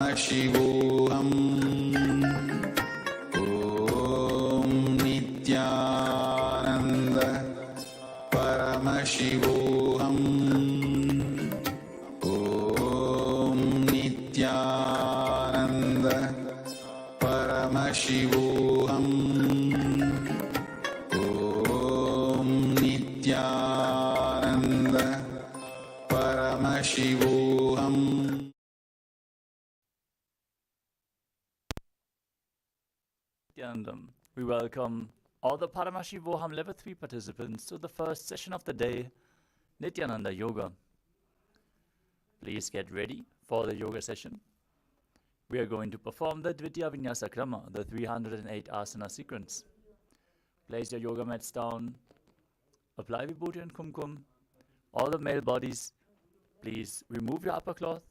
Paramashivoham Om Nithyananda Paramashivoham Om Nithyananda Paramashivoham Om Nithyananda Paramashivoham. We welcome all the Paramashivoham Level 3 participants to the first session of the day, Nithyananda Yoga. Please get ready for the yoga session. We are going to perform the Dvitiya Vinyasa Krama, the 308 asana sequence. Place your yoga mats down, apply Vibhuti and Kumkum. All the male bodies, please remove your upper cloth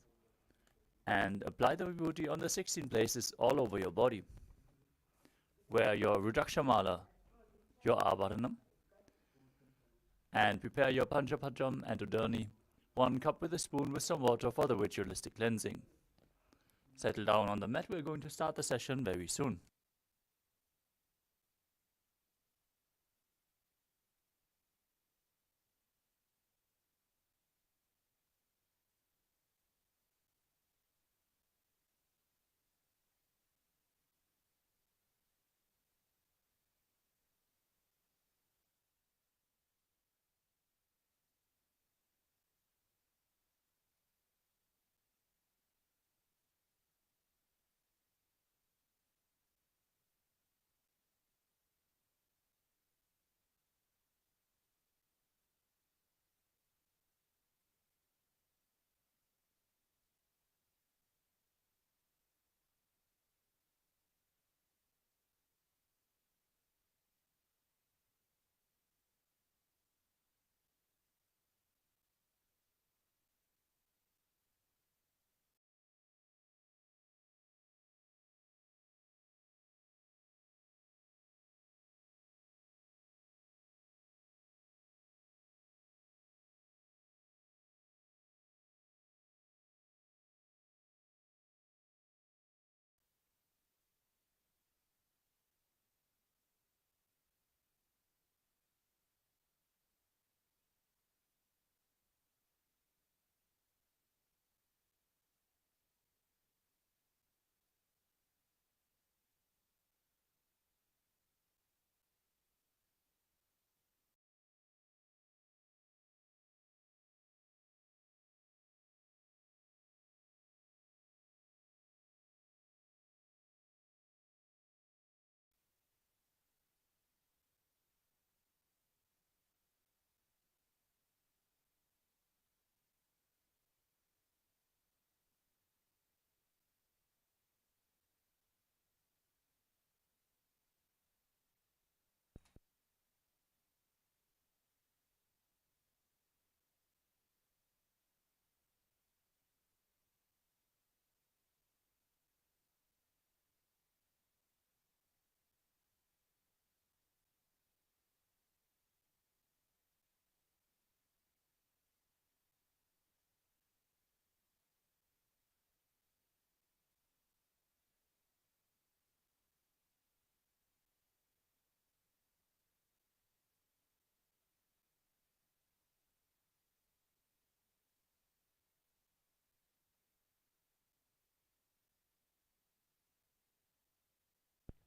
and apply the Vibhuti on the 16 places all over your body. Wear your Rudrakshamala, your Abharanam, and prepare your Panchapajam and Udani, 1 cup with a spoon with some water for the ritualistic cleansing. Settle down on the mat, we're going to start the session very soon.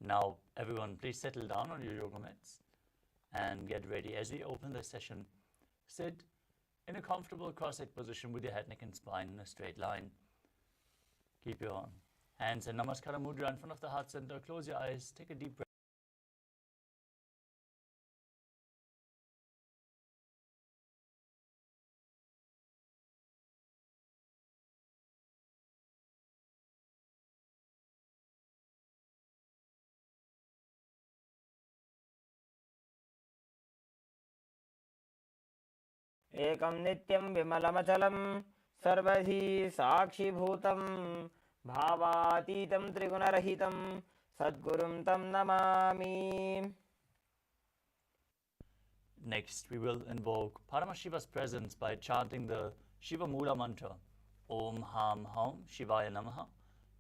Now, everyone, please settle down on your yoga mats and get ready. As we open the session, sit in a comfortable cross-legged position with your head, neck, and spine in a straight line. Keep your hands in Namaskara Mudra in front of the heart center. Close your eyes, take a deep breath. एकं नित्यं विमलमचलं सर्वधी साक्षिभूतं भावातीतं त्रिगुणरहितं सद्गुरुं तं Namami. Next, we will invoke Paramashiva's presence by chanting the Shiva Mula mantra, Om Ham Ham Shivaya Namaha,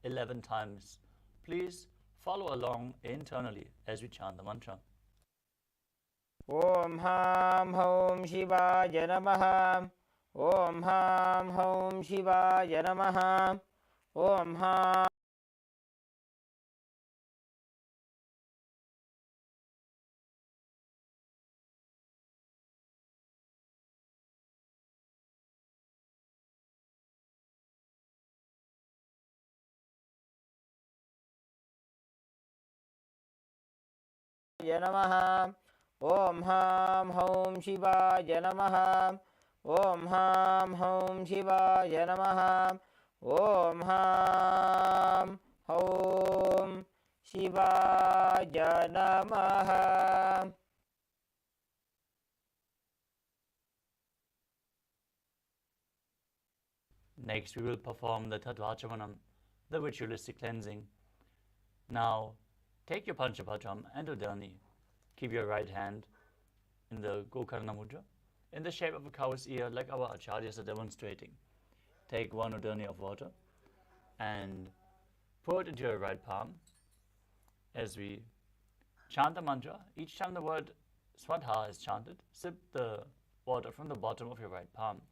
11 times. Please follow along internally as we chant the mantra. Om Ham Hom Shivaya Namaha. Om Ham Hom Shivaya Namaha. Om Ham Namaha. Om Ham Hom Shivaya Namaha. Om Ham Hom Shivaya Namaha. Om Ham Hom Shivaya Namaha. Next, we will perform the Tattvachamanam, the ritualistic cleansing. Now, take your Panchapatram and Udani. Keep your right hand in the Gokarna Mudra, in the shape of a cow's ear, like our acharyas are demonstrating. Take one Udani of water and pour it into your right palm. As we chant the mantra, each time the word Swadha is chanted, sip the water from the bottom of your right palm.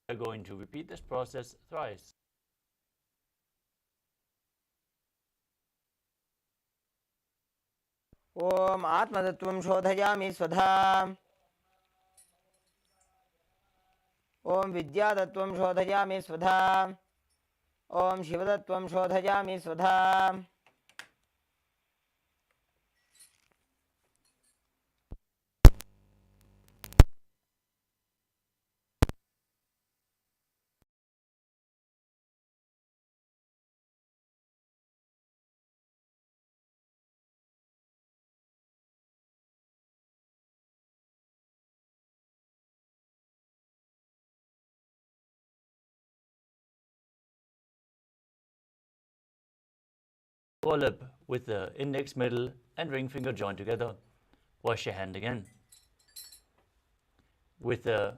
We are going to repeat this process thrice. Om Atmatattvam Shodhayami Swadha. Om Vidyatattvam Shodhayami Swadha. Om Shivatattvam Shodhayami Swadha. Lower lip with the index, middle and ring finger joined together. Wash your hand again. With the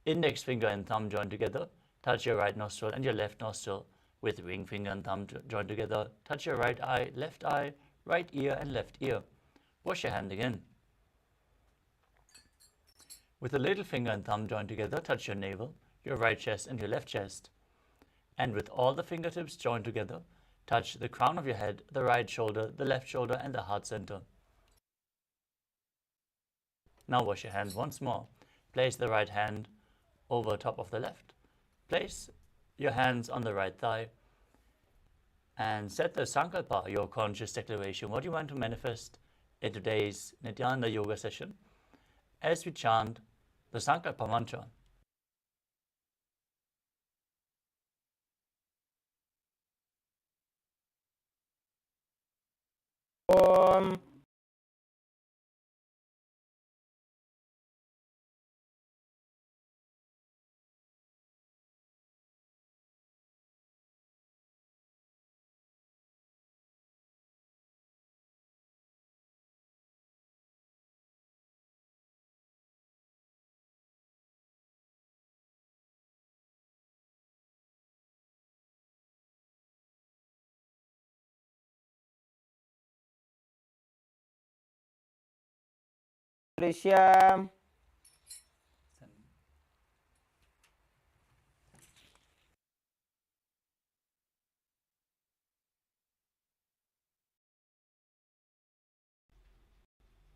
index finger and thumb joined together, touch your right nostril and your left nostril. With ring finger and thumb joined together, touch your right eye, right ear and left ear. Wash your hand again. With the little finger and thumb joined together, touch your navel, your right chest and your left chest. And with all the fingertips joined together, touch the crown of your head, the right shoulder, the left shoulder and the heart center. Now wash your hands once more. Place the right hand over top of the left. Place your hands on the right thigh and set the sankalpa, your conscious declaration, what you want to manifest in today's Nithyananda yoga session as we chant the sankalpa mantra. Om Rishyam.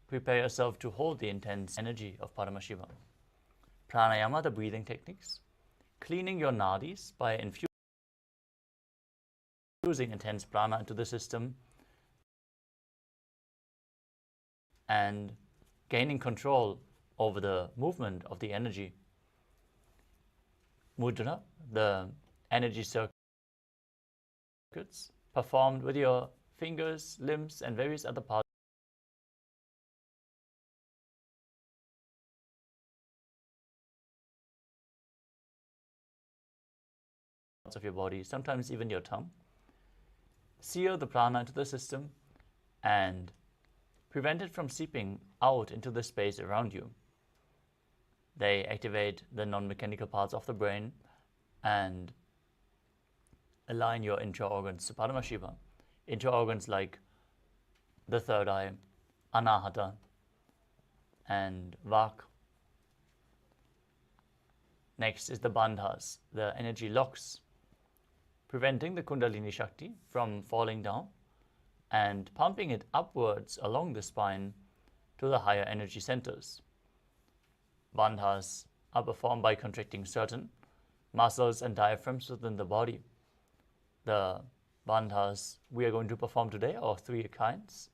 Prepare yourself to hold the intense energy of Paramashivam. Pranayama, the breathing techniques. Cleaning your nadis by infusing intense prana into the system and gaining control over the movement of the energy. Mudra, the energy circuits performed with your fingers, limbs and various other parts of your body, sometimes even your tongue. Seal the prana into the system and prevent it from seeping out into the space around you. They activate the non-mechanical parts of the brain and align your intra-organs to Paramashiva. Intra-organs like the third eye, Anahata, and Vak. Next is the bandhas, the energy locks, preventing the Kundalini Shakti from falling down and pumping it upwards along the spine to the higher energy centers. Bandhas are performed by contracting certain muscles and diaphragms within the body. The bandhas we are going to perform today are of three kinds.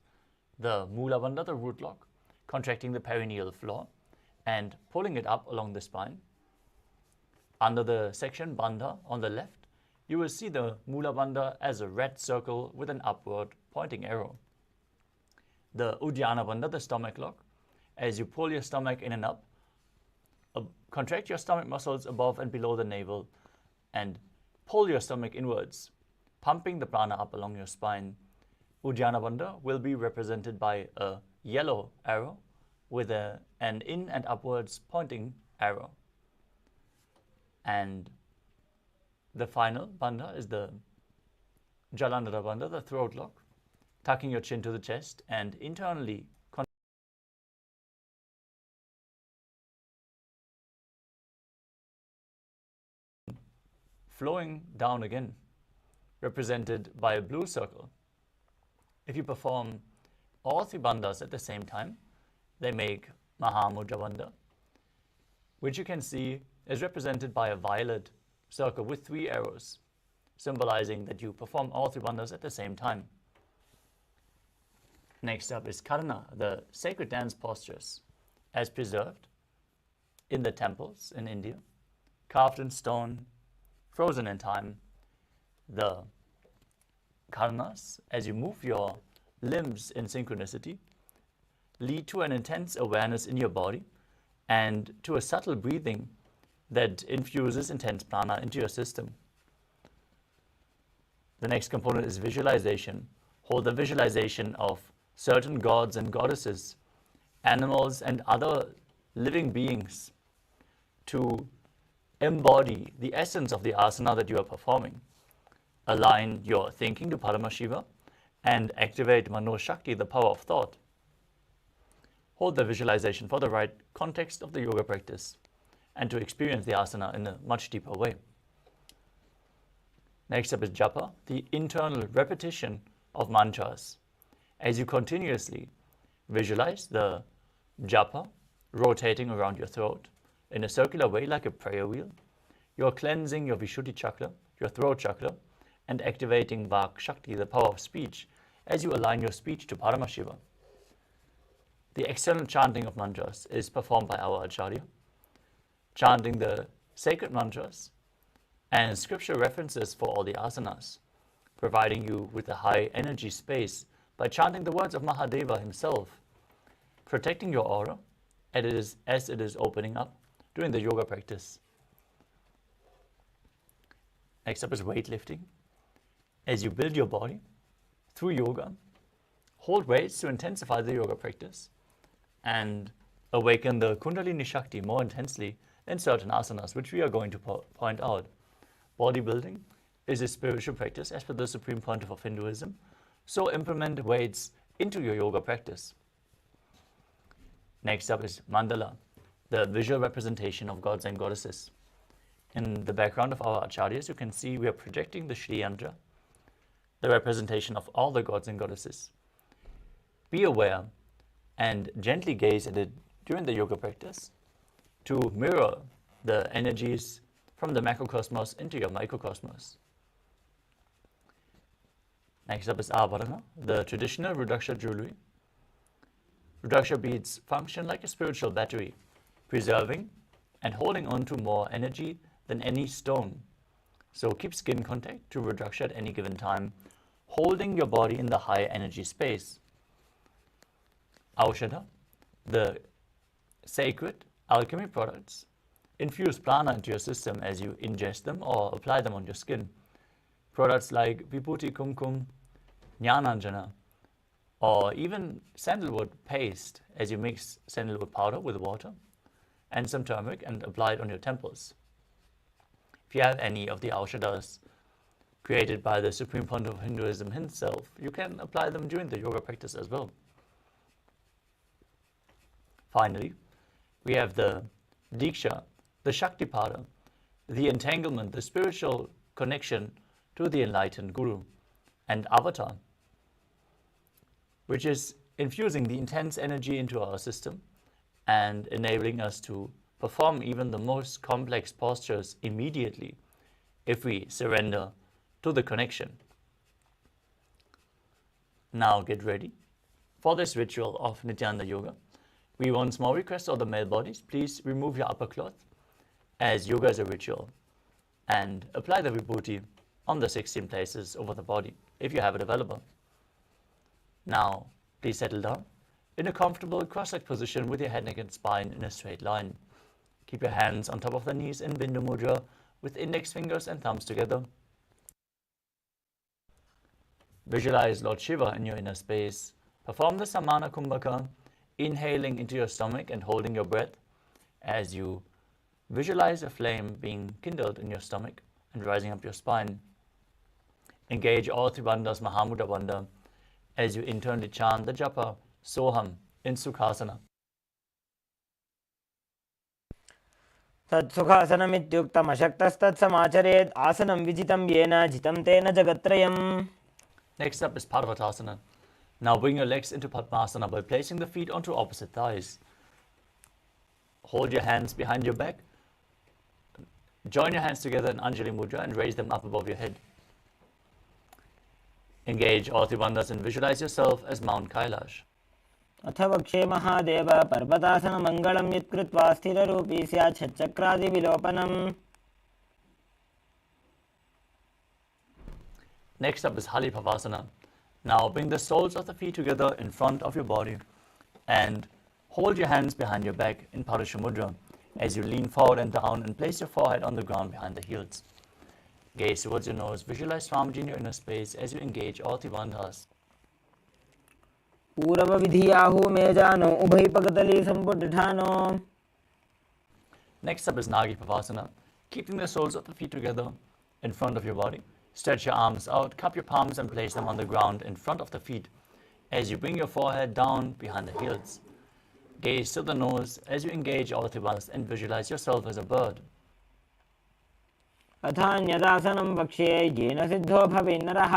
The Mula Bandha, the root lock, contracting the perineal floor and pulling it up along the spine. Under the section Bandha on the left, you will see the Mula Bandha as a red circle with an upward pointing arrow. The Uddiyana Bandha, the stomach lock, as you pull your stomach in and up, contract your stomach muscles above and below the navel and pull your stomach inwards, pumping the prana up along your spine. Uddiyana Bandha will be represented by a yellow arrow with an in and upwards pointing arrow. And the final bandha is the Jalandhara Bandha, the throat lock, tucking your chin to the chest and internally flowing down again, represented by a blue circle. If you perform all three bandhas at the same time, they make Mahamudra Bandha, which you can see is represented by a violet circle with three arrows, symbolizing that you perform all three bandhas at the same time. Next up is Karna, the sacred dance postures, as preserved in the temples in India, carved in stone, frozen in time. The Karnas, as you move your limbs in synchronicity, lead to an intense awareness in your body and to a subtle breathing that infuses intense prana into your system. The next component is visualization. Hold the visualization of certain gods and goddesses, animals and other living beings to embody the essence of the asana that you are performing. Align your thinking to Paramashiva and activate Mano Shakti, the power of thought. Hold the visualization for the right context of the yoga practice and to experience the asana in a much deeper way. Next up is japa, the internal repetition of mantras. As you continuously visualize the japa rotating around your throat in a circular way like a prayer wheel, you are cleansing your Vishuddhi chakra, your throat chakra, and activating Vak Shakti, the power of speech, as you align your speech to Paramashiva. The external chanting of mantras is performed by our Acharya, chanting the sacred mantras and scripture references for all the asanas, providing you with a high energy space by chanting the words of Mahadeva himself, protecting your aura as it is opening up during the yoga practice. Next up is weightlifting. As you build your body through yoga, hold weights to intensify the yoga practice and awaken the Kundalini Shakti more intensely in certain asanas, which we are going to point out. Bodybuilding is a spiritual practice as per the Supreme Pontiff of Hinduism, so implement weights into your yoga practice. Next up is mandala, the visual representation of gods and goddesses. In the background of our acharyas, you can see we are projecting the Shri Yantra, the representation of all the gods and goddesses. Be aware and gently gaze at it during the yoga practice to mirror the energies from the macrocosmos into your microcosmos. Next up is Abharana, the traditional Rudraksha jewelry. Rudraksha beads function like a spiritual battery, preserving and holding on to more energy than any stone. So keep skin contact to Rudraksha at any given time, holding your body in the high energy space. Aushadha, the sacred alchemy products, infuse prana into your system as you ingest them or apply them on your skin. Products like Vibhuti Kumkum, Jnananjana, or even sandalwood paste as you mix sandalwood powder with water and some turmeric and apply it on your temples. If you have any of the Aushadhas created by the Supreme Founder of Hinduism himself, you can apply them during the yoga practice as well. Finally, we have the Diksha, the Shaktipada, the entanglement, the spiritual connection to the enlightened Guru, and Avatar, which is infusing the intense energy into our system and enabling us to perform even the most complex postures immediately if we surrender to the connection. Now get ready for this ritual of Nithyananda Yoga. We once more request all the male bodies, please remove your upper cloth, as yoga is a ritual, and apply the vibhuti on the 16 places over the body if you have it available. Now please settle down in a comfortable cross-legged position with your head, neck and spine in a straight line. Keep your hands on top of the knees in Bindu Mudra with index fingers and thumbs together. Visualize Lord Shiva in your inner space. Perform the Samana Kumbhaka, inhaling into your stomach and holding your breath as you visualize a flame being kindled in your stomach and rising up your spine. Engage all three bandhas Mahamudra Bandha as you internally chant the japa Soham in Sukhasana. तत्सुखासनमित्युक्तम् अशक्तस्तत्समाचरेत् आसनं विजितं येन जितं तेन जगत्त्रयम्. Next up is Parvatasana. Now bring your legs into Padmasana by placing the feet onto opposite thighs. Hold your hands behind your back. Join your hands together in Anjali Mudra and raise them up above your head. Engage all three bandhas and visualize yourself as Mount Kailasa. अथ वक्षे महादेव पर्वतासनमङ्गलं यत्कृत्वा स्थिररूपी स्यात् षट्चक्रादिविलोपनम्. Next up is Halipavasana. Now bring the soles of the feet together in front of your body and hold your hands behind your back in Parasha Mudra as you lean forward and down and place your forehead on the ground behind the heels. Gaze towards your nose, visualize Swamiji in your inner space as you engage all three bandhas. पूर्वविधियाहु मे जानो उभयपगतली सम्पुटठानो. Next up is Nagipavasana. Keeping the soles of the feet together in front of your body. Stretch your arms out, cup your palms and place them on the ground in front of the feet as you bring your forehead down behind the heels. Gaze to the nose as you engage all three bandhas and visualize yourself as a bird. अथान्यदासनं वक्ष्ये येन सिद्धो भवेन्नरः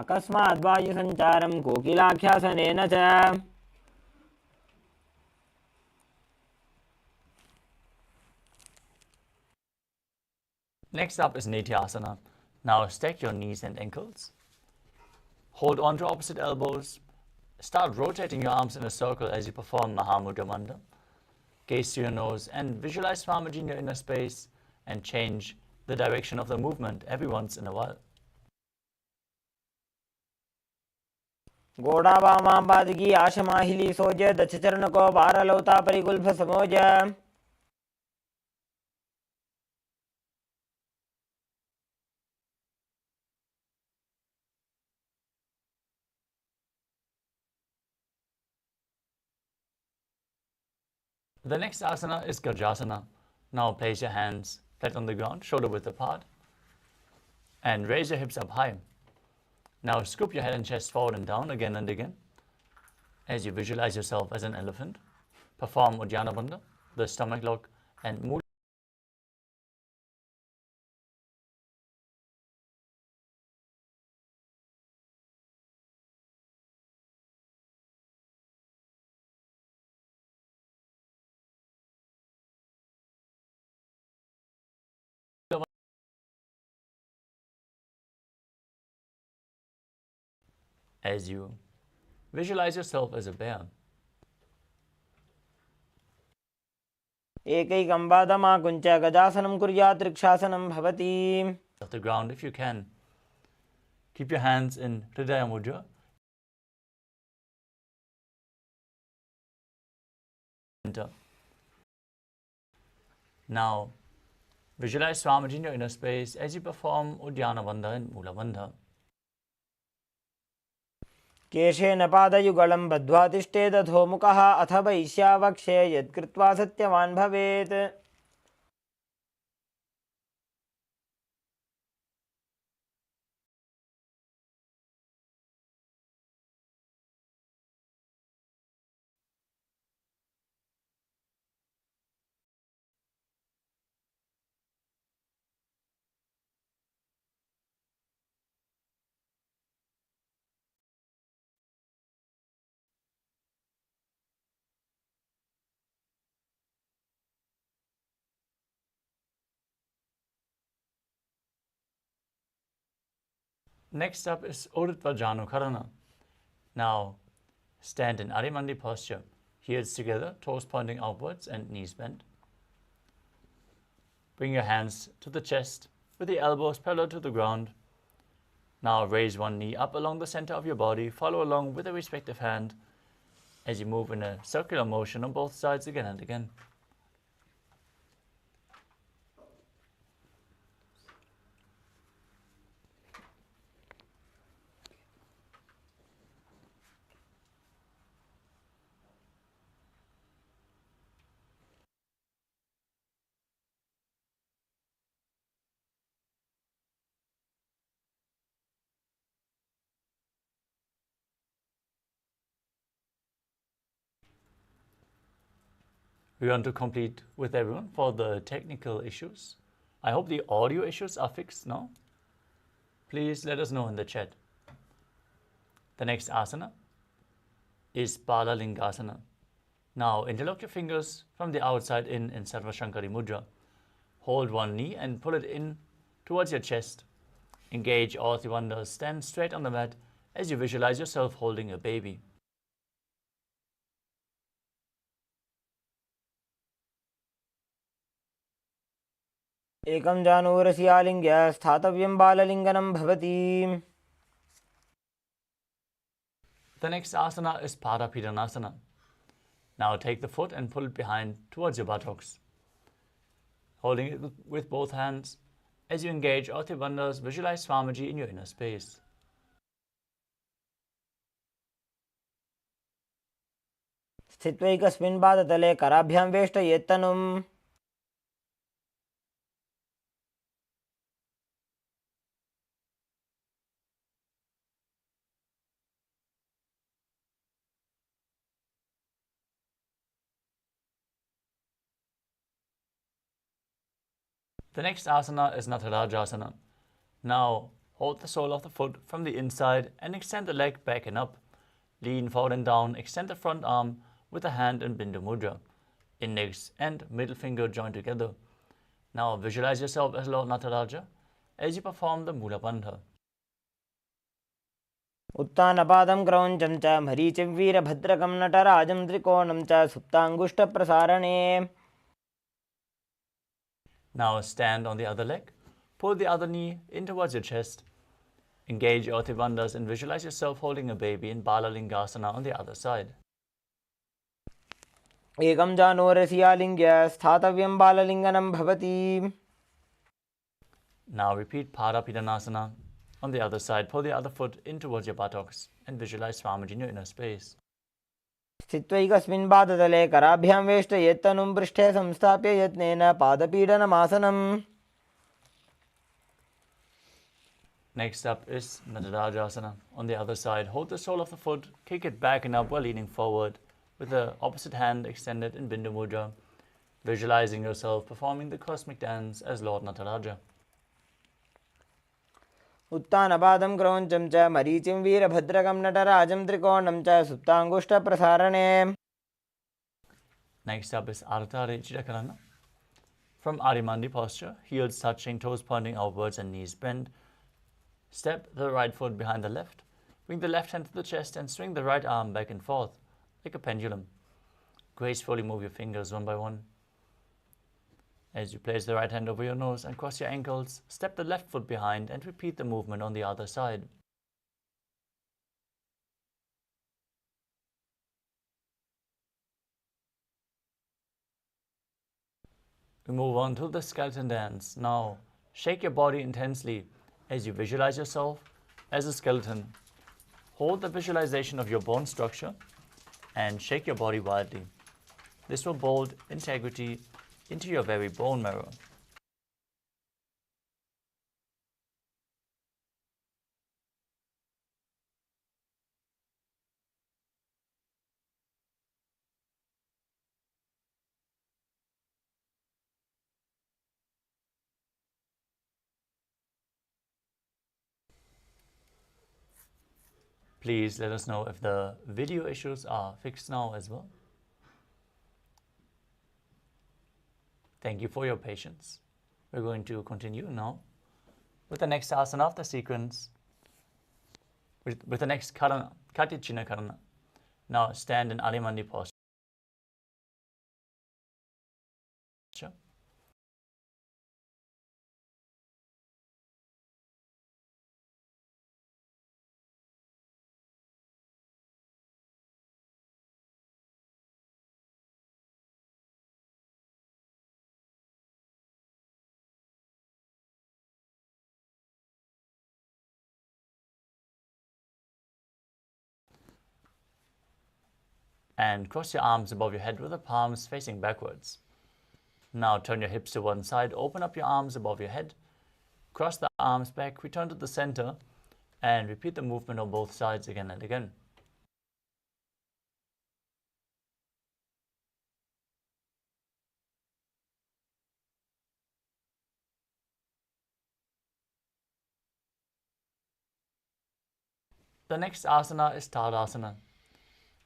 अकस्मात् वायुसञ्चारं कोकिलाख्यासनेन च. Next up is Nithyananda. Now stack your knees and ankles. Hold on to opposite elbows. Start rotating your arms in a circle as you perform Mahamudra Bandha. Gaze to your nose and visualize Swamiji in your inner space and change the direction of the movement every once in a while. गोडावामाम्बादिकी आशमाहिली shows दक्षचरणको पारलौता परिकुल्फ समोज. The next asana is Gajasana. Now place your hands flat on the ground, shoulder width apart, and raise your hips up high. Now scoop your head and chest forward and down again and again as you visualize yourself as an elephant. Perform Uddiyana Bandha, the stomach lock, and move as you visualize yourself as a bear. एकैकं पादमाकुञ्च गजासनं कुर्यात् वृक्षासनं भवति. Off the ground if you can. Keep your hands in Hridaya Mudra. Now visualize Swamiji in your inner space as you perform Uddiyana Bandha and Mula Bandha. केशेन पादयुगलं बद्ध्वा तिष्ठेदधोमुखः अथ वैश्यावक्षे यत्कृत्वा सत्यवान् भवेत्. Next up is Urdhva Janukarana. Now, stand in Adimandi posture, heels together, toes pointing outwards and knees bent. Bring your hands to the chest with the elbows parallel to the ground. Now raise one knee up along the center of your body, follow along with the respective hand as you move in a circular motion on both sides again and again. We want to complete with everyone for the technical issues. I hope the audio issues are fixed now. Please let us know in the chat. The next asana is Balalingasana. Now interlock your fingers from the outside in Sarva Shankari Mudra. Hold one knee and pull it in towards your chest. Engage all three wonders. Stand straight on the mat as you visualize yourself holding a baby. एकं जानूरसि आलिङ्ग्य स्थातव्यं बाललिङ्गनं भवति. The next asana is Parapidanasana. Now take the foot and pull it behind towards your buttocks. Holding it with both hands. As you engage all three wonders, visualize Swamiji in your inner space. स्थित्वैकस्मिन् पादतले कराभ्यां वेष्टयेत्तनुम्. The next asana is Natarajasana. Now hold the sole of the foot from the inside and extend the leg back and up. Lean forward and down, extend the front arm with the hand in Bindu Mudra. Index and middle finger joined together. Now visualize yourself as Lord Nataraja as you perform the Mula Bandha. उत्तानपादं क्रौञ्चं च मरीचिं वीरभद्रकं नटराजं त्रिकोणं च सुप्ताङ्गुष्ठप्रसारणे. Now stand on the other leg. Pull the other knee in towards your chest. Engage your Bandhas and visualize yourself holding a baby in Balalingasana on the other side. एकं जानूरसि आलिङ्ग्य स्थातव्यं बाललिङ्गनं भवति. Now repeat Parapidanasana. On the other side, pull the other foot in towards your buttocks and visualize Swamiji in your inner space. स्थित्वैकस्मिन् पादतले कराभ्यां वेष्टयेत्तनुं पृष्ठे संस्थाप्य यत्नेन पादपीडनमासनम्. Next up is Natarajasana. On the other side, hold the sole of the foot, kick it back and up while leaning forward with the opposite hand extended in Bindu Mudra, visualizing yourself performing the cosmic dance as Lord Nataraja. उत्तानपादं क्रौञ्चं च मरीचिं वीरभद्रकं नटराजं त्रिकोणं च सुप्ताङ्गुष्ठप्रसारणे. Next up is Ardha Chidakarana. From Adimandi posture, heels touching, toes pointing outwards and knees bent. Step the right foot behind the left. Bring the left hand to the chest and swing the right arm back and forth like a pendulum. Gracefully move your fingers one by one. As you place the right hand over your nose and cross your ankles, step the left foot behind and repeat the movement on the other side. We move on to the skeleton dance. Now, shake your body intensely as you visualize yourself as a skeleton. Hold the visualization of your bone structure and shake your body wildly. This will build integrity into your very bone marrow. Please let us know if the video issues are fixed now as well. Thank you for your patience. We're going to continue now with the next asana of the sequence, with the next karana, Katichina karana. Now stand in Alimandi posture. And cross your arms above your head with the palms facing backwards. Now turn your hips to one side, open up your arms above your head, cross the arms back, return to the center, and repeat the movement on both sides again and again. The next asana is Tadasana.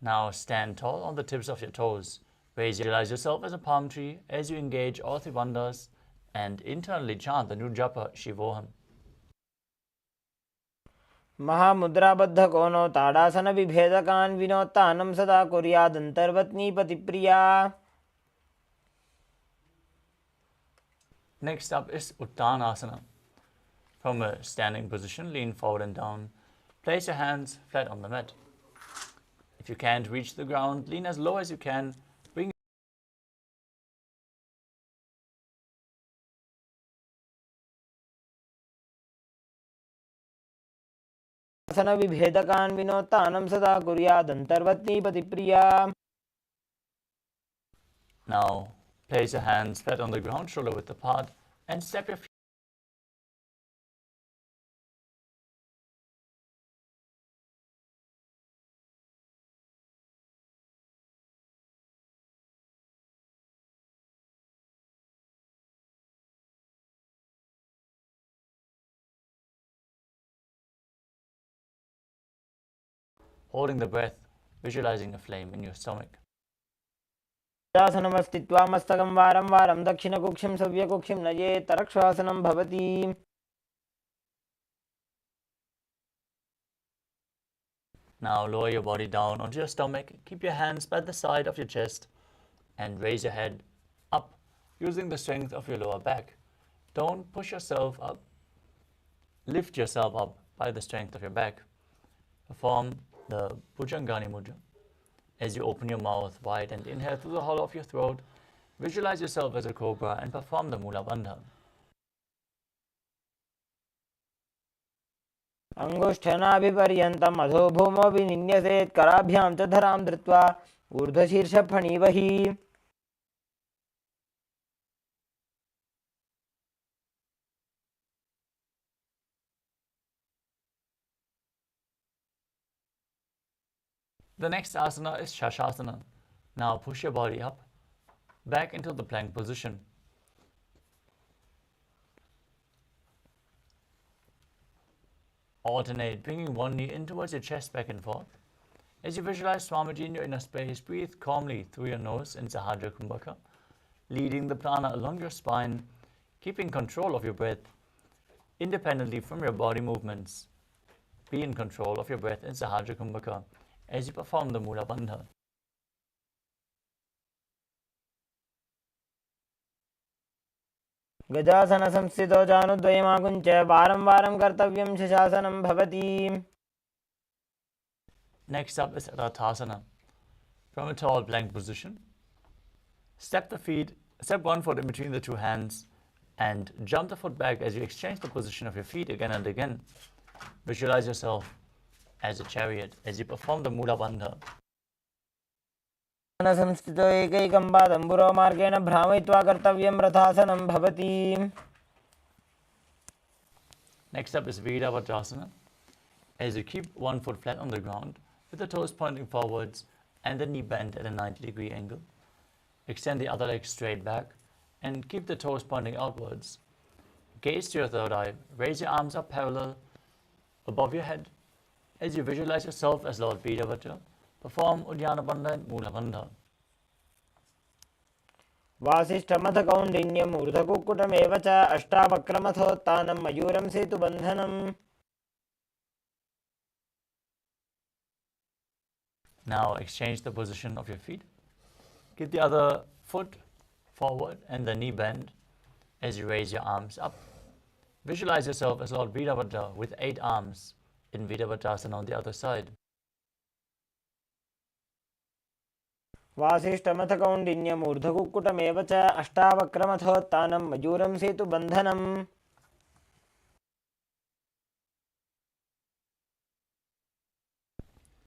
Now stand tall on the tips of your toes. Visualize yourself as a palm tree as you engage all three bandhas and internally chant the new japa Shivoham. महामुद्राबद्ध कोनो ताड़ासन विभेदकान् विनोत्तानं सदा कुर्यादन्तर्वत्नी पतिप्रिया. Next up is Uttanasana. From a standing position, lean forward and down. Place your hands flat on the mat. If you can't reach the ground, lean as low as you can. Bring आसन विभेदकान् विनोत्तानं सदा कुर्यादन्तर्वत्नी पतिप्रिया. Now place your hands flat on the ground, shoulder width apart, and step your feet. Holding the breath, visualizing a flame in your stomach. आसनमस्थित्वा मस्तकं वारं वारं दक्षिणकुक्षिं सव्यकुक्षिं नयेत् रक्षासनं भवति. Now lower your body down onto your stomach. Keep your hands by the side of your chest and raise your head up using the strength of your lower back. Don't push yourself up. Lift yourself up by the strength of your back. Perform the Bhujangani Mudra. As you open your mouth wide and inhale through the hollow of your throat, visualize yourself as a cobra and perform the Mula Bandha. अंगुष्ठनाभिपर्यन्तम् अधो भूमो विनिन्यसेत् कराभ्यां च धरां धृत्वा ऊर्ध्वशीर्षफणीवहि. The next asana is Shashasana. Now push your body up, back into the plank position. Alternate, bringing one knee in towards your chest back and forth. As you visualize Swamiji in your inner space, breathe calmly through your nose in Sahajra Kumbhaka, leading the prana along your spine, keeping control of your breath independently from your body movements. Be in control of your breath in Sahajra Kumbhaka as you perform the Mula Bandha. गजासन संस्थितो जानुद्वयमाकुञ्च वारं वारं कर्तव्यं शशासनं भवति. Next up is Rathasana. From a tall plank position, step one foot in between the two hands and jump the foot back as you exchange the position of your feet again and again. Visualize yourself as a chariot as you perform the Mula Bandha. संस्थितो एकैकं पादं पुरोमार्गेण भ्रामयित्वा कर्तव्यं रथासनं भवति. Next up is Virabhadrasana. As you keep one foot flat on the ground with the toes pointing forwards and the knee bent at a 90-degree angle. Extend the other leg straight back and keep the toes pointing outwards. Gaze to your third eye. Raise your arms up parallel above your head as you visualize yourself as Lord Virabhadra. Perform Uddiyana Bandha and Mula Bandha. वासिष्ठमथ कौण्डिन्यम् ऊर्ध्वकुक्कुटमेव च अष्टावक्रमथोत्तानं मयूरं सेतुबन्धनम्. Now exchange the position of your feet. Keep the other foot forward and the knee bend as you raise your arms up. Visualize yourself as Lord Virabhadra with 8 arms in Virabhadrasana on the other side. वासिष्ठमथ कौण्डिन्यमूर्धकुक्कुटमेव च अष्टावक्रमथोत्थानं मयूरं सेतुबन्धनम्.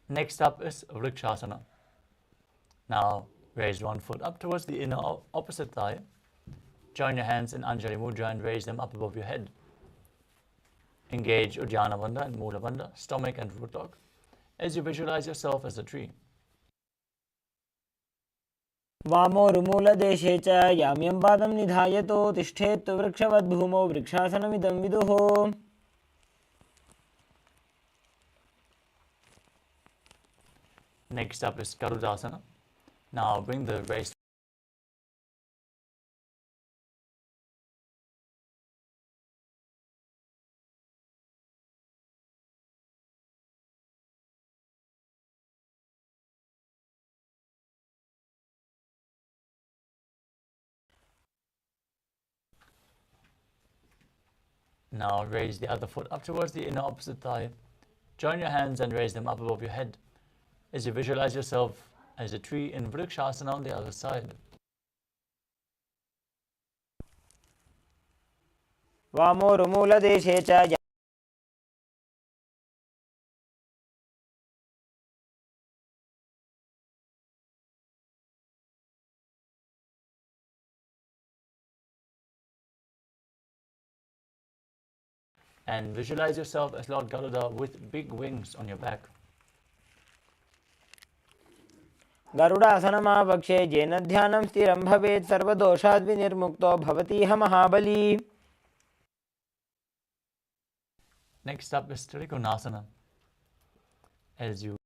Next up is Vrikshasana. Now raise one foot up towards the inner opposite thigh. Join your hands in Anjali Mudra and raise them up above your head. Engage Uddiyana Bandha and Mula Bandha, stomach and root log, as you visualize yourself as a tree. वामोरुमूलदेशे च याम्यं पादं निधायतो तिष्ठेत्तु वृक्षवद्भूमौ वृक्षासनमिदं विदुः. Next up is Garudasana. Now bring the raised Now raise the other foot up towards the inner opposite thigh. Join your hands and raise them up above your head as you visualize yourself as a tree in Vrikshasana on the other side. वामोरुमूलदेशे च And visualize yourself as Lord Garuda with big wings on your back. गरुडासनमावक्षे येन ध्यानं स्थिरं भवेत् सर्वदोषाद् विनिर्मुक्तो भवतीह महाबली. Next up is Trikonasana. As you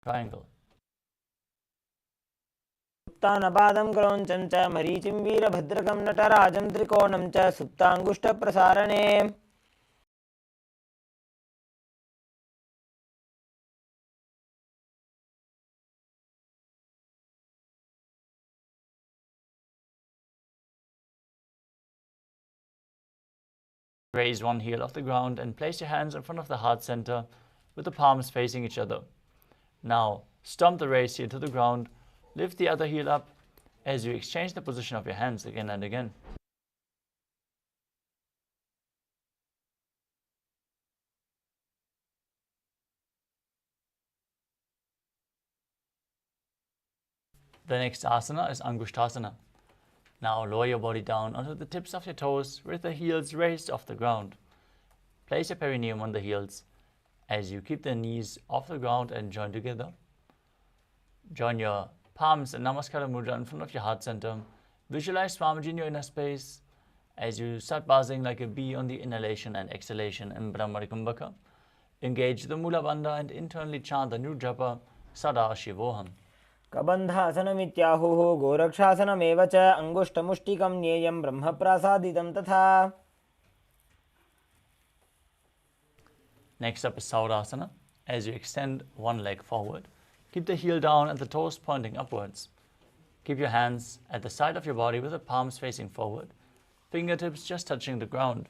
triangle. उत्तानपादं क्रौञ्चं च मरीचिं वीरभद्रकं नटराजं त्रिकोणं च सुप्ताङ्गुष्ठप्रसारणे. Raise one heel off the ground and place your hands in front of the heart center with the palms facing each other. Now stomp the raised heel to the ground, lift the other heel up as you exchange the position of your hands again and again. The next asana is Angushtasana. Now lower your body down onto the tips of your toes with the heels raised off the ground. Place your perineum on the heels as you keep the knees off the ground and join together. Join your palms in Namaskara Mudra in front of your heart center. Visualize Swamiji in your inner space as you start buzzing like a bee on the inhalation and exhalation in Brahmari Kumbhaka. Engage the Mula Bandha and internally chant the new japa Paramashivoham. कबन्धासनमित्याहुः गोरक्षासनमेव च अङ्गुष्ठमुष्टिकं ज्ञेयं ब्रह्मप्रासादितं तथा. Next up is Saurasana. As you extend one leg forward, keep the heel down and the toes pointing upwards. Keep your hands at the side of your body with the palms facing forward, fingertips just touching the ground.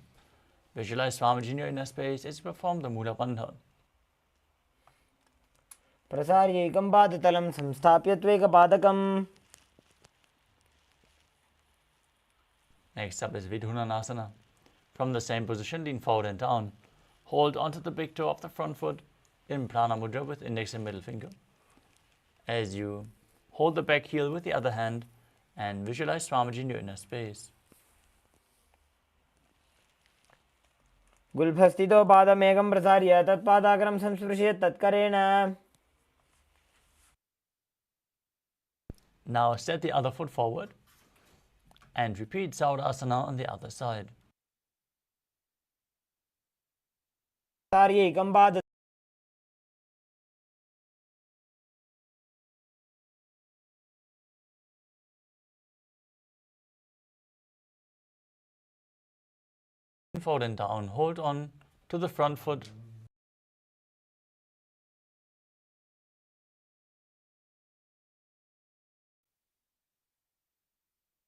Visualize Swamiji in your inner space as you perform the Mula Bandha. प्रसार्यैकं पादतलं संस्थाप्य त्वेकपादकम्. Next up is Vidhunanasana. From the same position, lean forward and down. Hold onto the big toe of the front foot in Prana Mudra with index and middle finger. As you hold the back heel with the other hand and visualize Swamiji in your inner space. गुल्फस्थितो पादमेकं प्रसार्य तत्पादाग्रं संस्पृशेत् तत्करेण. Now step the other foot forward and repeat Saurasana on the other side. प्रसार्यैकं पाद forward and down. Hold on to the front foot.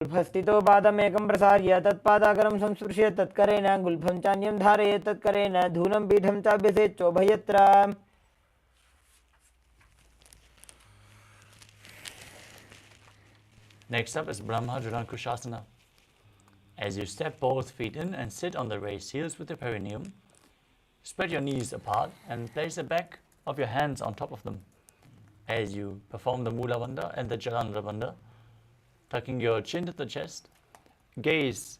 गुल्फस्थितो पादमेकं प्रसार्य तत्पादाकरं संस्पृश्य तत्करेण गुल्फं चान्यं धारयेत् तत्करेण धूलं पीठं चाभ्यसेच्चोभयत्र Next up is Brahma Kushasana. As you step both feet in and sit on the raised heels with your perineum, spread your knees apart and place the back of your hands on top of them. As you perform the Mula Bandha and the Jalandhara Bandha, tucking your chin to the chest, gaze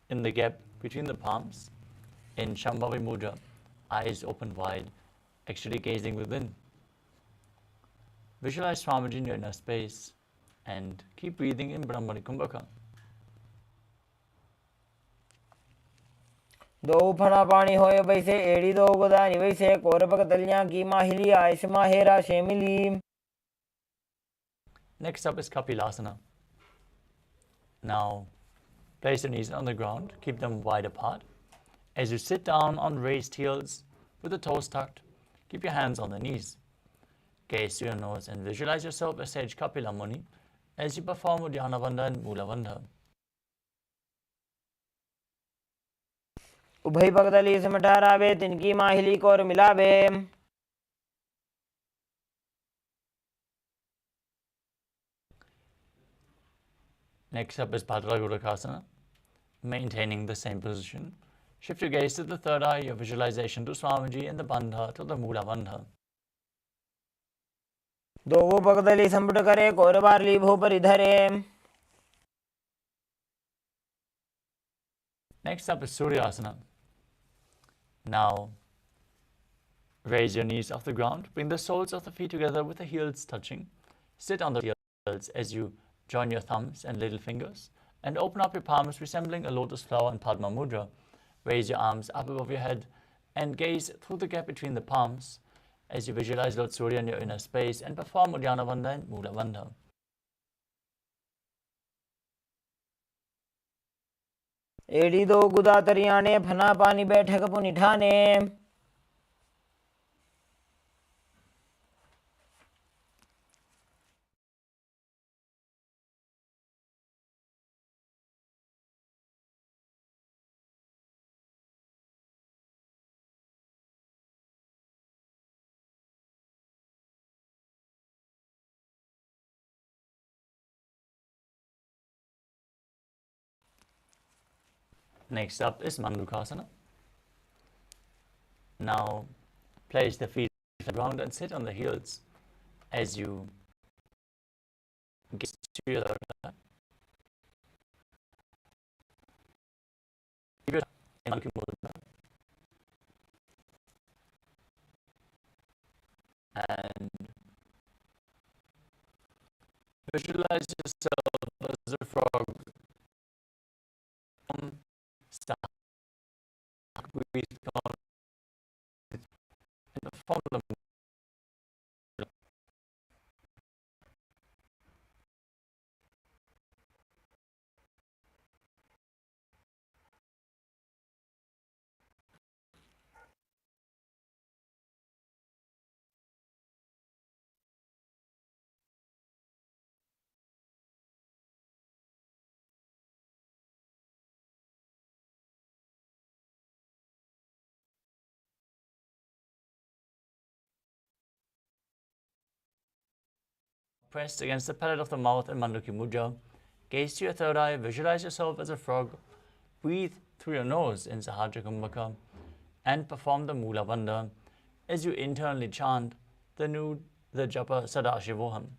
in the gap between the palms in Shambhavi Mudra, eyes open wide, actually gazing within. Visualize Swamiji in your inner space and keep breathing in Brahmani Kumbhaka. दो फणा पानी होए वैसे एड़ी दो गोदानी वैसे कोरपक तलियां की माहिली आयस माहेरा शेमिली. Next up is Kapilasana. Now, place your knees on the ground, keep them wide apart. As you sit down on raised heels with the toes tucked, keep your hands on the knees. Gaze to your nose and visualize yourself as Sage Kapila Muni as you perform Uddiyana Bandha and Mula Bandha. उभय पगदली सिमटारावे तिनकी माहिली core मिलावे. Next up is Bhadragurukasana. Maintaining the same position, shift your gaze to the third eye, your visualization to Swamiji and the Bandha to the Mula Bandha. दो वो पगदली संपुट करे core बारली भूपरि धरे. Next up is Suryasana. Now, raise your knees off the ground, bring the soles of the feet together with the heels touching. Sit on the heels as you join your thumbs and little fingers and open up your palms resembling a lotus flower in Padma Mudra. Raise your arms up above your head and gaze through the gap between the palms as you visualize Lord Surya in your inner space and perform Uddiyana Bandha and Mula Bandha. एड़ी दो गुदा तरियाने फना पानी बैठक पुनिठाने. Next up is Mandukasana. Now, place the feet on the ground and sit on the heels as you gaze to your right. Keep your Mandukya Mudra and visualize yourself as a frog. Start breathe down and perform the pressed against the palate of the mouth in Mandukya Mudra. Gaze to your third eye, visualize yourself as a frog, breathe through your nose in Sahajra Kumbhaka, and perform the Mula Bandha as you internally chant the Japa Sadashivoham.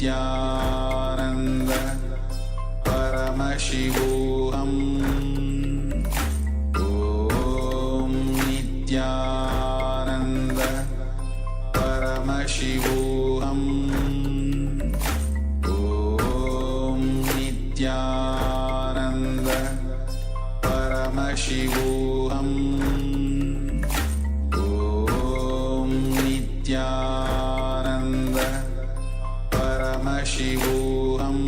Nithyananda Paramashivoham Om Nithyananda Paramashivoham Om Nithyananda Paramashivoham Om Nithyananda Paramashivoham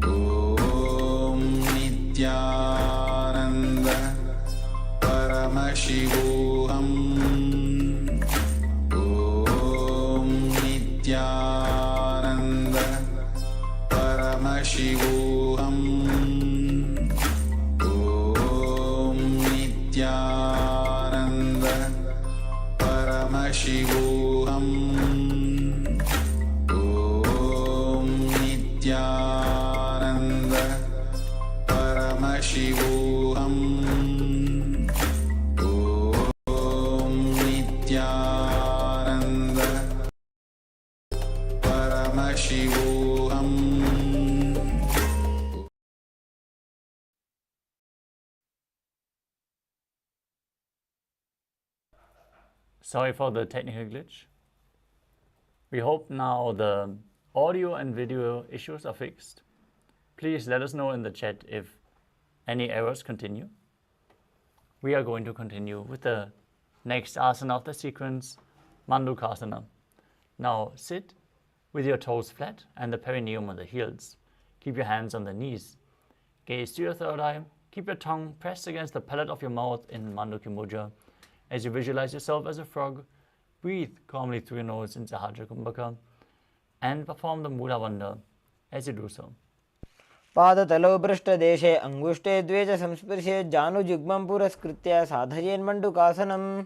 Om Nithyananda Paramashivoham Om Nithyananda Paramashivoham Om Nithyananda Paramashivoham Om Nithyananda Paramashivoham Om Nithyananda Paramashivoham. Sorry for the technical glitch. We hope now the audio and video issues are fixed. Please let us know in the chat if any errors continue. We are going to continue with the next asana of the sequence, Mandukasana. Now sit with your toes flat and the perineum on the heels. Keep your hands on the knees. Gaze to your third eye. Keep your tongue pressed against the palate of your mouth in Mandukya Mudra. As you visualize yourself as a frog, breathe calmly through your nose in Sahajra Kumbhaka and perform the Mula Bandha as you do so. पादतलौ पृष्ठदेशे अङ्गुष्ठे द्वे च संस्पृशे जानुजुग्मं पुरस्कृत्य साधयेन्मण्डुकासनम्.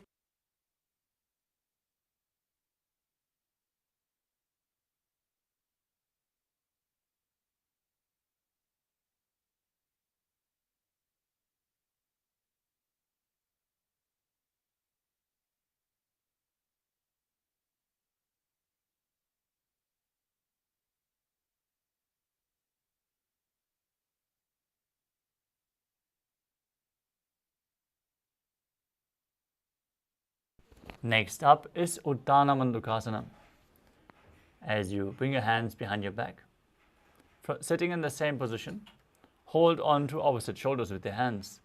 Next up is Uttana Mandukasana. As you bring your hands behind your back, sitting in the same position, hold on to opposite shoulders with your hands.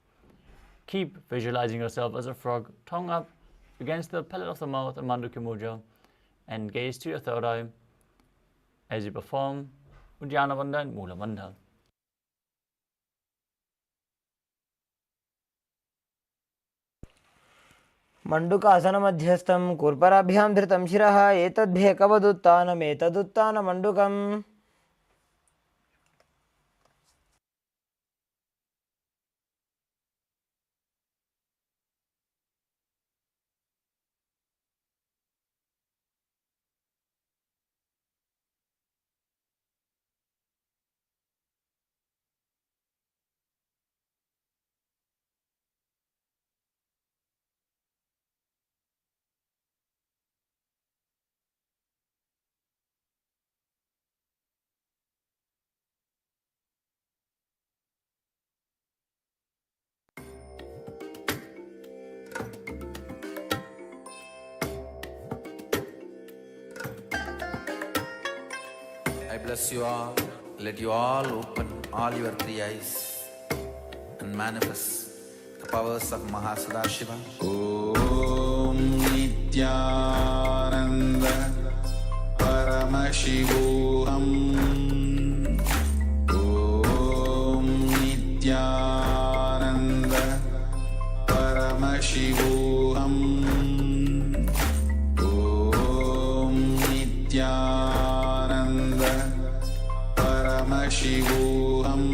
Keep visualizing yourself as a frog, tongue up against the palate of the mouth in Mandukya Mudra, and gaze to your third eye as you perform Uddiyana Bandha and Mula Bandha. मण्डुकासनमध्यस्थं कूर्पराभ्यां धृतं शिरः एतद्भेकवदुत्थानमेतदुत्थानमण्डुकम्. I bless you all. Let you all open all your three eyes and manifest the powers of Mahasadashiva. Om Nithyananda Paramashivoham Om Nithyananda Paramashivoham Om Nithyananda Paramashivoham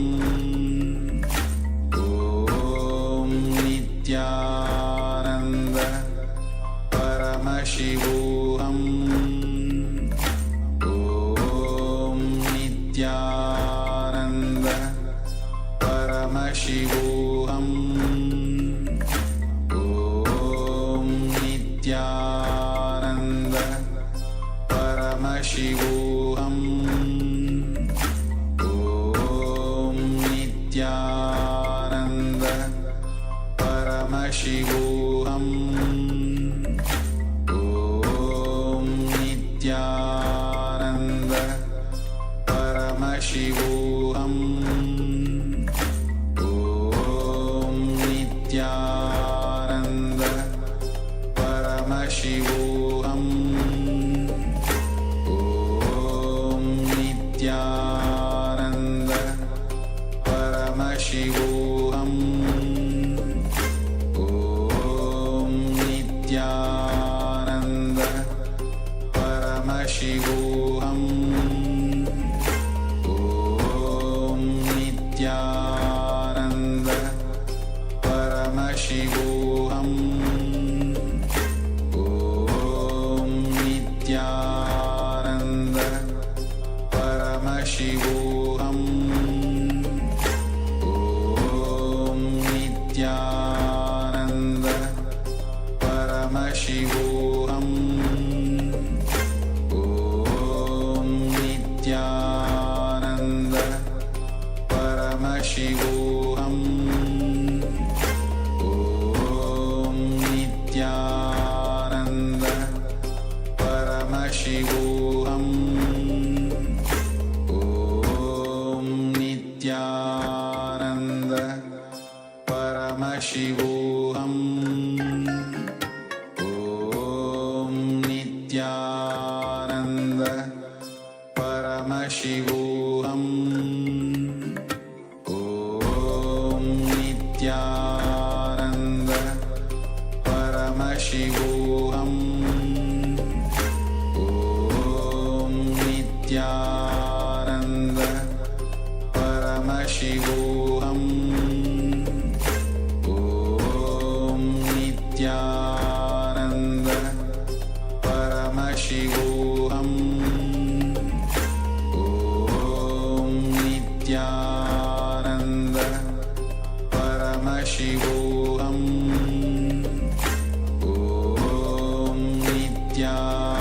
Om Nithyananda Paramashivoham Om Nithyananda Paramashivoham Om Nithyananda Paramashivoham Paramashivoham Om Nithyananda Paramashivoham Om Nithyananda Paramashivoham Om Nithyananda Paramashivoham Om Nithyananda Paramashivoham Om Nithyananda Paramashivoham Om Nithyananda Paramashivoham Om Nithyananda Paramashivoham Om Nithyananda Paramashivoham Om Nithyananda Paramashivoham Om Nithyananda Paramashivoham Om Nithyananda Paramashivoham Om Nithyananda Paramashivoham Om Nithyananda Paramashivoham Om Nithyananda Paramashivoham Om Nithyananda Paramashivoham Om Nithyananda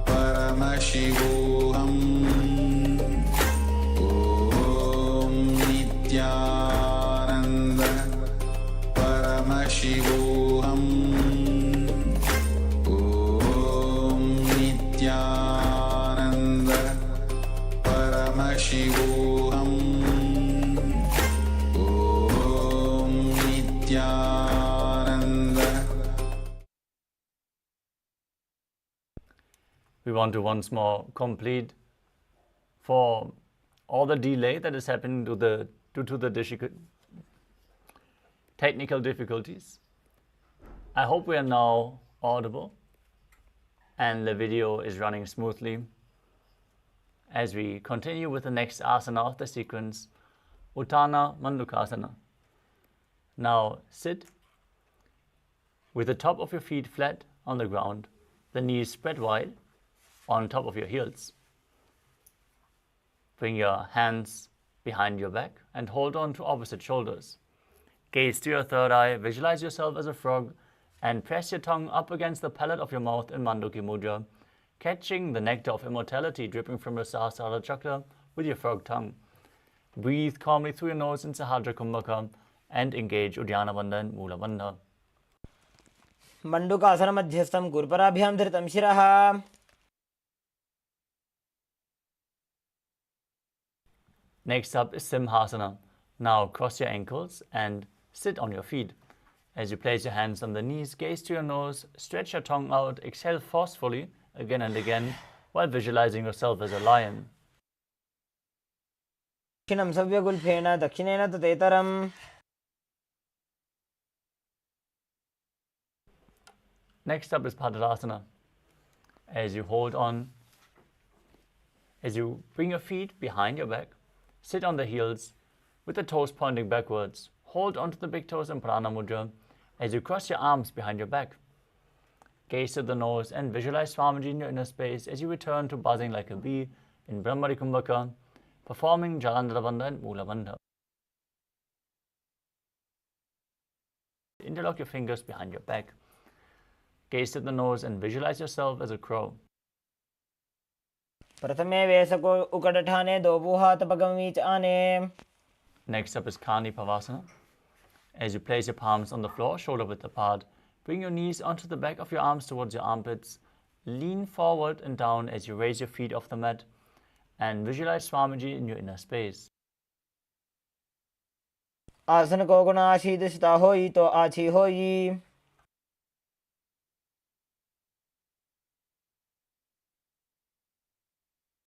Paramashivoham Om Nithyananda Paramashivoham Om Nithyananda Paramashivoham Om Nithyananda. We want to once more complete for all the delay that is happening due to the technical difficulties. I hope we are now audible and the video is running smoothly as we continue with the next asana of the sequence, Uttana Mandukasana. Now sit with the top of your feet flat on the ground, the knees spread wide on top of your heels. Bring your hands behind your back and hold on to opposite shoulders. Gaze to your third eye, visualize yourself as a frog and press your tongue up against the palate of your mouth in Manduki Mudra, catching the nectar of immortality dripping from your Sahasrara chakra with your frog tongue. Breathe calmly through your nose in Sahadra Kumbhaka and engage Uddiyana Bandha and Mula Bandha. मंडूकासन मध्यस्थं गुरुपराभ्यां धृतं शिरः. Next up is Simhasana. Now cross your ankles and sit on your feet. As you place your hands on the knees, gaze to your nose, stretch your tongue out, exhale forcefully again and again while visualizing yourself as a lion. दक्षिणं सव्यगुल्फेन दक्षिणेन ततेतरम्. Next up is Padasana. As you hold on, as you bring your feet behind your back, sit on the heels with the toes pointing backwards. Hold onto the big toes in Prana Mudra as you cross your arms behind your back. Gaze to the nose and visualize Swamiji in your inner space as you return to buzzing like a bee in Brahmari Kumbhaka, performing Jalandhara Bandha and Mula Bandha. Interlock your fingers behind your back. Gaze to the nose and visualize yourself as a crow. प्रथमे वेसको उकडठाने दोबुहात पगमीच आने. Next up is Kani Pavasana. As you place your palms on the floor, shoulder width apart, bring your knees onto the back of your arms towards your armpits. Lean forward and down as you raise your feet off the mat and visualize Swamiji in your inner space. आसन को गुण आशीर्षिता होई तो आछी होई।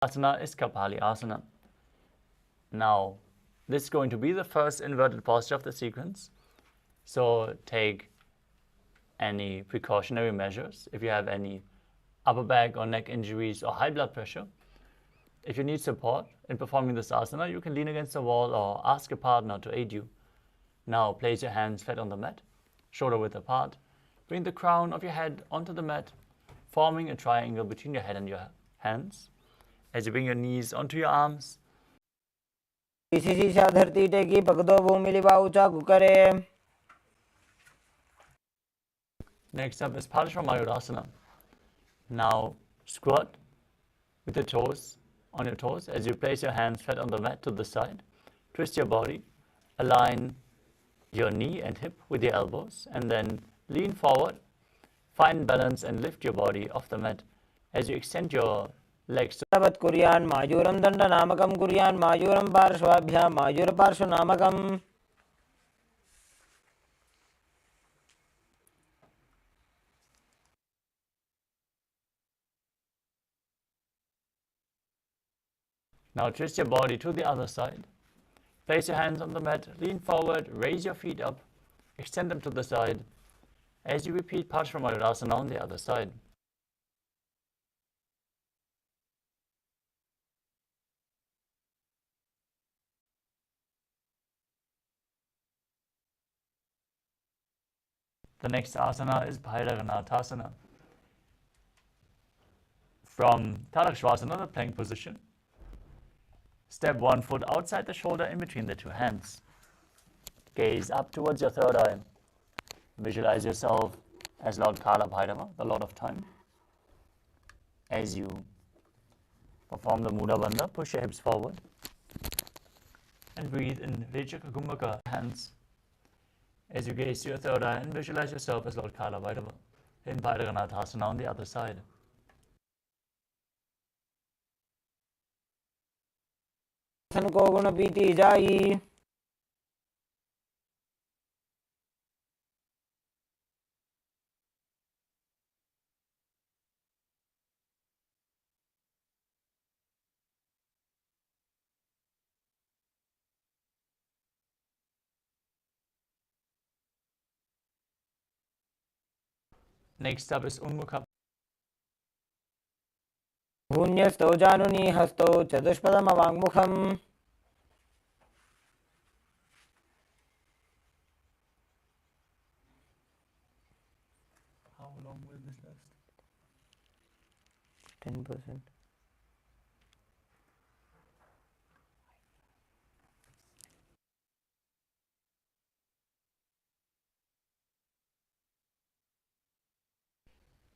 Asana is Kapali Asana. Now, this is going to be the first inverted posture of the sequence. So take any precautionary measures if you have any upper back or neck injuries or high blood pressure. If you need support in performing this asana, you can lean against the wall or ask a partner to aid you. Now place your hands flat on the mat, shoulder width apart. Bring the crown of your head onto the mat, forming a triangle between your head and your hands. As you bring your knees onto your arms. धरती टेकी पकड़ो भूमि लिवा ऊंचा करे। Next up is Paramashivoham. Now squat with the toes on your toes as you place your hands flat on the mat to the side. Twist your body, align your knee and hip with your elbows, and then lean forward. Find balance and lift your body off the mat as you extend your legs. कुर्यान् मायूरं दण्डनामकं कुर्यान् मायूरं पार्श्वाभ्यां मायूरपार्श्वनामकम्। Now twist your body to the other side. Place your hands on the mat, lean forward, raise your feet up, extend them to the side as you repeat Paramashivoham on the other side. The next asana is Bhairaganathasana. From Tadakshvasana, the plank position, step one foot outside the shoulder in between the two hands. Gaze up towards your third eye. Visualize yourself as Lord Kala Bhairava, the Lord of Time. As you perform the Mudra Bandha, push your hips forward and breathe in Vechaka Kumbhaka hands. As you gaze to your third eye and visualize yourself as Lord Kala Bhairava in Bhairaganathasana on the other side. आसन को गुण पीती जाई। Next up is Unmukha. भून्यस्तौ जानुनी हस्तौ चतुष्पदमवाङ्मुखम्। How long will this last? 10%.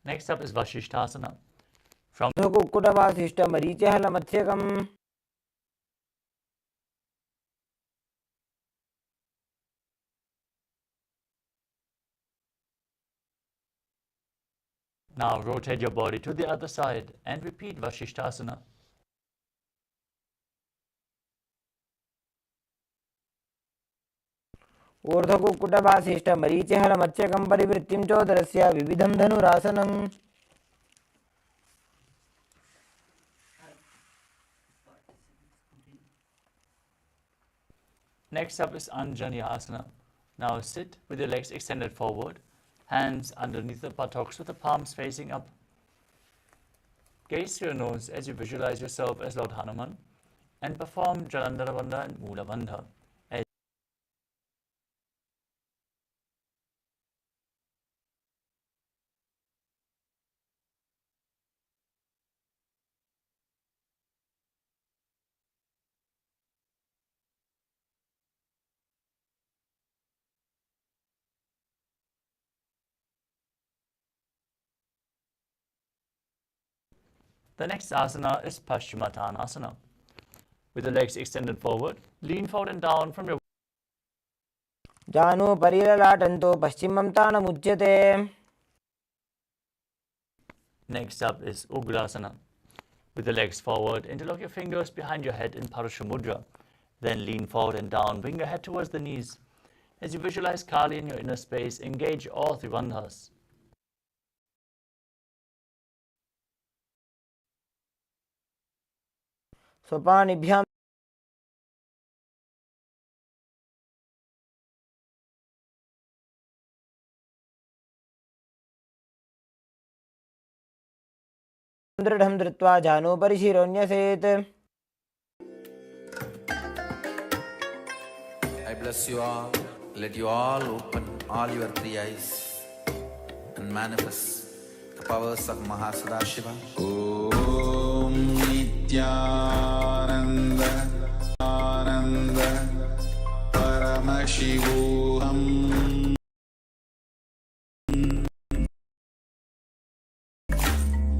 Next up is Vashishthasana. From कुक्कुटवासिष्ठमरीचहलमत्स्यकम्। Now rotate your body to the other side and repeat Vashishthasana. ऊर्ध्वकुक्कुटवासिष्ठमरीचहलमत्स्यकं परिवृत्तिं चोदरस्य विविधं धनुरासनम्। Next up is Anjani Asana. Now sit with your legs extended forward, hands underneath the buttocks with the palms facing up. Gaze through your nose as you visualize yourself as Lord Hanuman and perform Jalandhara Bandha and Mula Bandha. The next asana is Paschimottanasana. With the legs extended forward, lean forward and down from your जानु परिललाटन्तो पश्चिमं तानमुच्यते. Next up is Ugrasana. With the legs forward, interlock your fingers behind your head in Parusha Mudra. Then lean forward and down, bring your head towards the knees. As you visualize Kali in your inner space, engage all three bandhas. स्वपानिभ्यां दृढं धृत्वा जानुपरि शिरोन्यसेत्. I bless you all. Let you all open all your three eyes and manifest the powers of Mahasadashiva. Om Nithyananda Ananda Paramashivoham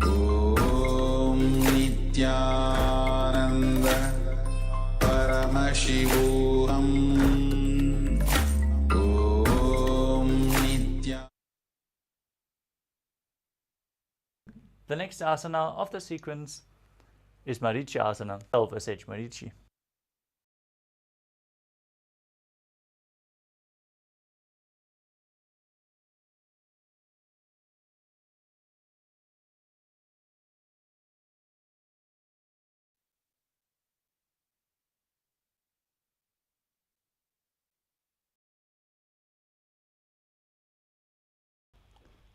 Om Nithyananda Paramashivoham Om Nithya. The next asana of the sequence is Marichi Asana, self-SH Marichi.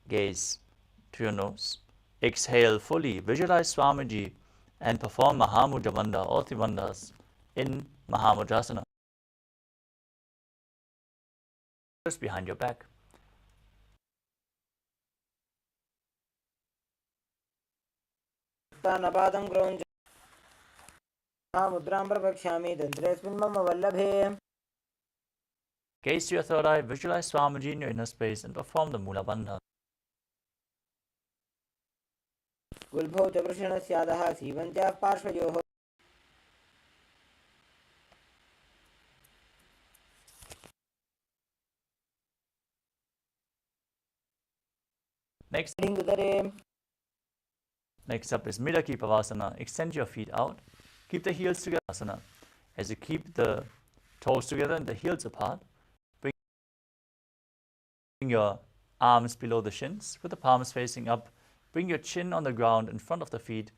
Gaze to your nose. Exhale fully. Visualize Swamiji and perform Mahamudra Bandha, all three bandhas, in Mahamudrasana. Just behind your back. तानपादं क्रौञ्च मुद्रां प्रवक्ष्यामि तन्त्रेऽस्मिन् मम वल्लभे. Gaze to your third eye. Visualize Swamiji in your inner space and perform the Mula Bandha. गुल्भौ च वृषणस्यादः सीवन्त्याः पार्श्वयोः. Next लिङ्गुदरे. Next up is Midaki Pavasana. Extend your feet out. Keep the heels together. Asana. As you keep the toes together and the heels apart, bring your arms below the shins with the palms facing up. Bring your chin on the ground in front of the feet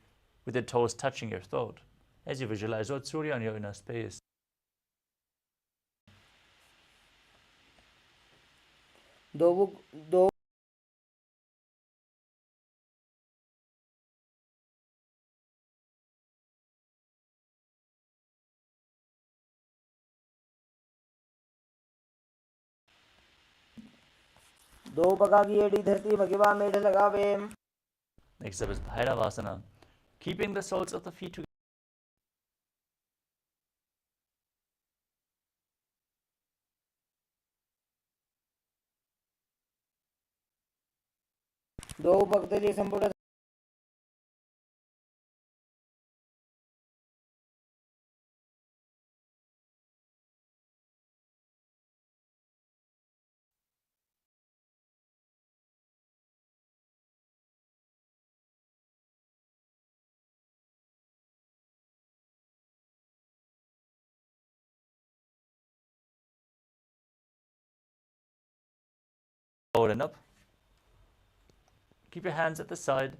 with your toes touching your throat as you visualize Surya on your inner space. दो पगा की एड़ी धरती मगिवा मेढ लगावे. Next up is Bhairavasana. Keeping the soles of the feet together. दो पगदली संपूर्ण Forward and up. Keep your hands at the side.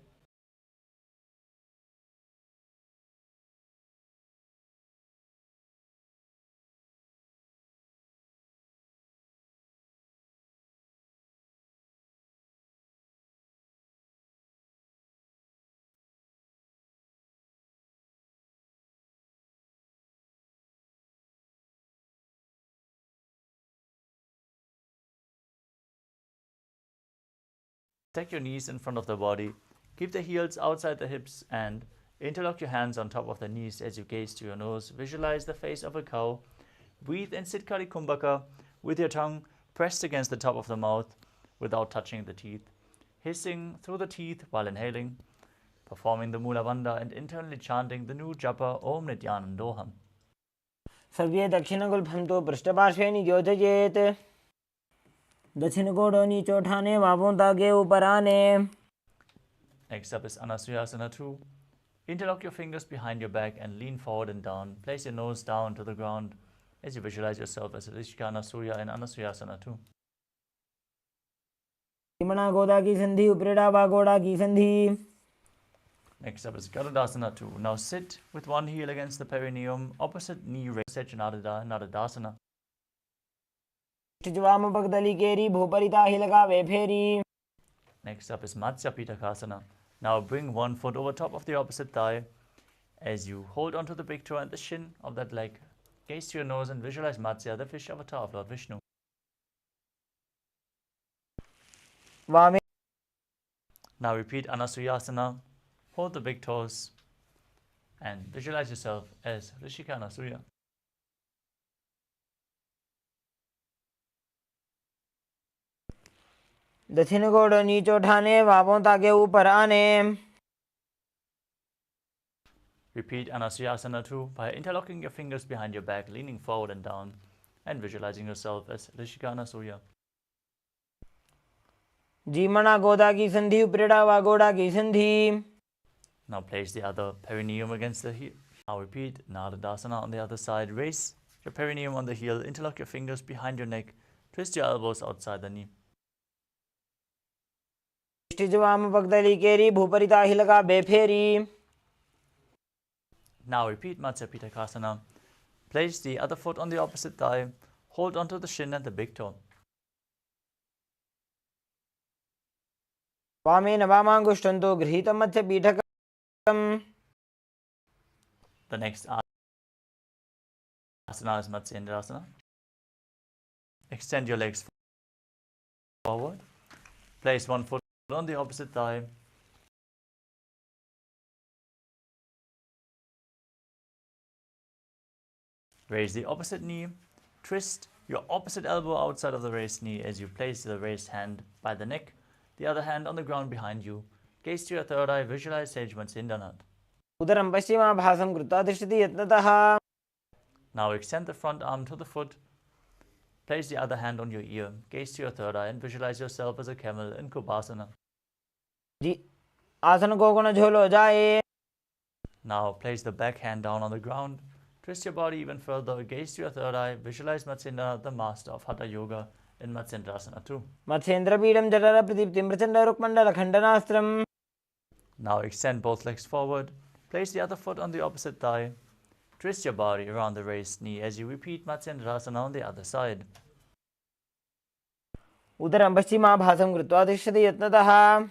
Take your knees in front of the body. Keep the heels outside the hips and interlock your hands on top of the knees as you gaze to your nose. Visualize the face of a cow. Breathe in Siddhkari Kumbhaka with your tongue pressed against the top of the mouth without touching the teeth. Hissing through the teeth while inhaling. Performing the Mula Bandha and internally chanting the new japa Om Nithyanandoham. सव्ये दक्षिणगुल्फं तु पृष्ठपार्श्वे नियोजयेत्. दक्षिण घोड़ों नीचे उठाने बाहों ताके ऊपर आने. Next up is Anasuyasana 2. Interlock your fingers behind your back and lean forward and down. Place your nose down to the ground as you visualize yourself as Rishikana Surya in Anasuyasana 2. मणा गोदा की संधि उपरेड़ा वागोड़ा की संधि. Next up is Garudasana 2. Now sit with one heel against the perineum, opposite knee raised, Nadadasana. वाम पगदली केरी भूपरिता ही लगावे फेरी. Next up is Matsya Pitakasana. Now bring one foot over top of the opposite thigh as you hold onto the big toe and the shin of that leg. Gaze to your nose and visualize Matsya, the fish avatar of Lord Vishnu. वामे. Now repeat Anasuyasana. Hold the big toes and visualize yourself as Rishikana Surya. दक्षिण घोड़ों नीचे उठाने बाहों ताके ऊपर आने. Repeat Anasuyasana 2 by interlocking your fingers behind your back, leaning forward and down, and visualizing yourself as Rishikana Surya. जीमणा गोदा की संधि उपरेड़ा वागोड़ा की संधि. Now place the other perineum against the heel. Now repeat Nadadasana on the other side. Raise your perineum on the heel, interlock your fingers behind your neck, twist your elbows outside the knee. वाम पगदली केरी भूपरिता ही लगावे फेरी. Now repeat Matsya Pitakasana. Place the other foot on the opposite thigh. Hold onto the shin and the big toe. वामेन वामांगुष्ठन्तो गृहीतं मध्य पीठकम्. The next asana is Matsyendrasana. Extend your legs forward. Place one foot on the opposite thigh. Raise the opposite knee. Twist your opposite elbow outside of the raised knee as you place the raised hand by the neck, the other hand on the ground behind you. Gaze to your third eye. Visualize Sage Matsyendrasana. उदरं पश्चिमाभासं कृत्वा तिष्ठति यत्नतः. Now extend the front arm to the foot. Place the other hand on your ear. Gaze to your third eye and visualize yourself as a camel in Kubasana. आसन को गुण झोलो जाए. Now place the back hand down on the ground. Twist your body even further. Gaze to your third eye. Visualize Matsyendra, the master of Hatha Yoga, in Matsyendrasana 2. मत्स्येन्द्रपीडं जठर प्रदीप्तिं प्रचण्डरुक्मण्डलखण्डनास्त्रम्. Now extend both legs forward. Place the other foot on the opposite thigh. Twist your body around the raised knee as you repeat Matsyendrasana on the other side. उदरं पश्चिमाभासं कृत्वा तिष्ठति यत्नतः.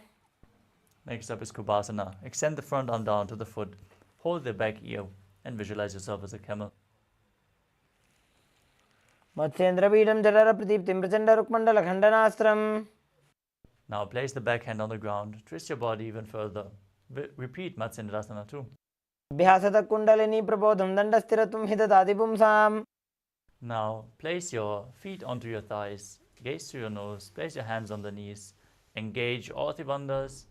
Next up is Kubasana. Extend the front arm down to the foot. Hold the back ear and visualize yourself as a camel. मत्स्येन्द्रपीडं जठर प्रदीप्तिं प्रचण्डरुक्मण्डलखण्डनास्त्रम्. Now place the back hand on the ground. Twist your body even further. Repeat Matsyendrasana 2. अभ्यासतः kundalini प्रबोधं दण्डस्थिरत्वं हि ददाति पुंसाम्. Now place your feet onto your thighs. Gaze to your nose. Place your hands on the knees. Engage all the bandhas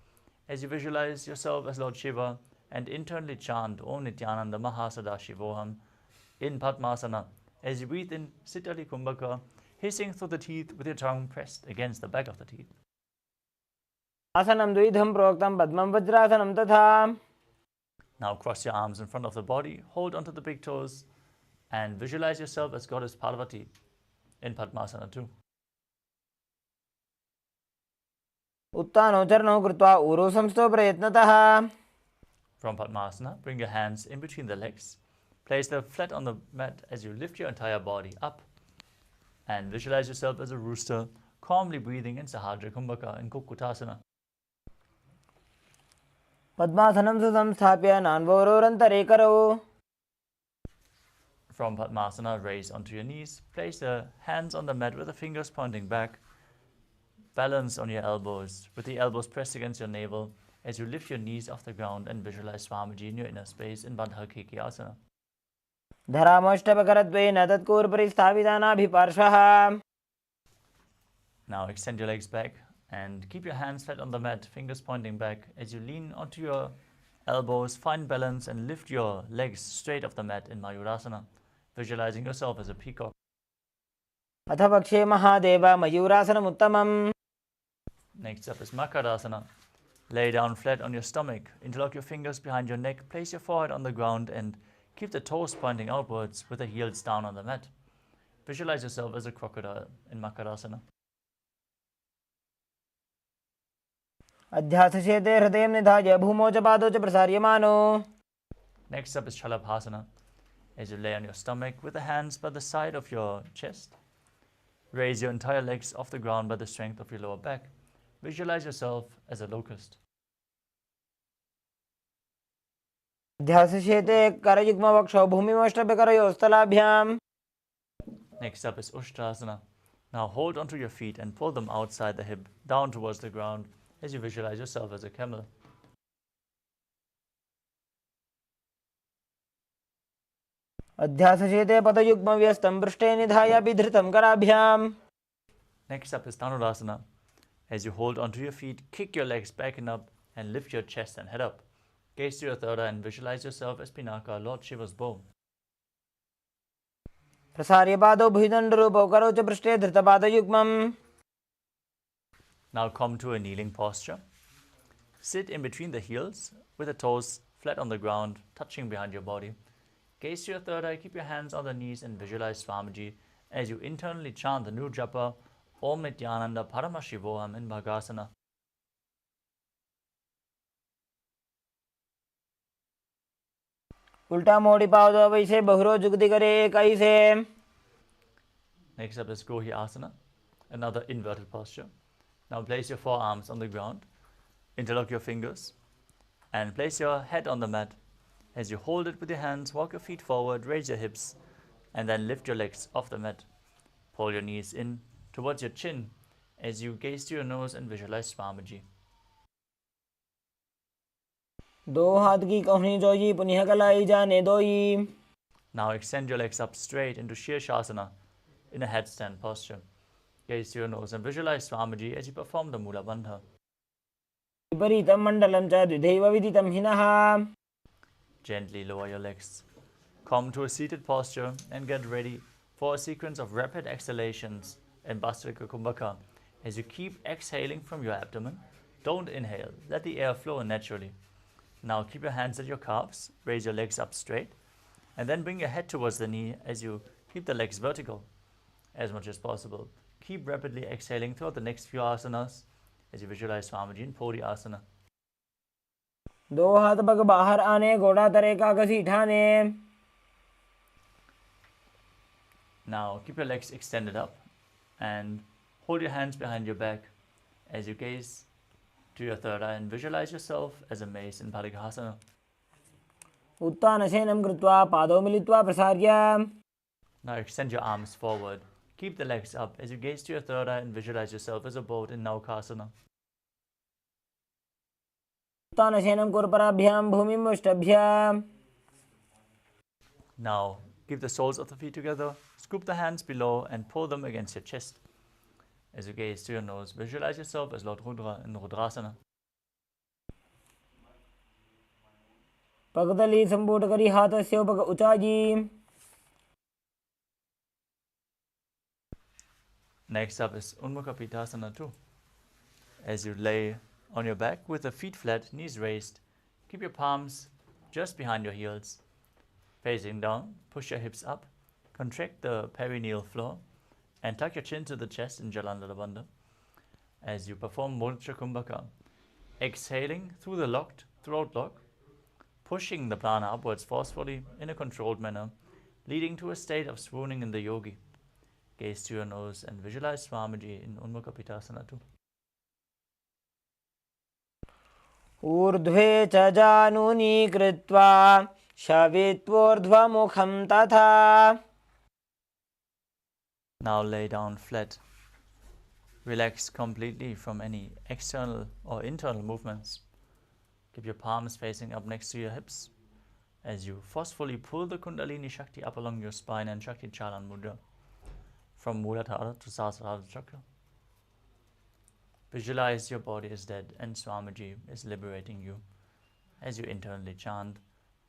as you visualize yourself as Lord Shiva and internally chant Om Nithyananda Mahasadaशिवोहम in Padmasana. As you breathe in Sitali Kumbhaka, hissing through the teeth with your tongue pressed against the back of the teeth. आसनं द्विधं प्रोक्तं पद्मं वज्रासनं तथा. Now cross your arms in front of the body, hold onto the big toes, and visualize yourself as Goddess Parvati in Padmasana 2. उत्तानो चरणौ कृत्वा ऊरो संस्थो प्रयत्नतः. From Padmasana, bring your hands in between the legs. Place them flat on the mat as you lift your entire body up. And visualize yourself as a rooster, calmly breathing in Sahadra Kumbhaka in Kukutasana. पद्मासनं सुसंस्थाप्य नान्वोरोरन्तरे करौ. From Padmasana, raise onto your knees. Place the hands on the mat with the fingers pointing back. Balance on your elbows, with the elbows pressed against your navel as you lift your knees off the ground and visualize Swamiji in your inner space in Bandha Asana. धरामष्टपकरद्वयेन तत्कूर्परि स्थापितानाभिपार्श्वः. Now extend your legs back and keep your hands flat on the mat, fingers pointing back as you lean onto your elbows, find balance and lift your legs straight off the mat in Mayurasana, visualizing yourself as a peacock. अथ पक्षे Mahadev मयूरासनमुत्तमम्. Next up is Makarasana. Lay down flat on your stomach. Interlock your fingers behind your neck. Place your forehead on the ground and keep the toes pointing outwards with the heels down on the mat. Visualize yourself as a crocodile in Makarasana. अध्यासशेते हृदयं निधाय भूमौ च पादौ च प्रसार्यमानो. Next up is Shalabhasana. As you lay on your stomach with the hands by the side of your chest, raise your entire legs off the ground by the strength of your lower back. Visualize yourself as a locust. अध्यासशेते करयुग्मवक्षौ भूमिमष्टभ्यकरयोस्तलाभ्याम्. Next up is Ushtrasana. Now hold onto your feet and pull them outside the hip, down towards the ground, as you visualize yourself as a camel. अध्यासशेते पदयुग्मव्यस्तं पृष्ठे निधाय बिधृतं कराभ्याम्. Next up is Dhanurasana. As you hold onto your feet, kick your legs back and up and lift your chest and head up. Gaze to your third eye and visualize yourself as Pinaka, Lord Shiva's bow. प्रसार्य पादौ भुजदण्डरूपौ करौ च पृष्ठे धृतपादयुग्मम्. Now come to a kneeling posture. Sit in between the heels with the toes flat on the ground, touching behind your body. Gaze to your third eye, keep your hands on the knees and visualize Swamiji as you internally chant the new japa Om Nithyananda Paramashivoham in Bhagasana. उल्टा मोड़ी पादौ वैसे बहुरो जुगति करे कैसे. Next up is Gohi Asana, another inverted posture. Now place your forearms on the ground, interlock your fingers, and place your head on the mat. As you hold it with your hands, walk your feet forward, raise your hips, and then lift your legs off the mat. Pull your knees in towards your chin as you gaze to your nose and visualize Swamiji. दो हाथ की कोहनी जोई पुनः कलाई जाने दोई. Now extend your legs up straight into Shirshasana in a headstand posture. Gaze to your nose and visualize Swamiji as you perform the Mula Bandha. विपरीतं मण्डलं च द्विधैव विदितं हिनः. Gently lower your legs. Come to a seated posture and get ready for a sequence of rapid exhalations in Bhastrika Kumbhaka. As you keep exhaling from your abdomen, don't inhale. Let the air flow naturally. Now keep your hands at your calves, raise your legs up straight, and then bring your head towards the knee as you keep the legs vertical as much as possible. Keep rapidly exhaling throughout the next few asanas as you visualize Swamiji in Puri Asana. दो हाथ पग बाहर आने घोड़ा तरे का घसीट ठाने. Now keep your legs extended up and hold your hands behind your back as you gaze to your third eye and visualize yourself as a mace in Bhadikasana. उत्तानशयनं कृत्वा पादौ मिलित्वा प्रसार्य. Now extend your arms forward. Keep the legs up as you gaze to your third eye and visualize yourself as a boat in Naukasana. उत्तानशयनं कुर्पराभ्यां भूमिं मुष्टभ्य. Now keep the soles of the feet together, scoop the hands below and pull them against your chest. As you gaze to your nose, visualize yourself as Lord Rudra in Rudrasana. पगतली संपूट करी हाथस्य पग उचाजी. Next up is Unmukha Pitasana 2. As you lay on your back with the feet flat, knees raised, keep your palms just behind your heels. Facing down, push your hips up, contract the perineal floor, and tuck your chin to the chest in Jalandhara Bandha. As you perform Murcha Kumbhaka, exhaling through the locked throat lock, pushing the prana upwards forcefully in a controlled manner, leading to a state of swooning in the yogi. Gaze to your nose and visualize Swamiji in Unmukha Pitasana 2. ऊर्ध्वे च जानूनि कृत्वा शवित्वोर्ध्वमुखं तथा. Now lay down flat. Relax completely from any external or internal movements. Keep your palms facing up next to your hips as you forcefully pull the Kundalini Shakti up along your spine and Shakti Chalan Mudra from Muladhara to Sahasrara Chakra. Visualize your body is dead and Swamiji is liberating you as you internally chant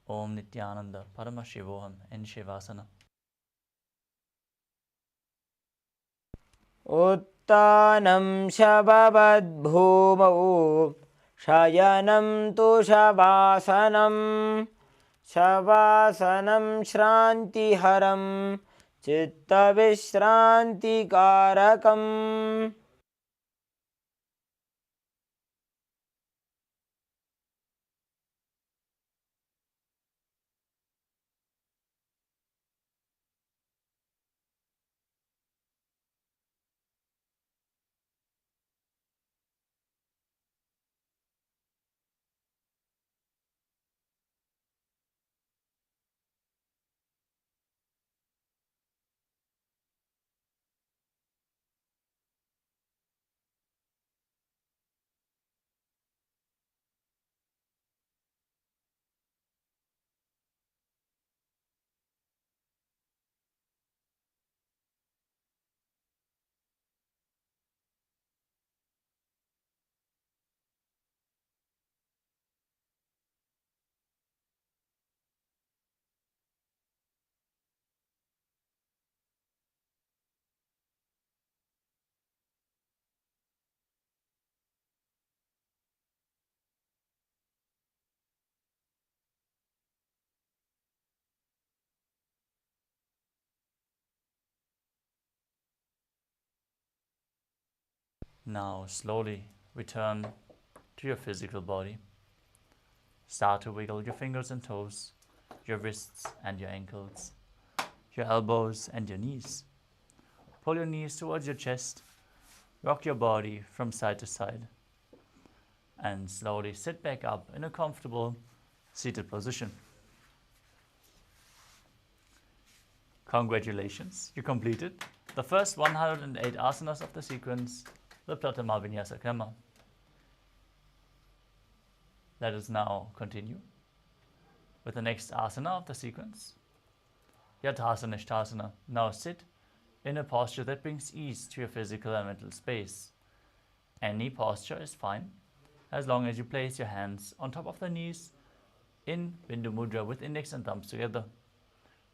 Om Nithyananda Paramashivoham in Shivasana. उत्तानं शववद्भूमौ शयनं तु शवासनं शवासनं श्रान्तिहरं चित्तविश्रान्तिकारकम्. Now slowly return to your physical body. Start to wiggle your fingers and toes, your wrists and your ankles, your elbows and your knees. Pull your knees towards your chest, rock your body from side to side, and slowly sit back up in a comfortable seated position. Congratulations, you completed the first 108 asanas of the sequence, the Pratama Vinyasa Krama. Let us now continue with the next asana of the sequence, Yathasana Ishtasana. Now sit in a posture that brings ease to your physical and mental space. Any posture is fine, as long as you place your hands on top of the knees in Bindu Mudra with index and thumbs together.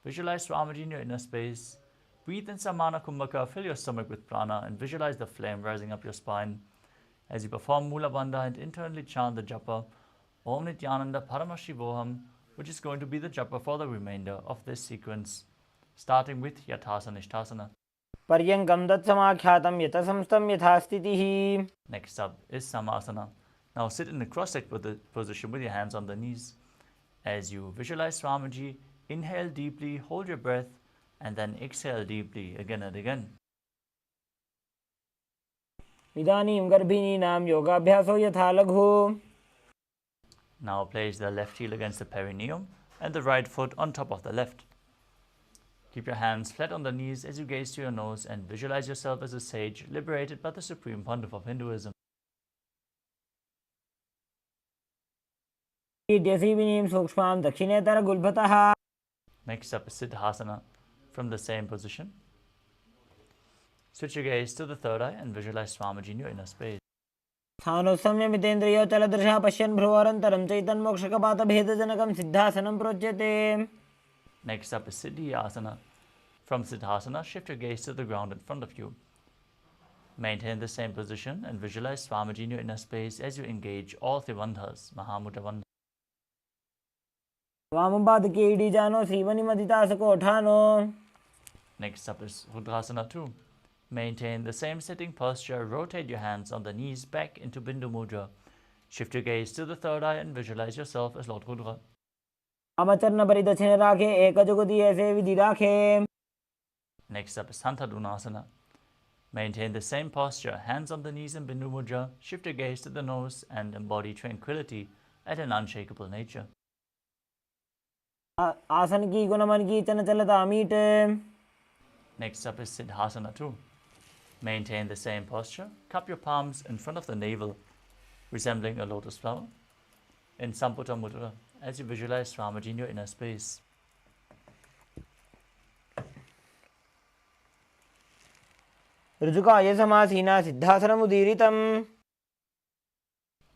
Visualize Swamiji in your inner space. Breathe in Samana Kumbhaka, fill your stomach with prana and visualize the flame rising up your spine. As you perform Mula Bandha and internally chant the japa, Om Nithyananda Paramashivoham, which is going to be the japa for the remainder of this sequence, starting with Yathasana Ishtasana. पर्यङ्कं तत्समाख्यातं यतसंस्थं यथा स्थितिः. Next up is Samasana. Now sit in a cross-legged position with your hands on the knees. As you visualize Swamiji, inhale deeply, hold your breath, and then exhale deeply again and again. इदानीं गर्भिणीनां योगाभ्यासो यथा लघु. Now place the left heel against the perineum and the right foot on top of the left. Keep your hands flat on the knees as you gaze to your nose and visualize yourself as a sage liberated by the Supreme Pontiff of Hinduism. इत्यसीविनीं सूक्ष्मां दक्षिणेतरगुल्भतः. Next up is Siddhasana. From the same position, switch your gaze to the third eye and visualize Swamiji in your inner space. स्थानोत्सम्यमितेन्द्रियो चलदृशः पश्यन् भ्रुवरन्तरं चैतन्मोक्षकपातभेदजनकं सिद्धासनं प्रोच्यते. Next up is Siddhyasana. From Siddhasana, shift your gaze to the ground in front of you. Maintain the same position and visualize Swamiji in your inner space as you engage all three bandhas, Mahamudra Bandha. वामपादके इडीजानो श्रीमणिमदितासकोठानो. Next up is Rudrasana 2. Maintain the same sitting posture, rotate your hands on the knees back into Bindu Mudra. Shift your gaze to the third eye and visualize yourself as Lord Rudra. वामचरण परिदक्षिण राखे एकजुगति ऐसे विधि राखे. Next up is Santadunasana. Maintain the same posture, hands on the knees in Bindu Mudra. Shift your gaze to the nose and embody tranquility at an unshakable nature. आसन की गुणमन की चलता meet. Next up is Siddhasana 2. Maintain the same posture. Cup your palms in front of the navel, resembling a lotus flower, in Samputa Mudra, as you visualize Swamiji in your inner space. ऋजुकाय समासीना सिद्धासनमुदीरितम्.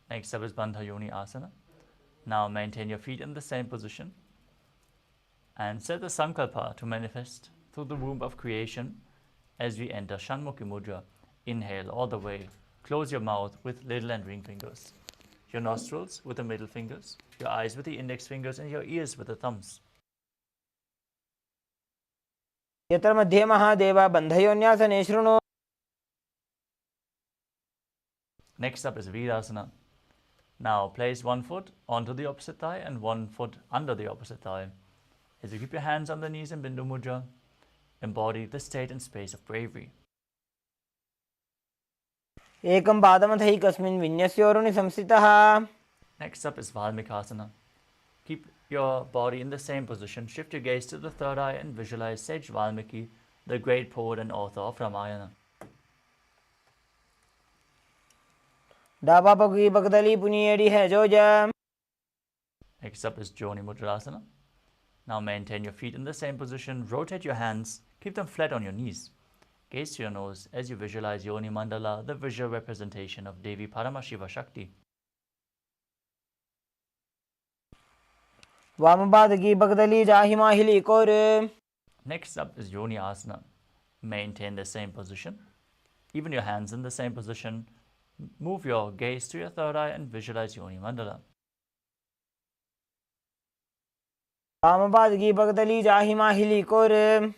Next up is Bandha Yoni Asana. Now maintain your feet in the same position and set the sankalpa to manifest through the womb of creation As we enter Shanmukhi Mudra, inhale all the way. Close your mouth with little and ring fingers, your nostrils with the middle fingers, your eyes with the index fingers, and your ears with the thumbs. यत्र मध्ये महादेव बन्धयोन्यासने शृणु. Next up is Virasana. Now place one foot onto the opposite thigh and one foot under the opposite thigh. As you keep your hands on the knees in Bindu Mudra, embody the state and space of bravery. एकं पादमथैकस्मिन् विन्यस्योरुणि संस्थितः. Next up is Valmikasana. Keep your body in the same position. Shift your gaze to the third eye and visualize Sage Valmiki, the great poet and author of Ramayana. डाबा पगी बगदली पुनियडी है जोजा. Next up is Joni Mudrasana. Now maintain your feet in the same position. Rotate your hands. Keep them flat on your knees. Gaze to your nose as you visualize Yoni Mandala, the visual representation of Devi Paramashiva Shakti. वामपाद की बगदली जाहि माहिली core. Next up is Yoni Asana. Maintain the same position. Even your hands in the same position. Move your gaze to your third eye and visualize Yoni Mandala. वामपाद की बगदली जाहि माहिली core.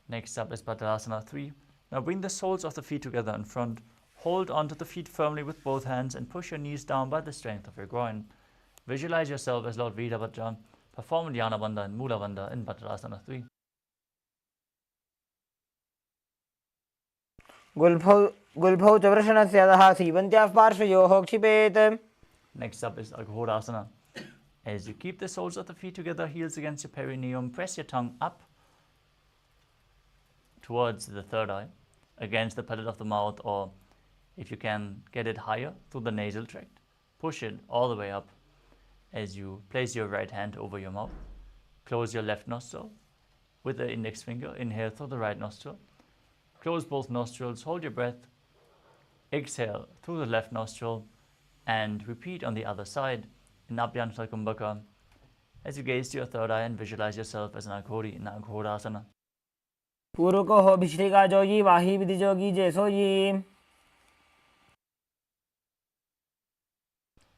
Next up is Padmasana 3. Now bring the soles of the feet together in front. Hold onto the feet firmly with both hands and push your knees down by the strength of your groin. Visualize yourself as Lord Veerabhadra. Perform Dhyana Bandha and Mula Bandha in Padmasana 3. गुल्फौ च वृषणस्य अधः सीवन्त्याः पार्श्वयोः क्षिपेत्. Next up is Aghorasana. As you keep the soles of the feet together, heels against your perineum, press your tongue up towards the third eye, against the palate of the mouth, or if you can get it higher through the nasal tract, push it all the way up. As you place your right hand over your mouth, close your left nostril with the index finger, inhale through the right nostril, close both nostrils, hold your breath, exhale through the left nostril, and repeat on the other side in Abhyantara Kumbhaka as you gaze to your third eye and visualize yourself as an Aghori in Aghorasana. पूर्व को हो भिश्रिका जोगी वाही विधि जोगी जैसो जी.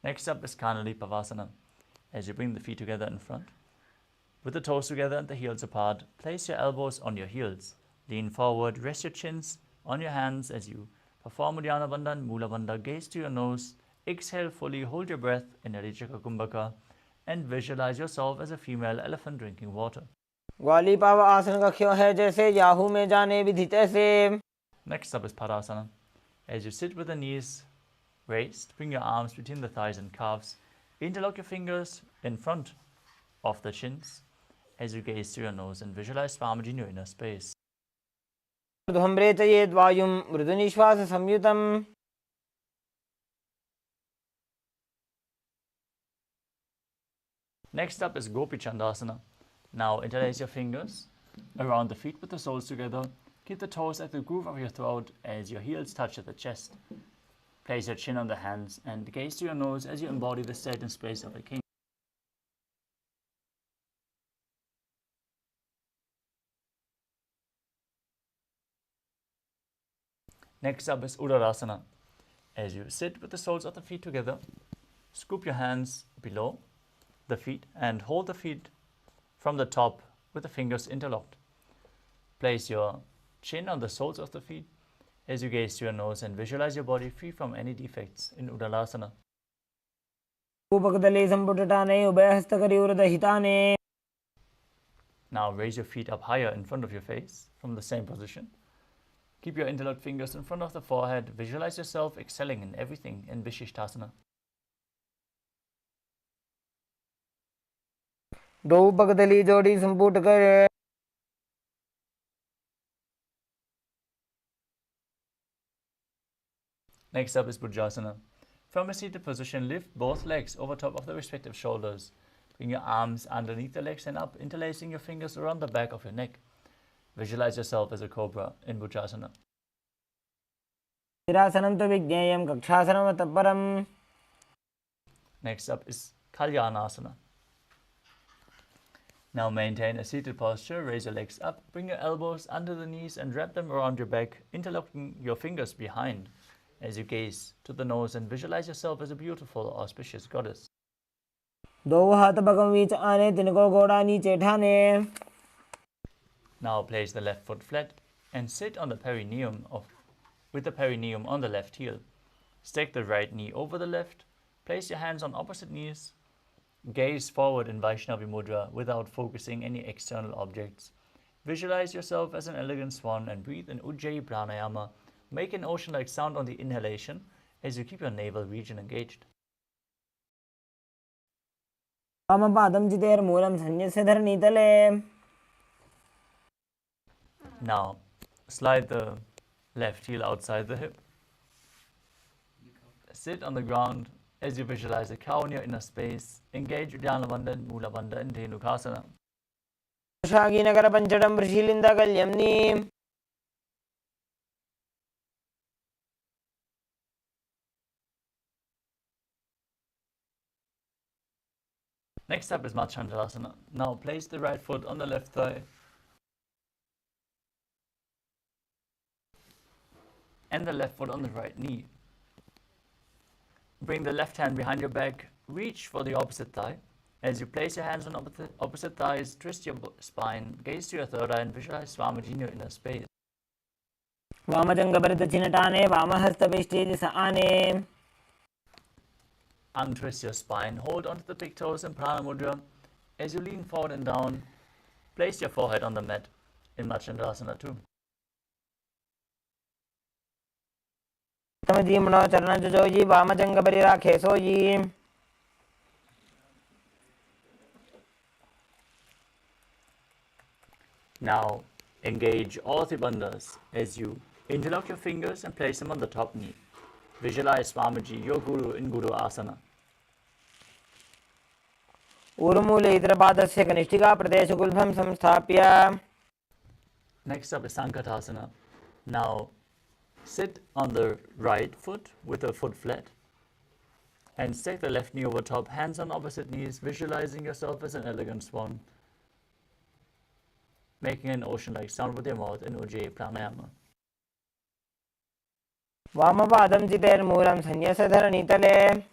Next up is Kanali Pavasana. As you bring the feet together in front, with the toes together and the heels apart, place your elbows on your heels. Lean forward, rest your chins on your hands as you perform Uddiyana Bandha and Mula Bandha. Gaze to your nose, exhale fully, hold your breath in Adhijaka Kumbhaka, and visualize yourself as a female elephant drinking water. ग्वाली पाव आसन कख्यो है जैसे Yahoo में जाने विधि तैसे. Next up is Padasana. As you sit with the knees raised, bring your arms between the thighs and calves. Interlock your fingers in front of the shins as you gaze to your nose and visualize Swamiji in your inner space. ध्वम्रेचयेद् वायुं मृदुनिश्वास संयुतम्. Next up is Gopi Chandasana. Now interlace your fingers around the feet with the soles together. Keep the toes at the groove of your throat as your heels touch at the chest. Place your chin on the hands and gaze to your nose as you embody the state and space of a king. Next up is Uddarasana. As you sit with the soles of the feet together, scoop your hands below the feet and hold the feet from the top with the fingers interlocked. Place your chin on the soles of the feet as you gaze to your nose and visualize your body free from any defects in Uddarasana. उपकदले संपुटटाने उभयहस्तकरिवृतहिताने. Now raise your feet up higher in front of your face from the same position. Keep your interlocked fingers in front of the forehead. Visualize yourself excelling in everything in Vishishtasana. दो उपकदली जोड़ी संपुट कर. Next up is Bujasana. From a seated position, lift both legs over top of the respective shoulders. Bring your arms underneath the legs and up, interlacing your fingers around the back of your neck. Visualize yourself as a cobra in Bujasana. विरासनं तु विज्ञेयं कक्षासनं तत्परम्. Next up is Kalyanasana. Now maintain a seated posture, raise your legs up, bring your elbows under the knees and wrap them around your back, interlocking your fingers behind as you gaze to the nose and visualize yourself as a beautiful, auspicious goddess. दो हाथ Burgman बीच आने, तिनको घोड़ा नीचे ठाने. Now place the left foot flat and sit on the perineum with the perineum on the left heel. Stack the right knee over the left, place your hands on opposite knees, gaze forward in Vaishnavi Mudra without focusing any external objects. Visualize yourself as an elegant swan and breathe in Ujjayi Pranayama. Make an ocean-like sound on the inhalation as you keep your navel region engaged. वामपादं चितेर्मूलं सन्यस्य धरणीतले. Now, slide the left heel outside the hip. Sit on the ground as you visualize a cow in your inner space. Engage Uddiyana Bandha and Mula Bandha and Dhenukasana. शागिनगर पंचडं वृषीलिन्दकल्यम्नि. Next up is Machandravasana. Now place the right foot on the left thigh and the left foot on the right knee. Bring the left hand behind your back, reach for the opposite thigh. As you place your hands on opposite thighs, twist your spine, gaze to your third eye and visualize Swamiji in your inner space. वामजङ्गपरिदक्षिणटाने वामहस्तभिष्टेजस आने. Untwist your spine, hold onto the big toes in Prana Mudra. As you lean forward and down, place your forehead on the mat in Machandravasana 2. तमजीमणो चरणजोजी वामजङ्गपरिराखे sooji. Now engage all three bandhas as you interlock your fingers and place them on the top knee. Visualize Swamiji, your Guru, in Guru Asana. ऊर्मूले इतरपादस्य कनिष्ठिका प्रदेशगुल्भं संस्थाप्य. Next up is Sankatasana. Now sit on the right foot with the foot flat and stack the left knee over top, hands on opposite knees, visualizing yourself as an elegant swan, making an ocean-like sound with your mouth in Ujjayi Pranayama. वामपादं चितेर्मूलं सन्यस्य धरणीतले.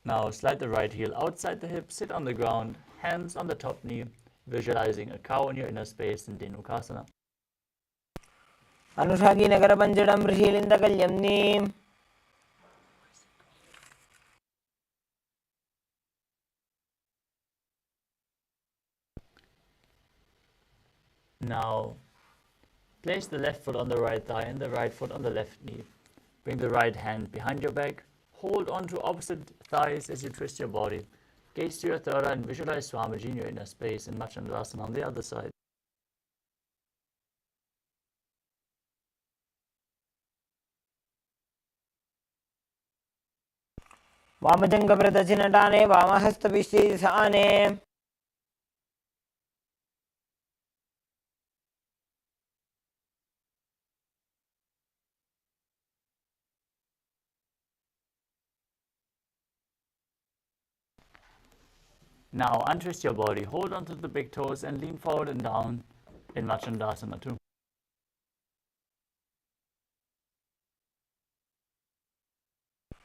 Now slide the right heel outside the hip, sit on the ground, hands on the top knee, visualizing a cow in your inner space in Dhenukasana. अनुषागिनगर पंचडं वृषीलिन्दकल्यम्नि. Now place the left foot on the right thigh and the right foot on the left knee. Bring the right hand behind your back. Hold on to opposite thighs as you twist your body. Gaze to your third eye and visualize Swamiji in your inner space in Machandravasana on the other side. वामजङ्गपरिदक्षिणटाने वामहस्तभिष्टेजस आने. Now untwist your body, hold onto the big toes and lean forward and down in Machandravasana 2.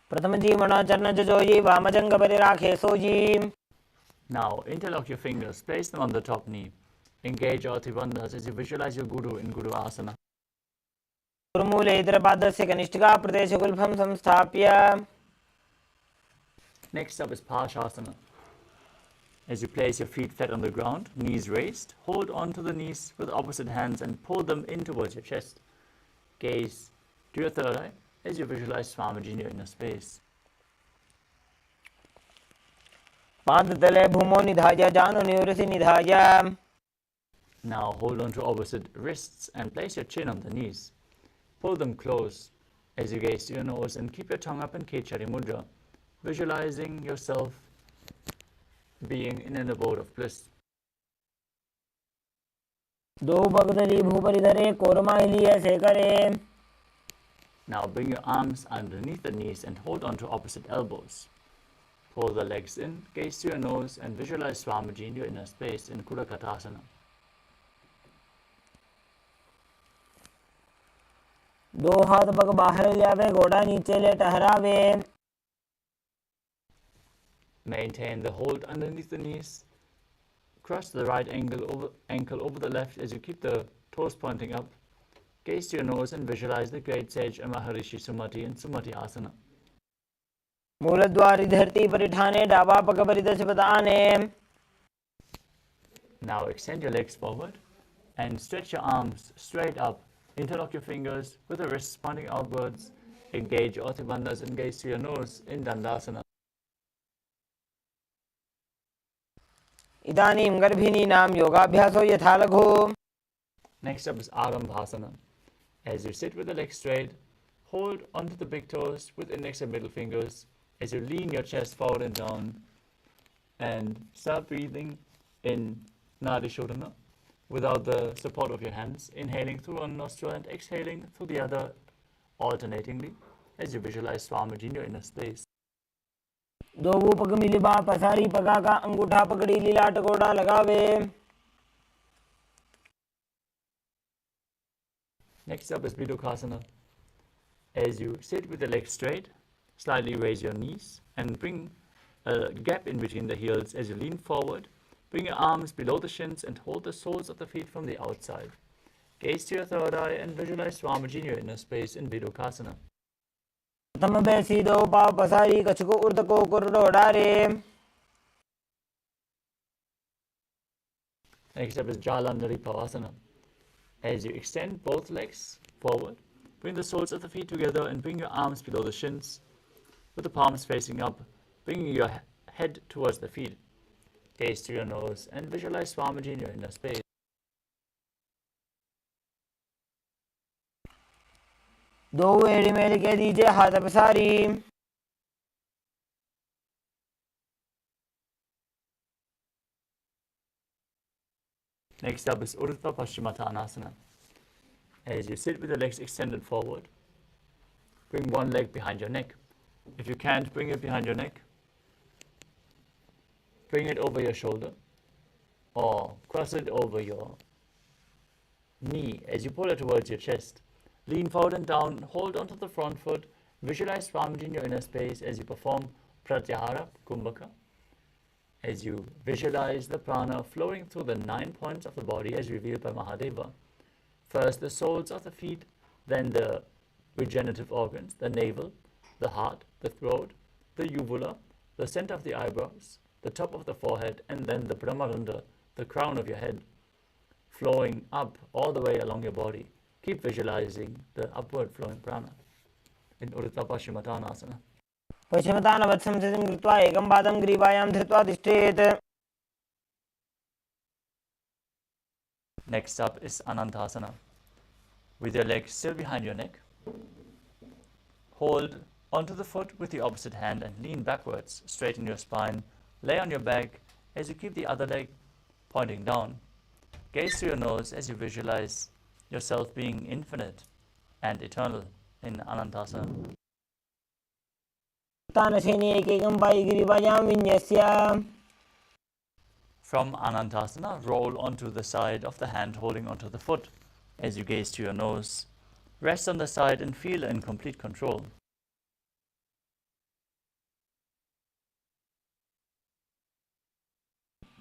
प्रथमजीमणो चरणजोजी वामजङ्गपरिराखे sooji. Now interlock your fingers, place them on the top knee. Engage all three bandhas as you visualize your Guru in Guru Asana. ऊर्मूले इतरपादस्य कनिष्ठिका प्रदेशगुल्भं संस्थाप्य. Next up is Parshasana. As you place your feet flat on the ground, knees raised, hold on to the knees with opposite hands and pull them in towards your chest. Gaze to your third eye as you visualize Swamiji in your inner space. पादतले भूमौ निधाय जानु निवृसि निधाय. Now hold on to opposite wrists and place your chin on the knees. Pull them close as you gaze to your nose and keep your tongue up in Kechari Mudra, visualizing yourself being in an abode of bliss. दो भगदली भूपरिधरे कोरमाइली ऐसे करे. Now bring your arms underneath the knees and hold on to opposite elbows. Pull the legs in, gaze to your nose, and visualize Swamiji in your inner space in Kudakatasana. दो हाथ पग बाहर ले आवे, घोड़ा नीचे ले टहरावे. Maintain the hold underneath the knees. Cross the right ankle over the left as you keep the toes pointing up. Gaze to your nose and visualize the great sage Maharishi Sumati in Sumati Asana. मूलद्वारी धरती परिठाने, डाबा पग परिदश बताने. Now extend your legs forward and stretch your arms straight up. Interlock your fingers with the wrists pointing outwards. Engage your Orthobandhas and gaze to your nose in Dandasana. इदानीं गर्भिणीनां योगाभ्यासो यथा लघु. Next up is Arambhasana. As you sit with the legs straight, hold onto the big toes with index and middle fingers as you lean your chest forward and down, and start breathing in Nadi Shodhana without the support of your hands, inhaling through one nostril and exhaling through the other alternatingly as you visualize Swamiji in your inner space. दो वो पग मिलिबा पसारी पगा का अंगूठा पकड़ी लीला टकोड़ा लगावे. Next up is Bidukasana. As you sit with the legs straight, slightly raise your knees and bring a gap in between the heels as you lean forward. Bring your arms below the shins and hold the soles of the feet from the outside. Gaze to your third eye and visualize Swamiji in your inner space in Bidukasana. प्रथम बैसी दो पाव पसारी कछको उर्द को कुर्डो डारे. Next up is Jalandhari Pavasana. As you extend both legs forward, bring the soles of the feet together and bring your arms below the shins with the palms facing up, bringing your head towards the feet. Gaze to your nose and visualize Swamiji in your inner space. दो एड़ी mail के दीजिए हाथ पसारी. Next up is Urdhva Paschimottanasana. As you sit with the legs extended forward, bring one leg behind your neck. If you can't bring it behind your neck, bring it over your shoulder or cross it over your knee as you pull it towards your chest. Lean forward and down, hold onto the front foot, visualize Swamiji in your inner space as you perform Pratyahara Kumbhaka. As you visualize the prana flowing through the 9 points of the body as revealed by Mahadeva. First the soles of the feet, then the regenerative organs, the navel, the heart, the throat, the uvula, the center of the eyebrows, the top of the forehead, and then the Brahmaranda, the crown of your head, flowing up all the way along your body. Keep visualizing the upward flowing prana in Urdhva Paschimottanasana. पश्चिमतानवत् संस्थितिं कृत्वा एकं पादं ग्रीवायां धृत्वा तिष्ठेत्. Next up is Anantasana. With your legs still behind your neck, hold onto the foot with the opposite hand and lean backwards. Straighten your spine, lay on your back as you keep the other leg pointing down. Gaze to your nose as you visualize yourself being infinite and eternal in Anantasana. तानसेनी एकैकं Pai गिरिवायां विन्यस्य. From Anantasana, roll onto the side of the hand holding onto the foot. As you gaze to your nose, rest on the side and feel in complete control.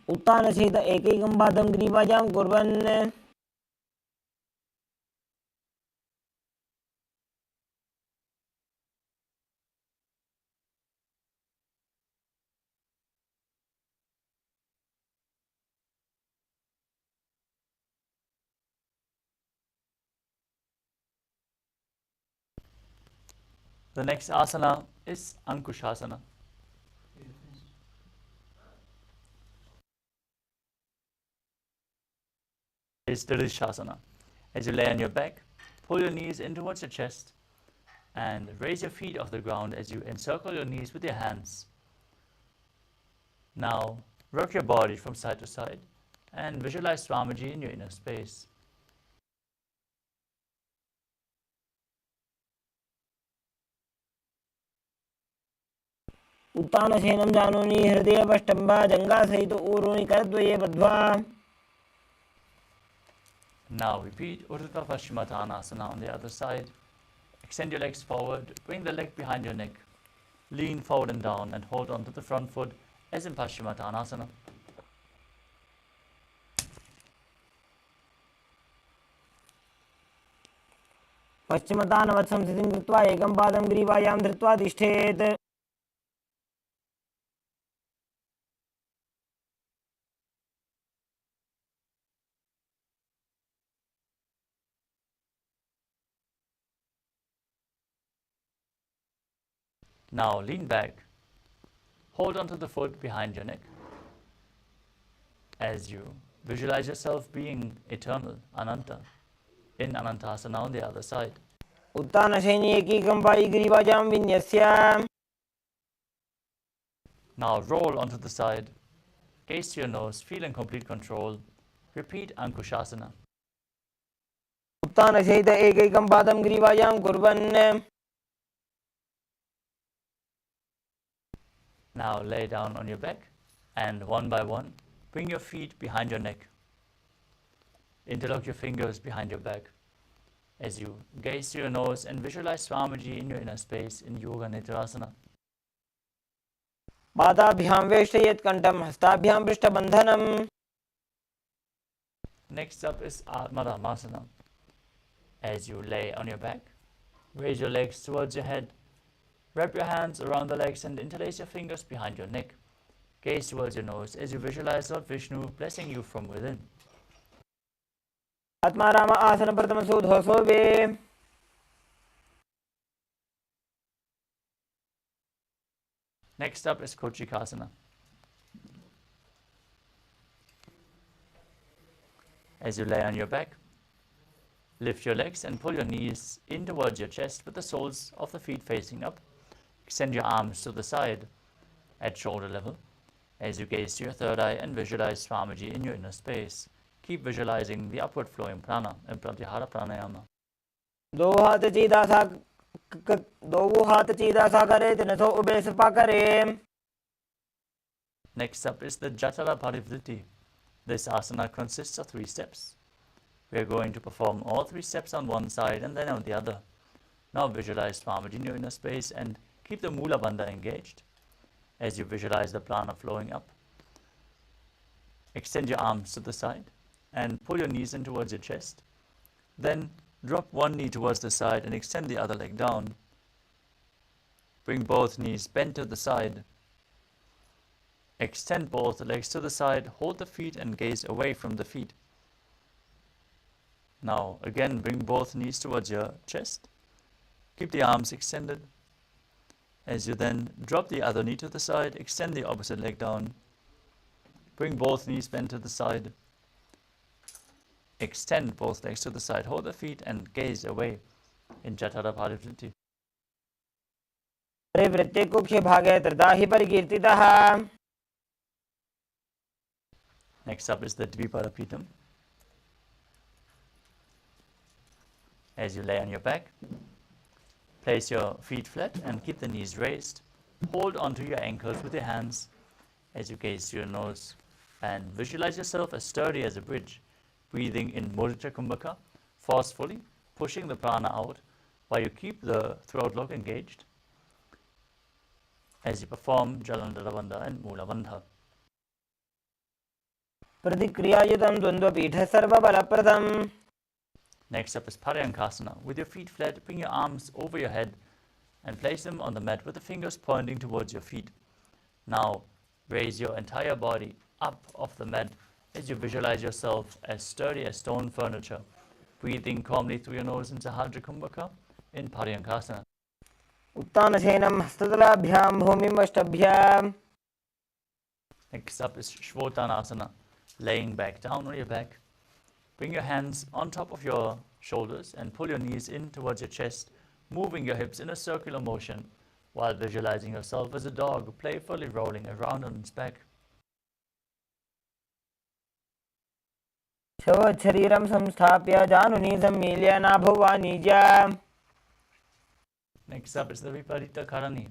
उत्तानसहित एकैकं पादं ग्रीवायां कुर्वन्. The next asana is Ankushasana. Is Dirishasana. As you lay on your back, pull your knees in towards your chest and raise your feet off the ground as you encircle your knees with your hands. Now, rock your body from side to side and visualize Swamiji in your inner space. उत्तानशयनं जानूनि हृदयवष्टम्भा जङ्घासहित ऊरूनि करद्वये बद्ध्वा. Now repeat Urdhva Paschimottanasana on the other side. Extend your legs forward, bring the leg behind your neck. Lean forward and down and hold on to the front foot as in Paschimottanasana. पश्चिमतानवत् संस्थितिं कृत्वा एकं पादं ग्रीवायां धृत्वा तिष्ठेत्. Now lean back, hold onto the foot behind your neck as you visualize yourself being eternal, Ananta, in Anantasana on the other side. उत्तानशयने एकैकं Pai ग्रीवाजां विन्यस्य. Now roll onto the side, gaze to your nose, feel in complete control. Repeat Ankushasana. उत्तानशयित एकैकं पादं ग्रीवायां कुर्वन्. Now lay down on your back and one by one, bring your feet behind your neck. Interlock your fingers behind your back as you gaze to your nose and visualize Swamiji in your inner space in Yoga Nidrasana. पादाभ्यां वेष्टयेत् कण्ठं हस्ताभ्यां पृष्ठबन्धनम्. Next up is Atmaramasana. As you lay on your back, raise your legs towards your head. Wrap your hands around the legs and interlace your fingers behind your neck. Gaze towards your nose as you visualize Lord Vishnu blessing you from within. Atmaram आसन प्रथम सोधोसोवे. Next up is Kochikasana. As you lay on your back, lift your legs and pull your knees in towards your chest with the soles of the feet facing up. Extend your arms to the side at shoulder level as you gaze to your third eye and visualize Swamiji in your inner space. Keep visualizing the upward flowing prana and Pratyahara Pranayama. दो हाथ चीदासा करे तिनसो ube Sapa करे. Next up is the Jatara Parivritti. This asana consists of 3 steps. We are going to perform all 3 steps on one side and then on the other. Now visualize Swamiji in your inner space and keep the Mula Bandha engaged as you visualize the prana flowing up. Extend your arms to the side and pull your knees in towards your chest. Then drop one knee towards the side and extend the other leg down. Bring both knees bent to the side. Extend both legs to the side, hold the feet and gaze away from the feet. Now again bring both knees towards your chest. Keep the arms extended. As you then drop the other knee to the side, extend the opposite leg down. Bring both knees bent to the side. Extend both legs to the side, hold the feet and gaze away in Jatara Parivritti. परिवृत्ते कुक्षे भागे तृता हि परिकीर्तितः. Next up is the Dviparapitam. As you lay on your back, place your feet flat and keep the knees raised. Hold onto your ankles with your hands as you gaze to your nose and visualize yourself as sturdy as a bridge, breathing in Mudra Kumbhaka, forcefully pushing the prana out while you keep the throat lock engaged as you perform Jalandhara Bandha and Mula Bandha. प्रतिक्रियायुतं द्वन्द्वपीठः सर्वबलप्रदम्. Next up is Paryankasana. With your feet flat, bring your arms over your head and place them on the mat with the fingers pointing towards your feet. Now raise your entire body up off the mat as you visualize yourself as sturdy as stone furniture, breathing calmly through your nose in Sahadra Kumbhaka in Paryankasana. उत्तानशयनं हस्ततलाभ्यां भूमिं अष्टभ्याम्. Next up is Shvotanasana. Laying back down on your back. Bring your hands on top of your shoulders and pull your knees in towards your chest, moving your hips in a circular motion while visualizing yourself as a dog playfully rolling around on its back. शरीरं संस्थाप्य जानुनी सम्मील्य नाभुवा निजा. Next up is the Viparita Karani.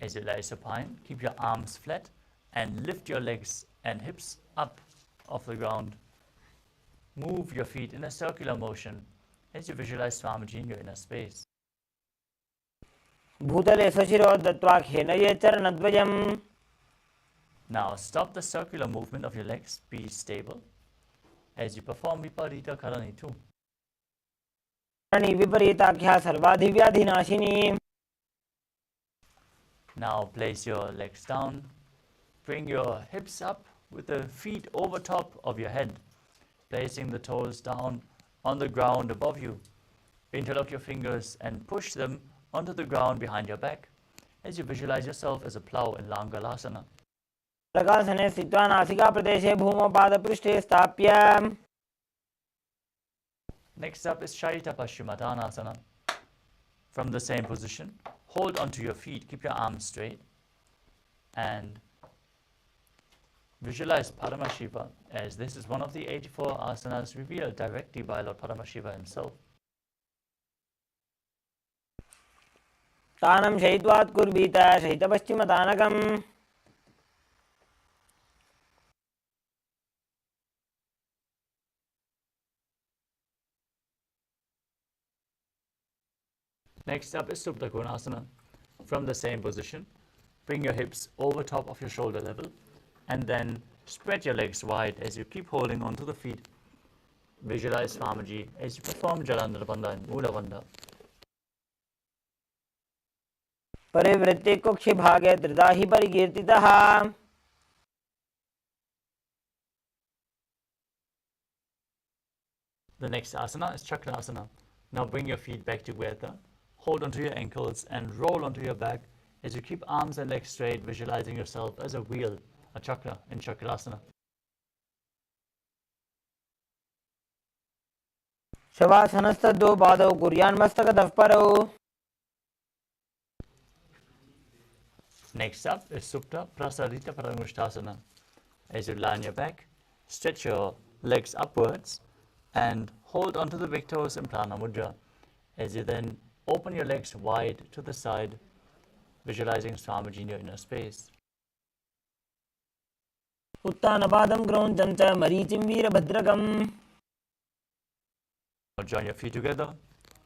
As you lie supine, keep your arms flat and lift your legs and hips up off the ground. Move your feet in a circular motion as you visualize Swamiji in your inner space. भूतले स्वशिरो दत्त्वा खेनये चरणद्वयम्. Now stop the circular movement of your legs. Be stable as you perform Viparita Karani 2. Karni विपरीताख्या सर्वाधिव्याधिनाशिनी. Now place your legs down. Bring your hips up with the feet over top of your head, placing the toes down on the ground above you. Interlock your fingers and push them onto the ground behind your back as you visualize yourself as a plow in Langalasana. प्रकाशने स्थित्वा नासिका प्रदेशे भूमौ पादपृष्ठे स्थाप्य. Next up is Shaita Paschimottanasana. From the same position, hold onto your feet, keep your arms straight, and visualize Paramashiva, as this is one of the 84 asanas revealed directly by Lord Paramashiva himself. तानं शयित्वात् कुर्वीत शयितपश्चिमतानकम्. Next up is Supta Konasana. From the same position, bring your hips over top of your shoulder level and then spread your legs wide as you keep holding onto the feet. Visualize Swamiji as you perform Jalandhara Bandha and Mula Bandha. परिवृत्ति कुक्षि भागे त्रिधा हि परिकीर्तितः. The next asana is Chakrasana. Now bring your feet back together, hold onto your ankles and roll onto your back as you keep arms and legs straight, visualizing yourself as a wheel, a chakra in Chakrasana. शवासनस्तद्दो पादौ कुर्यान्मस्तकतः परौ. Next up is Supta Prasarita Parangushtasana. As you lie on your back, stretch your legs upwards and hold onto the big toes in Prana Mudra. As you then open your legs wide to the side, visualizing Swamiji in your inner space. उत्तानपादं क्रौञ्चं च मरीचिं वीरभद्रकम्. Now join your feet together,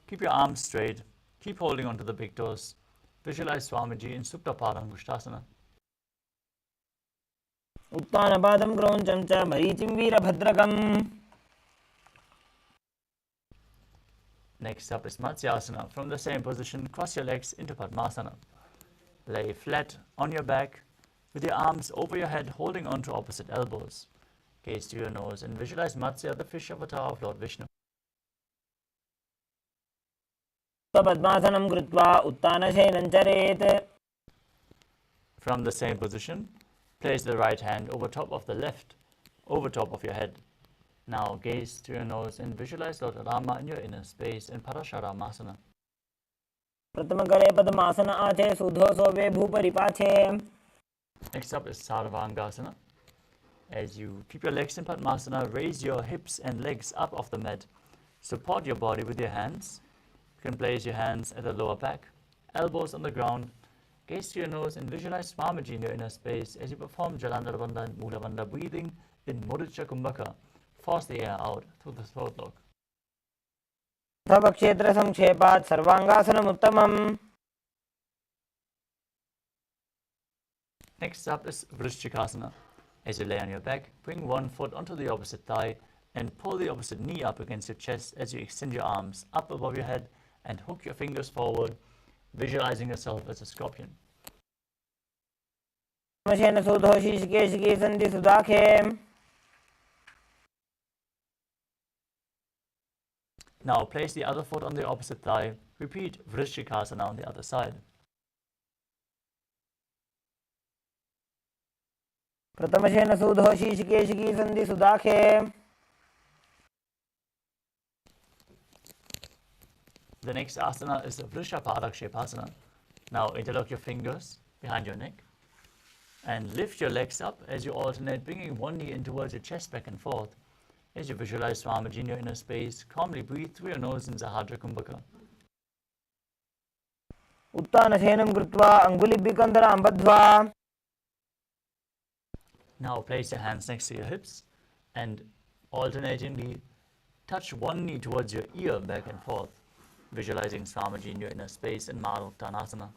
keep your arms straight, keep holding onto the big toes. Visualize Swamiji in Supta Parangushtasana. उत्तानपादं क्रौञ्चं च मरीचिं वीरभद्रकम्. Next up is Matsyasana. From the same position, cross your legs into Padmasana. Lay flat on your back with your arms over your head, holding on to opposite elbows. Gaze to your nose and visualize Matsya, the fish avatar of Lord Vishnu. पद्मासनं कृत्वा उत्तानशयनं चरेत्. From the same position, place the right hand over top of the left, over top of your head. Now gaze to your nose and visualize Lord Rama in your inner space in Parasharamasana. प्रथमकरे पद्मासन आचे सुधो सोवे भूपरिपाचे. Next up is Sarvangasana. As you keep your legs in Padmasana, raise your hips and legs up off the mat. Support your body with your hands. You can place your hands at the lower back, elbows on the ground. Gaze to your nose and visualize Swamiji in your inner space as you perform Jalandhara Bandha and Mula Bandha, breathing in Mudita Kumbhaka. Force the air out through the throat lock. क्षेत्र संक्षेपात् सर्वांगासनमुत्तमम्. Next up is Vrishchikasana. As you lay on your back, bring one foot onto the opposite thigh and pull the opposite knee up against your chest as you extend your arms up above your head and hook your fingers forward, visualizing yourself as a scorpion. Now place the other foot on the opposite thigh. Repeat Vrishchikasana on the other side. प्रथमशेन सूधो शीशिकेशिकी सन्धि सुदाखे. The next asana is the Vrishapadakshepasana. Now interlock your fingers behind your neck and lift your legs up as you alternate, bringing one knee in towards your chest back and forth. As you visualize Swamiji in your inner space, calmly breathe through your nose in Sahadra Kumbhaka. उत्तानशयनं कृत्वा अङ्गुलिभिकन्दरां बद्ध्वा. Now place your hands next to your hips and alternatingly touch one knee towards your ear back and forth, visualizing Swamiji in your inner space in Maruttanasana.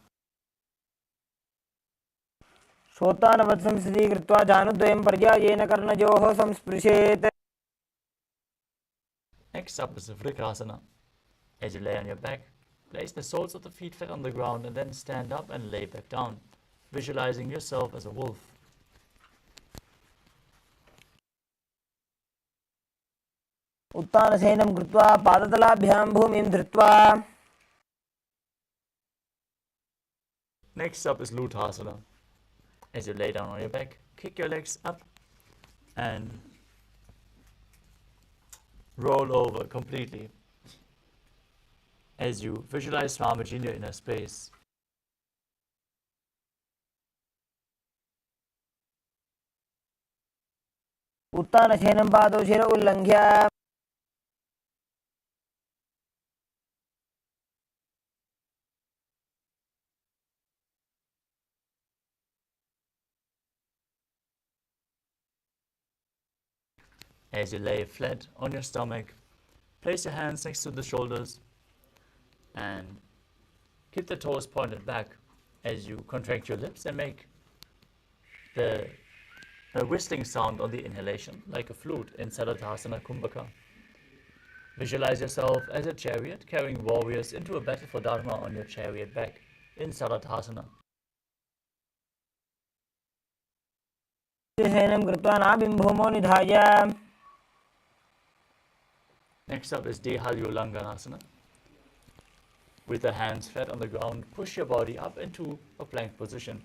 श्रोतानवत्सं स्थितीकृत्वा जानुद्वयं पर्यायेन कर्णयोः संस्पृशेत्. Next up is the Vrikrasana. As you lay on your back, place the soles of the feet flat on the ground and then stand up and lay back down, visualizing yourself as a wolf. उत्तानशयनं कृत्वा पादतलाभ्यां भूमिं धृत्वा. Next up is Luthasana. As you lay down on your back, kick your legs up and roll over completely as you visualize Swamiji in your inner space. उत्तानशयनं पादौ शिर उल्लङ्घ्य. As you lay flat on your stomach, place your hands next to the shoulders and keep the toes pointed back as you contract your lips and make the whistling sound on the inhalation like a flute in Saladhasana Kumbhaka. Visualize yourself as a chariot carrying warriors into a battle for Dharma on your chariot back in Saladhasana. शयनं कृत्वा नाभिं भूमौ निधाय. Next up is Dehalyulanganasana. With the hands flat on the ground, push your body up into a plank position.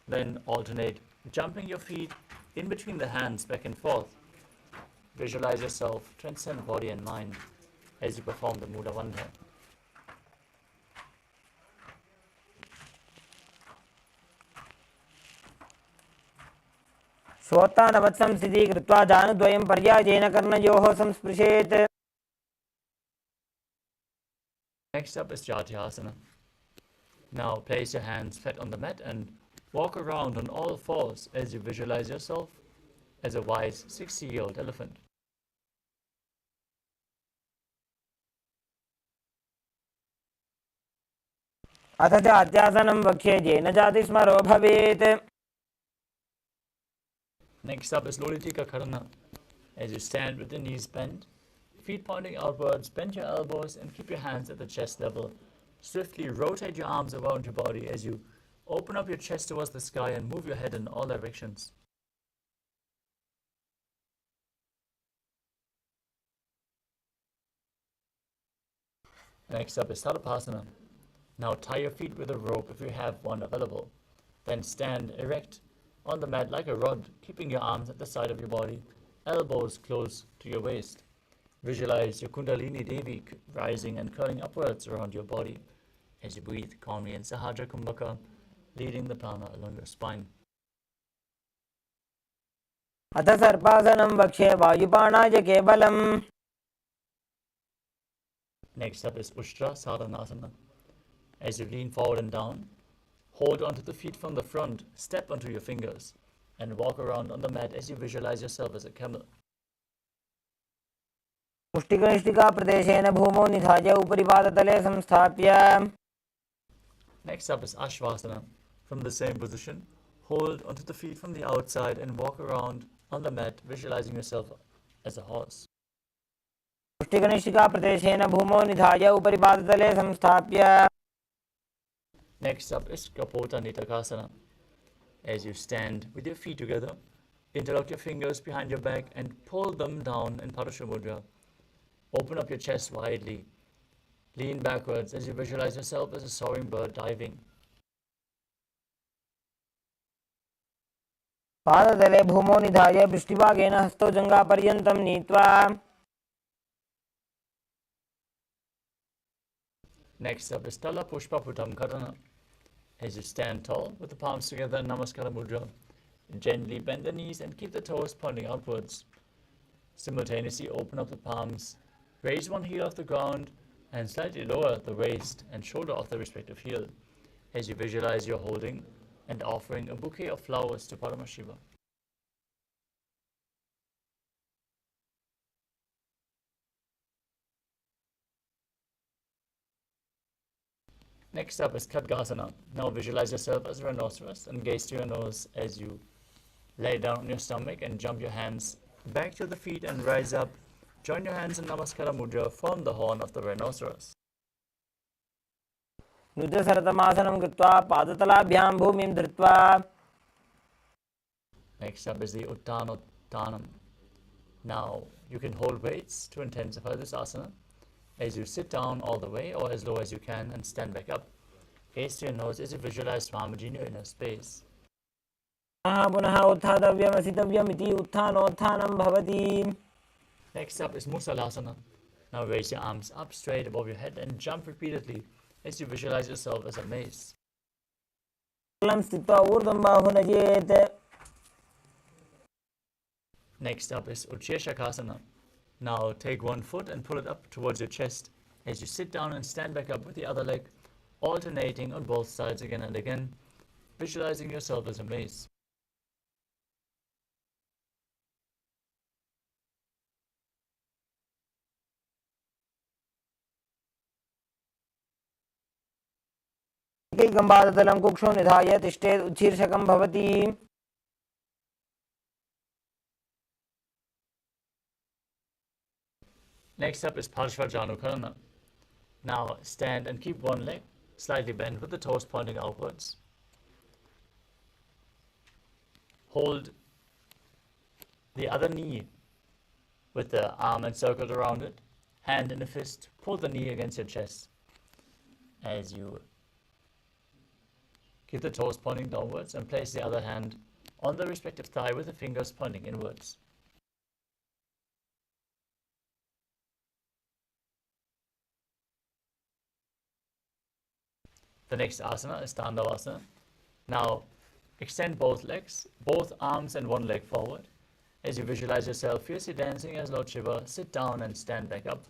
Then alternate jumping your feet in between the hands back and forth. Visualize yourself transcend body and mind as you perform the Mudra Bandha. श्रोतानवत्सं स्थितीकृत्वा जानुद्वयं पर्यायेन कर्णयोः संस्पृशेत्. Next up is Jatyasana. Now place your hands flat on the mat and walk around on all fours as you visualize yourself as a wise 60-year-old elephant. अथ च अध्यासनं वक्ष्ये येन जातिस्मरो भवेत्. Next up is Lolitika Karana. As you stand with the knees bent, feet pointing outwards, bend your elbows and keep your hands at the chest level. Swiftly rotate your arms around your body as you open up your chest towards the sky and move your head in all directions. Next up is Tadapasana. Now tie your feet with a rope if you have one available. Then stand erect on the mat like a rod, keeping your arms at the side of your body, elbows close to your waist. Visualize your Kundalini Devi rising and curling upwards around your body as you breathe calmly in Sahaja Kumbhaka, leading the prana along your spine. अथ सर्पासनं वक्ष्ये वायुपाणाय केवलम्. Next up is Ushtra Sadhanasana. As you lean forward and down, hold onto the feet from the front, step onto your fingers, and walk around on the mat as you visualize yourself as a camel. मुष्टिकनिष्ठिकाप्रदेशेन भूमौ निधाय उपरि पादतले संस्थाप्य. Next up is Ashvasana. From the same position, hold onto the feet from the outside and walk around on the mat, visualizing yourself as a horse. मुष्टिकनिष्ठिकाप्रदेशेन भूमौ निधाय उपरि पादतले संस्थाप्य. Next up is Kapota Nitakasana. As you stand with your feet together, interlock your fingers behind your back and pull them down in Parasha Mudra. Open up your chest widely. Lean backwards as you visualize yourself as a soaring bird diving. पादतले भूमौ निधाय पृष्ठभागेन हस्तौ जङ्घापर्यन्तं नीत्वा. Next up is Tala Pushpa Putam Karana. As you stand tall with the palms together in Namaskara Mudra, gently bend the knees and keep the toes pointing outwards. Simultaneously open up the palms, raise one heel off the ground and slightly lower the waist and shoulder off the respective heel. as you visualize you're holding and offering a bouquet of flowers to Paramashiva. Next up is Khadgasana. Now visualize yourself as a rhinoceros and gaze to your nose as you lay down on your stomach and jump your hands back to the feet and rise up. Join your hands in Namaskara Mudra, form the horn of the rhinoceros. नृत्यसरतमासनं कृत्वा पादतलाभ्यां भूमिं धृत्वा. Next up is the Uttanottanam. Now you can hold weights to intensify this asana as you sit down all the way or as low as you can and stand back up. Gaze to your nose as you visualize Swamiji in your inner space. पुनः उत्थातव्यमसितव्यमिति उत्थानोत्थानं भवति. Next up is Musalasana. Now raise your arms up straight above your head and jump repeatedly as you visualize yourself as a mace. स्थित्वा ऊर्ध्वं बाहुं नयेत्. Next up is Ucheshakasana. Now take one foot and pull it up towards your chest as you sit down and stand back up with the other leg, alternating on both sides again and again, visualizing yourself as a mace. एकैकम्बादतलं कुक्षौ निधाय तिष्ठेत् उच्छीर्षकं भवति. Next up is Parshvajanukarana. Now stand and keep one leg slightly bent with the toes pointing outwards. Hold the other knee with the arm encircled around it, hand in a fist, pull the knee against your chest as you keep the toes pointing downwards and place the other hand on the respective thigh with the fingers pointing inwards. The next asana is Tandavasana. Now extend both legs, both arms and one leg forward. As you visualize yourself fiercely dancing as Lord Shiva, sit down and stand back up.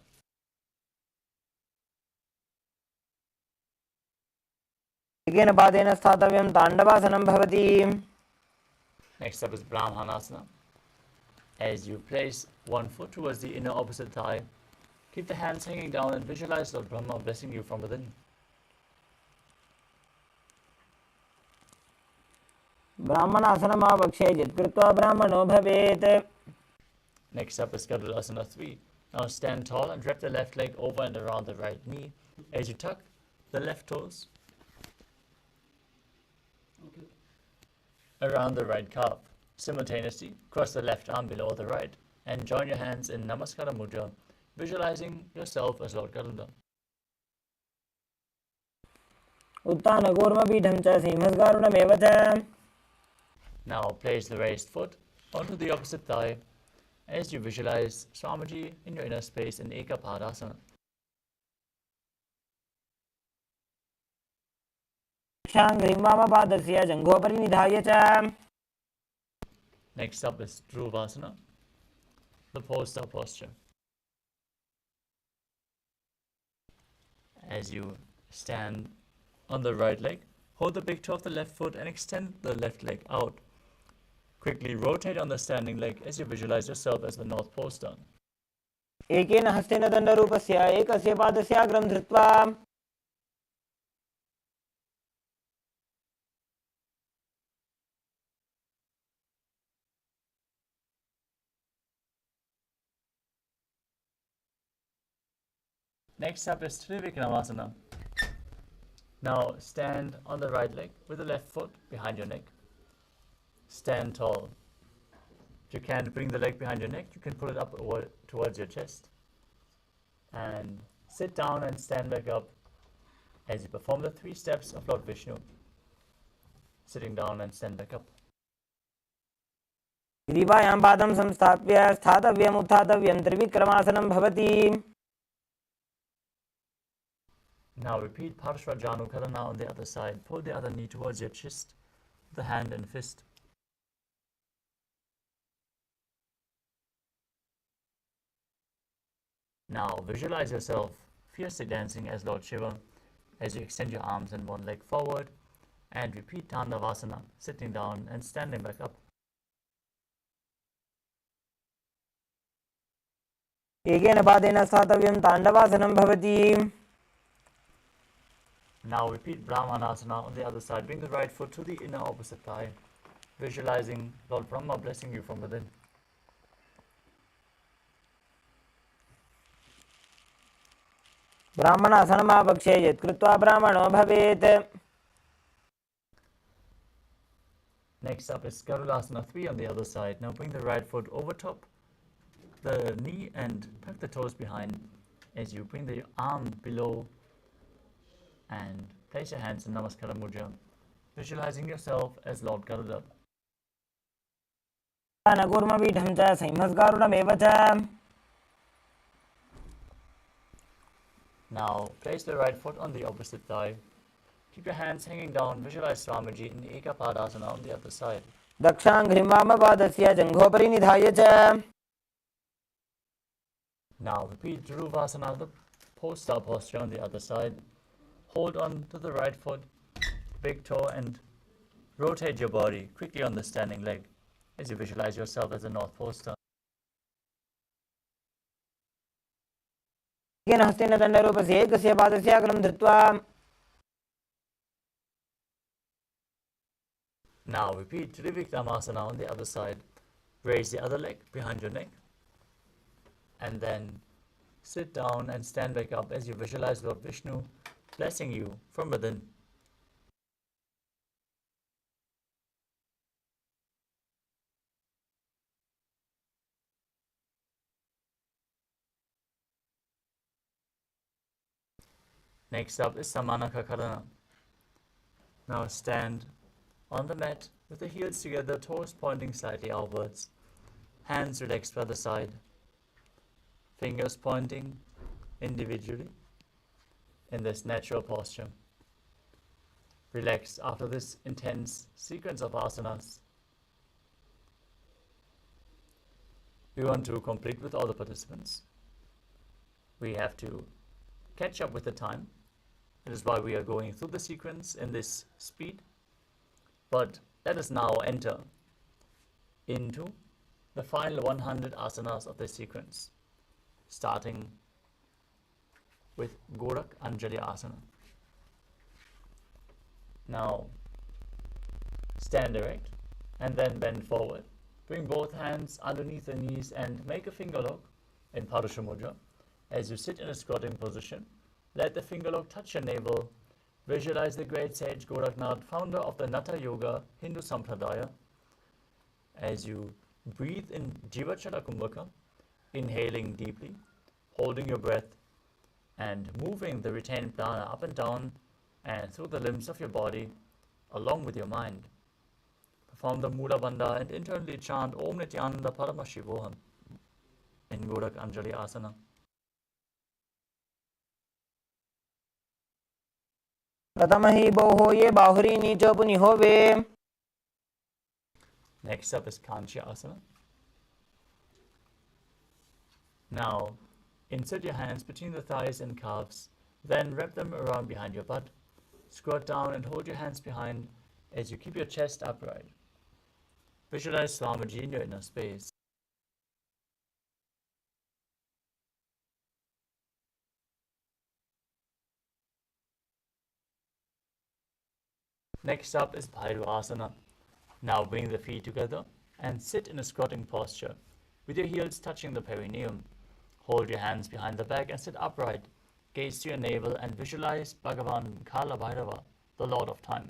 एकेन पादेन स्थातव्यं ताण्डवासनं भवति. Next up is Brahmanasana. As you place one foot towards the inner opposite thigh, keep the hands hanging down and visualize Lord Brahma blessing you from within. ब्राह्मणासनम् आवक्षे यत् कृत्वा ब्राह्मणो भवेत्. Next up is Kailāsa 3. Now stand tall and wrap the left leg over and around the right knee as you tuck the left toes around the right calf. Simultaneously, cross the left arm below the right and join your hands in Namaskara Mudra, visualizing yourself as Lord Garuda. उत्थानकूर्मपीठं च सिंहस्गारुडमेव च. Now place the raised foot onto the opposite thigh as you visualize Swamiji in your inner space in Ekapadasana. क्षाङ्घ्रिं वामपादस्य जङ्घोपरि निधाय च. Next up is Dhruvasana, the pole-star posture. As you stand on the right leg, hold the big toe of the left foot and extend the left leg out. Quickly rotate on the standing leg as you visualize yourself as the North Pole Star. एकेन हस्तेन दण्डरूपस्य एकस्य पादस्य अग्रं धृत्वा. Next up is Trivikramasana. Now stand on the right leg with the left foot behind your neck. Stand tall. If you can't bring the leg behind your neck, you can pull it up towards your chest. And sit down and stand back up as you perform the 3 steps of Lord Vishnu. Sitting down and stand back up. ग्रीवायां पादं संस्थाप्य स्थातव्यम् उत्थातव्यं त्रिविक्रमासनं भवति. Now repeat Parshvajanukarana on the other side. Pull the other knee towards your chest, the hand and fist. Now visualize yourself fiercely dancing as Lord Shiva as you extend your arms and one leg forward, and repeat Tandavasana, sitting down and standing back up. एकेन पादेन स्थातव्यं ताण्डवासनं भवति. Now repeat Brahmanasana on the other side. Bring the right foot to the inner opposite thigh, visualizing Lord Brahma blessing you from within. ब्राह्मणासनमापक्षे यत् कृत्वा ब्राह्मणो भवेत्. Next up is Kailāsa 3 on the other side. Now bring the right foot over top the knee and tuck the toes behind as you bring the arm below and place your hands in Namaskara Mudra, visualizing yourself as Lord Garuda. नकूर्मपीठं च संहिमस्कारुणमेव च. Now place the right foot on the opposite thigh. Keep your hands hanging down. Visualize Swamiji in Ekapadasana on the other side. दक्षाङ्घ्रिं वामपादस्य जङ्घोपरि निधाय च. Now repeat Dhruvasana, the post-star posture on the other side. Hold on to the right foot, big toe, and rotate your body quickly on the standing leg as you visualize yourself as a North Poster. एकेन हस्तेन दण्डरूपस्य एकस्य पादस्य अग्रं धृत्वा. Now repeat Trivikramasana on the other side. Raise the other leg behind your neck. And then sit down and stand back up as you visualize Lord Vishnu blessing you from within. Next up is Samanaka Karana. Now stand on the mat with the heels together, toes pointing slightly outwards, hands relaxed by the side, fingers pointing individually in this natural posture. Relax after this intense sequence of asanas. We want to complete with all the participants. We have to catch up with the time. That is why we are going through the sequence in this speed. But let us now enter into the final 100 asanas of this sequence, starting with Gorak Anjali Asana. Now, stand erect and then bend forward. Bring both hands underneath the knees and make a finger lock in Purusha Mudra. As you sit in a squatting position, let the finger lock touch your navel. Visualize the great sage Goraknath, founder of the Natha Yoga Hindu Sampradaya. As you breathe in Jivachala Kumbhaka, inhaling deeply, holding your breath, and moving the retained prana up and down and through the limbs of your body along with your mind. Perform the Mula Bandha and internally chant Om Nithyananda Paramashivoham in Gorak Anjali Asana. प्रथमहि बोहो ये बाहुरी नीचो पुनिहोवे. Next up is Kanchi Asana. Now, insert your hands between the thighs and calves, then wrap them around behind your butt. Squat down and hold your hands behind as you keep your chest upright. Visualize Swamiji in your inner space. Next up is Bhairu Asana. Now bring the feet together and sit in a squatting posture with your heels touching the perineum. Hold your hands behind the back and sit upright. Gaze to your navel and visualize Bhagavan Kala Bhairava, the Lord of Time.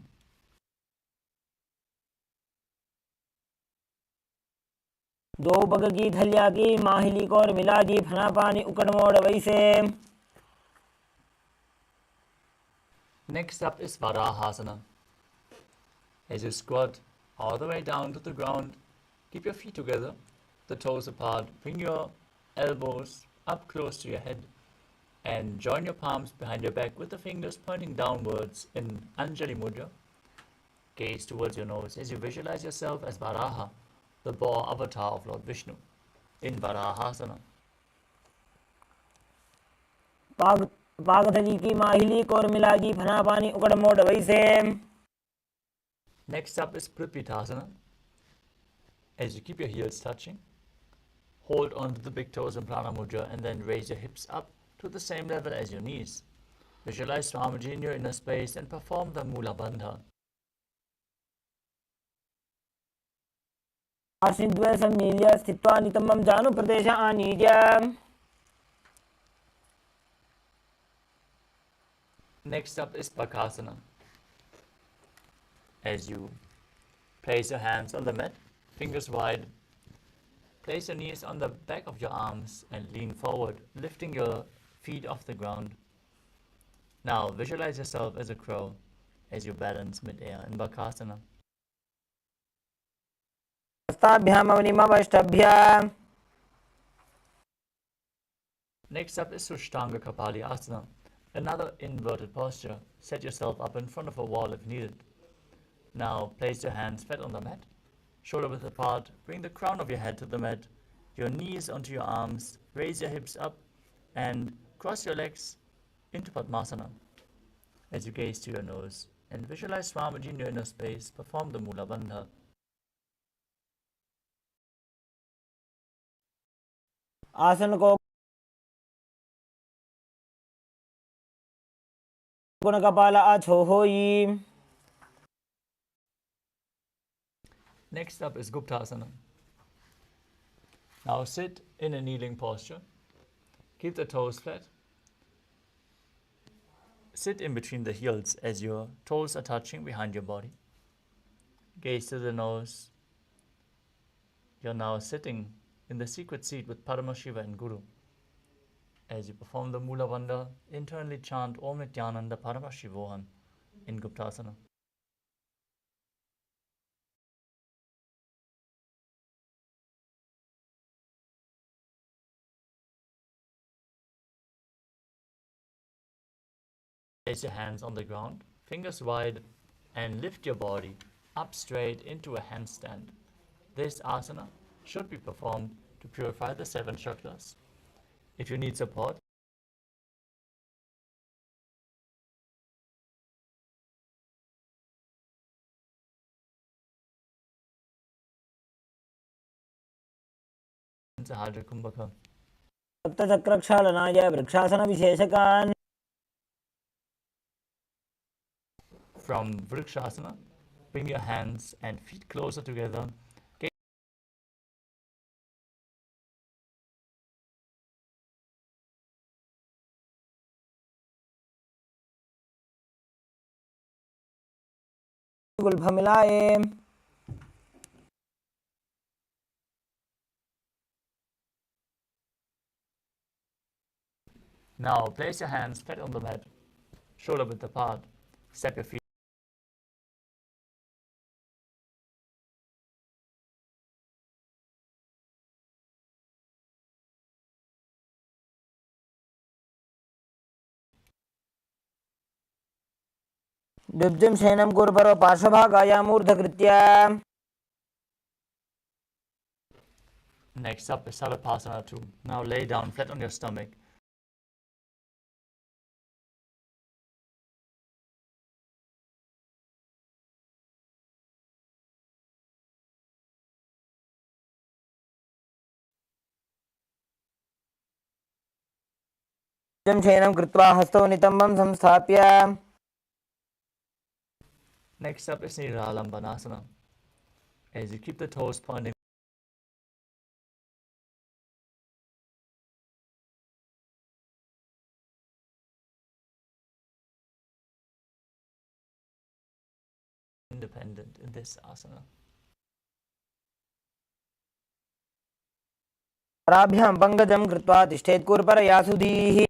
दो पग की थलिया की माहिली को और मिला जी फना पानी उकड़ मोड़ वैसे. Next up is Varahasana. As you squat all the way down to the ground, keep your feet together, the toes apart, bring your elbows up close to your head, and join your palms behind your back with the fingers pointing downwards in Anjali Mudra. Gaze towards your nose as you visualize yourself as Varaha, the boar avatar of Lord Vishnu, in Varahasana. पागथली की माहिली core मिलागी फना पानी उकड़ मोड़ वैसे. Next up is Pripyatasana. As you keep your heels touching, hold on to the big toes in Prana Mudra and then raise your hips up to the same level as your knees. Visualize Swamiji in your inner space and perform the Mula Bandha. आश्रिद्वय सम्मील्य स्थित्वा नितम्बं जानु प्रदेश आनीय. Next up is Bakasana. As you place your hands on the mat, fingers wide, place your knees on the back of your arms and lean forward, lifting your feet off the ground. Now visualize yourself as a crow as you balance mid-air in Bakasana. Next up is Sushtanga Kapali Asana, another inverted posture. Set yourself up in front of a wall if needed. Now place your hands flat on the mat, shoulder width apart, bring the crown of your head to the mat, your knees onto your arms, raise your hips up and cross your legs into Padmasana. As you gaze to your nose and visualize Swamiji in your inner space, perform the Mula Bandha. आसन को गुण कपाल आछो होई. Next up is Guptasana. Now sit in a kneeling posture. Keep the toes flat. Sit in between the heels as your toes are touching behind your body. Gaze to the nose. You're now sitting in the secret seat with Paramashiva and Guru. As you perform the Mula Bandha, internally chant Om Nithyananda Paramashivoham in Guptasana. Place your hands on the ground, fingers wide, and lift your body up straight into a handstand. This asana should be performed to purify the 7 chakras. If you need support, Sahadra Kumbhaka. सप्तचक्रक्षालनाय vrikshasana विशेषकान्. From Vrikshasana, bring your hands and feet closer together. गुल्फमिलाये. Now place your hands flat on the mat, shoulder width apart. Step your feet दुब्जं शयनं कुर्वरो पार्श्वभागायामूर्धकृत्य. Next up is Savapasana 2. Now lay down flat on your stomach. दुब्जं शयनं कृत्वा हस्तौ नितम्बं संस्थाप्य. Next up is Niralambanasana. As you keep the toes pointing independent in this asana. पराभ्यां पङ्कजं कृत्वा तिष्ठेत् कुर्परया सुधीः.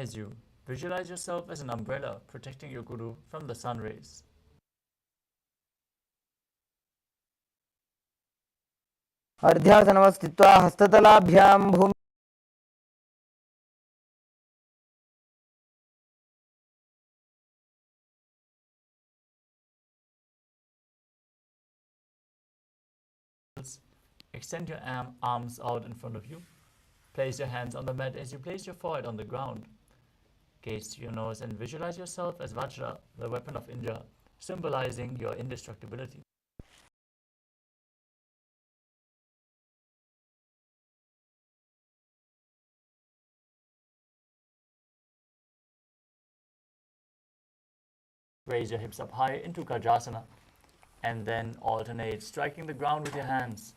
As you visualize yourself as an umbrella protecting your Guru from the sun rays. अर्ध्यासनवस्थित्वा हस्ततलाभ्यां Bhumi Extend your arms out in front of you. Place your hands on the mat as you place your forehead on the ground. Gaze to your nose and visualize yourself as Vajra, the weapon of Indra, symbolizing your indestructibility. Raise your hips up high into Gajasana and then alternate striking the ground with your hands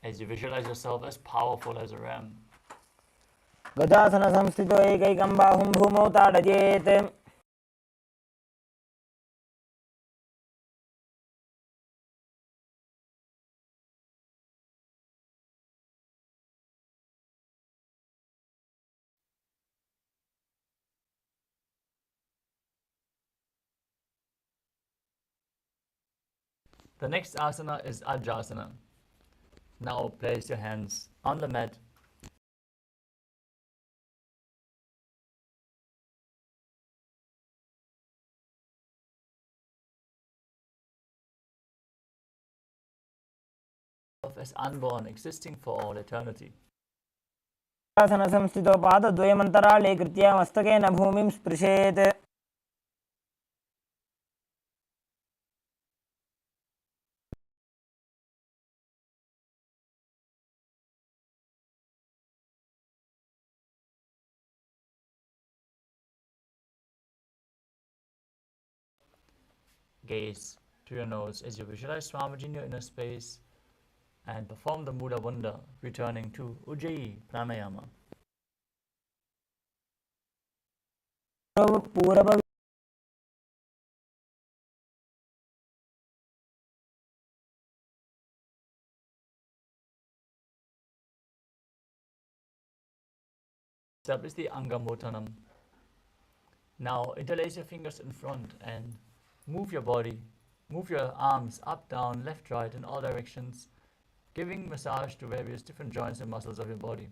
as you visualize yourself as powerful as a ram. गजासन संस्थितो एकैकं बाहुं भूमौ ताडयेत्. The next asana is Ajasana. Now place your hands on the mat. As unborn, existing for all eternity. गजासन संस्थितो पादद्वयमन्तराळे कृत्य मस्तकेन भूमिं स्पृशेत्. Gaze to your nose as you visualize Swamiji in your inner space and perform the Mula Bandha, returning to Ujjayi Pranayama. Next up is the Angamotanam. Now interlace your fingers in front and move your body, move your arms up, down, left, right in all directions, giving massage to various different joints and muscles of your body.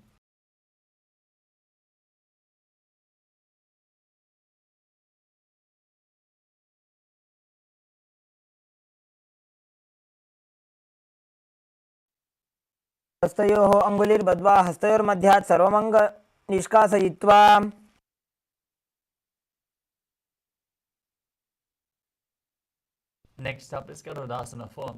हस्तयोः अङ्गुलिर्बद्ध्वा हस्तयोर्मध्यात् सर्वमङ्ग निष्कासयित्वा. Next up is Garudasana form.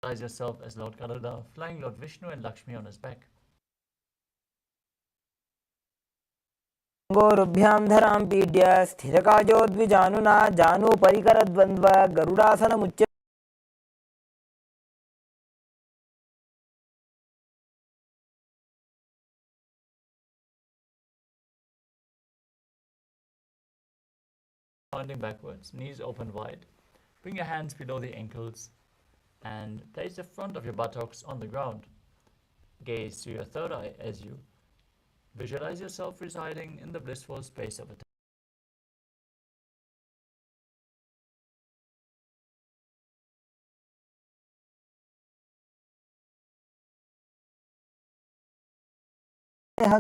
Visualize yourself as Lord Garuda, flying Lord Vishnu and Lakshmi on his back. गोरुभ्यां धरां पीड्य स्थिरकाजोद्विजानुना जानुपरिकरद्वन्द्व गरुडासनमुच्यते. Pointing backwards, knees open wide. Bring your hands below the ankles and place the front of your buttocks on the ground. Gaze to your third eye as you visualize yourself residing in the blissful space of attention.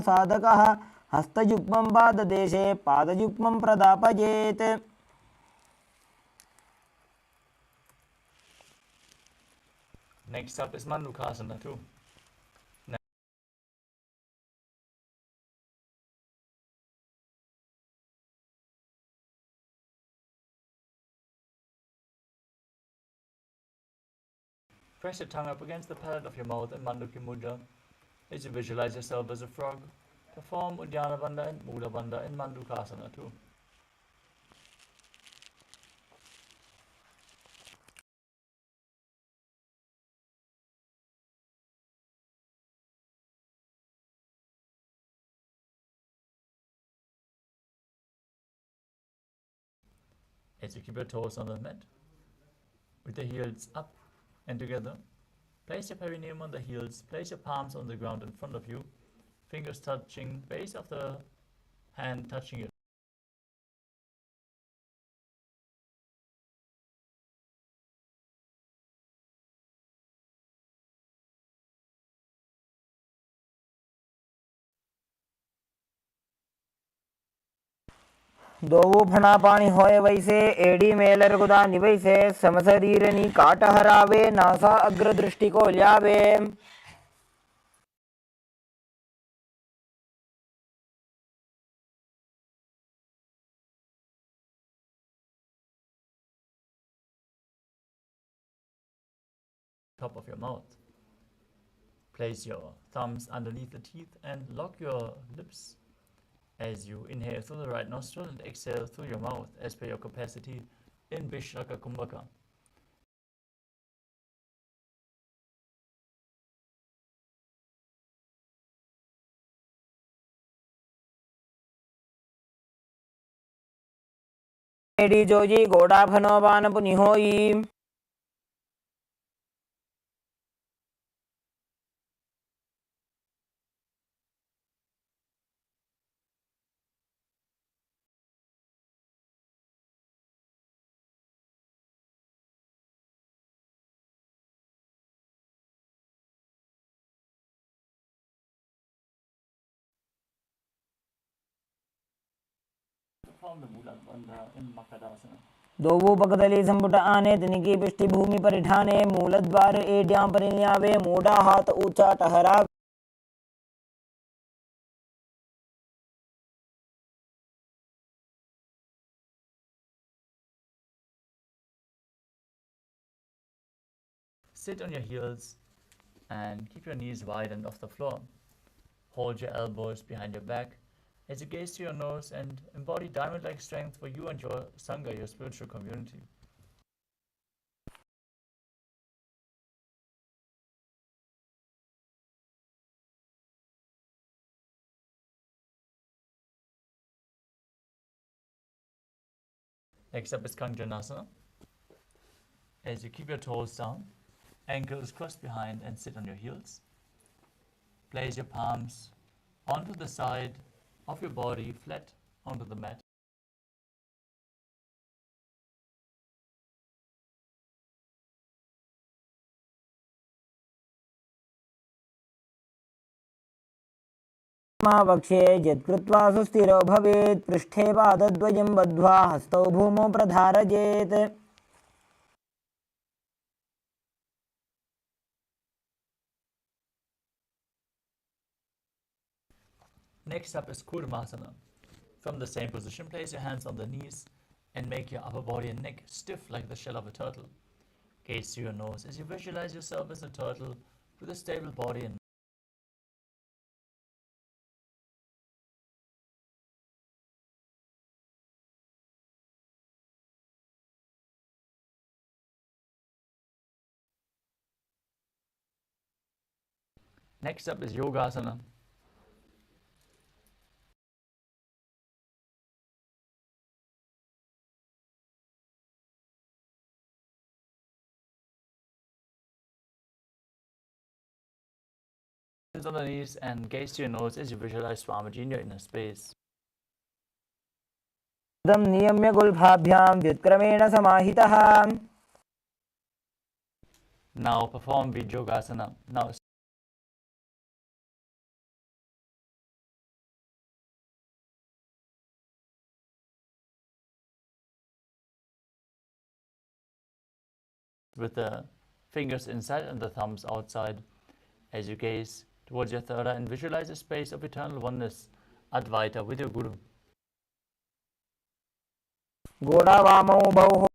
साधकः हस्तयुग्मं पाददेशे पादयुग्मं प्रदापयेत्. Next up is Mandukasana too. Press your tongue up against the palate of your mouth in Manduki Mudra as you visualize yourself as a frog. Perform Uddiyana Bandha and Mula Bandha in Mandukasana too. As you keep your toes on the mat, with the heels up and together, place your perineum on the heels, place your palms on the ground in front of you, fingers touching, base of the hand touching your दोवु फणा पाणी होय वैसे AD Mailer गुदा निवैसे समशरीरनी काट हरावे NASA अग्र दृष्टि को ल्यावे top of your mouth. Place your thumbs underneath the teeth and lock your lips as you inhale through the right nostril and exhale through your mouth as per your capacity in Vishraka Kumbhaka. एडी जोजी गोडा फनो बान पुनि होई Perform the Mula Bandha in Makadasana. दोवु पकदली संपुट आने तिनकी पिष्टि भूमि परिठाने मूलद्वार एड्यां परिन्यावे मूडा हाथ ऊंचा टहरावे Sit on your heels and keep your knees wide and off the floor. Hold your elbows behind your back as you gaze to your nose and embody diamond-like strength for you and your Sangha, your spiritual community. Next up is Kanjanasana. As you keep your toes down, ankles crossed behind and sit on your heels. Place your palms onto the side of your body, flat onto the mat. वक्षे यत्कृत्वा सुस्थिरो भवेत् पृष्ठे पादद्वयं बद्ध्वा हस्तौ भूमौ प्रधारयेत् Next up is Kurmasana. From the same position, place your hands on the knees and make your upper body and neck stiff like the shell of a turtle. Gaze to your nose as you visualize yourself as a turtle with a stable body and Next up is Yogasana. Hands on the knees and gaze to your nose as you visualize Swamiji in your inner space. दम नियम्य गुल्फाभ्यां व्युत्क्रमेण समाहितः Now perform Vijogasana. Now with the fingers inside and the thumbs outside as you gaze towards your third eye and visualize a space of eternal oneness, Advaita, with your Guru. गोडा वामौ उभौ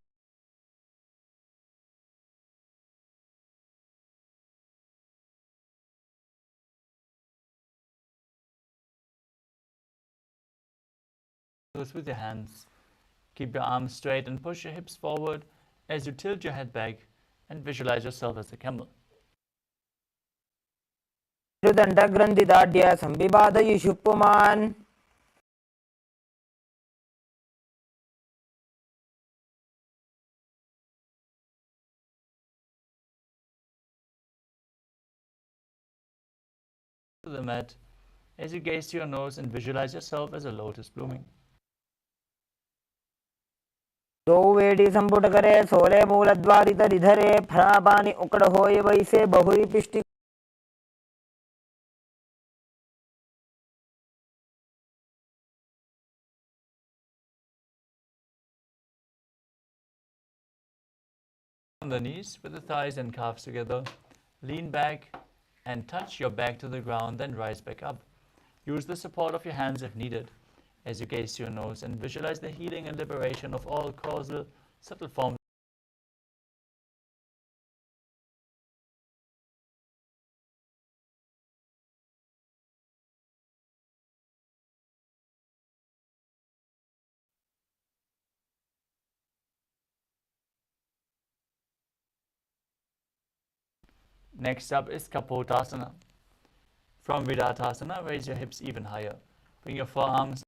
With your hands, keep your arms straight and push your hips forward as you tilt your head back and visualize yourself as a camel. दण्डग्रन्थिदाढ्य संविवादयिषु पुमान् To the mat as you gaze to your nose and visualize yourself as a lotus blooming. दो वेडी संपुट करे सोले मूलद्वारित रिधरे फणापानि उकड़ होय वैसे बहुरी पिष्टि from the knees with the thighs and calves together. Lean back and touch your back to the ground, then rise back up. Use the support of your hands if needed. As you gaze to your nose and visualize the healing and liberation of all causal, subtle forms. Next up is Kapotasana. From Vidatasana, raise your hips even higher. Bring your forearms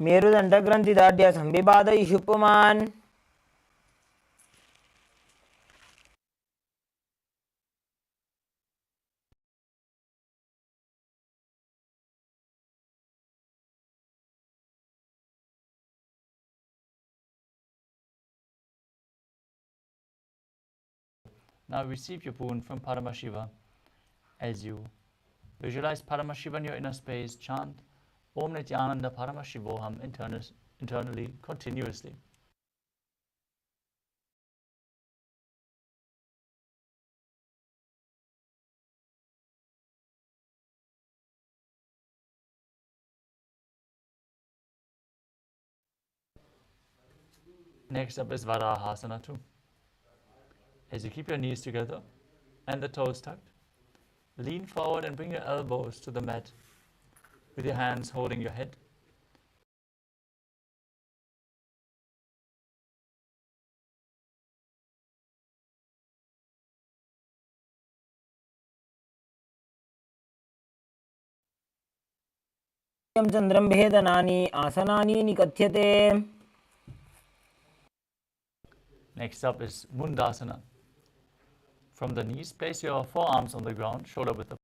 मेरुदण्डग्रन्थिदाढ्य संविपादयिषु पुमान्. Now receive your boon from Paramashiva. As you visualize Paramashiva in your inner space, chant Om Nithyananda Paramashivoham internally, continuously. Next up is Varahasana 2. As you keep your knees together and the toes tucked, lean forward and bring your elbows to the mat with your hands holding your head. चन्द्रं भेदनानि आसनानि निकथ्यते. Next up is Mundasana. From the knees, place your forearms on the ground, shoulder width apart.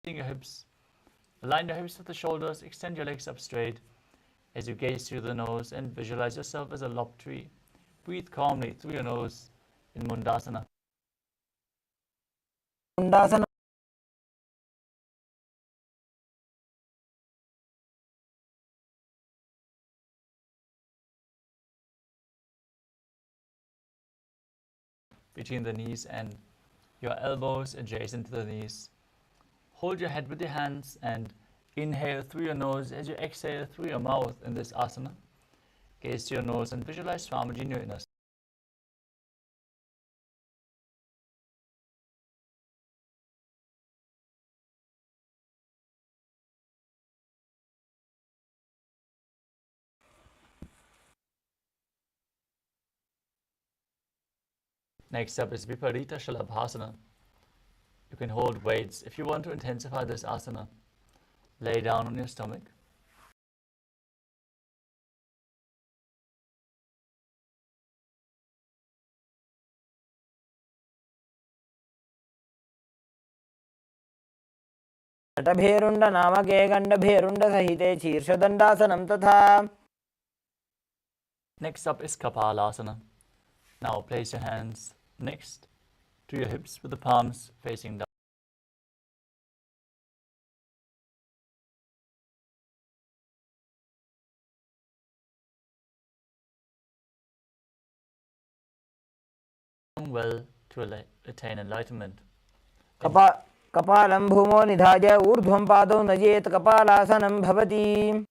Your hips. Align your hips with the shoulders, extend your legs up straight as you gaze through the nose and visualize yourself as a lob tree. Breathe calmly through your nose in Mundasana. Mundasana. Between the knees and your elbows adjacent to the knees. Hold your head with your hands and inhale through your nose as you exhale through your mouth in this asana. Gaze to your nose and visualize Swamiji in your inner. Next up is Viparita Shalabhasana. You can hold weights if you want to intensify this asana. Lay down on your stomach. नटभेरुण्ड नामके गण्डभेरुण्ड सहिते शीर्षदण्डासनं तथा. Next up is KAILΑSA. Now place your hands next to your hips with the palms facing down. Well to attain enlightenment. कपालं भूमौ निधाय ऊर्ध्वं पादौ नयेत् कपालासनं भवति.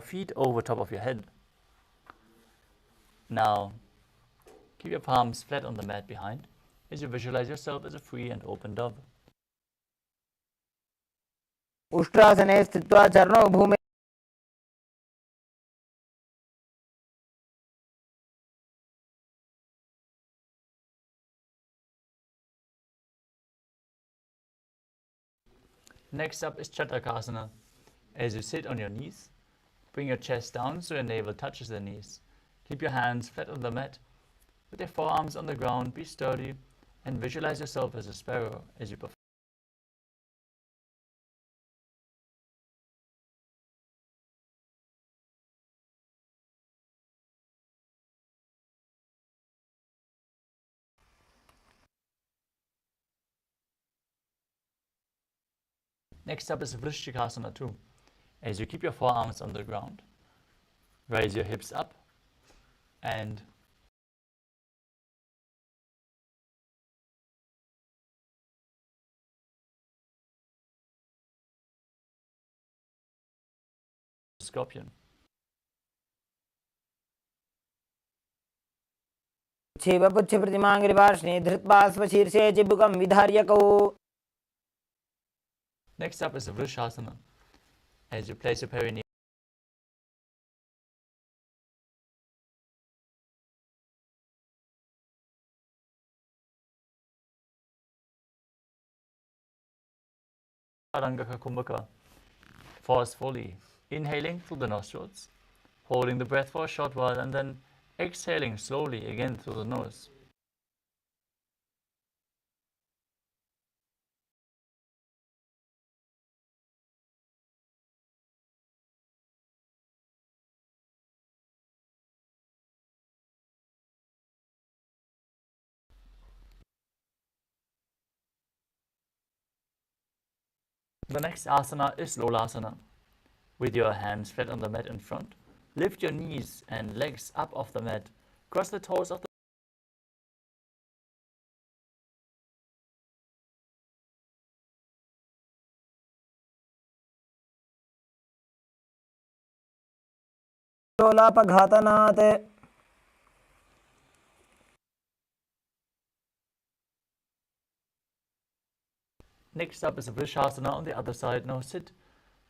Feet over top of your head. Now, keep your palms flat on the mat behind as you visualize yourself as a free and open dove. उष्ट्रासने स्थित्वा चरणौ भूमि. Next up is Chatakasana. As you sit on your knees, bring your chest down so your navel touches the knees. Keep your hands flat on the mat. With your forearms on the ground, be sturdy and visualize yourself as a sparrow as you perform. Next up is Vrishchikasana 2. As you keep your forearms on the ground, raise your hips up and scorpion. पुच्छप्रतिमाङ्घ्रिपार्ष्णे धृत्वा स्वशीर्षे चिबुकं विधार्यकौ. Next up is Vrishasana. As you place your perineum Parangaka Kumbhaka, forcefully inhaling through the nostrils, holding the breath for a short while and then exhaling slowly again through the nose. The next asana is Lolasana. With your hands flat on the mat in front, lift your knees and legs up off the mat. Cross the toes of the लोलापघातनात्. Next up is a Vrishasana on the other side. Now sit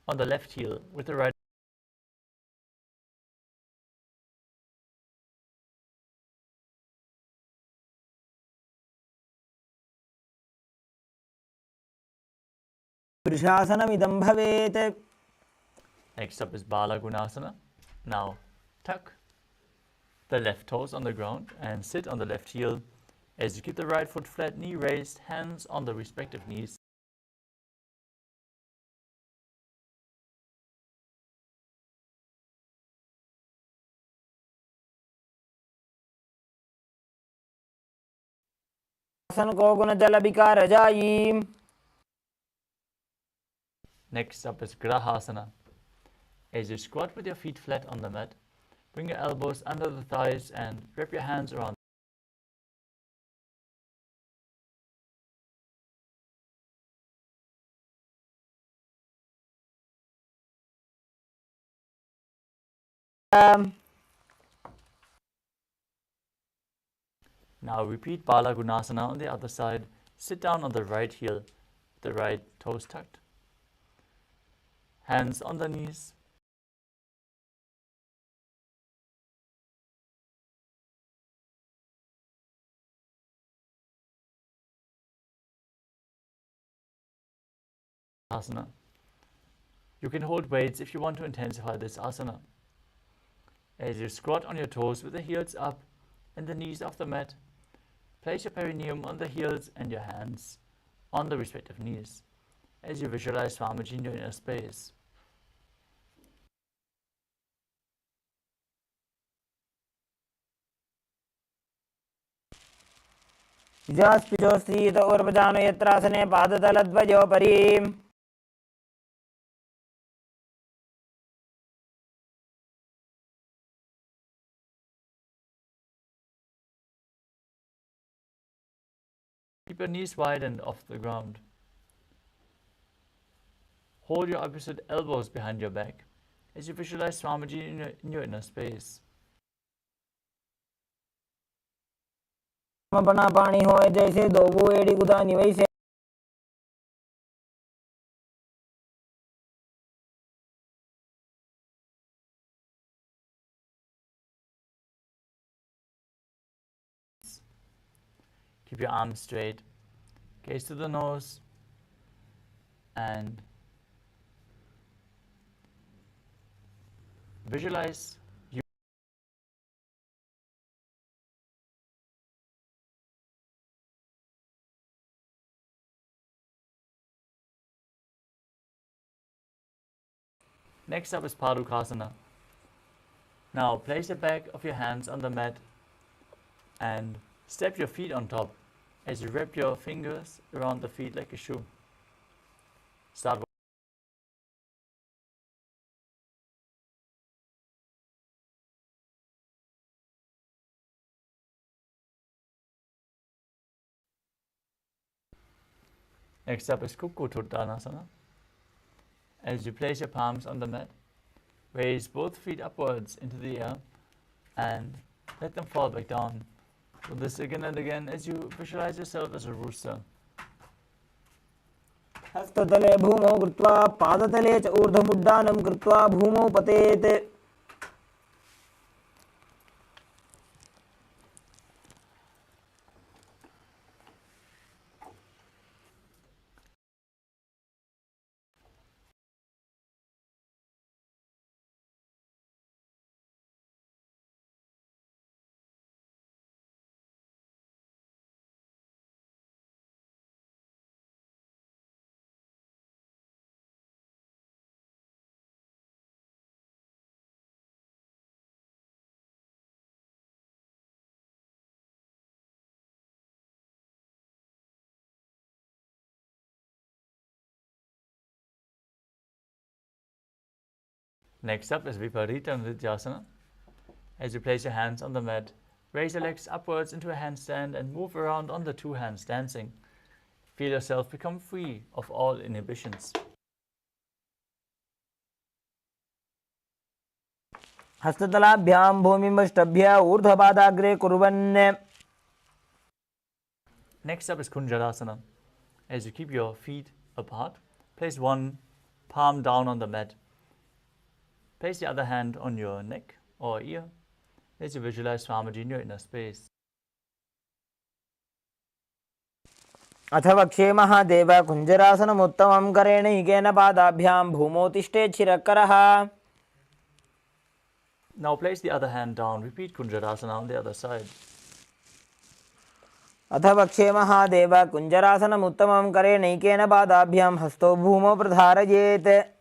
on the left heel with the right वृषासनमिदं भवेत्. Next up is Bala Gunasana. Now tuck the left toes on the ground and sit on the left heel. As you keep the right foot flat, knee raised, hands on the respective knees. आसन को गुणजलविकारजायी. Next up is Grahasana. As you squat with your feet flat on the mat, bring your elbows under the thighs and wrap your hands around. Now repeat Bala Gunasana on the other side. Sit down on the right heel, the right toes tucked. Hands on the knees. Asana. You can hold weights if you want to intensify this asana. As you squat on your toes with the heels up and the knees off the mat, place your perineum on the heels and your hands on the respective knees as you visualize Swamiji in your inner space. जास्पिजोस्त्रीत ऊर्वजानो यत्रासने पादतलद्वयोपरि. Keep your knees wide and off the ground. Hold your opposite elbows behind your back as you visualize Swamiji in your inner space. अपना पानी हो जैसे दो वो एड़ी गुदानी वैसे. Keep your arms straight, gaze to the nose, and Visualize you Next up is Padukasana. Now place the back of your hands on the mat and step your feet on top as you wrap your fingers around the feet like a shoe. Start. Next up is Kukkuttanasana. As you place your palms on the mat, raise both feet upwards into the air and let them fall back down. Do this again and again as you visualize yourself as a rooster. हस्ततले भूमौ कृत्वा पादतले च ऊर्ध्वमुड्डानं कृत्वा भूमौ पतेत्. Next up is Viparita Nrityasana. As you place your hands on the mat, raise your legs upwards into a handstand and move around on the two hands dancing. Feel yourself become free of all inhibitions. हस्ततलाभ्यां भूमिमष्टभ्य ऊर्ध्वपादाग्रे कुर्वन्. Next up is Kunjarasana. As you keep your feet apart, place one palm down on the mat. Place the other hand on your neck or ear as you visualize Swamiji in your inner space. अथ वक्षे महादेव कुञ्जरासनमुत्तमं करेणैकेन पादाभ्यां भूमौ तिष्ठेत् शिरःकरः. Now place the other hand down. Repeat Kunjarasana on the other side. अथ वक्षे महादेव कुञ्जरासनमुत्तमं करेणैकेन पादाभ्यां हस्तौ भूमौ प्रधारयेत्.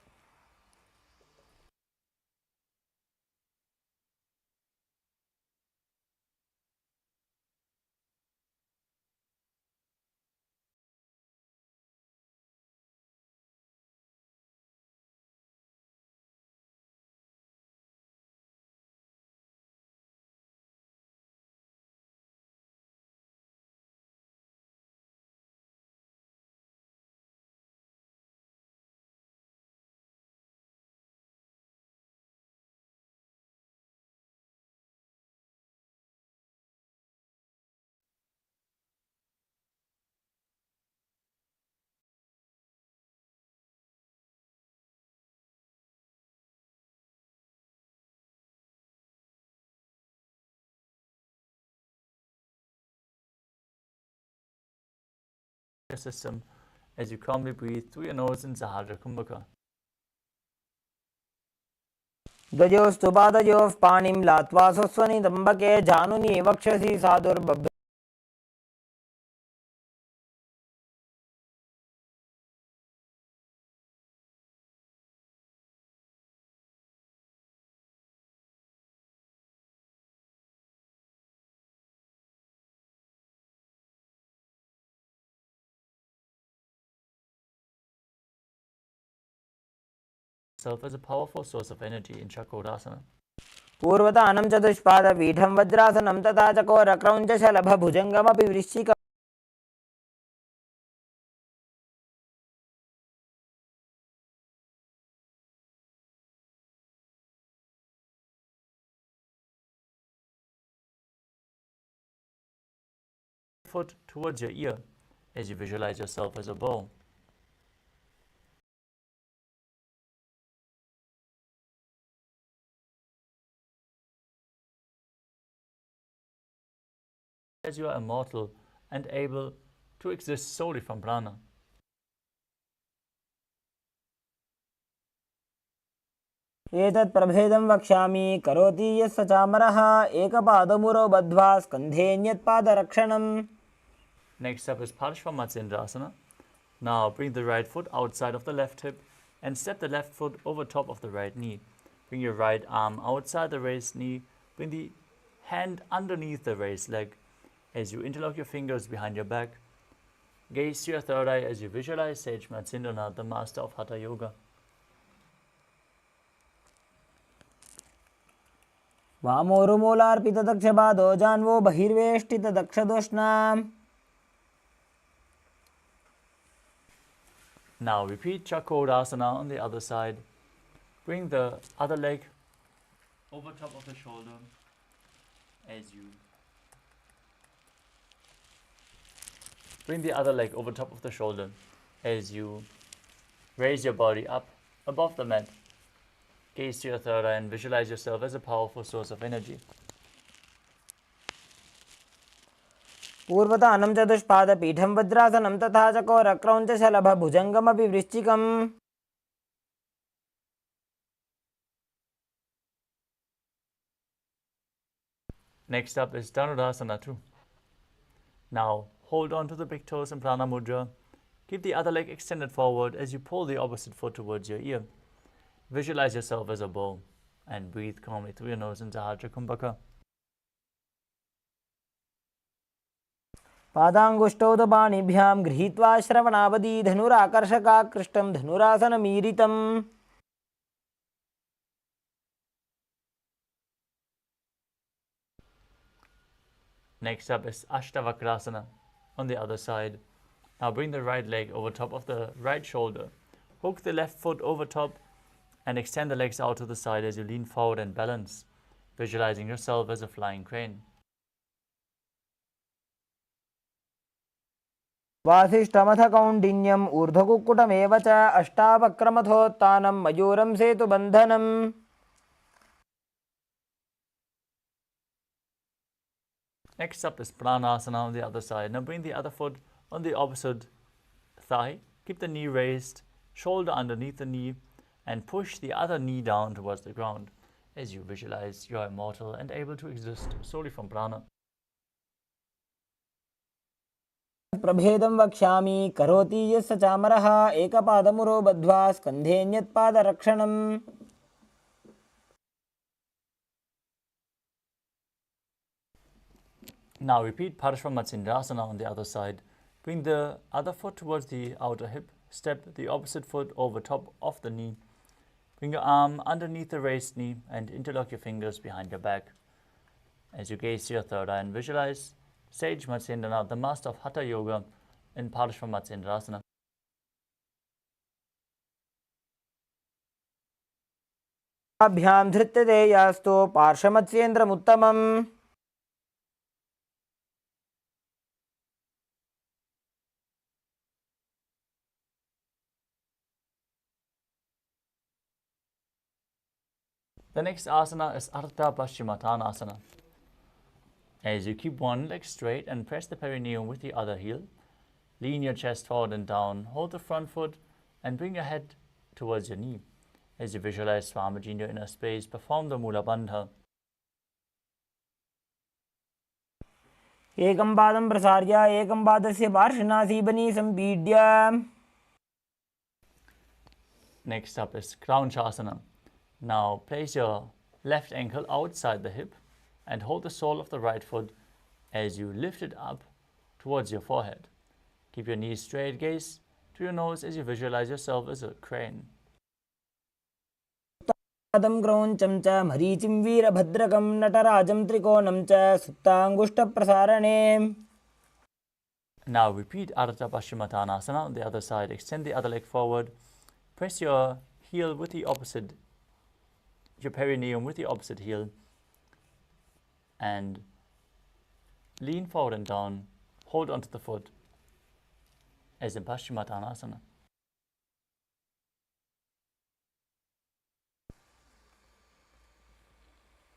Your system as you calmly breathe through your nose in Sahasrara Kumbhaka. द्वयोस्तु पादयोः पाणिं लात्वा स्वस्वनितम्बके जानुनि वक्षसि साधुर्बभ्र. Self as a powerful source of energy in Chakrasana. पूर्वतानं चतुष्पादपीठं वज्रासनं तथा चकोरक्रौञ्चशलभभुजङ्गमपि वृश्चिक. Foot towards your ear as you visualize yourself as a bow. As you are immortal and able to exist solely from prana. एतत् प्रभेदं वक्ष्यामि करोति यः स चामरः एकपादमुरो बद्ध्वा स्कन्धेऽन्यत्पादरक्षणम्. Next up is Parshvamatsyendrasana. Now bring the right foot outside of the left hip and step the left foot over top of the right knee. Bring your right arm outside the raised knee. Bring the hand underneath the raised leg as you interlock your fingers behind your back. Gaze to your third eye as you visualize Sage Matsindranath, the master of Hatha Yoga. वामोरुमूलार्पितदक्षपादो जान्वो बहिर्वेष्टितदक्षदोष्णाम्. Now repeat Chakodasana on the other side. Bring the other leg over top of the shoulder as you raise your body up above the mat. Gaze to your third eye and visualize yourself as a powerful source of energy. पूर्वतानं चतुष्पादपीठं वज्रासनं तथा चकोरक्रौञ्चशलभभुजङ्गमपि वृश्चिकम्. Next up is Dhanurasana 2. Now hold on to the big toes in Prana Mudra. Keep the other leg extended forward as you pull the opposite foot towards your ear. Visualize yourself as a bow and breathe calmly through your nose into Hajra Kumbhaka. पादाङ्गुष्ठौ तु पाणिभ्यां गृहीत्वा श्रवणावधि धनुराकर्षकाकृष्टं धनुरासनमीरितम्. Next up is Ashtavakrasana on the other side. Now bring the right leg over top of the right shoulder. Hook the left foot over top and extend the legs out to the side as you lean forward and balance, visualizing yourself as a flying crane. वासिष्ठमथ कौण्डिन्यम् ऊर्ध्वकुक्कुटमेव च अष्टावक्रमथोत्थानं मयूरं सेतुबन्धनम्. Next up is Pranasana on the other side. Now bring the other foot on the opposite thigh. Keep the knee raised, shoulder underneath the knee, and push the other knee down towards the ground as you visualize you are immortal and able to exist solely from prana. प्रभेदं वक्ष्यामि करोति यः स चामरः एकपादमुरो बद्ध्वा स्कन्धेऽन्यत्पादरक्षणम्. Now repeat Parshvamatsyendrasana on the other side. Bring the other foot towards the outer hip. Step the opposite foot over top of the knee. Bring your arm underneath the raised knee and interlock your fingers behind your back. As you gaze to your third eye and visualize Sage Matsindranath, the master of Hatha Yoga, in Parshvamatsyendrasana. अभ्यां धृत्यते यास्तु पार्श्वमत्स्येन्द्रमुत्तमम्. The next asana is Ardha Paschimottanasana. As you keep one leg straight and press the perineum with the other heel, lean your chest forward and down, hold the front foot and bring your head towards your knee. As you visualize Swamiji in your inner space, perform the Mula Bandha. एकं पादं प्रसार्य एकं पादस्य पार्श्वनासीबनी सम्पीड्य. Next up is Kraunchasana. Now place your left ankle outside the hip and hold the sole of the right foot as you lift it up towards your forehead. Keep your knees straight, gaze to your nose as you visualize yourself as a crane. पादं क्रौञ्चं च मरीचिं वीरभद्रकं नटराजं त्रिकोणं च सुप्ताङ्गुष्ठप्रसारणे. Now repeat Ardha Paschimottanasana on the other side. Extend the other leg forward. Press your heel with the opposite, your perineum with the opposite heel, and lean forward and down. Hold onto the foot as in Paschimottanasana.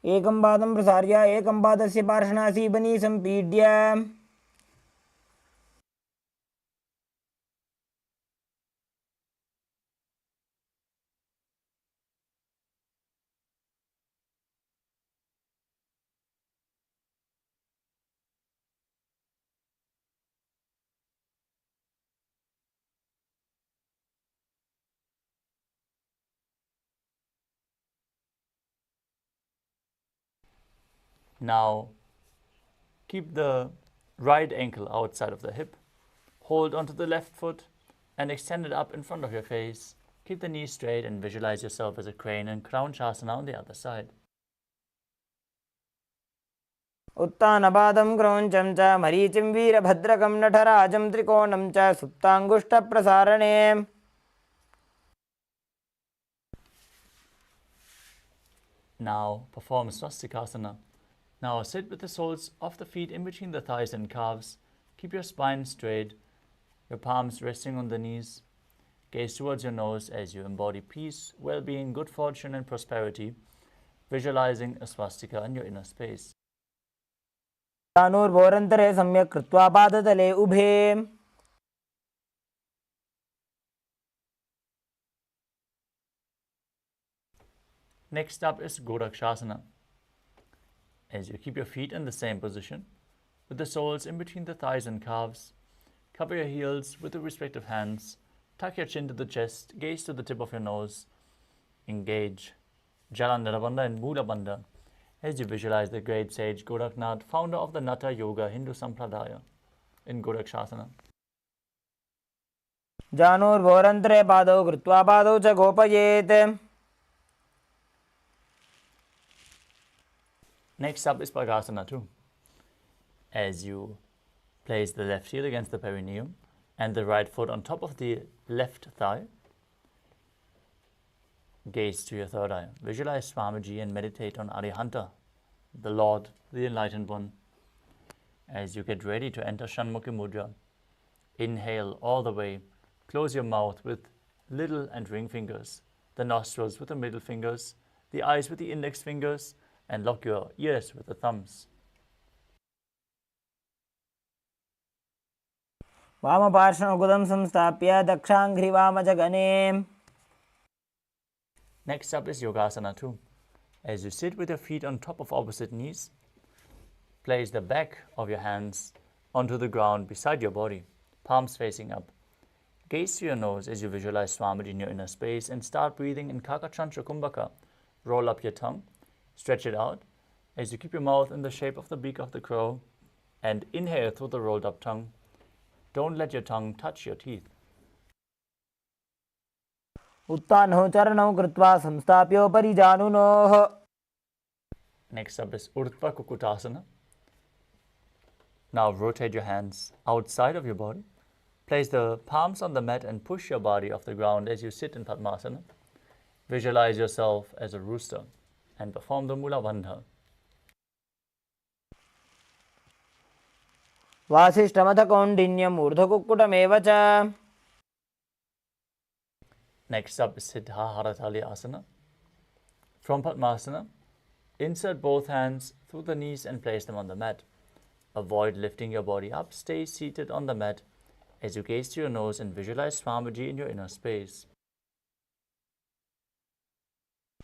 एकं पादं प्रसार्य एकं पादस्य पार्श्वनासीबनी सम्पीड्य. Now, keep the right ankle outside of the hip. Hold onto the left foot and extend it up in front of your face. Keep the knees straight and visualize yourself as a crane and crown shasana on the other side. उत्तानपादं क्रौञ्चं च मरीचिं वीरभद्रकं नटराजं त्रिकोणं च सुप्ताङ्गुष्ठप्रसारणे. Now perform swastikasana. Now sit with the soles of the feet in between the thighs and calves. Keep your spine straight, your palms resting on the knees. Gaze towards your nose as you embody peace, well-being, good fortune and prosperity, visualizing a swastika in your inner space. तानूर्भोरन्तरे सम्यक् कृत्वा पादतले उभे. Next up is Godakshasana. As you keep your feet in the same position, with the soles in between the thighs and calves, cover your heels with the respective hands, tuck your chin to the chest, gaze to the tip of your nose, engage Jalandhara Bandha and Mula Bandha as you visualize the great sage Goraknath, founder of the Natha Yoga Hindu Sampradaya in Godakshasana. जानूर्भोरन्तरे पादौ कृत्वा पादौ च गोपयेत्. Next up is Bhagasana 2. As you place the left heel against the perineum and the right foot on top of the left thigh, gaze to your third eye. Visualize Swamiji and meditate on Arihanta, the Lord, the Enlightened One. As you get ready to enter Shanmukhi Mudra, inhale all the way. Close your mouth with little and ring fingers, the nostrils with the middle fingers, the eyes with the index fingers, and lock your ears with the thumbs. वामपार्श्वमुकुदं संस्थाप्य दक्षाङ्घ्रिवामजगने. Next up is Yogasana 2. As you sit with your feet on top of opposite knees, place the back of your hands onto the ground beside your body, palms facing up. Gaze to your nose as you visualize Swamiji in your inner space and start breathing in Kakachantra Kumbhaka. Roll up your tongue, stretch it out as you keep your mouth in the shape of the beak of the crow and inhale through the rolled up tongue. Don't let your tongue touch your teeth. उत्तानौ चरणौ कृत्वा संस्थाप्योपरि जानुनोः. Next up is Urdhva Kukutasana. Now rotate your hands outside of your body. Place the palms on the mat and push your body off the ground as you sit in Padmasana. Visualize yourself as a rooster and perform the Mula Bandha. वासिष्ठमथ कौण्डिन्यम् ऊर्ध्वकुक्कुटमेव च. Next up is Siddha Haratali Asana. From Padmasana, insert both hands through the knees and place them on the mat. Avoid lifting your body up. Stay seated on the mat as you gaze to your nose and visualize Swamiji in your inner space.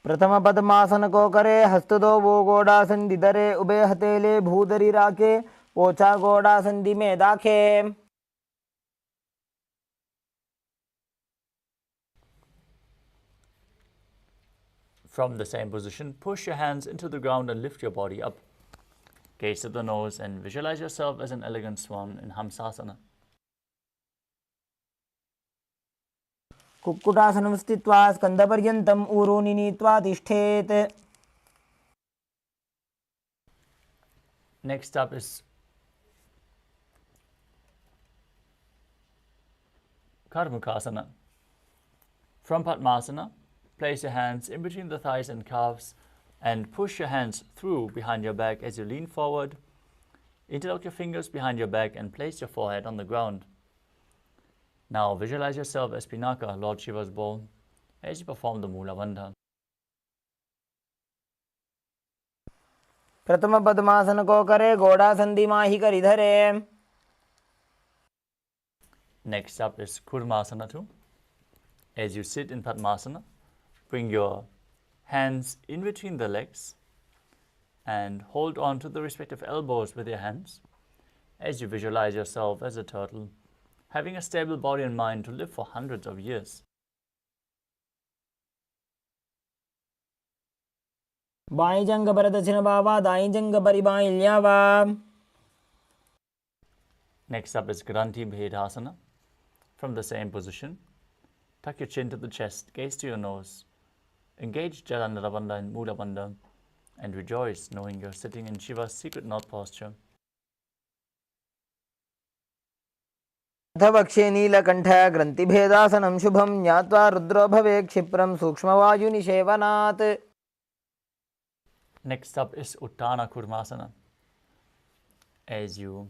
प्रथम पद्मासन को करे हस्तदो वो गोडासन दिदरे ube हतेले भूदरी राखे पोछा गोडासन दिमे दाखे. From the same position, push your hands into the ground and lift your body up. Gaze to the nose and visualize yourself as an elegant swan in Hamsasana. कुक्कुटासनं स्थित्वा स्कन्दपर्यन्तम् ऊरूनि नीत्वा तिष्ठेत्. Next up is Karmukasana. From Padmasana, place your hands in between the thighs and calves and push your hands through behind your back as you lean forward. Interlock your fingers behind your back and place your forehead on the ground. Now visualize yourself as Pinaka, Lord Shiva's bowl, as you perform the Mula Bandha. प्रथम पद्मासन को करे घोड़ासन दिमाहि करि धरे. Next up is Kurmasana 2. As you sit in Padmasana, bring your hands in between the legs and hold on to the respective elbows with your hands as you visualize yourself as a turtle, having a stable body and mind to live for hundreds of years. By जंग पर दक्षिण बावा दाई जंग परि by ल्यावा. Next up is Granthi Bhedasana. From the same position, tuck your chin to the chest, gaze to your nose, engage Jalandhara Bandha and Mula Bandha, and rejoice knowing you're sitting in Shiva's secret knot posture. वक्षे नीलकंठ ग्रंथिभेदासनं शुभं ज्ञात्वा रुद्रो भवे क्षिप्रं सूक्ष्मवायुनिषेवनात्. Next up is Uttana Kurmasana. As you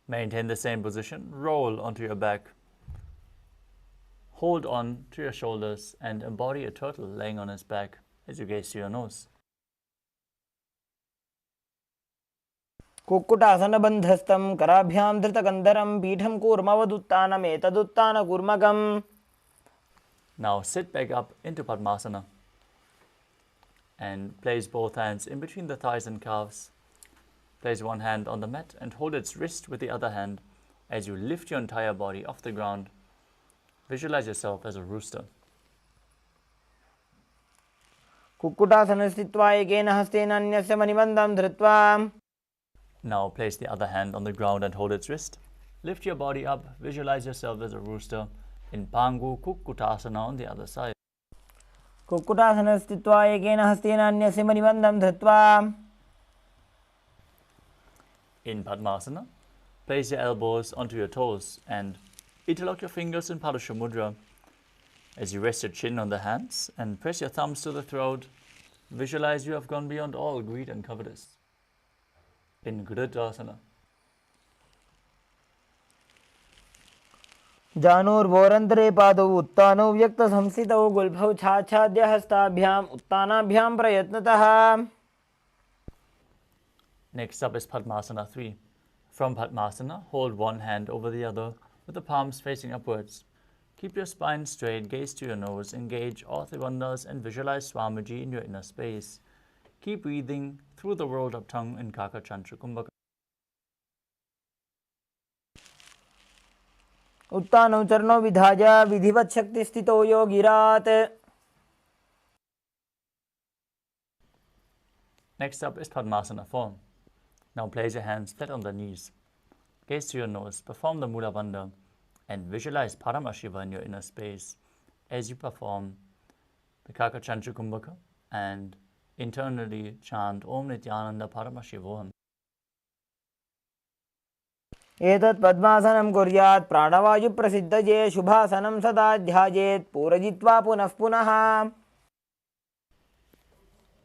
maintain the same position, roll onto your back, hold on to your shoulders, and embody a turtle laying on his back as you gaze to your nose. Kukkutasana बंधस्थं कराभ्यां धृतकंदरं पीठं कूर्मवदुत्तानमेतदुत्तानकूर्मकम्. Now sit back up into Padmasana and place both hands in between the thighs and calves. Place one hand on the mat and hold its wrist with the other hand as you lift your entire body off the ground. Visualize yourself as a rooster. Kukkutasana स्थित्वा एकेन हस्तेन अन्यस्य मणिबन्धं धृत्वा. Now place the other hand on the ground and hold its wrist. Lift your body up. Visualize yourself as a rooster in Pangu Kukkutasana on the other side. Kukkutasana स्थित्वा एकेन हस्तेन अन्यस्य मणिबन्धं धृत्वा. In Padmasana, place your elbows onto your toes and interlock your fingers in Padusha Mudra. As you rest your chin on the hands and press your thumbs to the throat, visualize you have gone beyond all greed and covetous. In Gridasana. जानूर्वोरन्तरे पादौ उत्तानौ व्यक्तसंस्थितौ गुल्फौ छाच्छाद्य हस्ताभ्याम् उत्तानाभ्यां प्रयत्नतः. Next up is Padmasana 3. From Padmasana, hold one hand over the other with the palms facing upwards. Keep your spine straight, gaze to your nose, engage all three bandhas and visualize Swamiji in your inner space. Keep breathing through the rolled up tongue in Kaka Chantra Kumbhaka. उत्तानौ चरणौ विधाय विधिवत् शक्तिस्थितो योगिरात्. Next up is Padmasana 4. Now place your hands flat on the knees. Gaze to your nose, perform the Mula Bandha, and visualize Paramashiva in your inner space as you perform the Kaka Chantra Kumbhaka and internally chant Om Nithyananda Paramashivoham. एतत् पद्मासनं कुर्यात् प्राणवायु प्रसिद्धये शुभासनं सदा ध्यायेत् पूरयित्वा पुनः पुनः.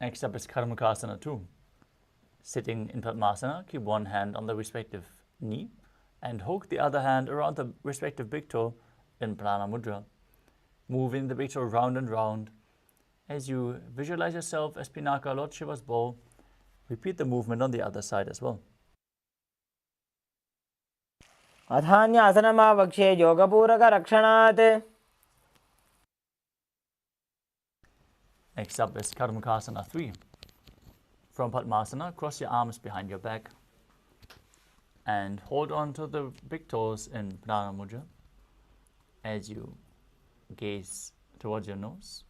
Next up is Karmakasana 2. Sitting in Padmasana, keep one hand on the respective knee and hook the other hand around the respective big toe in Prana Mudra. Moving the big toe round and round. As you visualize yourself as Pinaka, Lord Shiva's bow, repeat the movement on the other side as well. अथान्यासनमावक्षे योगपूरकरक्षणात्. Next up is Karmakasana 3. From Padmasana, cross your arms behind your back and hold on to the big toes in Prana Mudra as you gaze towards your nose.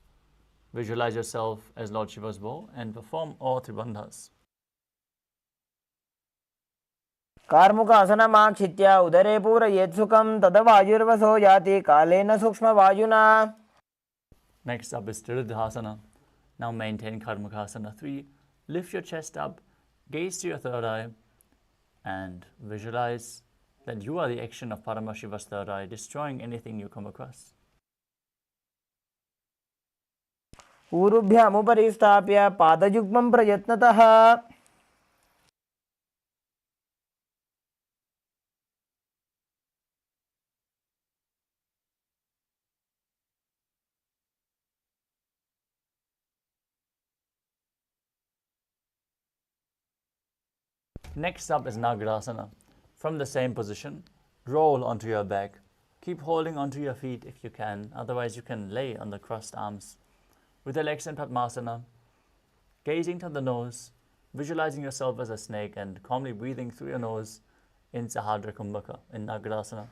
Visualize yourself as Lord Shiva's bow and perform all three bandhas. कार्मुकासनमाक्षित्य उदरे पूरयेत् सुखं तदा वायुर्वसो याति कालेन सूक्ष्मवायुना. Next up is Triridhasana. Now maintain Karmakasana 3. Lift your chest up, gaze to your third eye, and visualize that you are the action of Paramashiva's third eye, destroying anything you come across. ऊरुभ्यामुपरि स्थाप्य पादयुग्मं प्रयत्नतः. Next up is Nagarasana. From the same position, roll onto your back. Keep holding onto your feet if you can, otherwise you can lay on the crossed arms. With the legs in Padmasana, gazing to the nose, visualizing yourself as a snake and calmly breathing through your nose in Sahadra Kumbhaka in Nagarasana.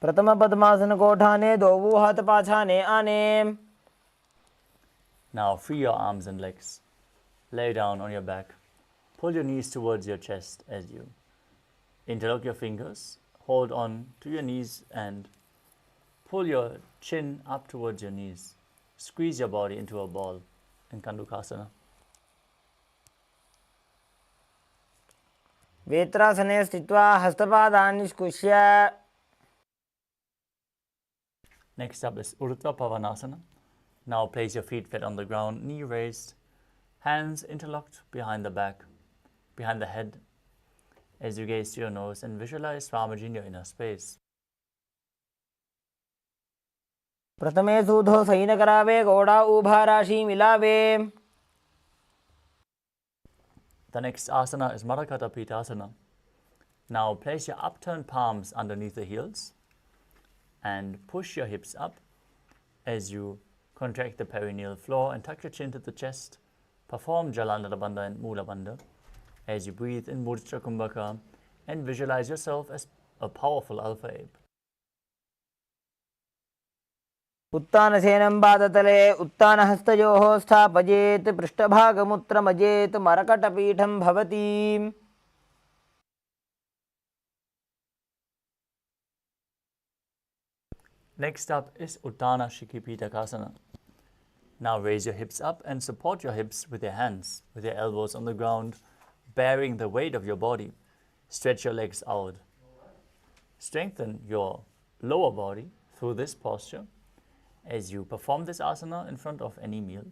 प्रथम पद्मासन कोठाने दो हाथ पाछाने आने. Now free your arms and legs. Lay down on your back. Pull your knees towards your chest as you interlock your fingers. Hold on to your knees and pull your chin up towards your knees. Squeeze your body into a ball in Kandukasana. वेत्रासने स्थित्वा हस्तपादान् निष्कुष्य. Next up is Urdhva Pavanasana. Now place your feet flat on the ground, knee raised, hands interlocked behind the back, behind the head, as you gaze to your nose and visualize Swamiji in your inner space. प्रथमे सूधो सैनकरावे गौड़ा ऊभाराशि मिलावे. The next asana is Marakata Pitasana. Now place your upturned palms underneath the heels and push your hips up as you contract the perineal floor and tuck your chin to the chest. Perform Jalandhara Bandha and Mula Bandha as you breathe in Mudra Kumbhaka and visualize yourself as a powerful alpha ape. उत्तानसेनं पादतले उत्तानहस्तयोः स्थापयेत् पृष्ठभागमुत्रमजेत् मरकटपीठं भवति. Next up is Uttana Shikipitakasana. Now raise your hips up and support your hips with your hands, with your elbows on the ground, bearing the weight of your body. Stretch your legs out. Strengthen your lower body through this posture as you perform this asana in front of any meal.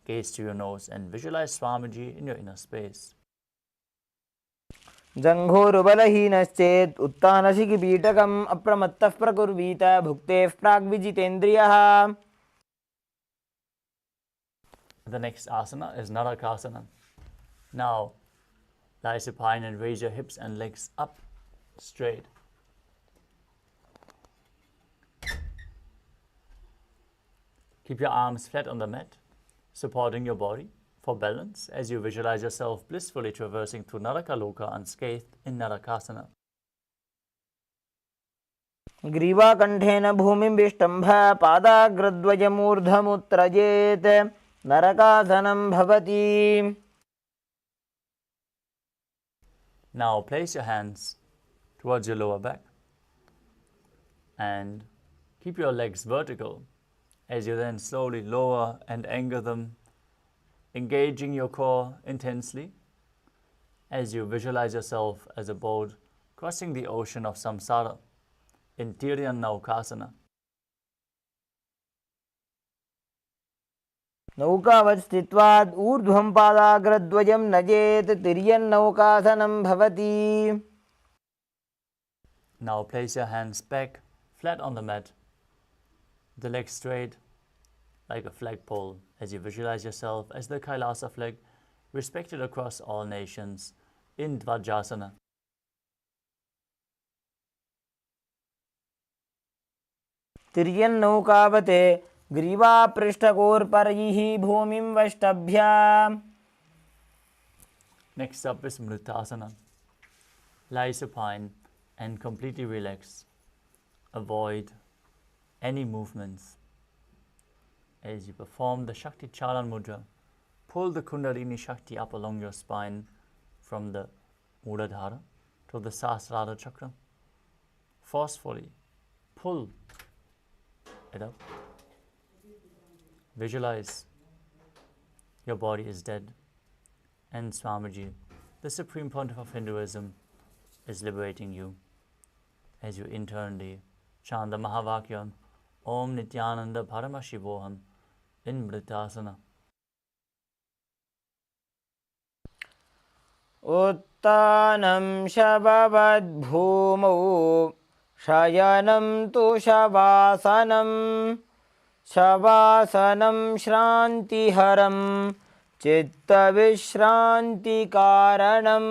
Gaze to your nose and visualize Swamiji in your inner space. जङ्घोरुबलहीनश्चेत् उत्तानशिखिपीठकम् अप्रमत्तः प्रकुर्वीत भुक्तेः प्राग्विजितेन्द्रियः. The next asana is Narakasana. Now lie supine and raise your hips and legs up straight. Keep your arms flat on the mat, supporting your body for balance as you visualize yourself blissfully traversing through Naraka Loka unscathed in Narakasana. ग्रीवाकण्ठेन भूमिं विष्टम्भ पादाग्रद्वयमूर्धमुत्रजेत् नरकासनं भवति. Now place your hands towards your lower back and keep your legs vertical as you then slowly lower and anchor them, engaging your core intensely as you visualize yourself as a boat crossing the ocean of samsara in Tiryannaukasana. नौकावत् स्थित्वा ऊर्ध्वं पादाग्रद्वयं नजेत् तिर्यन्नौकासनं भवति. Now place your hands back flat on the mat, the legs straight like a flagpole as you visualize yourself as the Kailasa flag respected across all nations in Dvajasana. तिर्यन्नौकावते ग्रीवापृष्ठकोर्परैः भूमिं वष्टभ्य. Next up is Mritasana. Lie supine and completely relax. Avoid any movements. As you perform the Shakti Chalan Mudra, pull the Kundalini Shakti up along your spine from the Muladhara to the Sahasrara Chakra. Forcefully pull it up. Visualize your body is dead and Swamiji, the Supreme Pontiff of Hinduism, is liberating you as you internally chant the Mahavakya Om Nithyananda Paramashivoham in Mritasana. उत्तानं शववद्भूमौ शयनं तु शवासनं शवासनं श्रान्तिहरं चित्तविश्रान्तिकारणम्.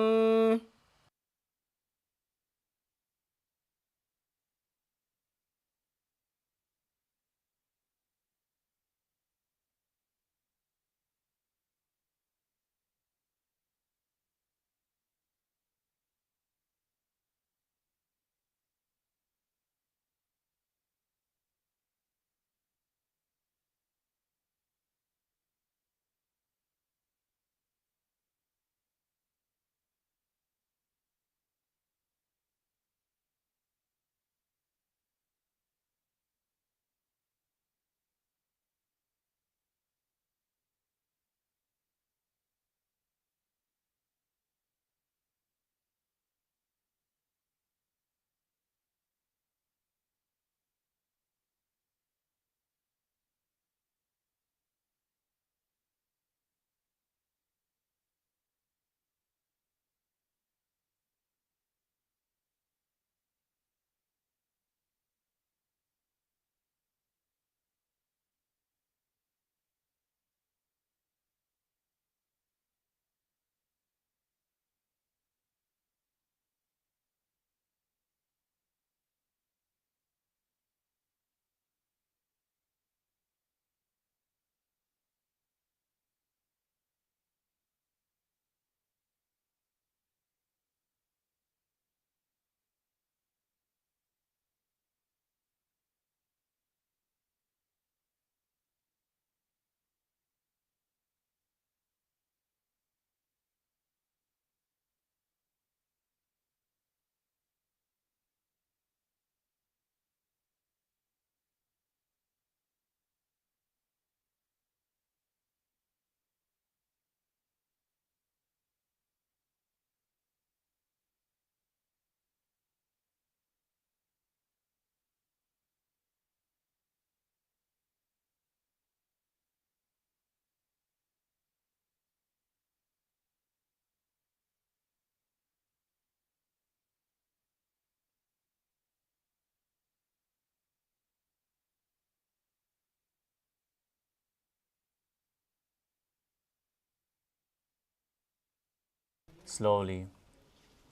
Slowly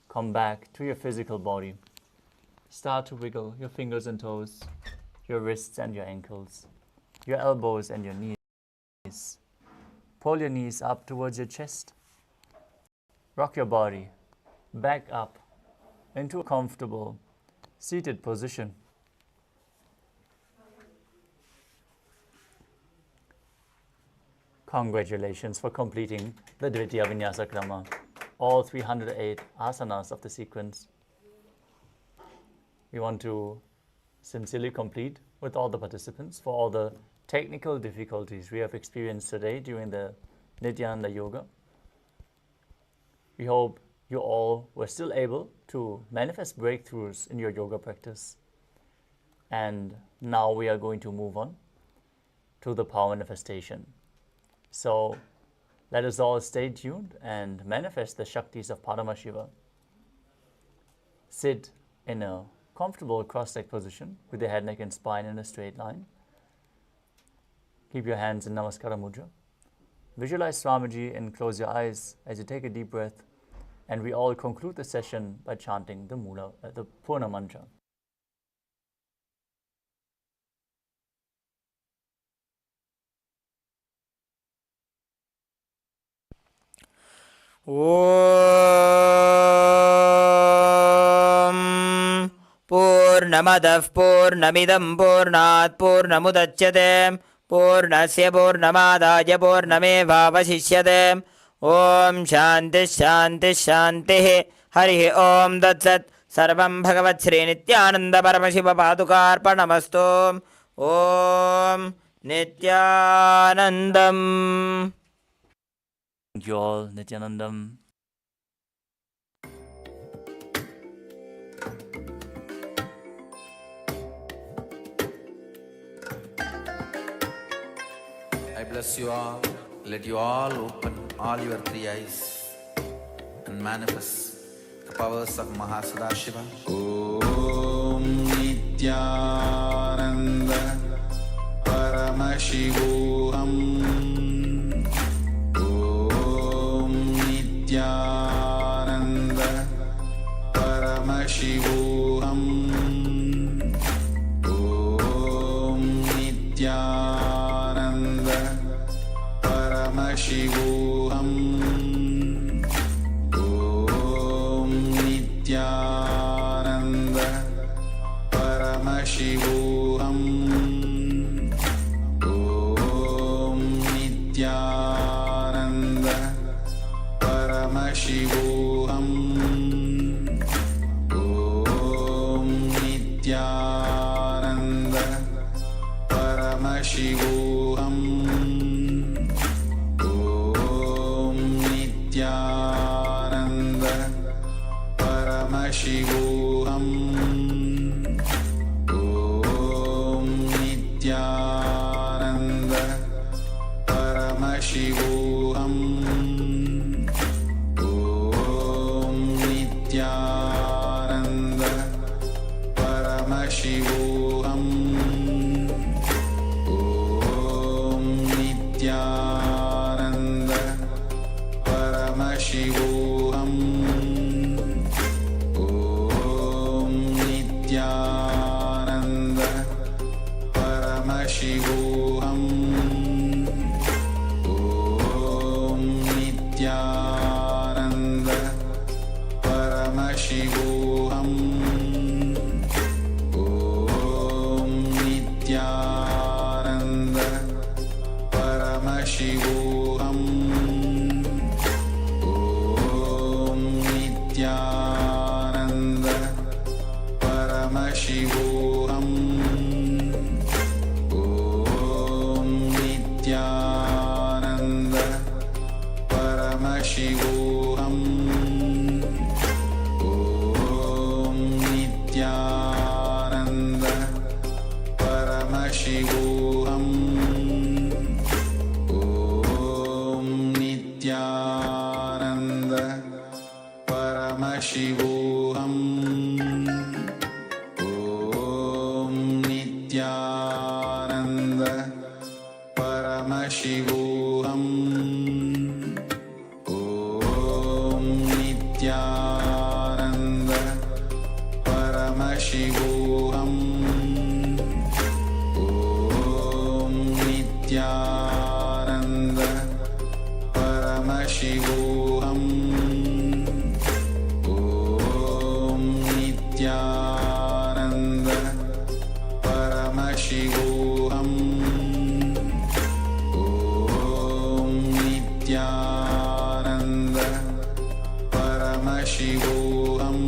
come back to your physical body. Start to wiggle your fingers and toes, your wrists and your ankles, your elbows and your knees. Pull your knees up towards your chest. Rock your body back up into a comfortable seated position. Congratulations for completing the Dvitiya Vinyasa Krama, all 308 asanas of the sequence. We want to sincerely complete with all the participants for all the technical difficulties we have experienced today during the Nithyananda Yoga. We hope you all were still able to manifest breakthroughs in your yoga practice. And now we are going to move on to the power manifestation. So let us all stay tuned and manifest the Shaktis of Paramashiva. Sit in a comfortable cross-legged position with the head, neck and spine in a straight line. Keep your hands in Namaskara Mudra. Visualize Swamiji and close your eyes as you take a deep breath. And we all conclude the session by chanting the Purna Mantra. Om Purnamadah Purnamidam Purnat Purnamudachyate Purnasya Purnamadaya Purnamevavasishyate Om Shanti Shanti Shanti Hari Om Datsat Sarvam Bhagavat Sri Nithyananda Paramashiva Padukarpanamastu Om Nithyanandam. Thank you all, Nithyanandam. I bless you all. Let you all open all your three eyes and manifest the powers of Mahasudashiva. Om Nithyananda Paramashivoham. Om Nithyananda Paramashivoham. Om Nithyananda Paramashivoham. Om Nithyananda Paramashivoham. Om Nithyananda Paramashivoham. Om Nithyananda Paramashivoham. Om Nithyananda Paramashivoham. Om Nithyananda Paramashivoham. Om Nithyananda Paramashivoham. Om Nithyananda Paramashivoham. Om Nithyananda Paramashivoham. Om Nithyananda Paramashivoham. Om Nithyananda Paramashivoham. Om Nithyananda Paramashivoham. Om Nithyananda Paramashivoham. Om Nithyananda Paramashivoham. Om Nithyananda Paramashivoham. Om Nithyananda Paramashivoham. Om Nithyananda Paramashivoham Om Nithyananda Paramashivoham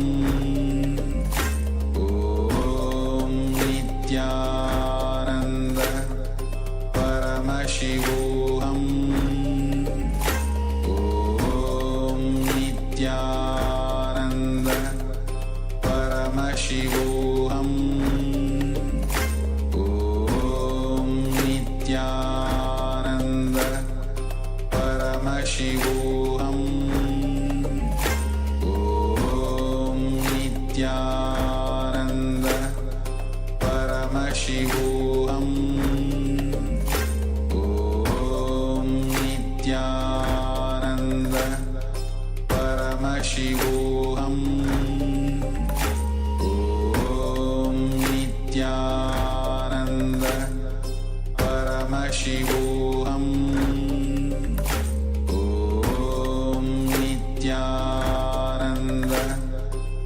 Om Nithyananda Paramashivoham Om Nithyananda Paramashivoham Om Nithyananda Paramashivoham Om Nithyananda Paramashivoham Om Nithyananda Paramashivoham Om Nithyananda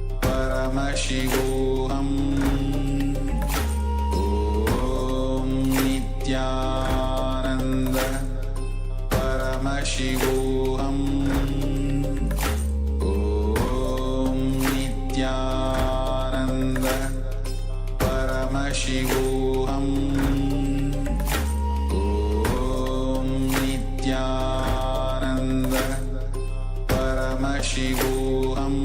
Paramashivoham Om Nithyananda Paramashivoham Om Nithyananda Paramashivoham Om Nithyananda Paramashivoham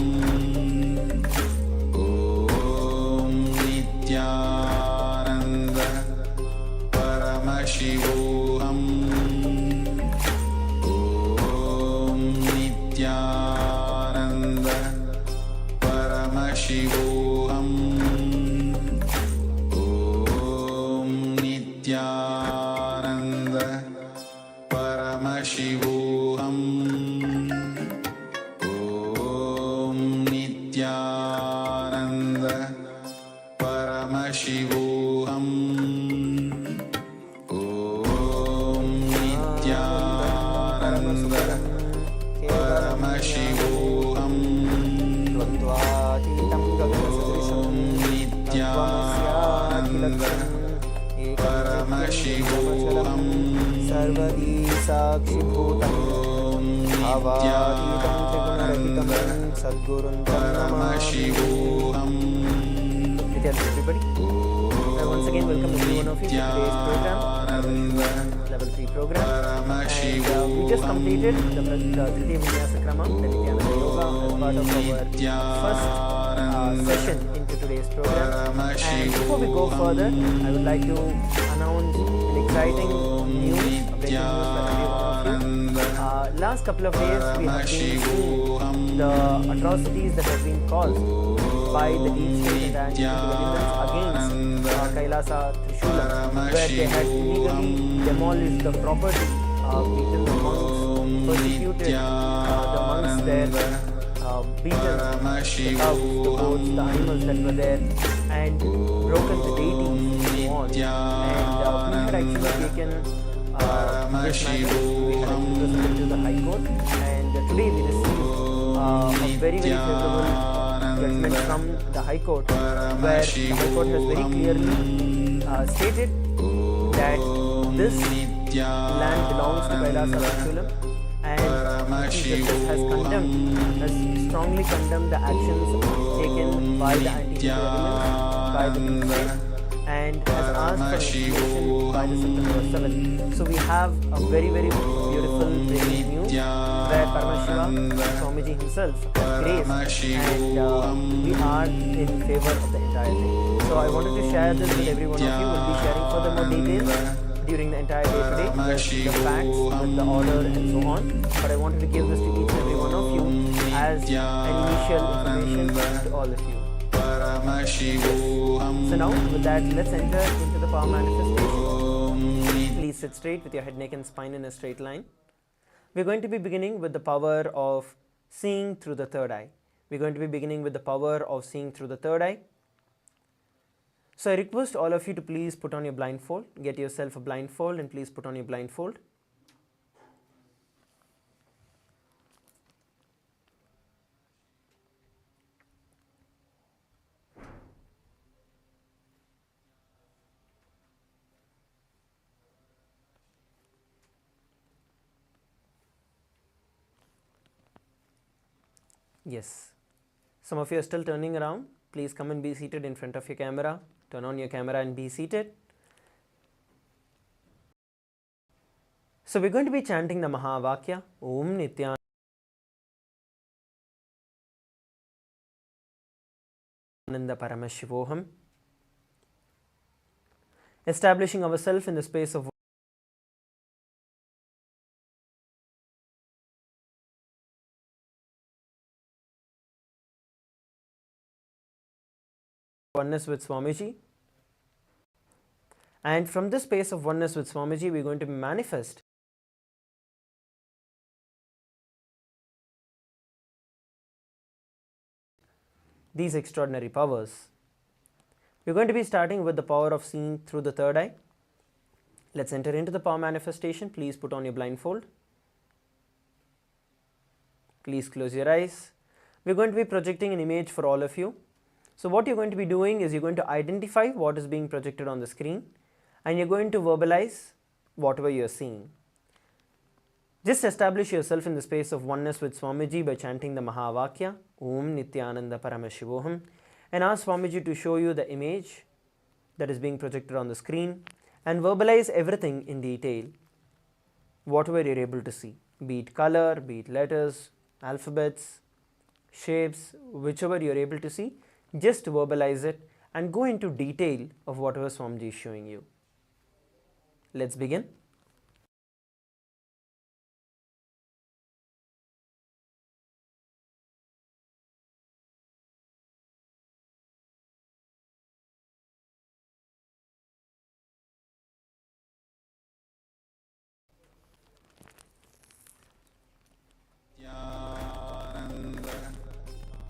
Om Nithyananda Paramashivoham Om Nithyananda Paramashivoham Om Nithyananda Paramashivoham Om Nithyananda Paramashivoham Om Nithyananda Paramashivoham Om Nithyananda Paramashivoham द्वन्द्वातीतं गगनसदृशं Nithyananda Paramashivoham सर्वदी साक्षिभूतं भावातीतं त्रिगुणरहितं सद्गुरुं तं Paramashivoham Namami. Everybody, once again welcome every one of you to today's program, level 3 program, and we just completed the Tritiya Vinyasa Krama, the Nithyananda Yoga, as part of our first session into today's program. And before we go further, I would like to announce an exciting news, a breaking news for every one of you. Last couple of days we have been seeing the atrocities that have been caused by the deep state and anti-Hindu elements against Kailasa Trishulam, where they had illegally demolished the property, beaten the monks, persecuted the monks there, beaten the cows, the goats, the animals that were there, and broken the deities and so on. And we had actually taken this matter, we had actually presented to the High Court, and today we received a very, very favorable judgment from the High Court, where the High Court has very clearly stated that this land belongs to Kailasa Trishulam, and the Chief Justice has strongly condemned the actions taken by the anti-Hindu elements, by the deep state, and has asked for investigation by the September 7th. So we have a very, very beautiful breaking news where Paramashivam, Swamiji himself, has graced, and we are in favor of the entire thing. So I wanted to share this with every one of you. We'll be sharing further more details during the entire day today, with the facts, with the order and so on. But I wanted to give this to each and every one of you as an initial information to all of you. So now with that, let's enter into the power manifestation. Please sit straight with your head, neck and spine in a straight line. We're going to be beginning with the power of seeing through the third eye. We're going to be beginning with the power of seeing through the third eye. So I request all of you to please put on your blindfold, get yourself a blindfold and please put on your blindfold. Yes. Some of you are still turning around. Please come and be seated in front of your camera. Turn on your camera and be seated. So we're going to be chanting the Mahavakya, Om Nithyananda Paramashivoham, establishing ourselves in the space of oneness with Swamiji. And from this space of oneness with Swamiji, we're going to manifest these extraordinary powers. We're going to be starting with the power of seeing through the third eye. Let's enter into the power manifestation. Please put on your blindfold. Please close your eyes. We're going to be projecting an image for all of you. So what you're going to be doing is you're going to identify what is being projected on the screen and you're going to verbalize whatever you're seeing. Just establish yourself in the space of oneness with Swamiji by chanting the Mahavakya, Om Nithyananda Paramashivoham, and ask Swamiji to show you the image that is being projected on the screen and verbalize everything in detail, whatever you're able to see, be it color, be it letters, alphabets, shapes, whichever you're able to see. Just verbalize it and go into detail of whatever Swamiji is showing you. Let's begin. Nithyananda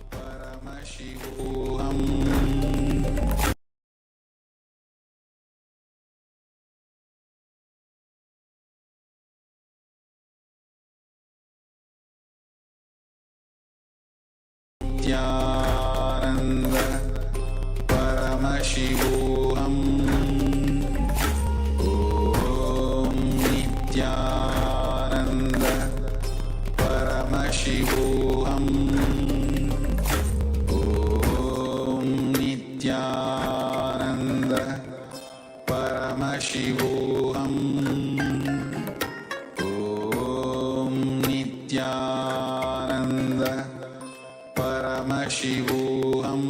Paramashivoham Om Nithyananda Paramashivoham Om Nithyananda Paramashivoham Om Nithyananda Paramashivoham Om Nithyananda Paramashivoham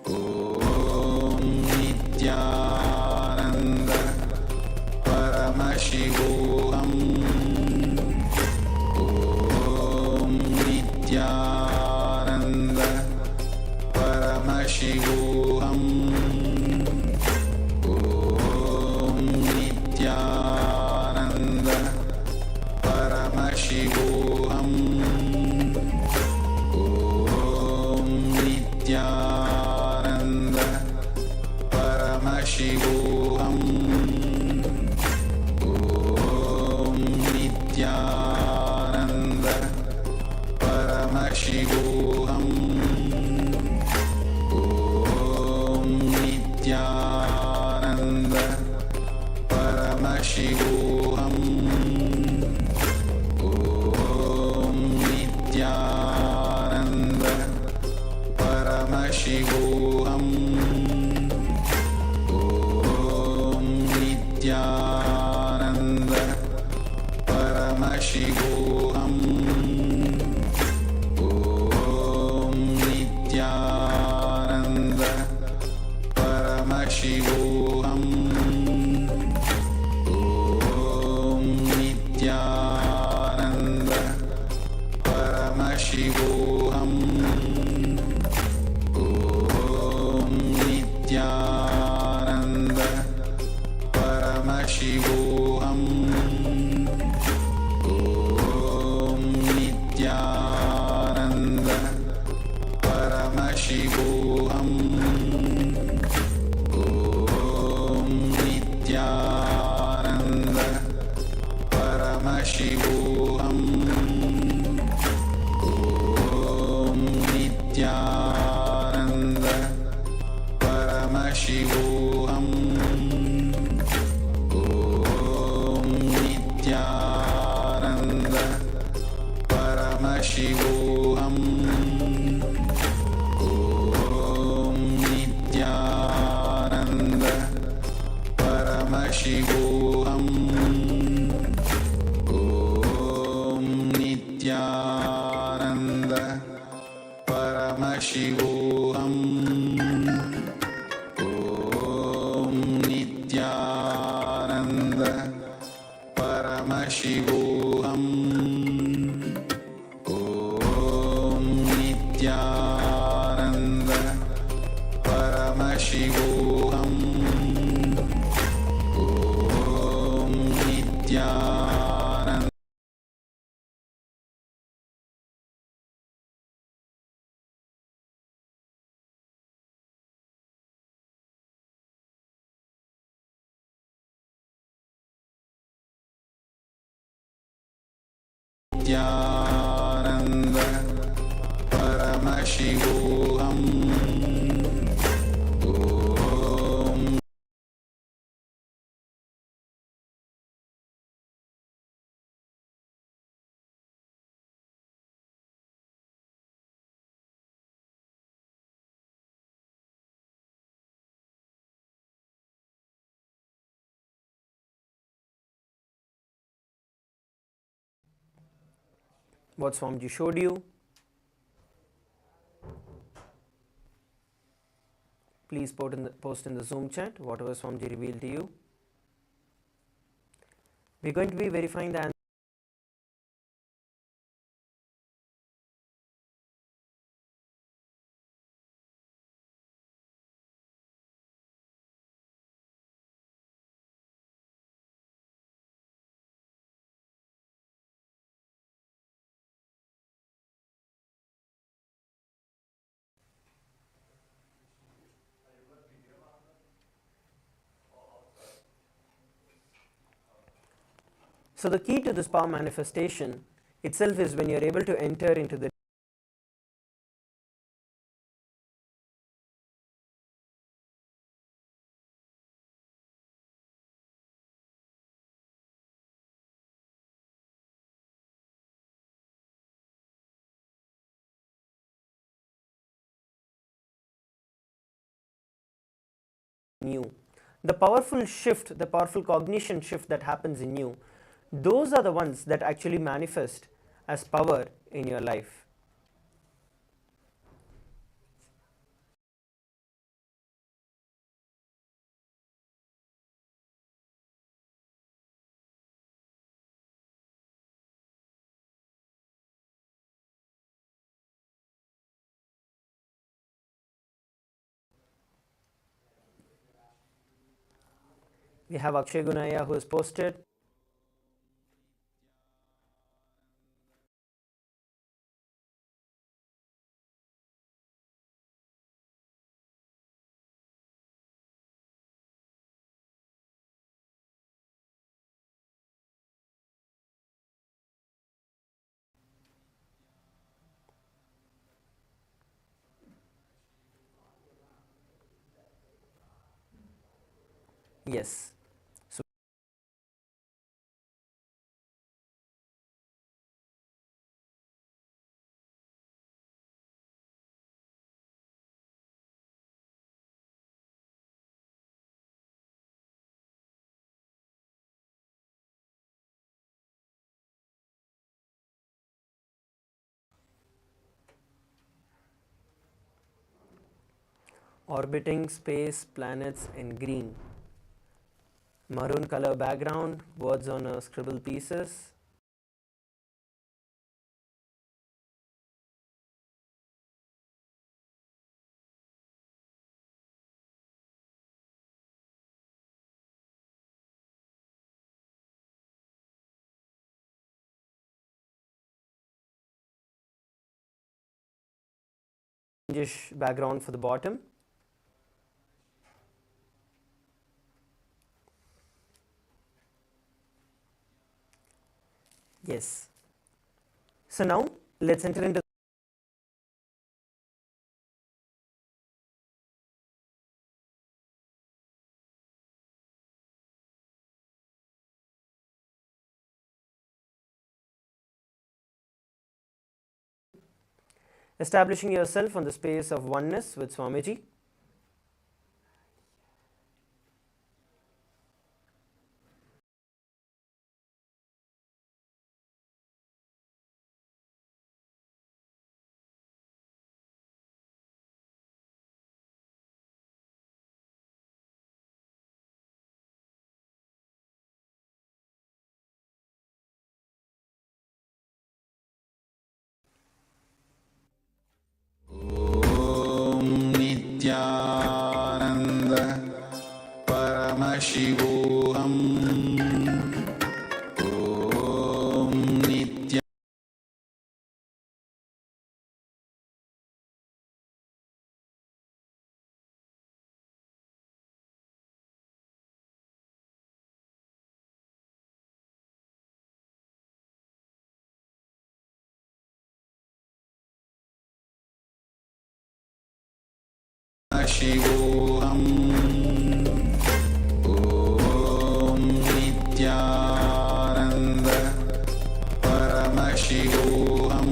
Om Nithyananda Paramashivoham Om Nithyananda Paramashivoham Nithyananda Paramashivoham Om Nithyananda Paramashivoham Om Nithyananda Paramashivoham Om Nithyananda Paramashivoham Om Nithyananda Paramashivoham Om Nithyananda Paramashivoham Om Nithyananda Paramashivoham Om Nithyananda Paramashivoham Om Nithyananda Paramashivoham Om Nithyananda Paramashivoham Om Nithyananda Paramashivoham Om Nithyananda Paramashivoham Paramashivoham Om Nithyananda Paramashivoham Om Nithyananda Paramashivoham Om Nithyananda Nithyananda Paramashivoham Om What Swamiji showed you, please post in the Zoom chat whatever Swamiji revealed to you. We're going to be verifying the answer. So the key to this power manifestation itself is when you're able to enter into the new. The powerful shift, the powerful cognition shift that happens in you, those are the ones that actually manifest as power in your life. We have Akshay Gunaya who has posted. Yes. So orbiting space planets in green, maroon color background, words on a scribble pieces. Orangish background for the bottom. Yes. So now let's enter into establishing yourself on the space of oneness with Swamiji. Nithyananda Paramashivoham Om Nithyananda Shivoham Om Nithyananda Paramashivoham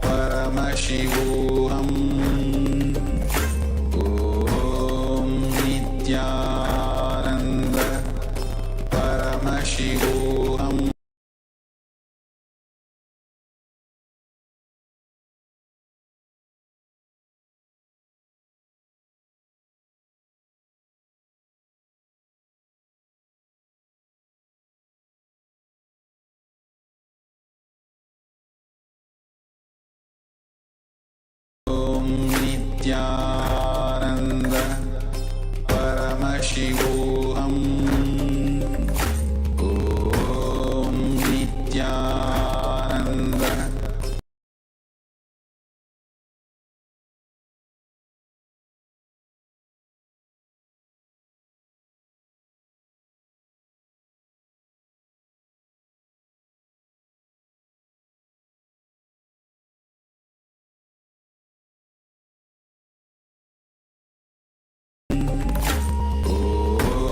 Paramashivoham Om Nithyananda Paramashivoham Om Nithyananda Paramashivoham Om Nithyananda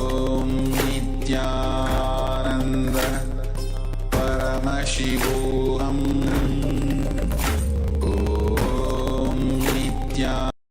Om Nithyananda Paramashivoham Om Nithyananda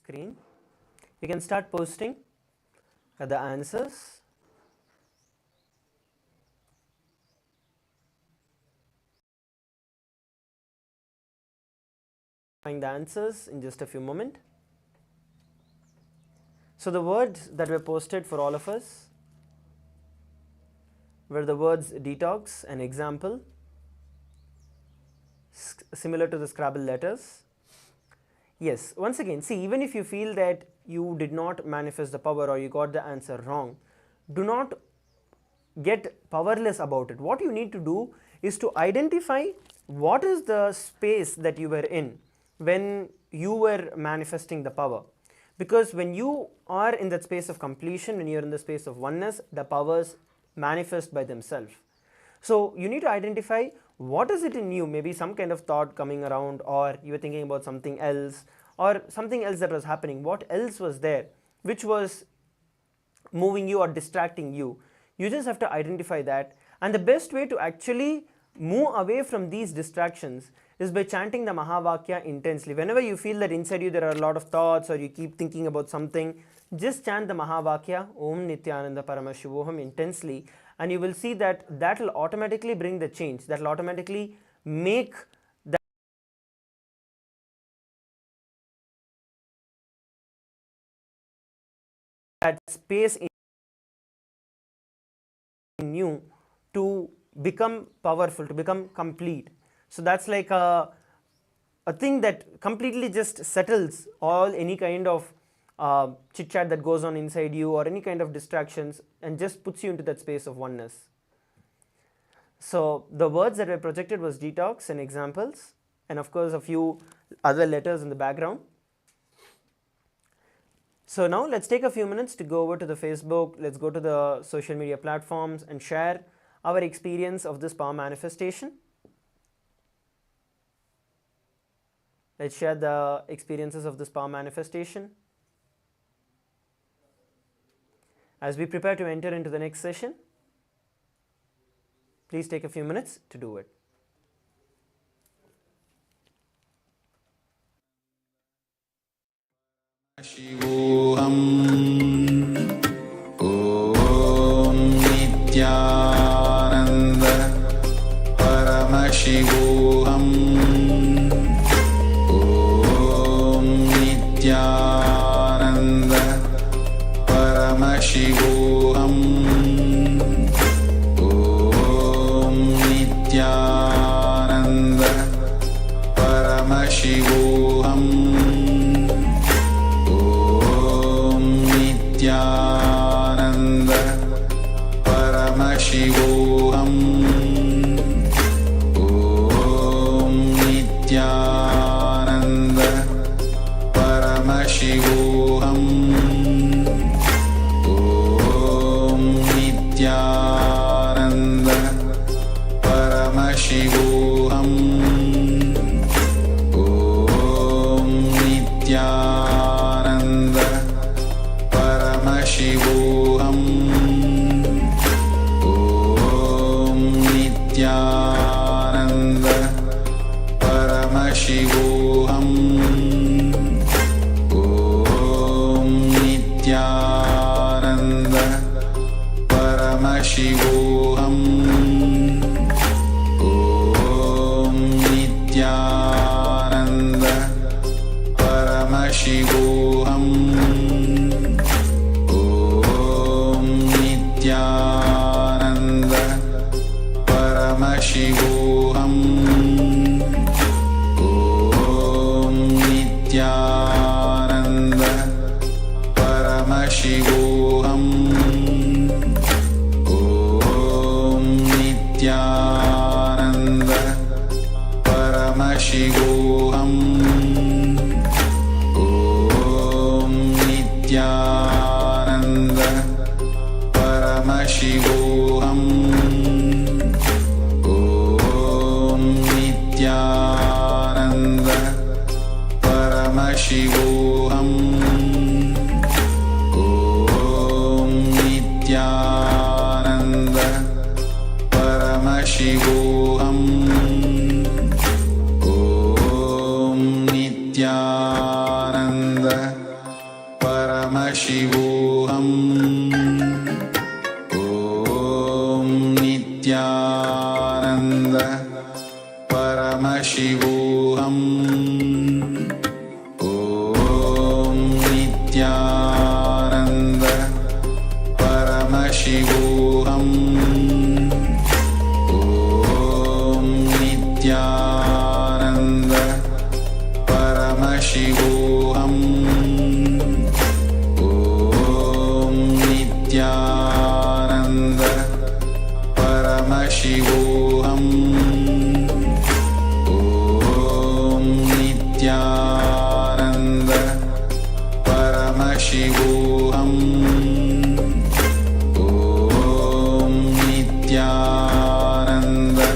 screen. You can start posting the answers. Find the answers in just a few moments. So the words that were posted for all of us were the words detox and example, similar to the Scrabble letters. Yes, once again, see, even if you feel that you did not manifest the power or you got the answer wrong, do not get powerless about it. What you need to do is to identify what is the space that you were in when you were manifesting the power. Because when you are in that space of completion, when you are in the space of oneness, the powers manifest by themselves. So you need to identify what is it in you, maybe some kind of thought coming around, or you were thinking about something else, or something else that was happening. What else was there which was moving you or distracting you? You just have to identify that, and the best way to actually move away from these distractions is by chanting the Mahavakya intensely. Whenever you feel that inside you there are a lot of thoughts or you keep thinking about something, just chant the Mahavakya Om Nithyananda Paramashivoham intensely, and you will see that that will automatically bring the change, that will automatically make that space in you to become powerful, to become complete. So that's like a thing that completely just settles all any kind of chit chat that goes on inside you or any kind of distractions, and just puts you into that space of oneness. So the words that were projected was detox and examples, and of course a few other letters in the background. So now let's take a few minutes to go over to the Facebook, let's go to the social media platforms and share our experience of this power manifestation. Let's share the experiences of this power manifestation. As we prepare to enter into the next session, please take a few minutes to do it. Paramashivoham Om Nithyananda Paramashivoham Om Nithyananda Paramashivoham Om Nithyananda Paramashivoham Nithyananda Paramashivoham Om Nithyananda Paramashivoham Om Nithyananda Paramashivoham Om Nithyananda Paramashivoham Om Nithyananda Paramashivoham Om Nithyananda Paramashivoham Om Nithyananda Paramashivoham Om Nithyananda Paramashivoham Om Nithyananda Paramashivoham Om Nithyananda Paramashivoham Om Nithyananda Paramashivoham Om Nithyananda Paramashivoham Om Nithyananda Paramashivoham Om Nithyananda Paramashivoham Om Nithyananda Paramashivoham Om Nithyananda Paramashivoham Om Nithyananda Paramashivoham Om Nithyananda Paramashivoham Om Nithyananda Paramashivoham Om Nithyananda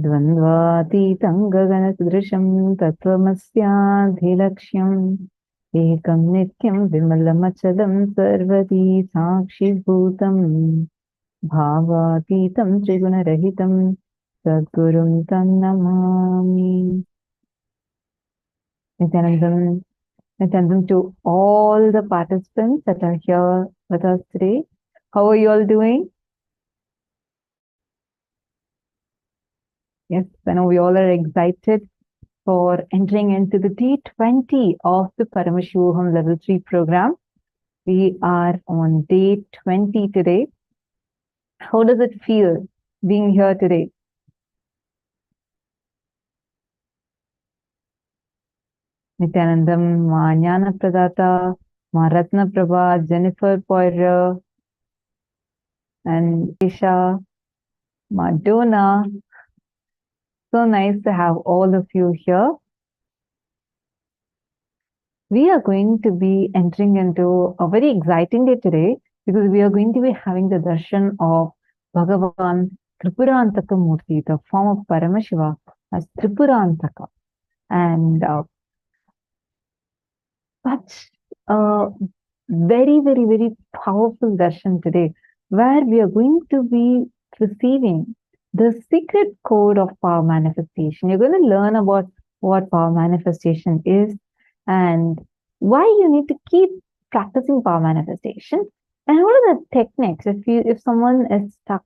द्वन्द्वातीतं गगनसदृशं तत्त्वमस्याधिलक्ष्यम् एकं नित्यं विमलमचलं सर्वदी साक्षिभूतं भावातीतं त्रिगुणरहितं सद्गुरुं तं Namami. Nithyanandam to all the participants that are here with us today. How are you all doing? Yes, I know we all are excited for entering into the day 20 of the Paramashivoham Level 3 program. We are on day 20 today. How does it feel being here today? Nithyanandam, Ma Jnana Pradata, Ma Ratna Prabha, Jennifer Poirier, and Isha, Madonna. So nice to have all of you here. We are going to be entering into a very exciting day today because we are going to be having the darshan of Bhagavan Tripurantaka Murthy, the form of Paramashiva as Tripurantaka. And such a very, very, very powerful darshan today, where we are going to be receiving the secret code of power manifestation. You're going to learn about what power manifestation is and why you need to keep practicing power manifestation, and what are the techniques if someone is stuck,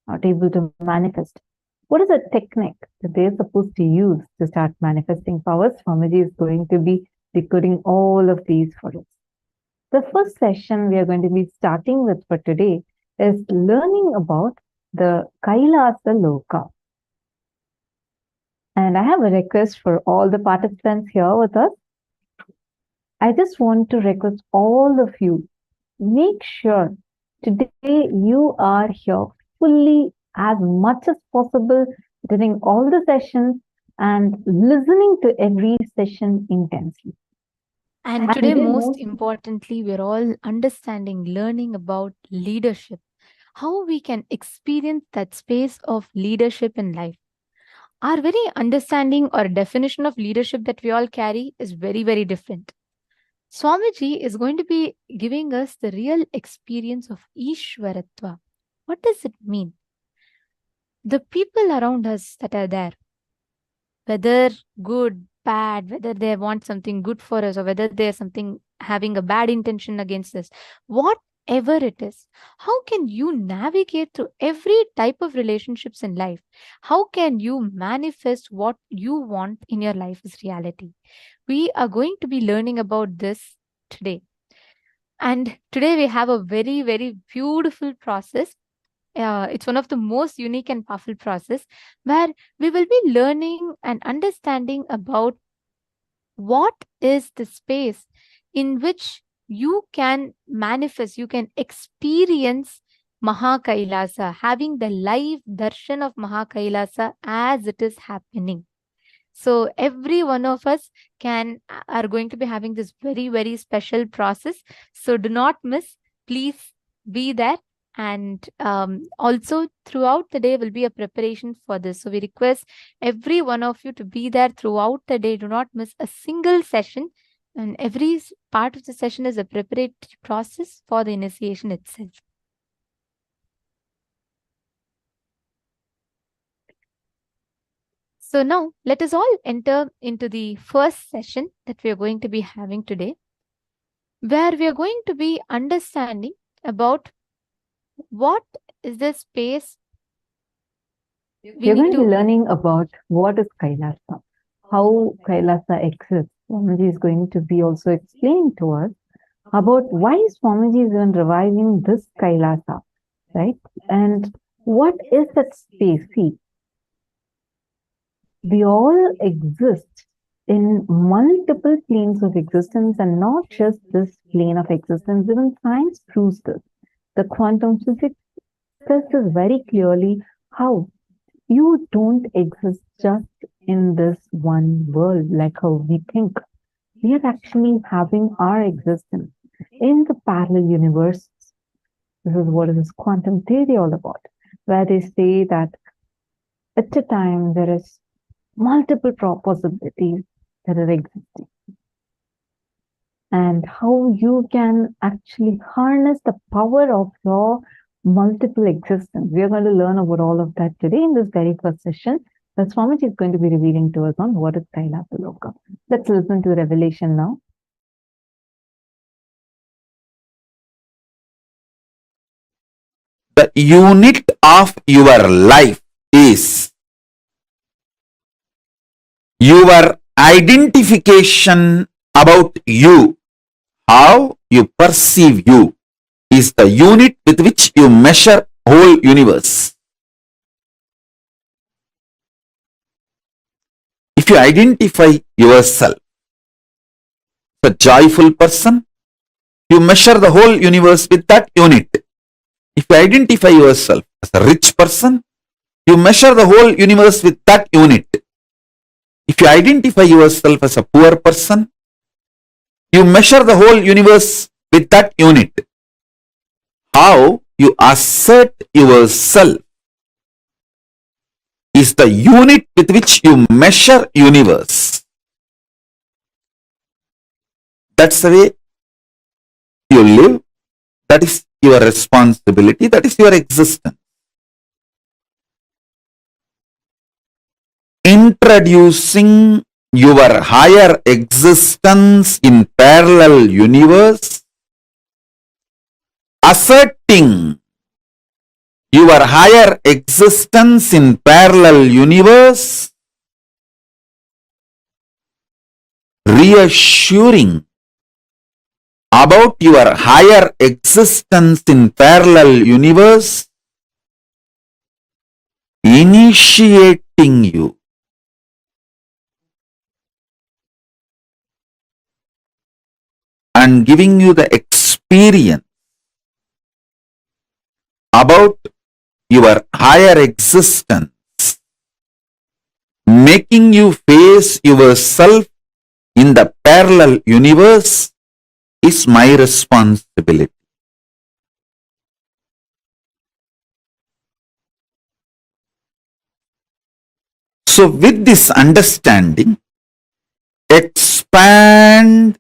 not able to manifest. What is the technique that they're supposed to use to start manifesting powers? Swamiji is going to be decoding all of these for us. The first session we are going to be starting with for today is learning about the KAILΑSA loka. And I have a request for all the participants here with us. I just want to request all of you, make sure today you are here fully as much as possible during all the sessions and listening to every session intensely. And today, most importantly, we're all understanding, learning about leadership, how we can experience that space of leadership in life. Our very understanding or definition of leadership that we all carry is very, very different. Swamiji is going to be giving us the real experience of Ishwaratva. What does it mean? The people around us that are there, whether good, bad, whether they want something good for us or whether they're something having a bad intention against us, whatever it is, how can you navigate through every type of relationships in life? How can you manifest what you want in your life as reality? We are going to be learning about this today. And today we have a very, very beautiful process. It's one of the most unique and powerful process where we will be learning and understanding about what is the space in which you can manifest, you can experience Kailasa, having the live darshan of Kailasa as it is happening. So every one of us are going to be having this very, very special process. So do not miss, please be there. And also throughout the day will be a preparation for this. So we request every one of you to be there throughout the day. Do not miss a single session. And every part of the session is a preparatory process for the initiation itself. So now let us all enter into the first session that we are going to be having today, where we are going to be understanding about what is the space. We're going to be learning about what is KAILΑSA, how KAILASA exists. Swamiji is going to be also explaining to us about why Swamiji is even reviving this KAILASA, right? And what is that space? See, we all exist in multiple planes of existence and not just this plane of existence. Even science proves this. The quantum physics says this very clearly, how you don't exist just in this one world like how we think. We are actually having our existence in the parallel universes. This is what is quantum theory all about, where they say that at a time there is multiple possibilities that are existing, and how you can actually harness the power of your multiple existence. We are going to learn about all of that today in this very first session. The Swamiji is going to be revealing to us on what is KAILASA loka. Let's listen to revelation now. The unit of your life is your identification about you, how you perceive you, is the unit with which you measure whole universe. If you identify yourself as a joyful person, you measure the whole universe with that unit. If you identify yourself as a rich person, you measure the whole universe with that unit. If you identify yourself as a poor person, you measure the whole universe with that unit. How you assert yourself is the unit with which you measure universe. That's the way you live. That is your responsibility. That is your existence. Introducing your higher existence in parallel universe, asserting your higher existence in parallel universe, reassuring about your higher existence in parallel universe, initiating you and giving you the experience about your higher existence, making you face yourself in the parallel universe is my responsibility. So with this understanding, expand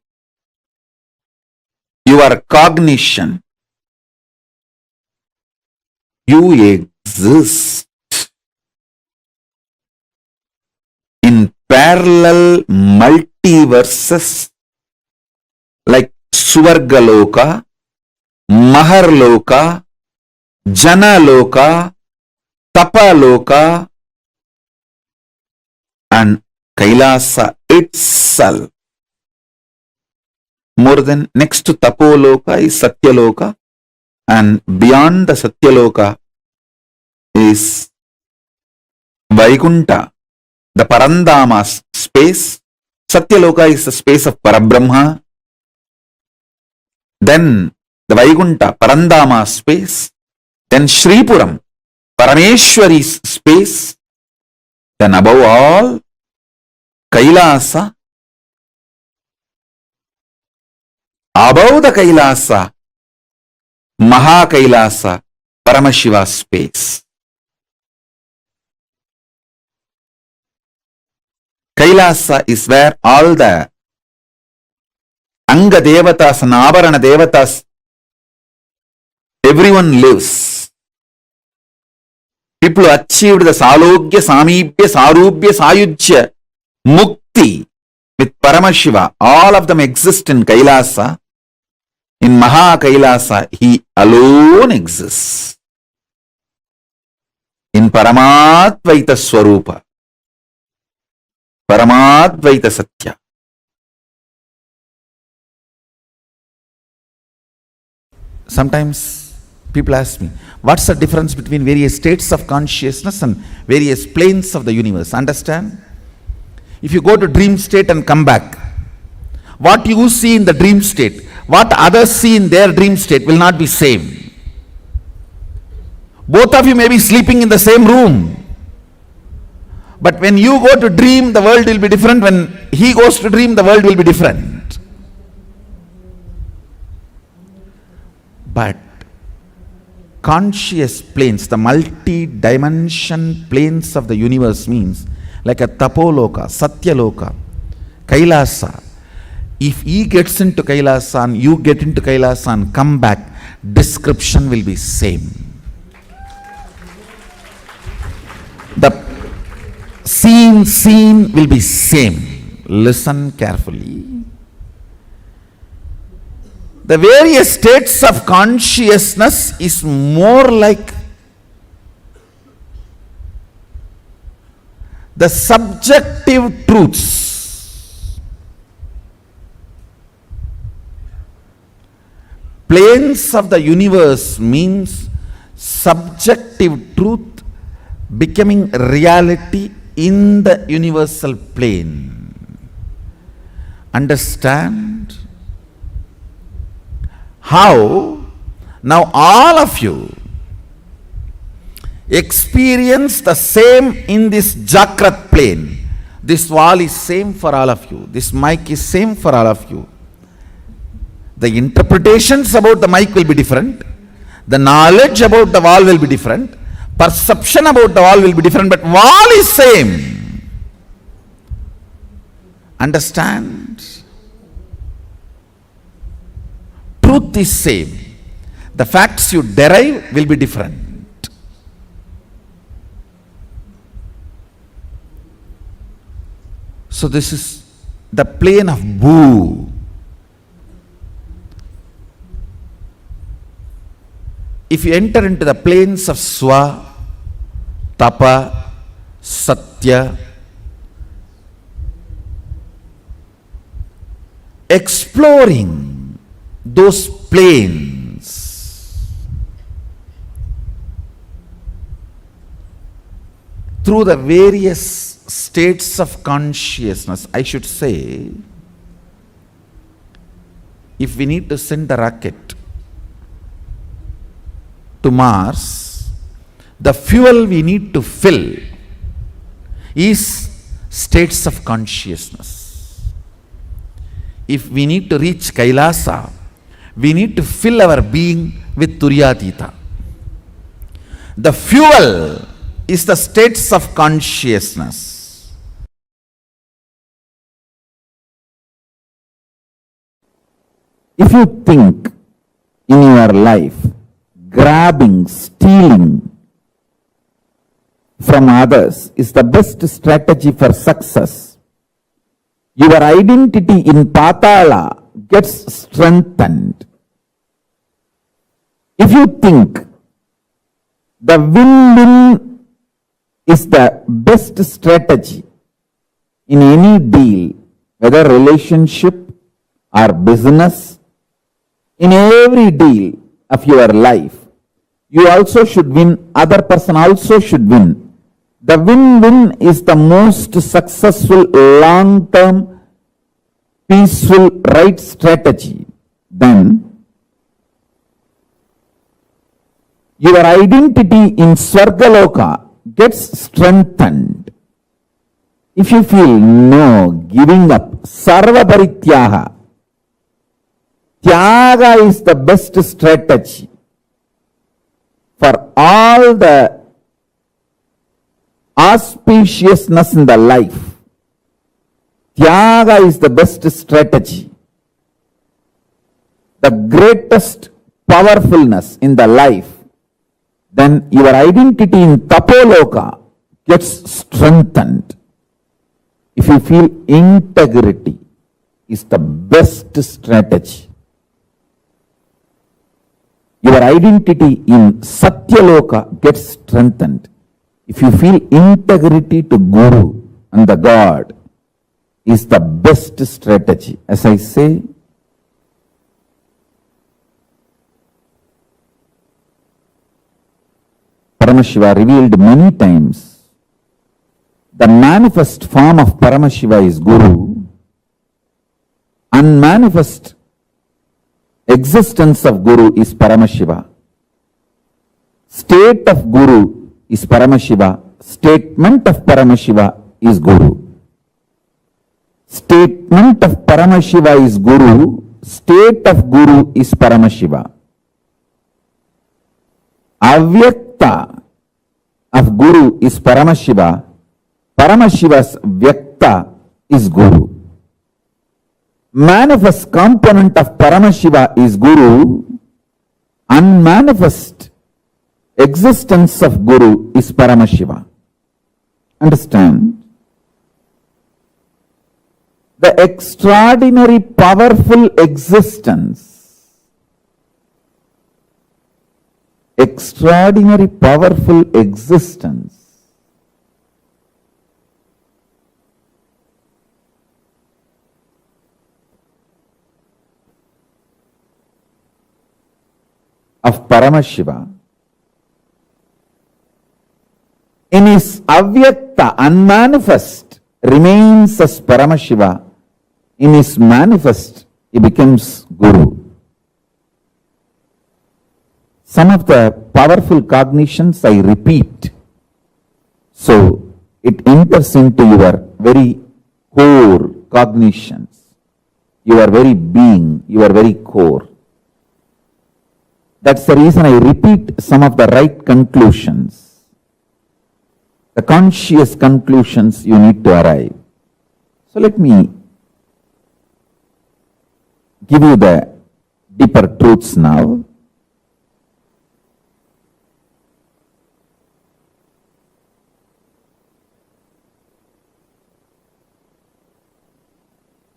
your cognition. You exist in parallel multiverses like Swargaloka, Maharloka, Janaloka, Tapaloka, and Kailasa itself. More than next to Tapoloka is Satyaloka, and beyond the Satyaloka is Vaikunta, the Parandama's space. Satyaloka is the space of Parabrahma. Then the Vaikunta, Parandama space. Then Shripuram, Parameshwari's space. Then above all, Kailasa. Above the Kailasa, Maha Kailasa, Paramashiva space. Kailasa is where all the Anga Devatas and Avarana Devatas, everyone lives. People who achieved the Salogya, Samibhya, Sarubhya, Sayujya, Mukti with Paramashiva, all of them exist in Kailasa. In Maha Kailasa, he alone exists. In Paramadvaita Swarupa, Paramadvaita Satya. Sometimes people ask me, what's the difference between various states of consciousness and various planes of the universe? Understand? If you go to dream state and come back, what you see in the dream state, what others see in their dream state will not be same. Both of you may be sleeping in the same room. But when you go to dream, the world will be different. When he goes to dream, the world will be different. But conscious planes, the multi-dimension planes of the universe means like a Tapoloka, Satyaloka, Kailasa. If he gets into Kailasa and you get into Kailasa and come back, description will be same. The scene will be same. Listen carefully. The various states of consciousness is more like the subjective truths. Planes of the universe means subjective truth becoming reality in the universal plane. Understand how now all of you experience the same in this Jakrat plane. This wall is same for all of you. This mic is same for all of you. The interpretations about the mic will be different. The knowledge about the wall will be different. Perception about the wall will be different, but wall is same. Understand? Truth is same. The facts you derive will be different. So this is the plane of Bhu. If you enter into the planes of Swa, Tapa, Satya, exploring those planes through the various states of consciousness, I should say, if we need to send a rocket to Mars, the fuel we need to fill is states of consciousness. If we need to reach Kailasa, we need to fill our being with Turyatita. The fuel is the states of consciousness. If you think in your life, grabbing, stealing from others is the best strategy for success, your identity in Patala gets strengthened. If you think the win-win is the best strategy in any deal, whether relationship or business, in every deal of your life, you also should win, other person also should win. The win-win is the most successful, long-term, peaceful, right strategy. Then, your identity in Swargaloka gets strengthened. If you feel no, giving up, Sarva Parityaga, Tyaga is the best strategy for all the auspiciousness in the life. Tyaga is the best strategy. The greatest powerfulness in the life. Then your identity in Tapoloka gets strengthened. If you feel integrity is the best strategy. Your identity in Satyaloka gets strengthened. If you feel integrity to Guru and the God is the best strategy. As I say, Paramashiva revealed many times, the manifest form of Paramashiva is Guru, unmanifest existence of Guru is Paramashiva. State of Guru is Paramashiva. Statement of Paramashiva is Guru. Statement of Paramashiva is Guru. State of Guru is Paramashiva. Avyakta of Guru is Paramashiva. Paramashiva's Vyakta is Guru. Manifest component of Paramashiva is Guru. Unmanifest existence of Guru is Paramashiva. Understand? The extraordinary powerful existence, Paramashiva, in his avyakta, unmanifest, remains as Paramashiva. In his manifest, he becomes Guru. Some of the powerful cognitions I repeat, so it enters into your very core cognitions, your very being, your very core. That's the reason I repeat some of the right conclusions, the conscious conclusions you need to arrive. So let me give you the deeper truths now.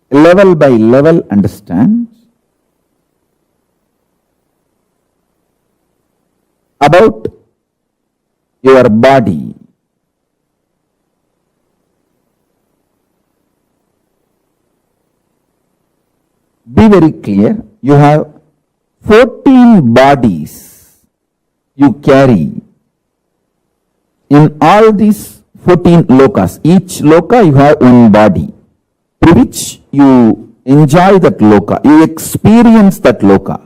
Level by level, understand about your body. Be very clear. You have 14 bodies you carry. In all these 14 lokas, each loka you have one body, through which you enjoy that loka, you experience that loka.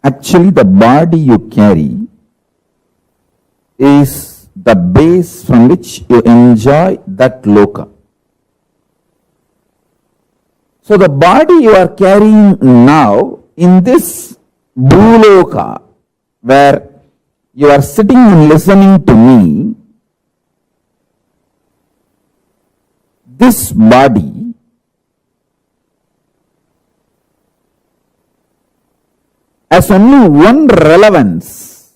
Actually, the body you carry is the base from which you enjoy that loka. So the body you are carrying now in this Bhuloka, where you are sitting and listening to me, this body has only one relevance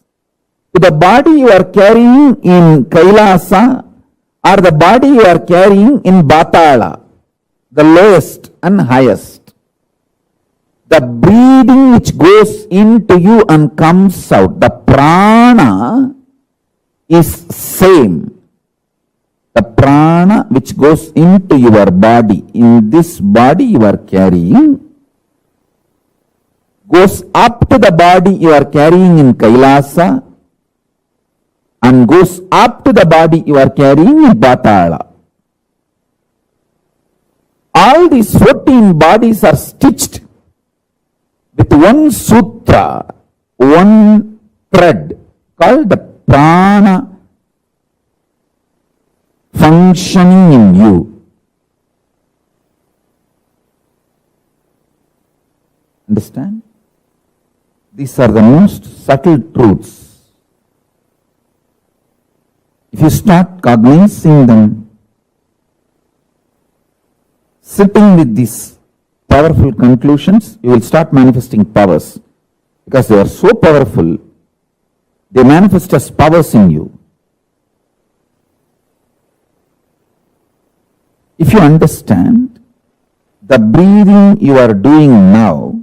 to the body you are carrying in Kailasa or the body you are carrying in Batala, the lowest and highest. The breathing which goes into you and comes out, the prana is same. The prana which goes into your body, in this body you are carrying, goes up to the body you are carrying in Kailasa and goes up to the body you are carrying in Patala. All these 14 bodies are stitched with one sutra, one thread called the prana functioning in you. Understand? These are the most subtle truths. If you start cognizing them, sitting with these powerful conclusions, you will start manifesting powers. Because they are so powerful, they manifest as powers in you. If you understand the breathing you are doing now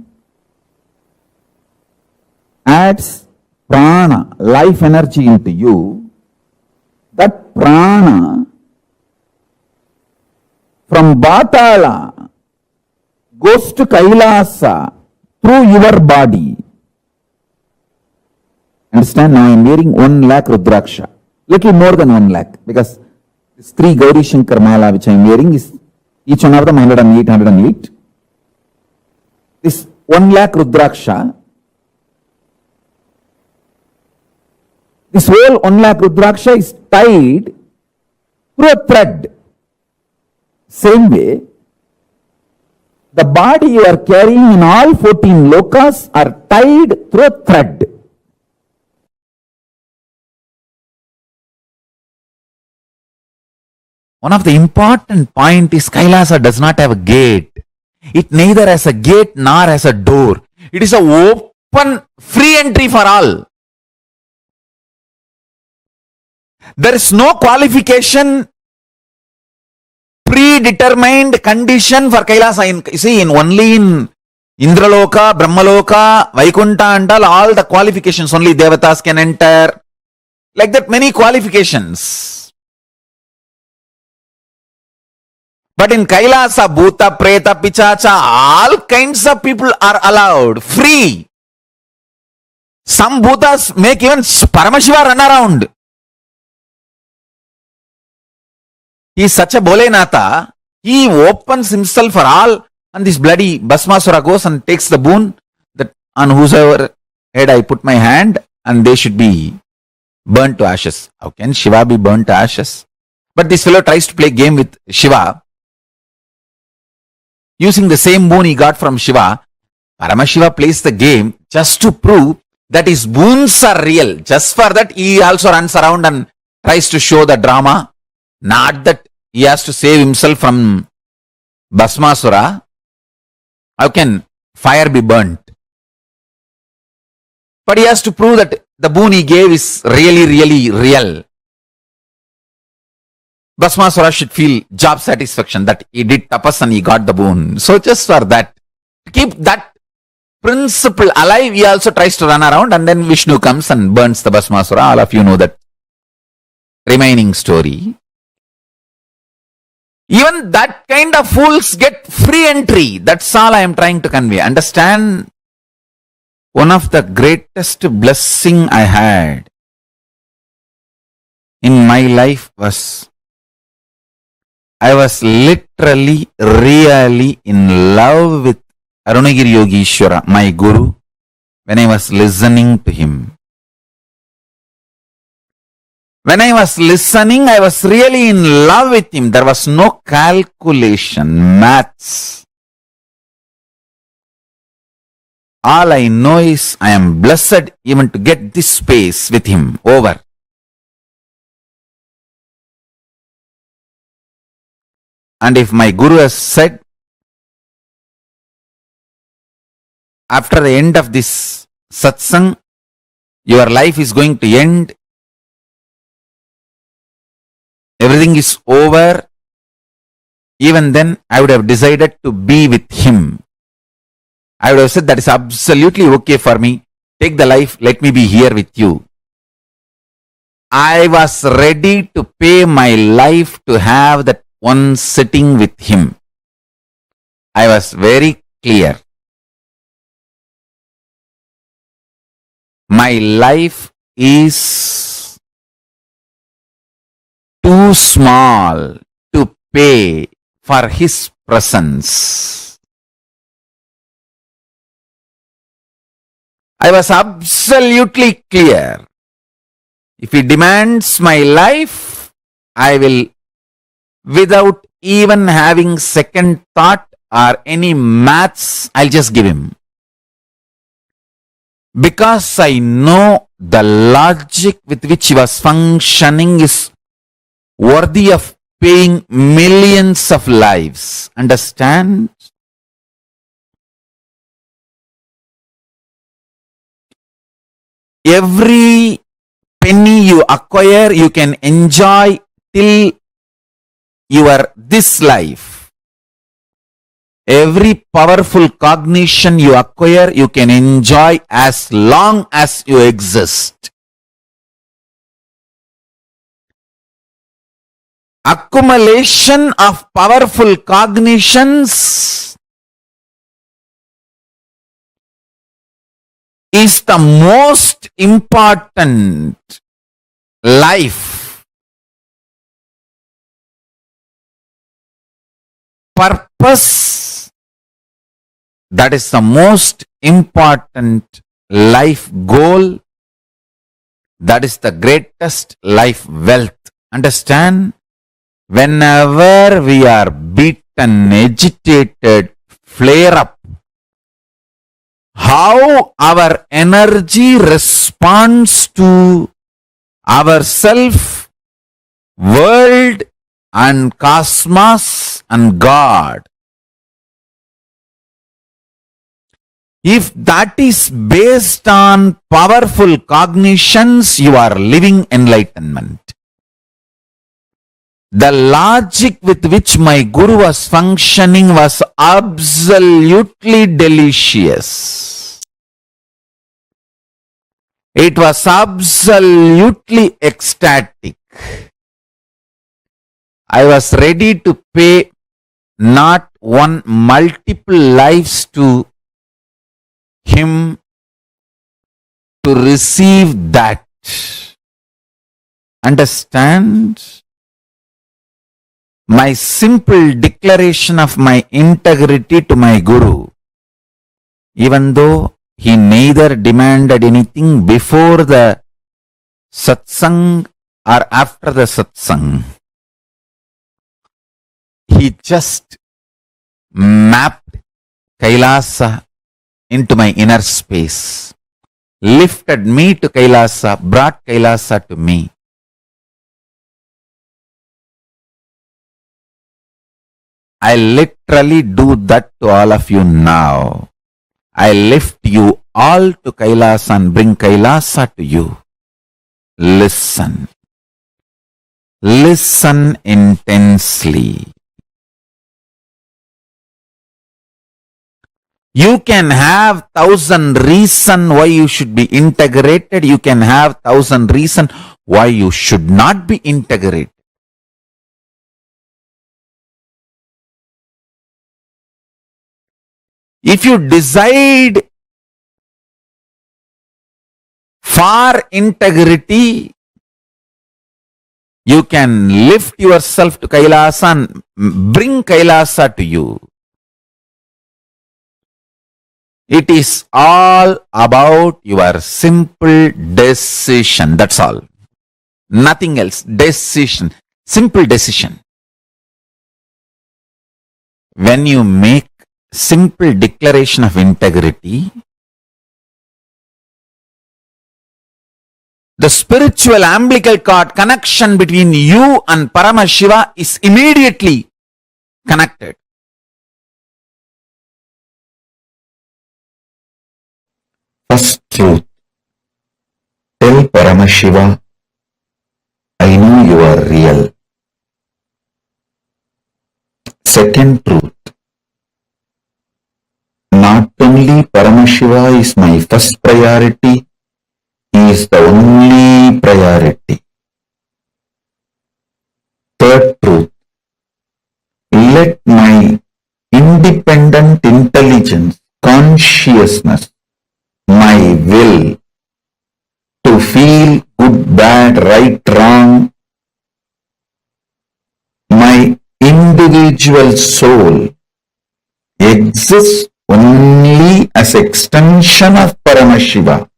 adds prana, life energy into you, that prana from Batala goes to Kailasa through your body. Understand? Now I am wearing 1 lakh Rudraksha, little more than 1 lakh, because this 3 Gauri Shankar Mala which I am wearing is each one of them 108, 108. This 1 lakh Rudraksha, this whole 1 lakh Rudraksha is tied through a thread. Same way, the body you are carrying in all 14 lokas are tied through a thread. One of the important point is Kailasa does not have a gate. It neither has a gate nor has a door. It is an open, free entry for all. There is no qualification, predetermined condition for Kailasa. You see, only in Indraloka, Brahmaloka, Vaikunta and all the qualifications, only Devatas can enter. Like that, many qualifications. But in Kailasa, Bhuta, Preta, Pichacha, all kinds of people are allowed, free. Some Bhutas make even Paramashiva run around. He is such a Bholenatha, he opens himself for all, and this bloody Bhasmasura goes and takes the boon that on whosoever head I put my hand, and they should be burnt to ashes. How can Shiva be burnt to ashes? But this fellow tries to play game with Shiva. Using the same boon he got from Shiva, Paramashiva plays the game just to prove that his boons are real. Just for that, he also runs around and tries to show the drama. Not that he has to save himself from Bhasmasura. How can fire be burnt? But he has to prove that the boon he gave is really, really real. Bhasmasura should feel job satisfaction that he did tapas and he got the boon. So just for that, to keep that principle alive, he also tries to run around, and then Vishnu comes and burns the Bhasmasura. All of you know that remaining story. Even that kind of fools get free entry. That's all I am trying to convey. Understand, one of the greatest blessing I had in my life was, I was literally, really in love with Arunagiri Yogeshwara, my guru, when I was listening to him. When I was listening, I was really in love with him. There was no calculation, maths. All I know is I am blessed even to get this space with him over. And if my guru has said, after the end of this satsang, your life is going to end, everything is over, even then I would have decided to be with him. I would have said, that is absolutely okay for me. Take the life, let me be here with you. I was ready to pay my life to have that one sitting with him. I was very clear. My life is too small to pay for his presence. I was absolutely clear. If he demands my life, I will, without even having second thought or any maths, I'll just give him. Because I know the logic with which he was functioning is worthy of paying millions of lives. Understand? Every penny you acquire, you can enjoy till your this life. Every powerful cognition you acquire, you can enjoy as long as you exist. Accumulation of powerful cognitions is the most important life purpose. That is the most important life goal. That is the greatest life wealth. Understand? Whenever we are beaten, agitated, flare up, how our energy responds to ourself, world, and cosmos and God. If that is based on powerful cognitions, you are living enlightenment. The logic with which my guru was functioning was absolutely delicious. It was absolutely ecstatic. I was ready to pay not one, multiple lives to him to receive that. Understand? My simple declaration of my integrity to my Guru, even though he neither demanded anything before the satsang or after the satsang, he just mapped Kailasa into my inner space, lifted me to Kailasa, brought Kailasa to me. I literally do that to all of you now. I lift you all to Kailasa and bring Kailasa to you. Listen. Listen intensely. You can have 1,000 reasons why you should be integrated. You can have 1,000 reasons why you should not be integrated. If you decide for integrity, you can lift yourself to Kailasa and bring Kailasa to you. It is all about your simple decision. That's all. Nothing else. Decision. Simple decision. When you make simple declaration of integrity, the spiritual umbilical cord connection between you and Paramashiva is immediately connected. First truth. Tell Paramashiva, I know you are real. Second truth. Not only Paramashiva is my first priority, he is the only priority. Third truth. Let my independent intelligence, consciousness, my will to feel good, bad, right, wrong, my individual soul exists only as extension of Paramashiva.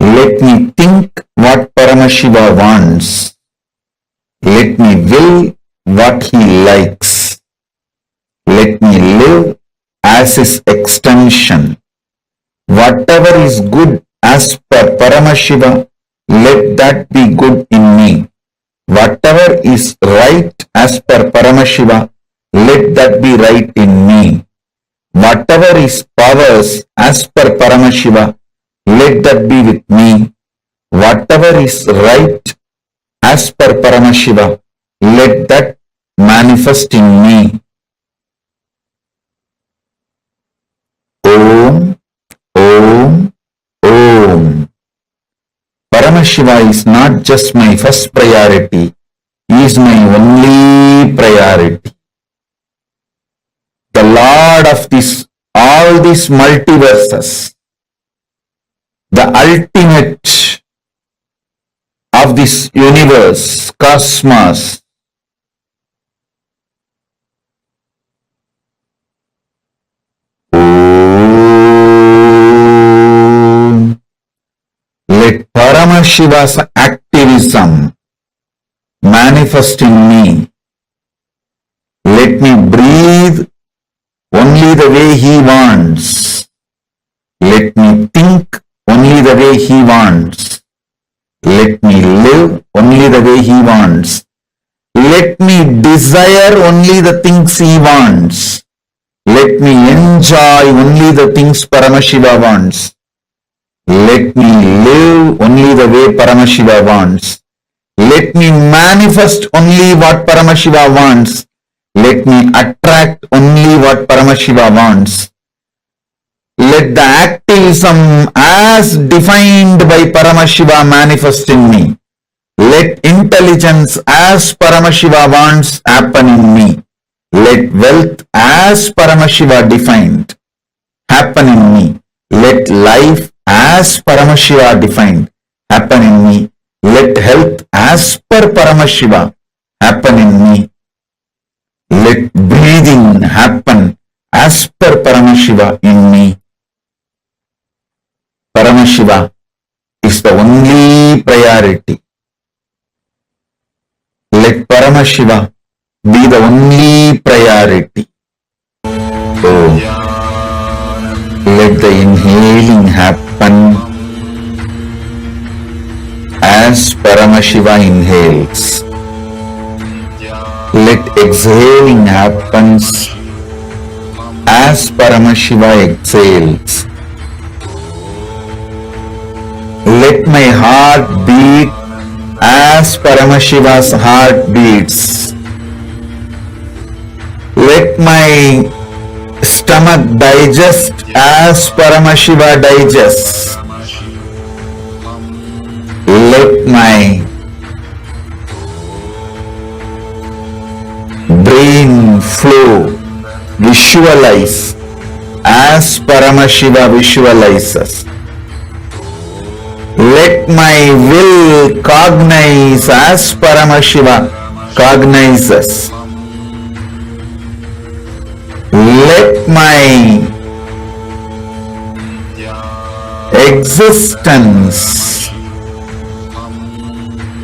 Let me think what Paramashiva wants. Let me will what he likes. Let me live as his extension. Whatever is good as per Paramashiva, let that be good in me. Whatever is right as per Paramashiva, let that be right in me. Whatever is powers as per Paramashiva, let that be with me. Whatever is right as per Paramashiva, let that manifest in me. Om, Om, Om. Paramashiva is not just my first priority, he is my only priority. The Lord of all these multiverses, the ultimate of this universe, cosmos. Let Paramashiva's activism manifest in me. Let me breathe only the way he wants. Let me think only the way he wants. Let me live only the way he wants. Let me desire only the things he wants. Let me enjoy only the things Paramashiva wants. Let me live only the way Paramashiva wants. Let me manifest only what Paramashiva wants. Let me attract only what Paramashiva wants. Let the activism as defined by Paramashiva manifest in me. Let intelligence as Paramashiva wants happen in me. Let wealth as Paramashiva defined happen in me. Let life as Paramashiva defined happen in me. Let health as per Paramashiva happen in me. Let breathing happen as per Paramashiva in me. Paramashiva is the only priority. Let Paramashiva be the only priority. Oh, let the inhaling happen as Paramashiva inhales. Let exhaling happens as Paramashiva exhales. Let my heart beat as Paramashiva's heart beats. Let my stomach digest as Paramashiva digests. Let my brain flow, visualize as Paramashiva visualizes. Let my will cognize as Paramashiva cognizes. Let my existence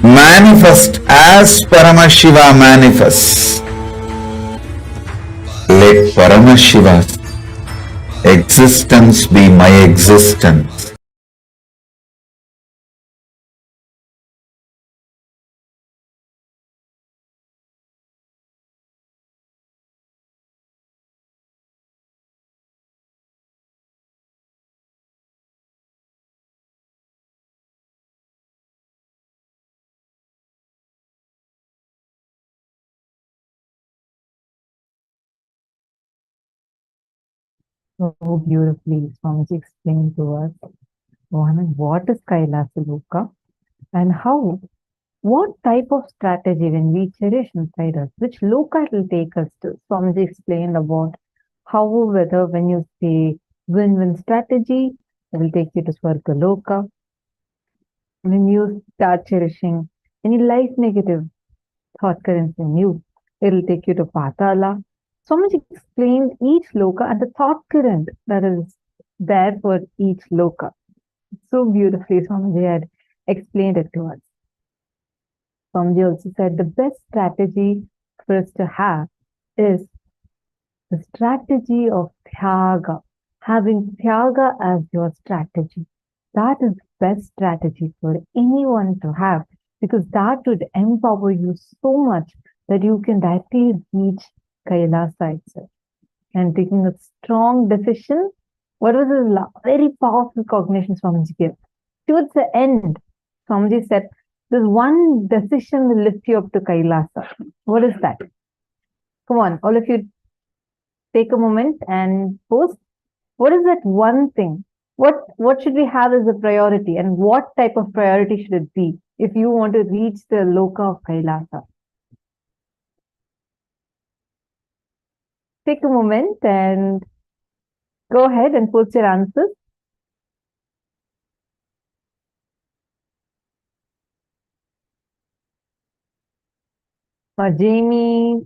manifest as Paramashiva manifests. Let Paramashiva's existence be my existence. So beautifully, Swamiji explained to us what is Kailasa Loka and how, what type of strategy when we cherish inside us, which loka it will take us to. Swamiji explained about how, whether when you say win-win strategy, it will take you to Swarga Loka. When you start cherishing any life negative thought currents in you, it will take you to Patala. Swamiji explained each loka and the thought current that is there for each loka. So beautifully, Swamiji had explained it to us. Swamiji also said the best strategy for us to have is the strategy of Tyaga. Having Tyaga as your strategy. That is the best strategy for anyone to have, because that would empower you so much that you can directly reach Kailasa itself. And taking a strong decision, what was a very powerful cognition Swamiji gave? Towards the end, Swamiji said, this one decision will lift you up to Kailasa. What is that? Come on, all of you take a moment and post. What is that one thing? What should we have as a priority, and what type of priority should it be if you want to reach the loka of Kailasa? Take a moment and go ahead and post your answers. Jamie,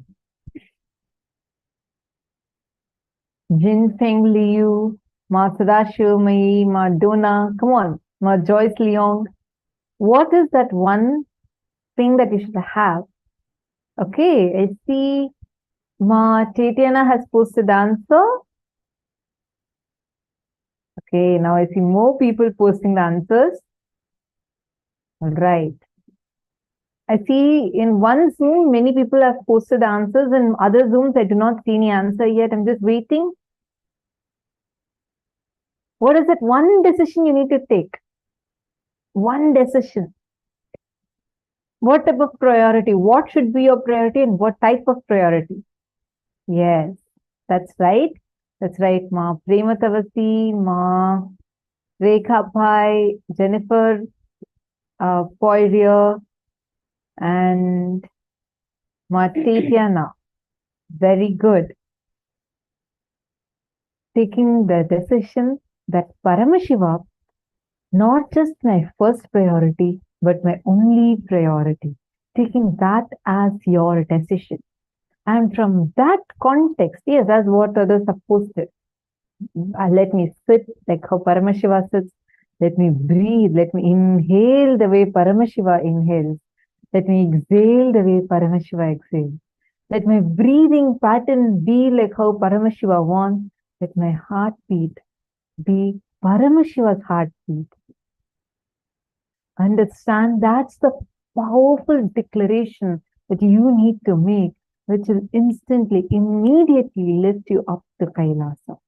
Jin Feng Liu, Ma Sadashivamai, Ma Donna, come on, Ma Joyce Leong. What is that one thing that you should have? Okay, I see Ma Tatiana has posted the answer. Okay, now I see more people posting the answers. All right. I see in one Zoom, many people have posted the answers. In other Zooms, I do not see any answer yet. I'm just waiting. What is that one decision you need to take? One decision. What type of priority? What should be your priority and what type of priority? Yes, that's right. That's right, Ma. Prematavasi, Ma. Rekha Bhai, Jennifer, Poirier, And Nithyananda, very good. Taking the decision that Paramashiva, not just my first priority, but my only priority. Taking that as your decision. And from that context, yes, that's what others are posted. Let me sit like how Paramashiva sits. Let me breathe. Let me inhale the way Paramashiva inhales. Let me exhale the way Paramashiva exhales. Let my breathing pattern be like how Paramashiva wants. Let my heartbeat be Paramashiva's heartbeat. Understand that's the powerful declaration that you need to make, which will instantly, immediately lift you up to Kailasa.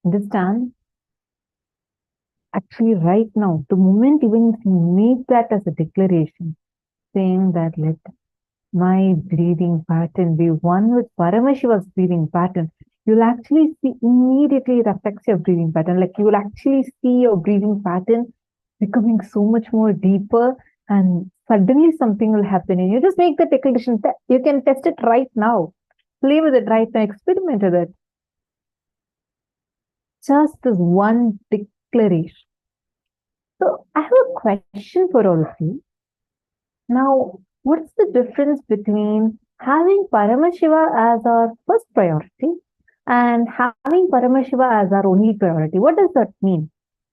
Understand? Actually, right now, the moment even if you make that as a declaration, saying that let my breathing pattern be one with Paramashiva's breathing pattern, you'll actually see immediately it affects your breathing pattern. Like you will actually see your breathing pattern becoming so much more deeper, and suddenly something will happen. And you just make the declaration. You can test it right now. Play with it right now. Experiment with it. Just this one declaration. So I have a question for all of you. Now, what's the difference between having Paramashiva as our first priority and having Paramashiva as our only priority? What does that mean?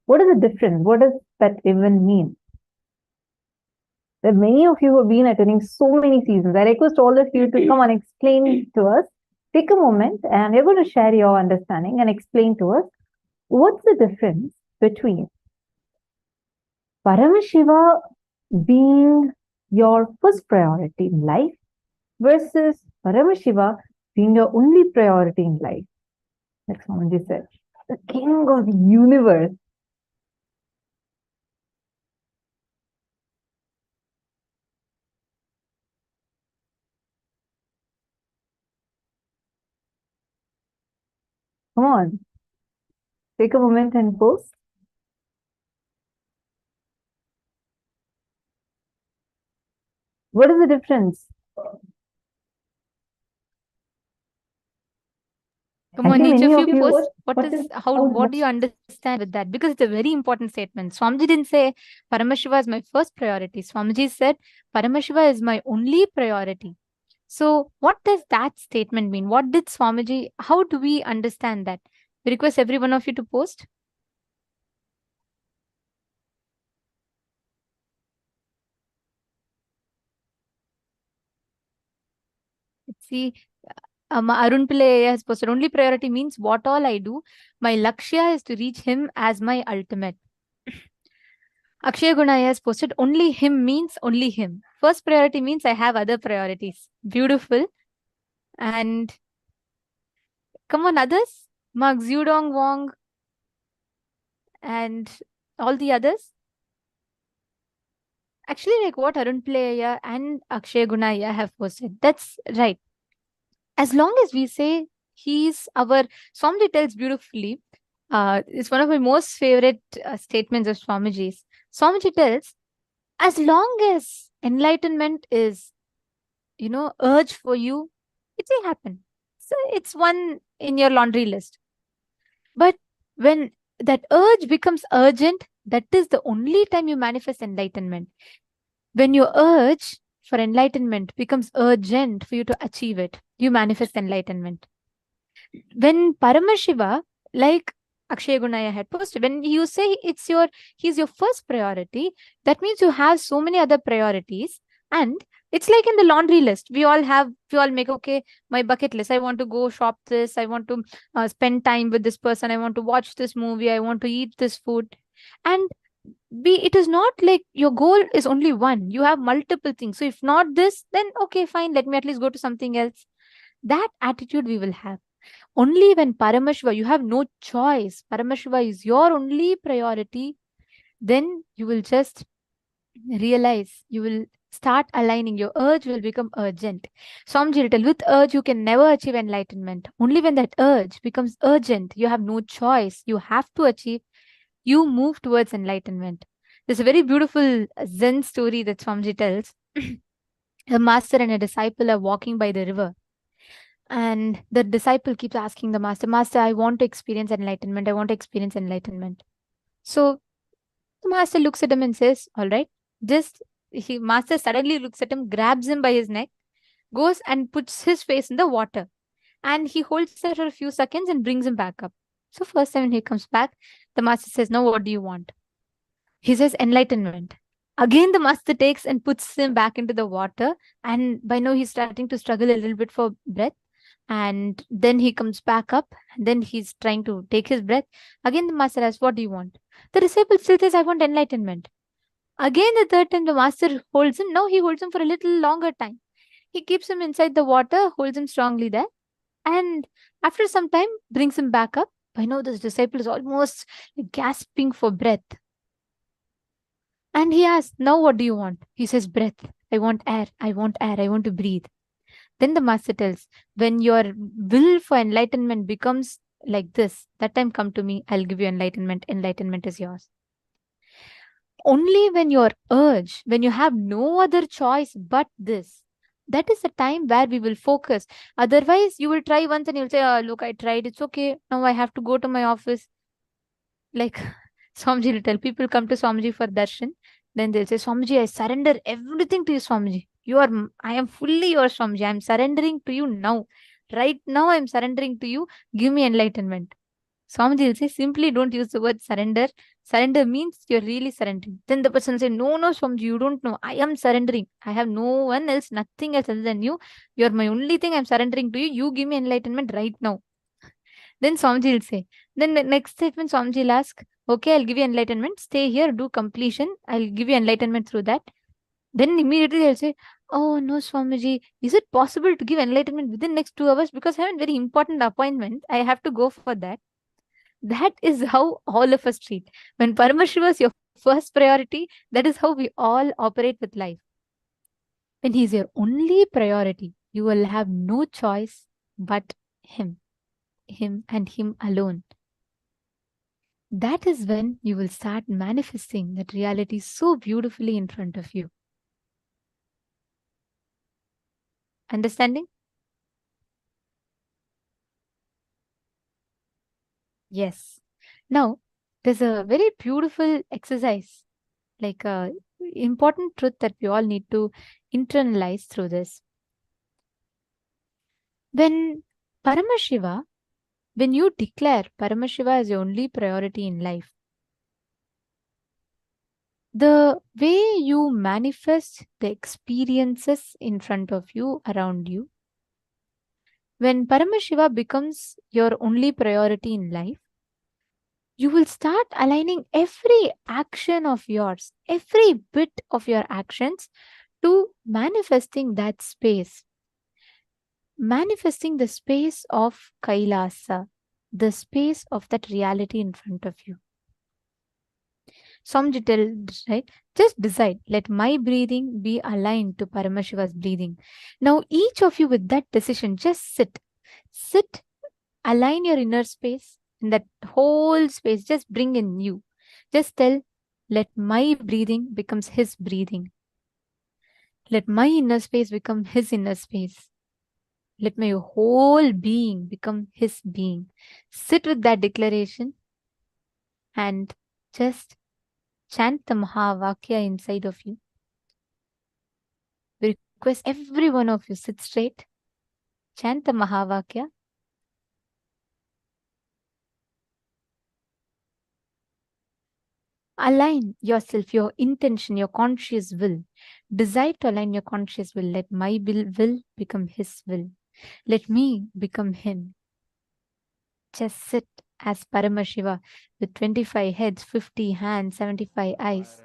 What is the difference? What does that even mean? There are many of you who have been attending so many seasons. I request all of you to come and explain to us. Take a moment and we're going to share your understanding and explain to us what's the difference between Paramashiva being your first priority in life versus Paramashiva being your only priority in life. Like Swamiji said, the king of the universe. Come on. Take a moment and post. What is the difference? Come on, think each many of of you you- post what what do you understand with that? Because it's a very important statement. Swamiji didn't say Paramashiva is my first priority. Swamiji said Paramashiva is my only priority. So what does that statement mean? What did Swamiji, how do we understand that? We request every one of you to post. Let's see. Arun Pillai has posted, only priority means what all I do. My lakshya is to reach him as my ultimate. Akshay Gunaya has posted, only him means only him. First priority means I have other priorities. Beautiful. And come on, others. Mark Zudong Wong and all the others. Actually, like what Arun Pillai and Akshay Gunaya have posted. That's right. As long as we say he's our, Swamiji tells beautifully, it's one of my most favorite statements of Swamiji's. Swamiji tells, as long as enlightenment is, urge for you, it will happen. So it's one in your laundry list. But when that urge becomes urgent, that is the only time you manifest enlightenment. When your urge for enlightenment becomes urgent for you to achieve it, you manifest enlightenment. When Paramashiva, like Akshay Gunaya had posted, when you say he's your first priority, that means you have so many other priorities. And it's like in the laundry list. We all make, okay, my bucket list. I want to go shop this. I want to spend time with this person. I want to watch this movie. I want to eat this food. And it is not like your goal is only one. You have multiple things. So if not this, then okay, fine. Let me at least go to something else. That attitude we will have. Only when Paramashiva, you have no choice. Paramashiva is your only priority. Then you will just realize, you will start aligning. Your urge will become urgent. Swamiji will tell, with urge, you can never achieve enlightenment. Only when that urge becomes urgent, you have no choice. You have to achieve. You move towards enlightenment. There's a very beautiful Zen story that Swamiji tells. A master and a disciple are walking by the river. And the disciple keeps asking the master, Master, I want to experience enlightenment. I want to experience enlightenment. So the master looks at him and says, all right, master suddenly looks at him, grabs him by his neck, goes and puts his face in the water. And he holds that for a few seconds and brings him back up. So first time when he comes back, the master says, now what do you want? He says, enlightenment. Again, the master takes and puts him back into the water. And by now he's starting to struggle a little bit for breath. And then he comes back up. And then he's trying to take his breath. Again, the master asks, what do you want? The disciple still says, I want enlightenment. Again, the third time the master holds him. Now he holds him for a little longer time. He keeps him inside the water, holds him strongly there. And after some time, brings him back up. By now, this disciple is almost gasping for breath. And he asks, now what do you want? He says, breath. I want air. I want air. I want to breathe. Then the master tells, when your will for enlightenment becomes like this, that time come to me. I'll give you enlightenment. Enlightenment is yours. Only when your urge, when you have no other choice but this, that is the time where we will focus. Otherwise, you will try once and you'll say, oh, look, I tried. It's okay. Now I have to go to my office. Like Swamiji will tell people come to Swamiji for darshan. Then they'll say, Swamiji, I surrender everything to you, Swamiji. I am fully yours, Swamiji. I am surrendering to you now. Right now, I am surrendering to you. Give me enlightenment. Swamiji will say, simply don't use the word surrender. Surrender means you're really surrendering. Then the person will say, no, Swamiji, you don't know. I am surrendering. I have no one else, nothing else other than you. You're my only thing. I'm surrendering to you. You give me enlightenment right now. Then Swamiji will say, then the next statement, Swamiji will ask, okay, I'll give you enlightenment. Stay here, do completion. I'll give you enlightenment through that. Then immediately they'll say, oh no, Swamiji, is it possible to give enlightenment within next 2 hours? Because I have a very important appointment. I have to go for that. That is how all of us treat. When Paramashiva is your first priority, that is how we all operate with life. When he is your only priority, you will have no choice but him and him alone. That is when you will start manifesting that reality so beautifully in front of you. Understanding? Yes. Now, there's a very beautiful exercise, like a important truth that we all need to internalize through this. When you declare Paramashiva as your only priority in life, the way you manifest the experiences in front of you, around you, when Paramashiva becomes your only priority in life, you will start aligning every action of yours, every bit of your actions to manifesting that space. Manifesting the space of Kailasa, the space of that reality in front of you. Swamiji tells, right? Just decide, let my breathing be aligned to Paramashiva's breathing. Now, each of you with that decision, just sit, align your inner space, in that whole space, just bring in you. Just tell, let my breathing becomes his breathing. Let my inner space become his inner space. Let my whole being become his being. Sit with that declaration and just chant the Mahavakya inside of you. We request every one of you, sit straight, chant the Mahavakya. Align yourself, your intention, your conscious will. Decide to align your conscious will. Let my will become his will. Let me become him. Just sit as Paramashiva with 25 heads, 50 hands, 75 eyes.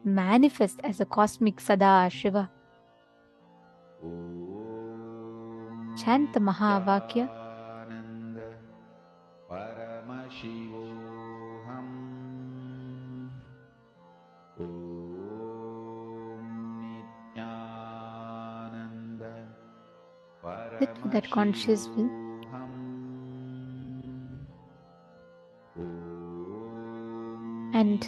Manifest as a cosmic Sada Shiva. Chant the Mahavakya. Sit with that conscious will. And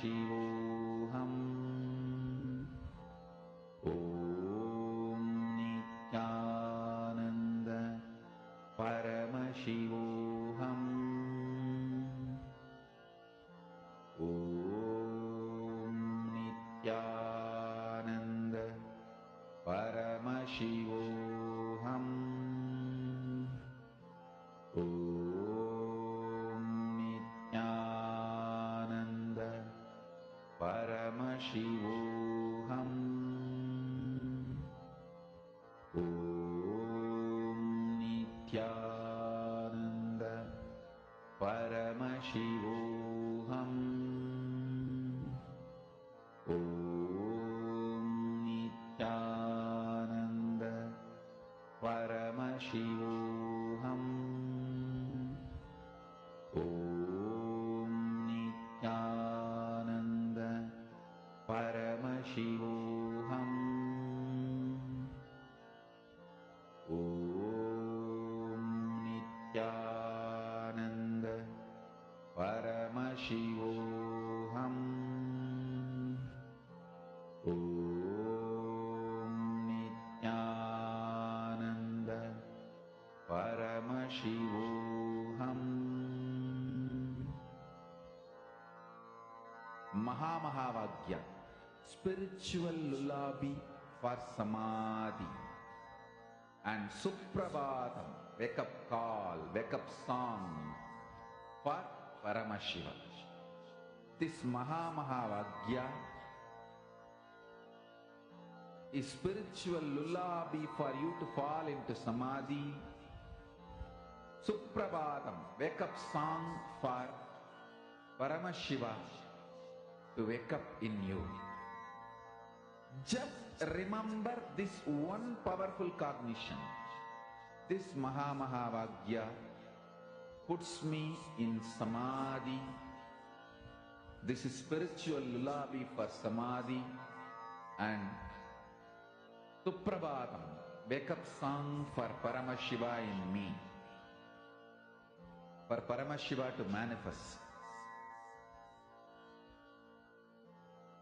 Paramashivoham. Om Nithyananda Paramashivoham. Om Nithyananda Paramashivoham. Om Nithyananda Paramashivoham. Om Nithyananda Paramashivoham. Om Nithyananda Paramashivoham. Om Nithyananda Paramashivoham. Om Nithyananda Paramashivoham. Om Nithyananda Paramashivoham. Mahamahavaagya, spiritual lullaby for samadhi, and Suprabhatam, wake up call, wake up song for Paramashiva. This Mahamahavaagya is spiritual lullaby for you to fall into samadhi. Suprabhatam, wake up song for Paramashiva to wake up in you. Just remember this one powerful cognition. This Mahamahavaagya puts me in samadhi. This is spiritual lullaby for samadhi, and Suprabhatam, wake up song for Paramashiva in me. For Paramashiva to manifest.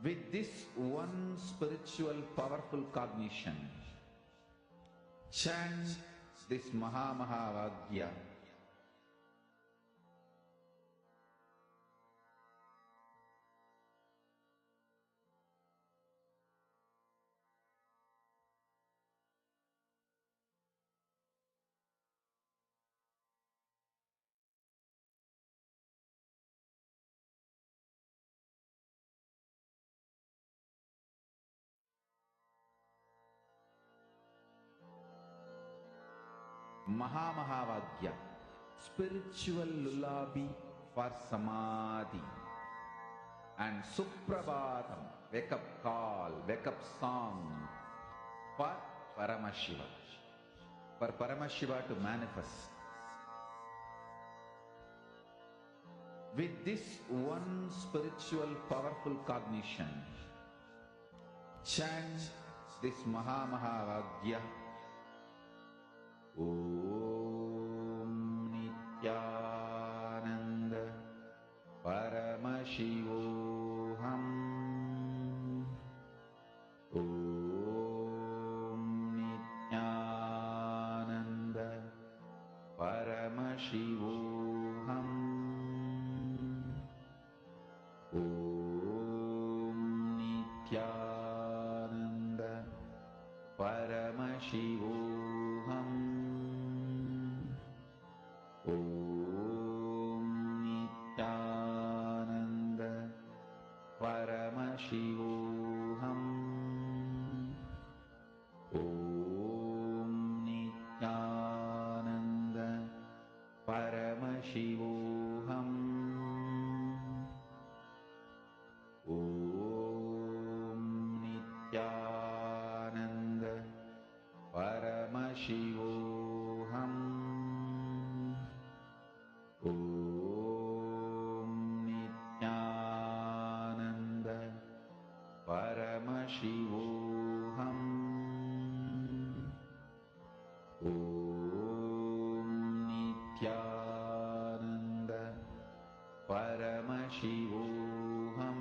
With this one spiritual powerful cognition, chant this Mahamahavaagya. Mahamahavaagya, spiritual lullaby for samadhi, and Suprabhatam, wake up call, wake up song for Paramashiva. For Paramashiva to manifest. With this one spiritual powerful cognition, chant this Mahamahavaagya. Om Nithyananda Paramashivoham. Om Nithyananda Paramashivoham. Om Nithyananda Paramashivoham. Om Nithyananda Paramashivoham. Om Nithyananda Paramashivoham. Om Nithyananda Paramashivoham. Om Nithyananda Paramashivoham. Om Nithyananda Paramashivoham.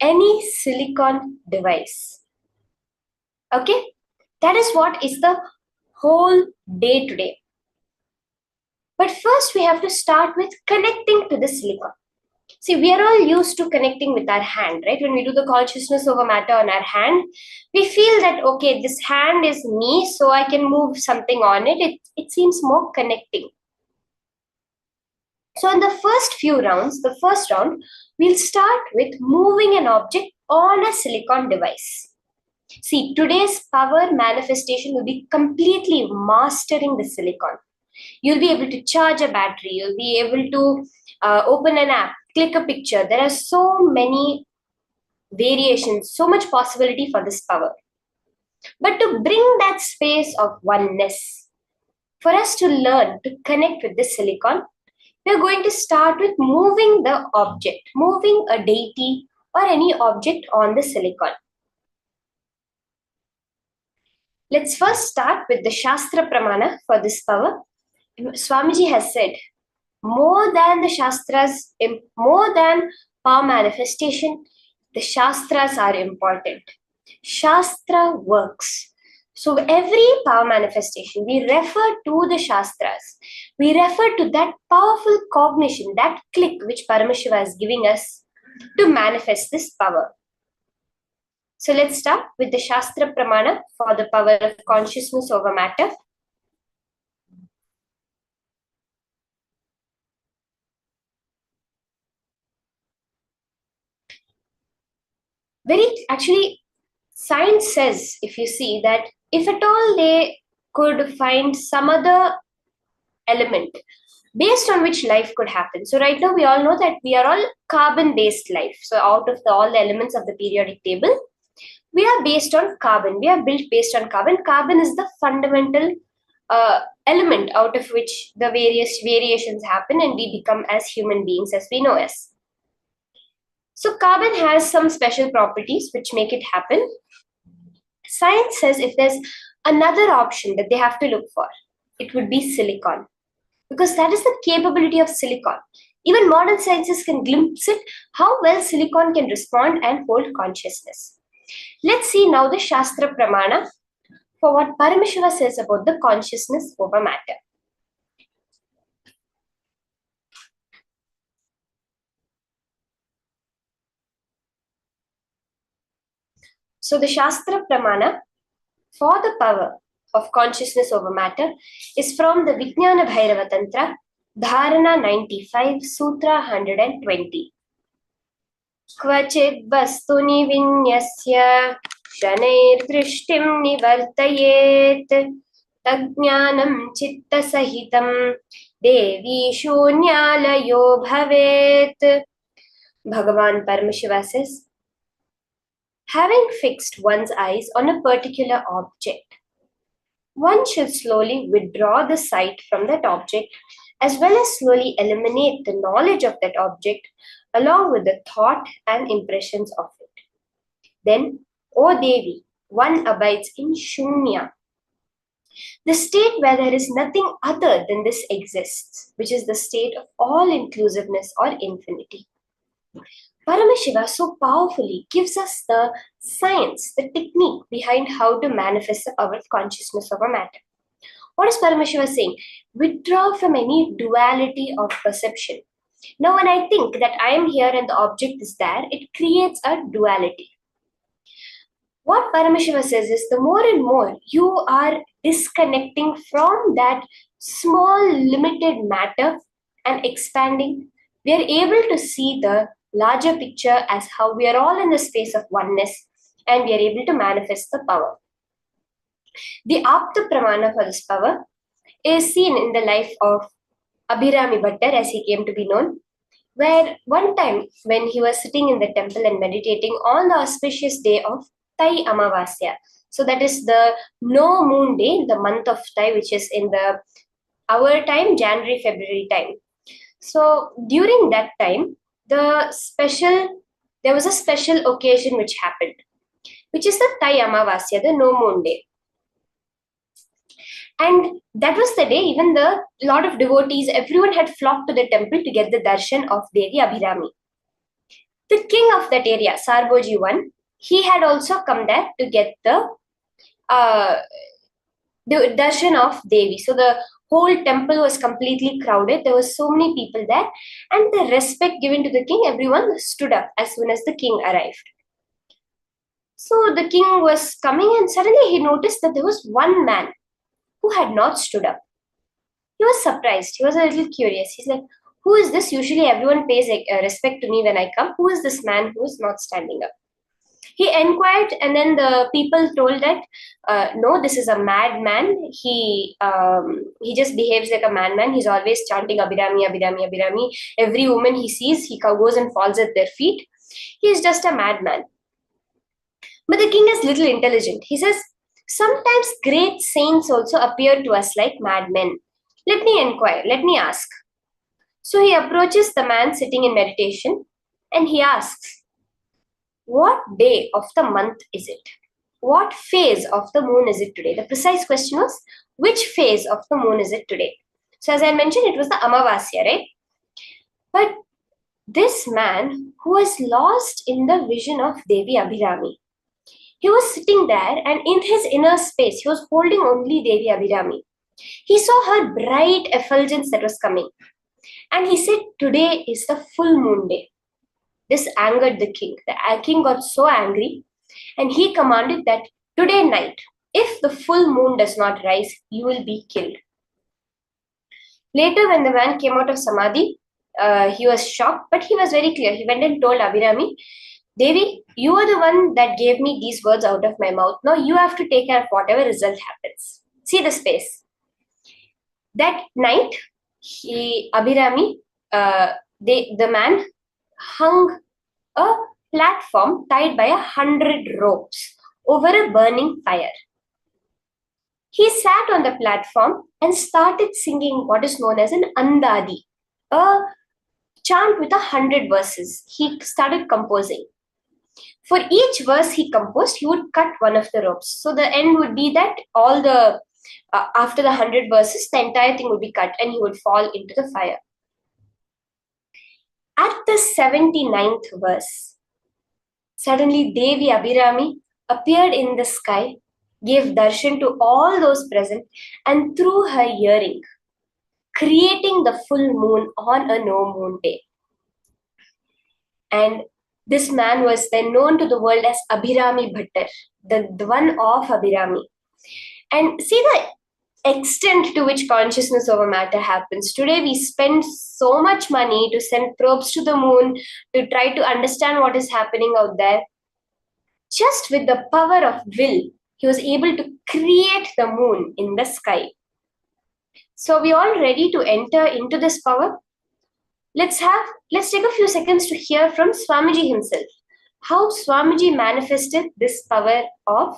any silicon device. Okay? That is what is the whole day today. But first we have to start with connecting to the silicon. See, we are all used to connecting with our hand, right? When we do the consciousness over matter on our hand, we feel that, okay, this hand is me, so I can move something on it. It seems more connecting. So in the first few rounds, the first round, we'll start with moving an object on a silicon device. See, today's power manifestation will be completely mastering the silicon. You'll be able to charge a battery. You'll be able to open an app, click a picture. There are so many variations, so much possibility for this power. But to bring that space of oneness, for us to learn to connect with the silicon, we're going to start with moving the object, moving a deity or any object on the silicon. Let's first start with the Shastra Pramana for this power. Swamiji has said, more than the Shastras, more than power manifestation, the Shastras are important. Shastra works. So every power manifestation, we refer to the Shastras. We refer to that powerful cognition, that click which Paramashiva is giving us to manifest this power. So let's start with the Shastra Pramana for the power of consciousness over matter. Actually, science says, if you see, that if at all they could find some other element based on which life could happen. So right now we all know that we are all carbon-based life. So out of all the elements of the periodic table, we are based on carbon. We are built based on carbon. Carbon is the fundamental element out of which the various variations happen and we become as human beings as we know as. So carbon has some special properties which make it happen. Science says if there's another option that they have to look for, it would be silicon. Because that is the capability of silicon. Even modern sciences can glimpse it, how well silicon can respond and hold consciousness. Let's see now the Shastra Pramana for what Paramashiva says about the consciousness over matter. So the Shastra Pramana for the power of consciousness over matter is from the Vijnana Bhairava Tantra, Dharana 95, Sutra 120. Kvachid vastuni vinyasya shanair drishtim nivartayet tajnanam chitta sahitam devi shunyalayo bhavet. Bhagavan Paramashiva says, having fixed one's eyes on a particular object, one should slowly withdraw the sight from that object as well as slowly eliminate the knowledge of that object along with the thought and impressions of it. Then, O Devi, one abides in Shunya, the state where there is nothing other than this exists, which is the state of all-inclusiveness or infinity. Paramashiva so powerfully gives us the science, the technique behind how to manifest the power of consciousness over matter. What is Paramashiva saying? Withdraw from any duality of perception. Now, when I think that I am here and the object is there, it creates a duality. What Paramashiva says is the more and more you are disconnecting from that small limited matter and expanding, we are able to see the larger picture as how we are all in the space of oneness and we are able to manifest the power. The Apta Pramana for this power is seen in the life of Abhirami Bhattar, as he came to be known, where one time when he was sitting in the temple and meditating on the auspicious day of Tai Amavasya, so that is the no moon day, the month of Tai, which is in our time, January, February time. So during that time, there was a special occasion which happened, which is the Tai Amavasya, the no moon day. And that was the day even the lot of devotees, everyone had flocked to the temple to get the darshan of Devi Abhirami. The king of that area, Sarboji I, he had also come there to get the darshan of Devi. So the whole temple was completely crowded. There were so many people there, and the respect given to the king, everyone stood up as soon as the king arrived. So the king was coming, and suddenly he noticed that there was one man who had not stood up. He was surprised. He was a little curious. He's like, who is this? Usually everyone pays respect to me when I come. Who is this man who is not standing up? He inquired, and then the people told that, no, this is a madman. He just behaves like a madman. He's always chanting Abhirami, Abhirami, Abhirami. Every woman he sees, he goes and falls at their feet. He is just a madman. But the king is little intelligent. He says, sometimes great saints also appear to us like madmen. Let me inquire, let me ask. So he approaches the man sitting in meditation, and he asks, what day of the month is it? What phase of the moon is it today? The precise question was, which phase of the moon is it today? So as I mentioned, it was the Amavasya, right? But this man who was lost in the vision of Devi Abhirami, he was sitting there, and in his inner space, he was holding only Devi Abhirami. He saw her bright effulgence that was coming. And he said, today is the full moon day. This angered the king. The king got so angry, and he commanded that today night, if the full moon does not rise, you will be killed. Later, when the man came out of Samadhi, he was shocked, but he was very clear. He went and told Abhirami, Devi, you are the one that gave me these words out of my mouth. Now you have to take care of whatever result happens. See the space. That night, Abhirami, the man hung a platform tied by 100 ropes over a burning fire. He sat on the platform and started singing what is known as an andadi, a chant with 100 verses. He started composing. For each verse he composed, he would cut one of the ropes. So the end would be that all the after the 100 verses, the entire thing would be cut and he would fall into the fire. At the 79th verse, suddenly Devi Abhirami appeared in the sky, gave darshan to all those present, and threw her earring, creating the full moon on a no moon day. And this man was then known to the world as Abhirami Bhattar, the one of Abhirami. And see the extent to which consciousness over matter happens. Today we spend so much money to send probes to the moon to try to understand what is happening out there. Just with the power of will, he was able to create the moon in the sky. So we all ready to enter into this power? Let's take a few seconds to hear from Swamiji himself, how Swamiji manifested this power of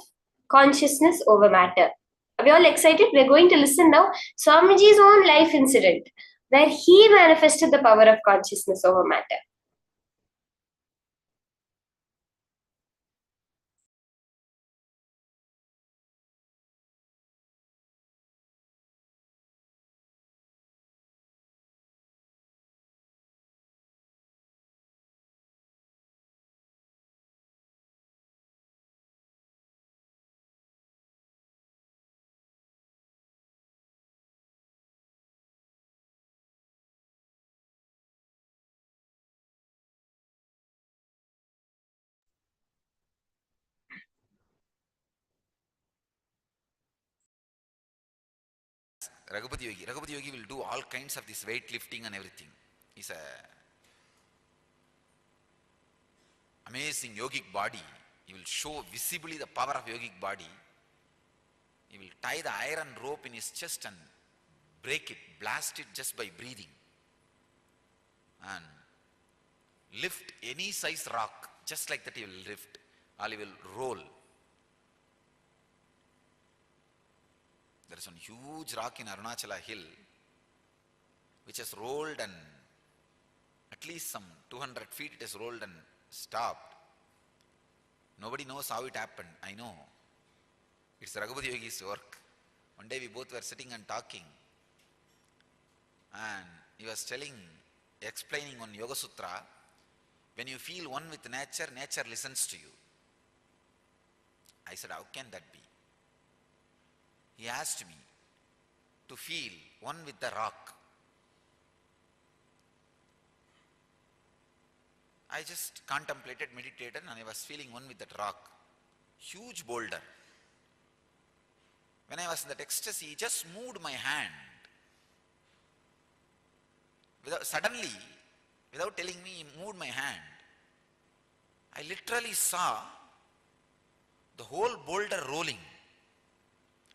consciousness over matter. Are we all excited? We're going to listen now Swamiji's own life incident where he manifested the power of consciousness over matter. Raghupati Yogi. Raghupati Yogi will do all kinds of this weightlifting and everything. He's a amazing yogic body. He will show visibly the power of yogic body. He will tie the iron rope in his chest and break it, blast it just by breathing. And lift any size rock, just like that he will lift, or he will roll. There is one huge rock in Arunachala hill which has rolled, and at least some 200 feet it has rolled and stopped. Nobody knows how it happened. I know. It's Raghupati Yogi's work. One day we both were sitting and talking, and he was explaining on Yoga Sutra When you feel one with nature, nature listens to you. I said, how can that be? He asked me to feel one with the rock. I just contemplated, meditated, and I was feeling one with that rock. Huge boulder. When I was in that ecstasy, he just moved my hand. Suddenly, without telling me, he moved my hand. I literally saw the whole boulder rolling.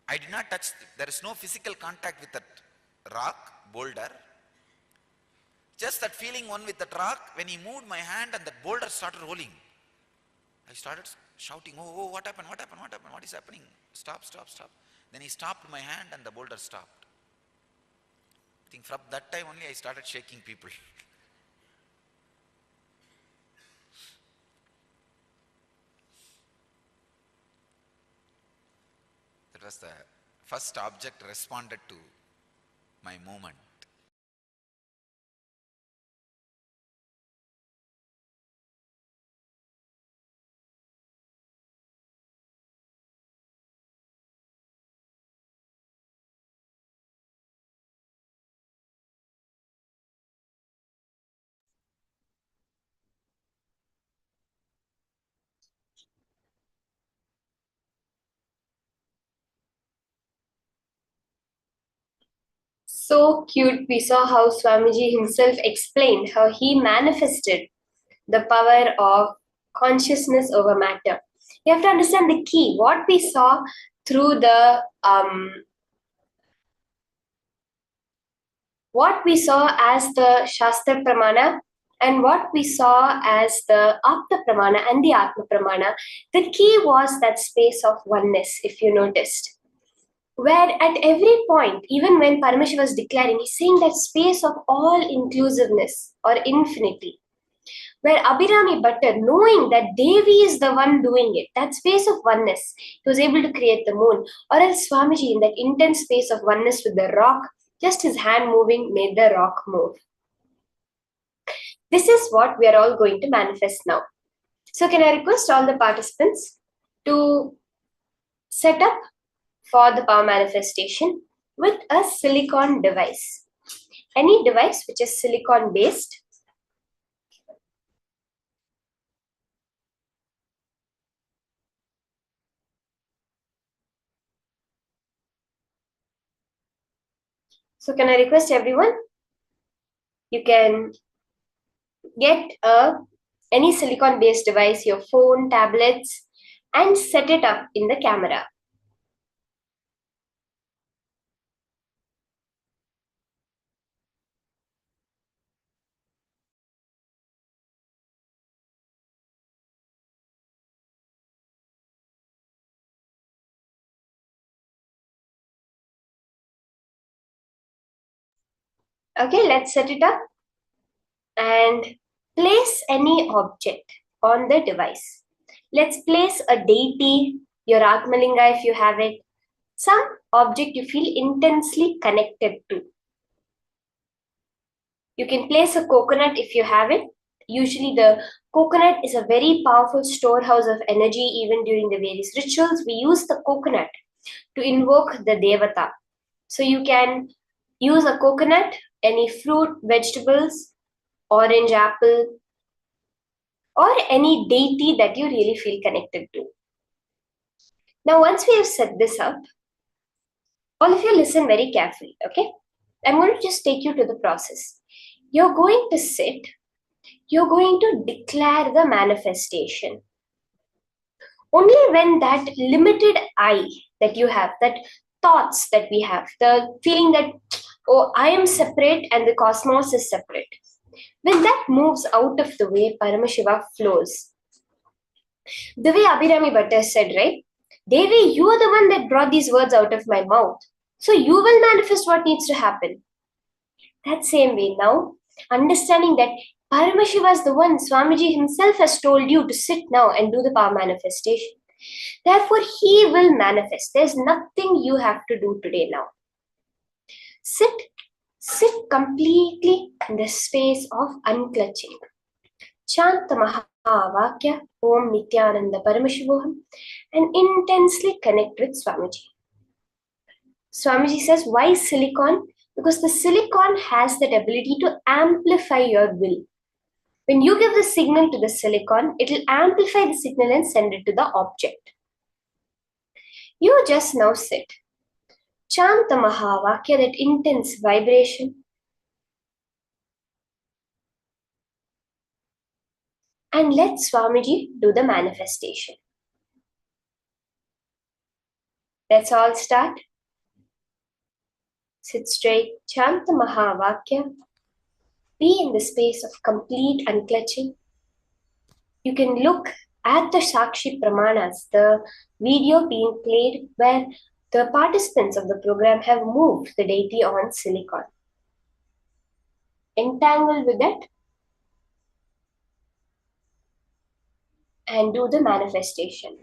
I did not touch, there is no physical contact with that rock, boulder. Just that feeling one with that rock, when he moved my hand and that boulder started rolling. I started shouting, oh, what happened, what happened, what happened, what is happening? Stop, stop, stop. Then he stopped my hand and the boulder stopped. I think from that time only I started shaking people. That was the first object responded to my movement. So cute. We saw how Swamiji himself explained how he manifested the power of consciousness over matter. You have to understand the key. What we saw through the what we saw as the Shastra Pramana and what we saw as the Apta Pramana and the Atma Pramana, the key was that space of oneness, if you noticed. Where at every point, even when Paramashiva was declaring, he's saying that space of all inclusiveness or infinity. Where Abhirami Bhattar, knowing that Devi is the one doing it, that space of oneness, he was able to create the moon. Or else Swamiji, in that intense space of oneness with the rock, just his hand moving made the rock move. This is what we are all going to manifest now. So can I request all the participants to set up for the power manifestation with a silicon device. Any device which is silicon based. So can I request everyone? You can get any silicon based device, your phone, tablets, and set it up in the camera. Okay, let's set it up and place any object on the device. Let's place a deity, your Atmalinga if you have it, some object you feel intensely connected to. You can place a coconut if you have it. Usually the coconut is a very powerful storehouse of energy. Even during the various rituals, we use the coconut to invoke the Devata. So you can use a coconut, any fruit, vegetables, orange apple, or any deity that you really feel connected to. Now, once we have set this up, all of you listen very carefully, okay? I'm going to just take you to the process. You're going to sit, you're going to declare the manifestation. Only when that limited I that you have, that thoughts that we have, the feeling that, oh, I am separate and the cosmos is separate, when that moves out of the way, Paramashiva flows. The way Abhirami Bhattar said, right? Devi, you are the one that brought these words out of my mouth. So you will manifest what needs to happen. That same way now, understanding that Paramashiva is the one, Swamiji himself has told you to sit now and do the power manifestation. Therefore, he will manifest. There's nothing you have to do today now. Sit completely in the space of unclutching. chant the Mahavakya, Om Nithyananda Paramashivoham, and intensely connect with Swamiji. Swamiji says, why silicon? Because the silicon has that ability to amplify your will. When you give the signal to the silicon, it will amplify the signal and send it to the object. You just now sit. Chant the Mahavakya, that intense vibration, and let Swamiji do the manifestation. Let's all start. Sit straight, chant the Mahavakya, be in the space of complete unclutching. You can look at the Sakshi Pramanas, the video being played where the participants of the program have moved the deity on silicon. Entangle with it and do the manifestation.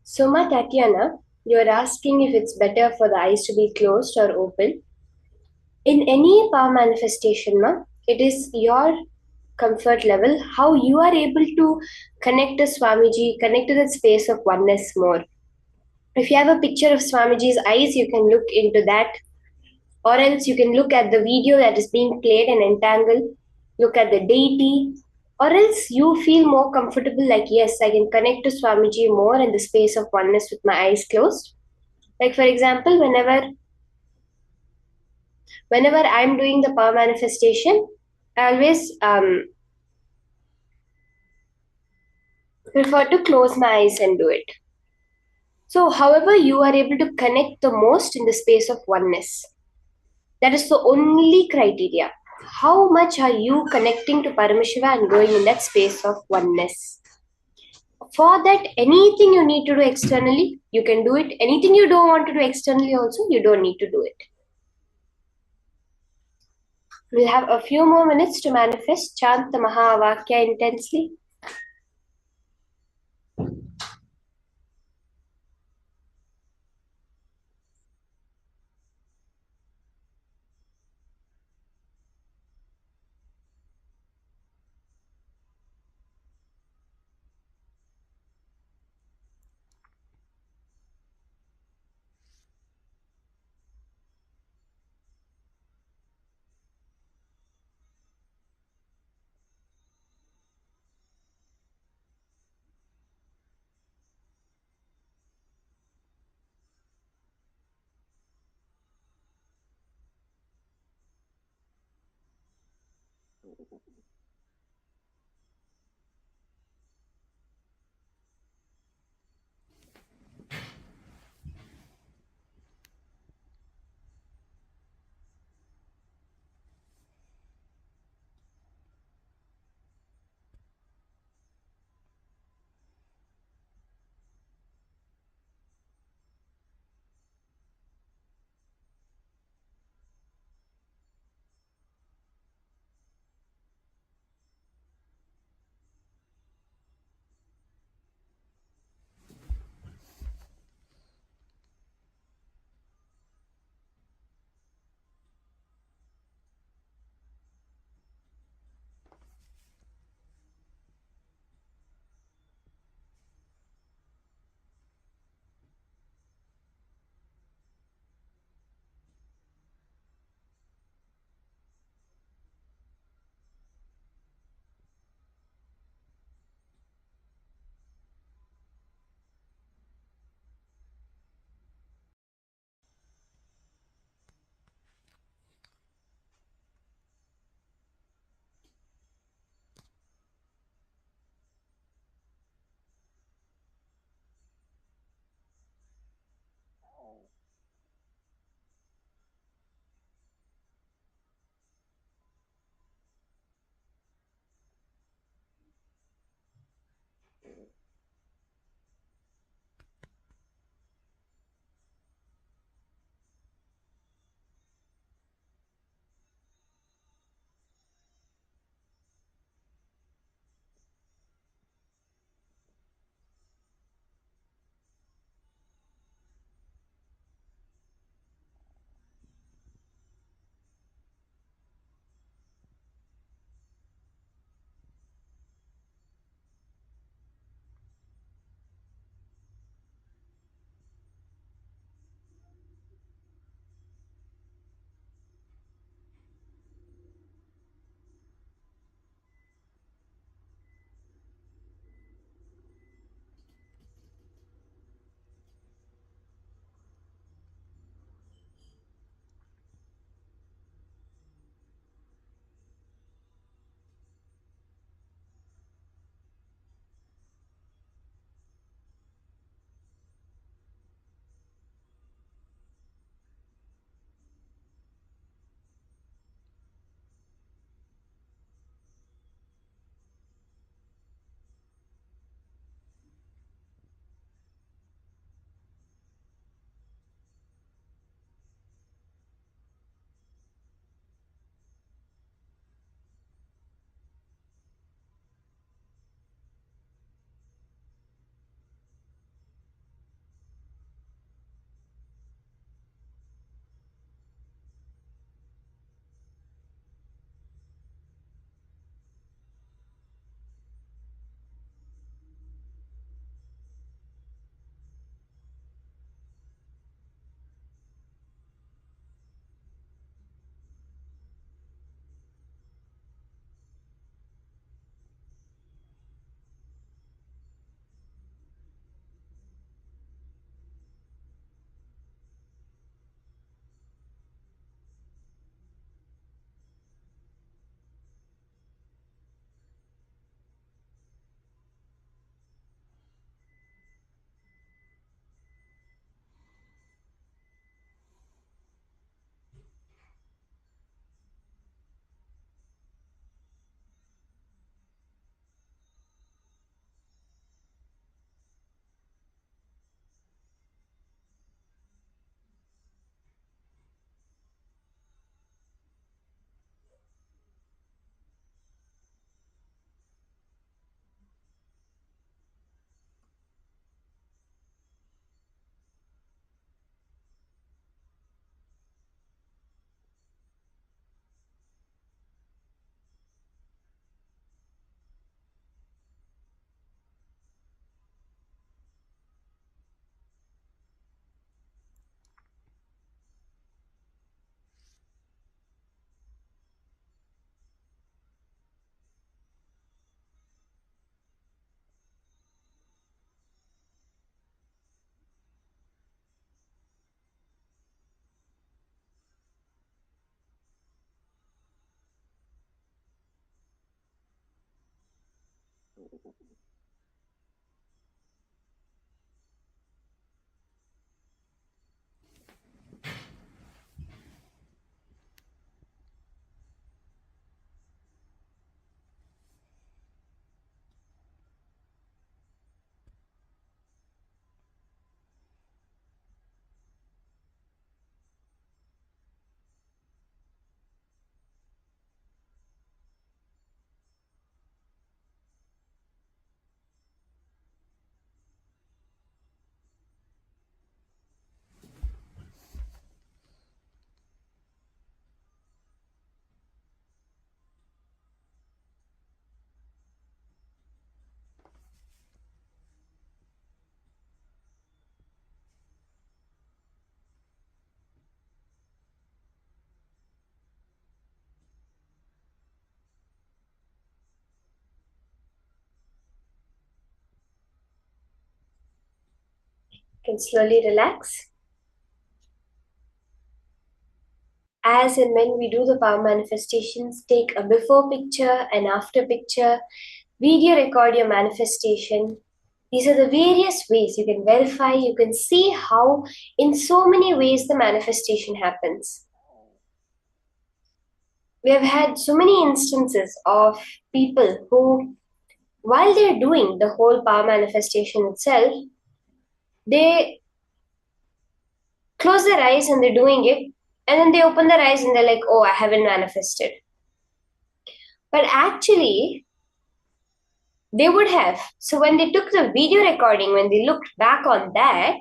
Soma Tatiana, you're asking if it's better for the eyes to be closed or open. In any power manifestation, it is your comfort level, how you are able to connect to Swamiji, connect to that space of oneness more. If you have a picture of Swamiji's eyes, you can look into that, or else you can look at the video that is being played and entangled, look at the deity, or else you feel more comfortable like, yes, I can connect to Swamiji more in the space of oneness with my eyes closed. Like, for example, whenever I'm doing the power manifestation, I always prefer to close my eyes and do it. So, however, you are able to connect the most in the space of oneness. That is the only criteria. How much are you connecting to Paramashiva and going in that space of oneness? For that, anything you need to do externally, you can do it. Anything you don't want to do externally, also, you don't need to do it. We'll have a few more minutes to manifest. Chant the Mahavakya intensely. Can slowly relax. As and when we do the power manifestations, take a before picture and after picture, video record your manifestation. These are the various ways you can verify, you can see how in so many ways the manifestation happens. We have had so many instances of people who, while they're doing the whole power manifestation itself, they close their eyes and they're doing it, and then they open their eyes and they're like, oh, I haven't manifested. But actually, they would have. So when they took the video recording, when they looked back on that,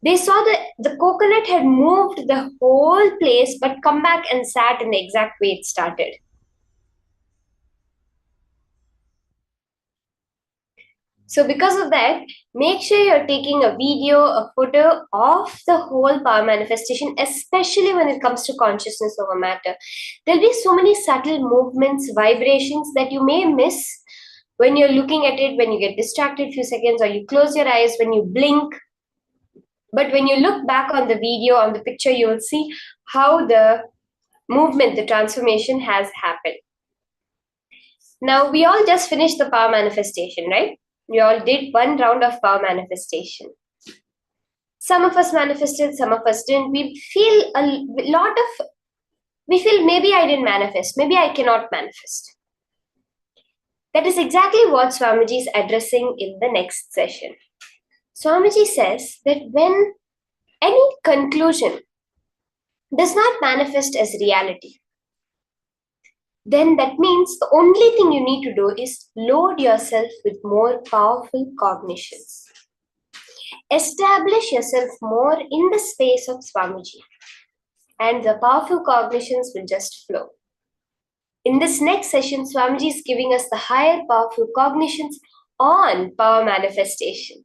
they saw that the coconut had moved the whole place but come back and sat in the exact way it started. So because of that, make sure you're taking a video, a photo of the whole power manifestation, especially when it comes to consciousness over matter. There'll be so many subtle movements, vibrations that you may miss when you're looking at it, when you get distracted a few seconds, or you close your eyes, when you blink. But when you look back on the video, on the picture, you will see how the movement, the transformation has happened. Now, we all just finished the power manifestation, right? We all did one round of power manifestation. Some of us manifested, some of us didn't. We feel maybe I didn't manifest, maybe I cannot manifest. That is exactly what Swamiji is addressing in the next session. Swamiji says that when any conclusion does not manifest as reality, then that means the only thing you need to do is load yourself with more powerful cognitions. Establish yourself more in the space of Swamiji, and the powerful cognitions will just flow. In this next session, Swamiji is giving us the higher powerful cognitions on power manifestation.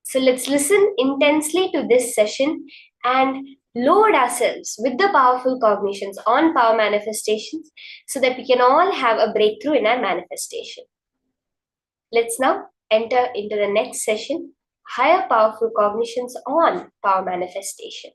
So let's listen intensely to this session and load ourselves with the powerful cognitions on power manifestations so that we can all have a breakthrough in our manifestation. Let's now enter into the next session, higher powerful cognitions on power manifestation.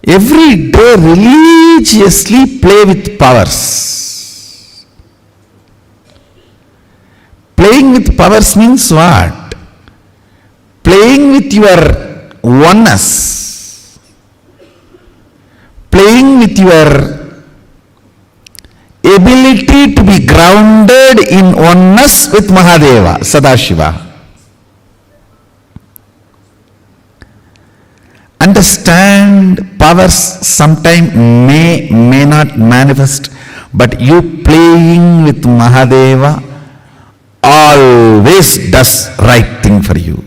Every day religiously play with powers. Playing with powers means what? Playing with your oneness. with your ability to be grounded in oneness with Mahadeva, Sadashiva. Understand, powers sometime may not manifest, but you playing with Mahadeva always does right thing for you.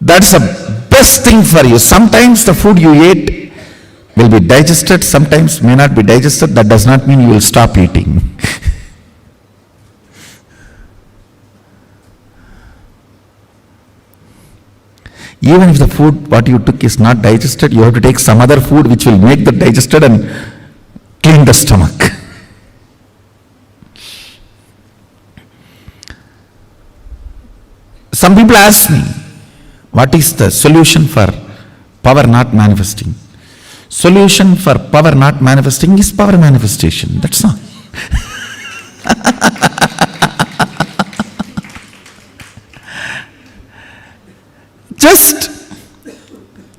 That's the best thing for you. Sometimes the food you ate will be digested, sometimes may not be digested. That does not mean you will stop eating. Even if the food what you took is not digested, you have to take some other food which will make that digested and clean the stomach. Some people ask me, what is the solution for power not manifesting? Solution for power not manifesting is power manifestation. That's all. Just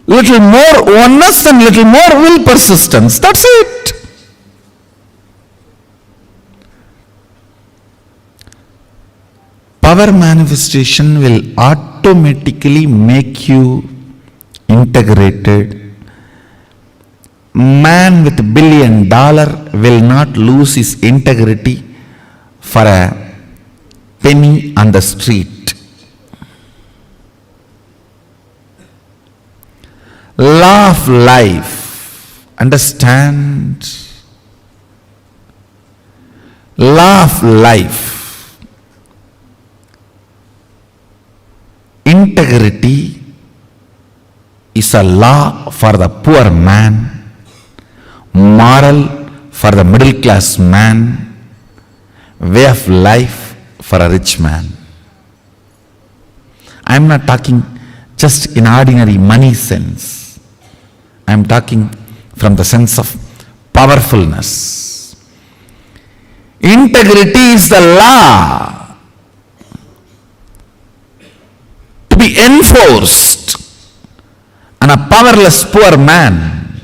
little more oneness and little more will persistence. That's it. Power manifestation will automatically make you integrated. Man with $1 billion will not lose his integrity for a penny on the street. Law of life. Understand? Law of life. Integrity is a law for the poor man, moral for the middle class man, way of life for a rich man. I am not talking just in ordinary money sense. I am talking from the sense of powerfulness. Integrity is the law to be enforced on a powerless poor man.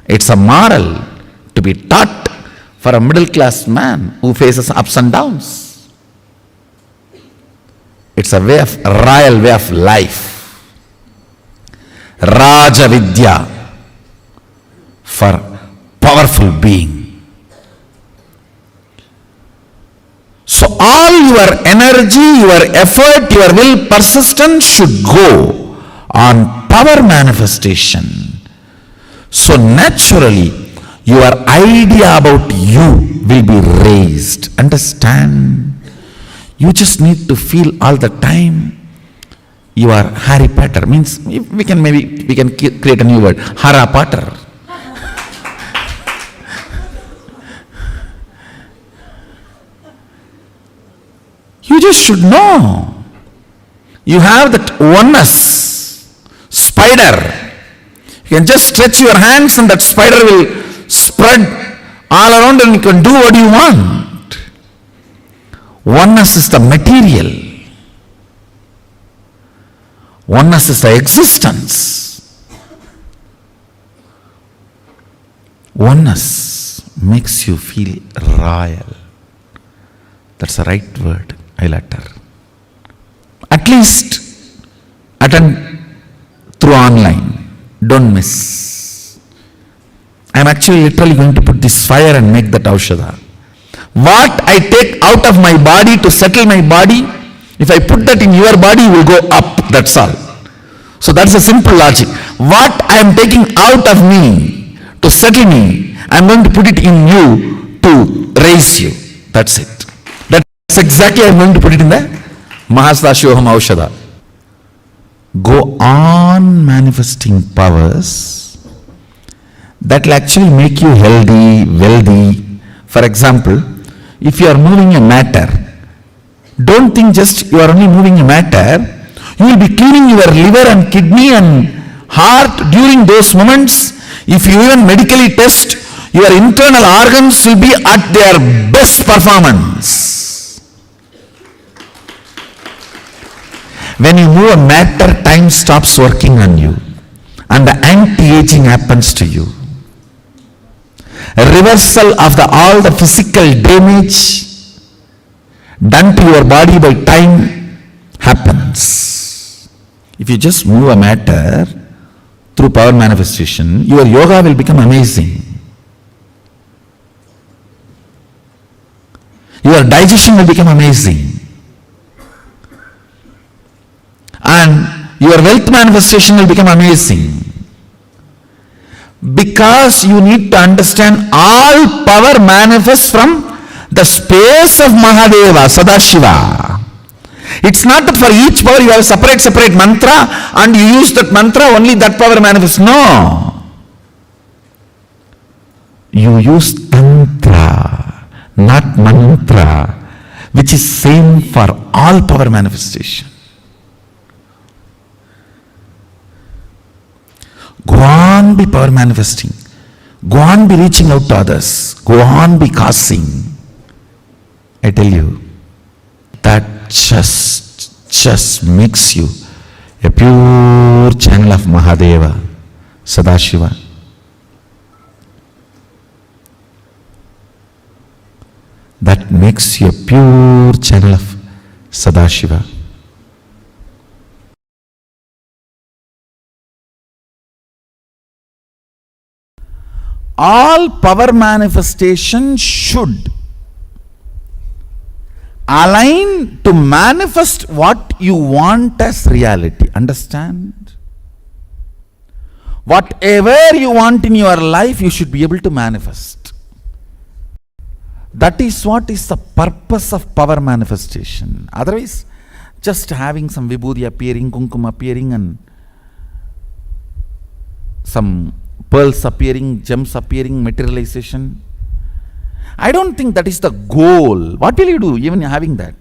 It's a moral to be taught for a middle class man who faces ups and downs. It's a royal way of life. Raja Vidya for powerful being. So all your energy, your effort, your will, persistence should go on power manifestation. So naturally, your idea about you will be raised. Understand? You just need to feel all the time you are Harry Potter. Means we can create a new word, Hara Potter. You just should know. You have that oneness. Spider. You can just stretch your hands and that spider will spread all around and you can do what you want. Oneness is the material. Oneness is the existence. Oneness makes you feel royal. That's the right word I'll utter. At least attend through online. Don't miss. I'm actually literally going to put this fire and make that aushadha. What I take out of my body to settle my body, if I put that in your body, it will go up. That's all. So that's a simple logic. What I am taking out of me to settle me, I am going to put it in you to raise you. That's it. That's exactly I am going to put it in the Mahastashoham Aushadha. Go on manifesting powers that will actually make you healthy, wealthy. For example, if you are moving a matter, don't think just you are only moving a matter. You will be cleaning your liver and kidney and heart during those moments. If you even medically test, your internal organs will be at their best performance. When you move a matter, time stops working on you and the anti-aging happens to you. A reversal of all the physical damage done to your body by time happens. If you just move a matter through power manifestation, your yoga will become amazing. Your digestion will become amazing. And your wealth manifestation will become amazing. Because you need to understand all power manifests from the space of Mahadeva, Sadashiva. It's not that for each power you have a separate mantra and you use that mantra, only that power manifests. No. You use tantra, not mantra, which is same for all power manifestation. Go on be power manifesting. Go on be reaching out to others. Go on be causing. I tell you, that just makes you a pure channel of Mahadeva, Sadashiva. That makes you a pure channel of Sadashiva. All power manifestation should align to manifest what you want as reality. Understand? Whatever you want in your life, you should be able to manifest. That is what is the purpose of power manifestation. Otherwise, just having some vibhuti appearing, kumkum appearing, and some pearls appearing, gems appearing, materialization. I don't think that is the goal. What will you do even having that?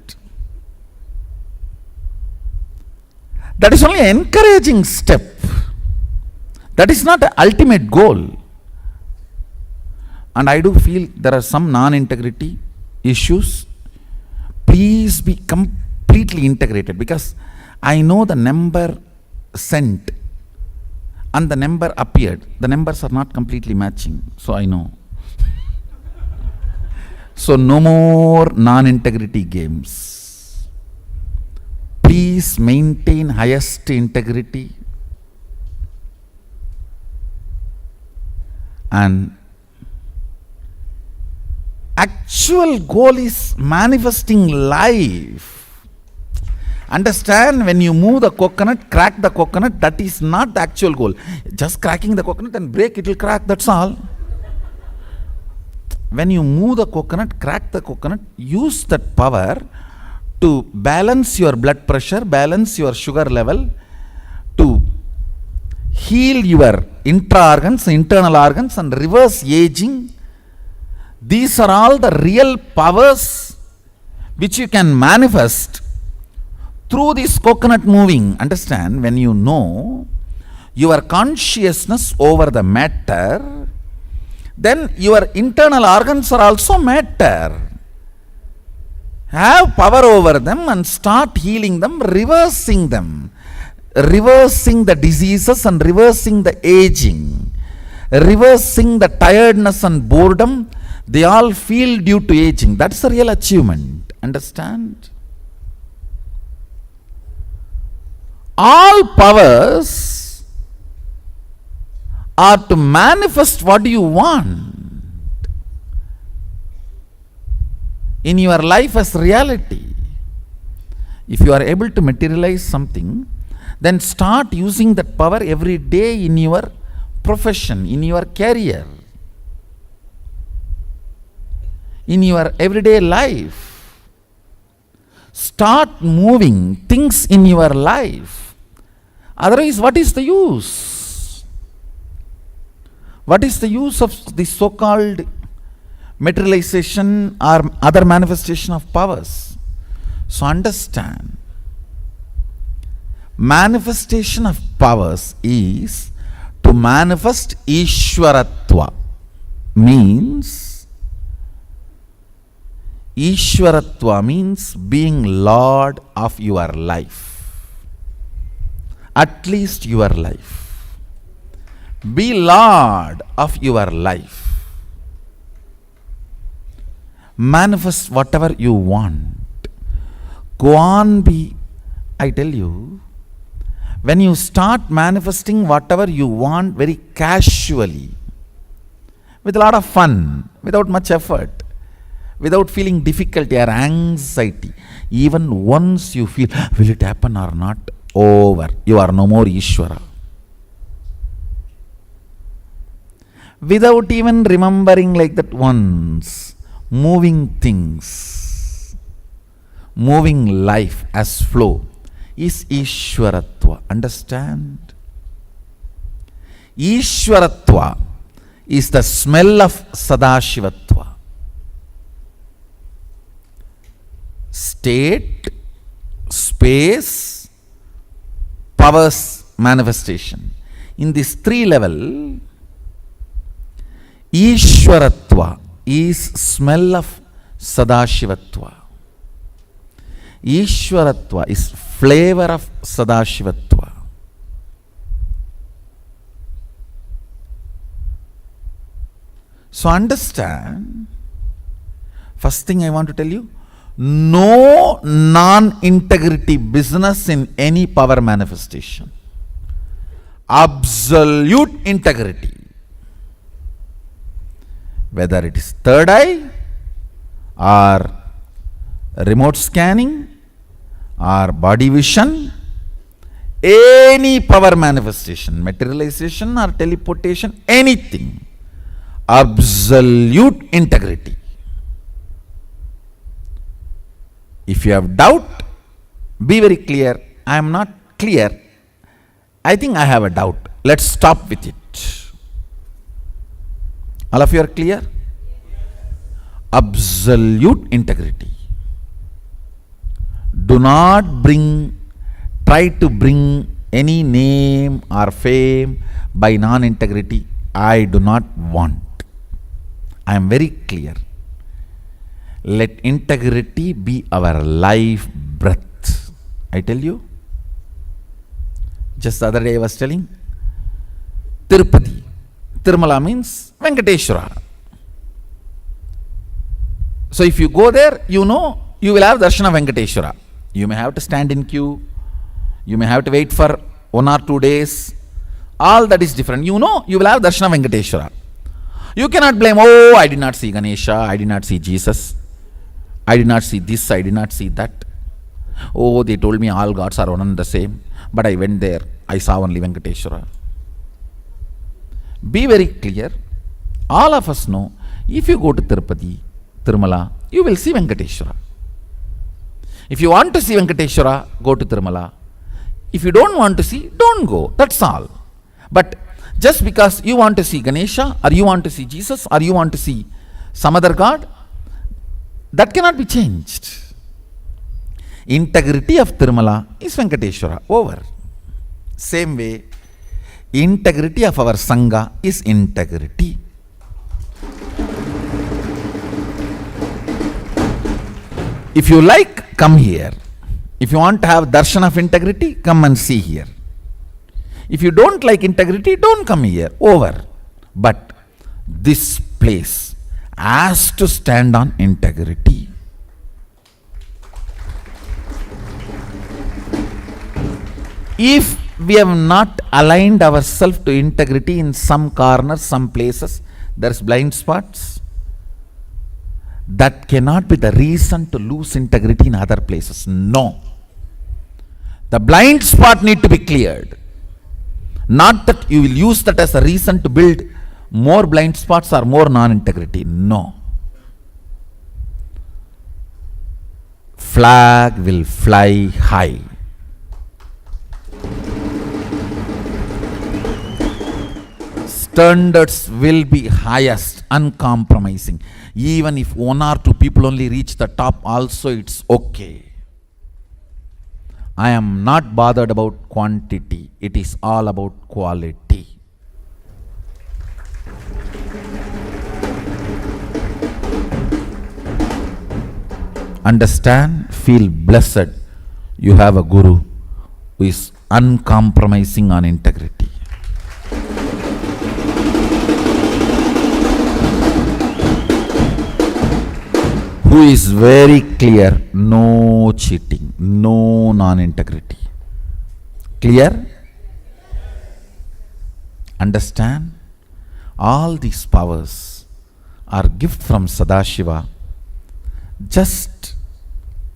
That is only an encouraging step. That is not the ultimate goal. And I do feel there are some non-integrity issues. Please be completely integrated, because I know the number sent and the number appeared. The numbers are not completely matching. So I know. So no more non-integrity games. Please maintain highest integrity. And actual goal is manifesting life. Understand, when you move the coconut, crack the coconut, that is not the actual goal. Just cracking the coconut and break, it will crack, that's all. When you move the coconut, crack the coconut, use that power to balance your blood pressure, balance your sugar level, to heal your intra-organs, internal organs, and reverse aging. These are all the real powers which you can manifest through this coconut moving. Understand, when you know your consciousness over the matter, then your internal organs are also matter. Have power over them and start healing them, reversing them. Reversing the diseases and reversing the aging. Reversing the tiredness and boredom they all feel due to aging. That's the real achievement. Understand? All powers are to manifest what you want in your life as reality. If you are able to materialize something, then start using that power every day in your profession, in your career, in your everyday life. Start moving things in your life. Otherwise, what is the use? What is the use of the so-called materialization or other manifestation of powers? So understand, manifestation of powers is to manifest Ishwaratva. Means, Ishwaratva means being Lord of your life. at least your life. Be Lord of your life. Manifest whatever you want. Go on, be. I tell you, when you start manifesting whatever you want very casually, with a lot of fun, without much effort, without feeling difficulty or anxiety, even once you feel, will it happen or not? Over. You are no more Ishvara. Without even remembering like that once, moving things, moving life as flow is Ishwaratva. Understand? Ishwaratva is the smell of Sadashivatva. State, space, powers, manifestation. In this 3 level, Ishwaratva is smell of Sadashivatva. Ishwaratva is flavor of Sadashivatva. So understand, first thing I want to tell you, no non-integrity business in any power manifestation. Absolute integrity. Whether it is third eye or remote scanning or body vision, any power manifestation, materialization or teleportation, anything, absolute integrity. If you have doubt, be very clear. I am not clear. I think I have a doubt. Let's stop with it. All of you are clear? Absolute integrity. Do not try to bring any name or fame by non-integrity. I do not want. I am very clear. Let integrity be our life breath. I tell you. Just the other day I was telling. Tirupati. Tirumala means Venkateshwara. So if you go there, you know you will have darshan of Venkateshwara. You may have to stand in queue. You may have to wait for 1 or 2 days. All that is different. You know you will have darshan of Venkateshwara. You cannot blame, oh, I did not see Ganesha, I did not see Jesus, I did not see this, I did not see that. Oh, they told me all gods are one and the same, but I went there, I saw only Venkateshwara. Be very clear. All of us know, if you go to Tirupati, Tirumala, you will see Venkateshwara. If you want to see Venkateshwara, go to Tirumala. If you don't want to see, don't go. That's all. But just because you want to see Ganesha, or you want to see Jesus, or you want to see some other god, that cannot be changed. Integrity of Tirumala is Venkateshwara. Over. Same way, integrity of our Sangha is integrity. If you like, come here. If you want to have darshan of integrity, come and see here. If you don't like integrity, don't come here. Over. But this place has to stand on integrity. If we have not aligned ourselves to integrity in some corners, some places, there's blind spots. That cannot be the reason to lose integrity in other places. No. The blind spot need to be cleared. Not that you will use that as a reason to build more blind spots or more non-integrity. No. Flag will fly high. Standards will be highest, uncompromising. Even if 1 or 2 people only reach the top, also it's okay. I am not bothered about quantity. It is all about quality. Understand, feel blessed. You have a guru who is uncompromising on integrity. Who is very clear, no cheating, no non-integrity. Clear? Understand? All these powers are gift from Sadashiva just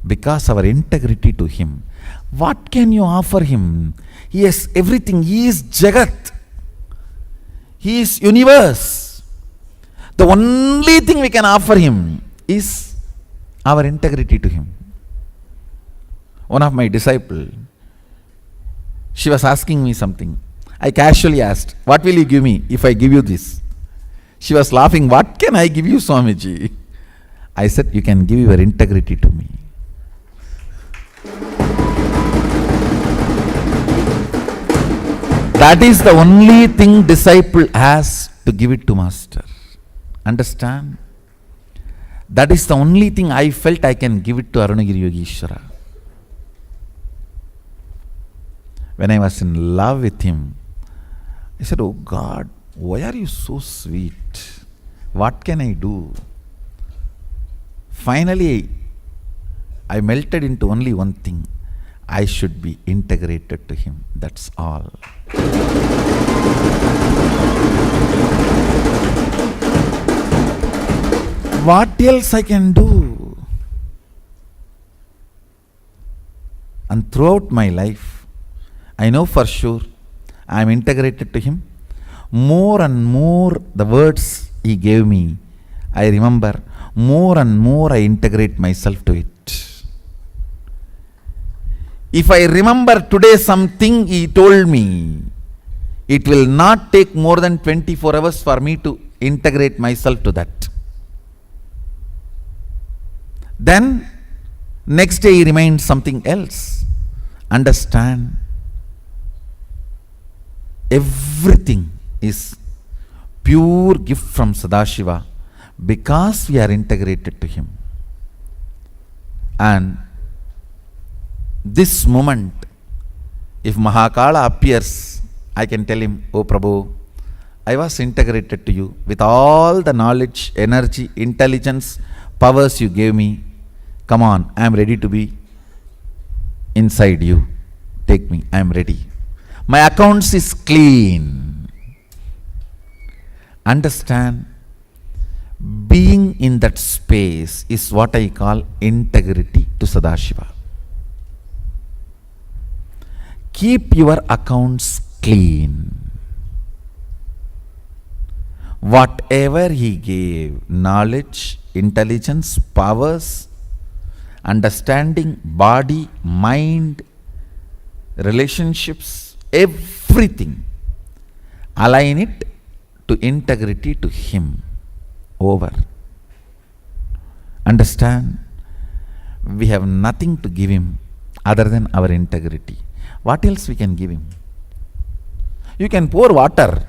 because our integrity to him. What can you offer him? He has everything. He is Jagat. He is universe. The only thing we can offer him is our integrity to him. One of my disciples, she was asking me something. I casually asked, what will you give me if I give you this? She was laughing, what can I give you, Swamiji? I said, you can give your integrity to me. That is the only thing disciple has to give it to master. Understand? That is the only thing I felt I can give it to Arunagiri Yogeshwara. When I was in love with him, I said, oh God, why are you so sweet? What can I do? Finally, I melted into only one thing. I should be integrated to him. That's all. What else I can do? And throughout my life, I know for sure I am integrated to him. More and more the words he gave me, I remember, more and more I integrate myself to it. If I remember today something he told me, it will not take more than 24 hours for me to integrate myself to that. Then, next day he reminds something else. Understand? Everything is pure gift from Sadashiva because we are integrated to him. And this moment, if Mahakala appears, I can tell him, oh Prabhu, I was integrated to you with all the knowledge, energy, intelligence, powers you gave me. Come on, I am ready to be inside you. Take me, I am ready. My accounts is clean. Understand? Being in that space is what I call integrity to Sadashiva. Keep your accounts clean. Whatever he gave, knowledge, intelligence, powers, understanding, body, mind, relationships, everything, align it to integrity to him. Over. Understand? We have nothing to give him other than our integrity. What else we can give him? You can pour water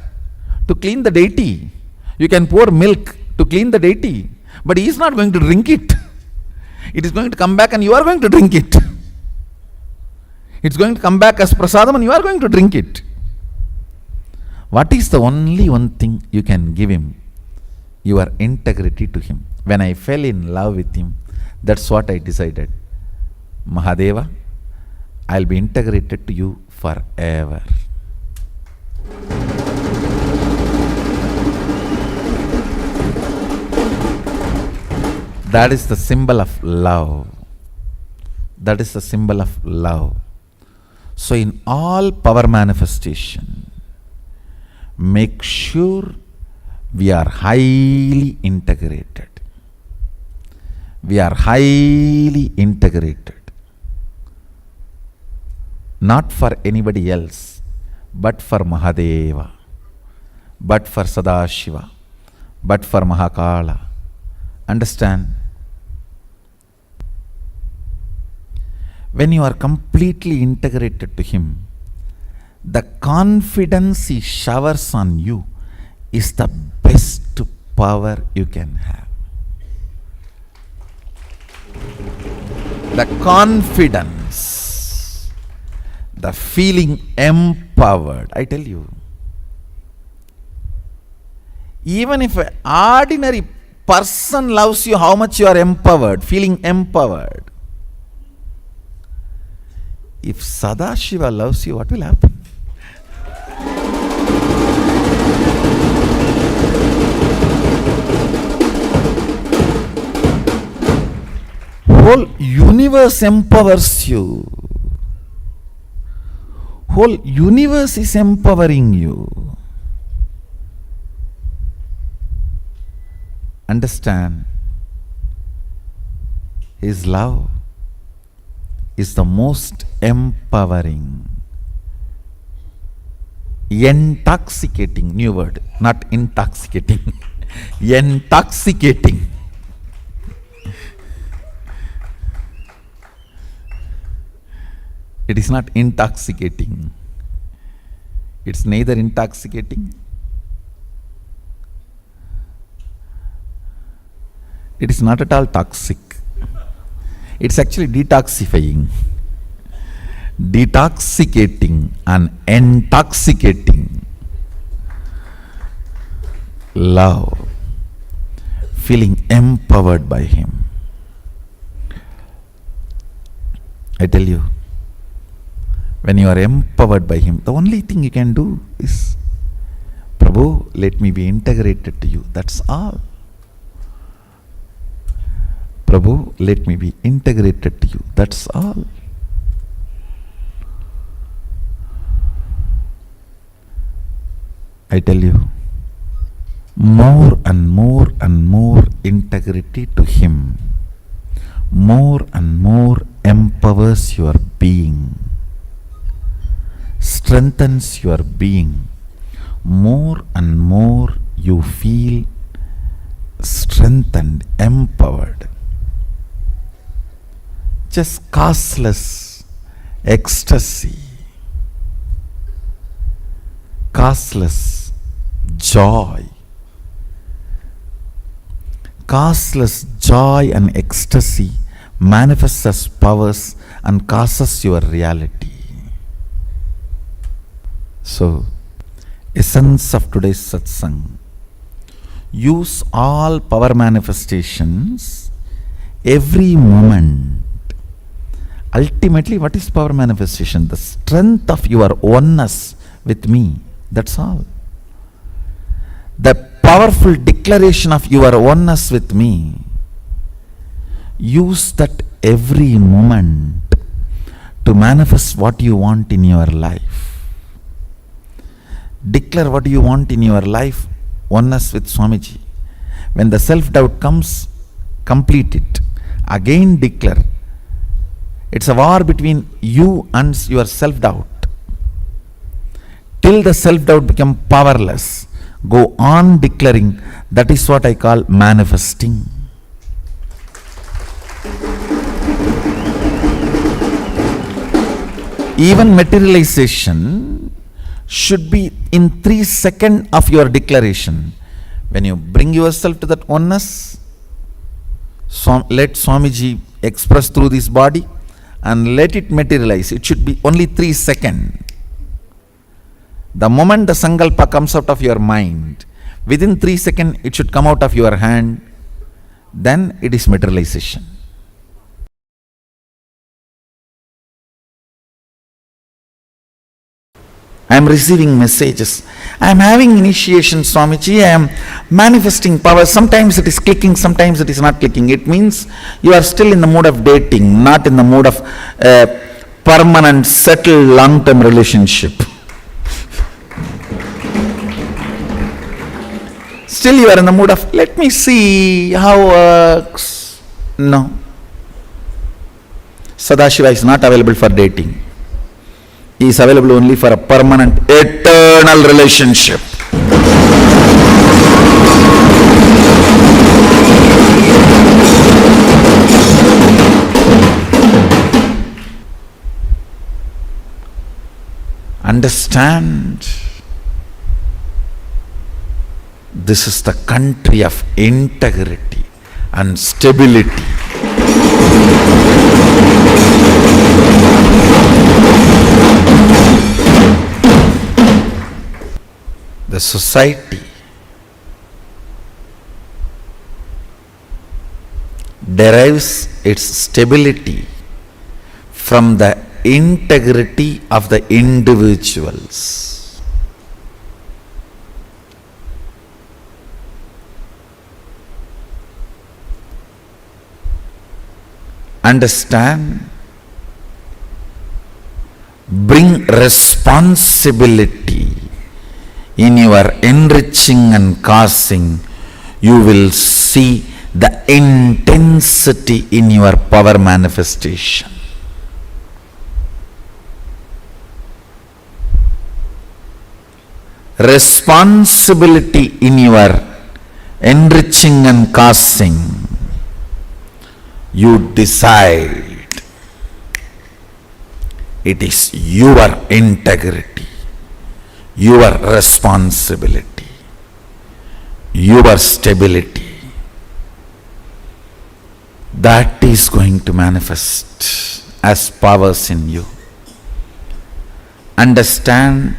to clean the deity. You can pour milk to clean the deity. But he is not going to drink it. It is going to come back and you are going to drink it. It's going to come back as prasadam and you are going to drink it. What is the only one thing you can give him? Your integrity to him. When I fell in love with him, that's what I decided. Mahadeva, I'll be integrated to you forever. That is the symbol of love. That is the symbol of love. So in all power manifestation, make sure we are highly integrated. We are highly integrated. Not for anybody else, but for Mahadeva, but for Sadashiva, but for Mahakala. Understand? When you are completely integrated to him, the confidence he showers on you is the best power you can have. The confidence the feeling empowered. I tell you, even if an ordinary person loves you, how much you are empowered, feeling empowered. If Sadashiva loves you, what will happen? Whole universe empowers you. Whole universe is empowering you. Understand, His love is the most empowering, intoxicating, new word, not intoxicating, intoxicating. It is not intoxicating. It's neither intoxicating, it is not at all toxic. It's actually detoxifying, detoxicating and intoxicating. Love, feeling empowered by Him. I tell you, when you are empowered by Him, the only thing you can do is, Prabhu, let me be integrated to you. That's all. Prabhu, let me be integrated to you. That's all. I tell you, more and more and more integrity to Him, more and more empowers your being, strengthens your being. More and more you feel strengthened, empowered. Just causeless ecstasy, causeless joy. Causeless joy and ecstasy manifests as powers and causes your reality. So, essence of today's satsang, use all power manifestations every moment. Ultimately, what is power manifestation? The strength of your oneness with me. That's all. The powerful declaration of your oneness with me. Use that every moment to manifest what you want in your life. Declare what you want in your life, oneness with Swamiji. When the self-doubt comes, complete it. Again declare. It's a war between you and your self-doubt. Till the self-doubt becomes powerless, go on declaring. That is what I call manifesting. Even materialization should be in 3 seconds of your declaration. When you bring yourself to that oneness, let Swamiji express through this body and let it materialize. It should be only 3 seconds. The moment the sankalpa comes out of your mind, within 3 seconds it should come out of your hand. Then it is materialization. I am receiving messages. I am having initiation, Swamiji. I am manifesting power. Sometimes it is clicking, sometimes it is not clicking. It means you are still in the mood of dating, not in the mood of permanent, settled, long-term relationship. Still you are in the mood of, let me see how works. No. Sadashiva is not available for dating. He is available only for a permanent, eternal relationship. Understand, this is the country of integrity and stability. The society derives its stability from the integrity of the individuals. Understand, bring responsibility in your enriching and causing, you will see the intensity in your power manifestation. Responsibility in your enriching and causing, you decide. It is your integrity, your responsibility, your stability. That is going to manifest as powers in you. Understand,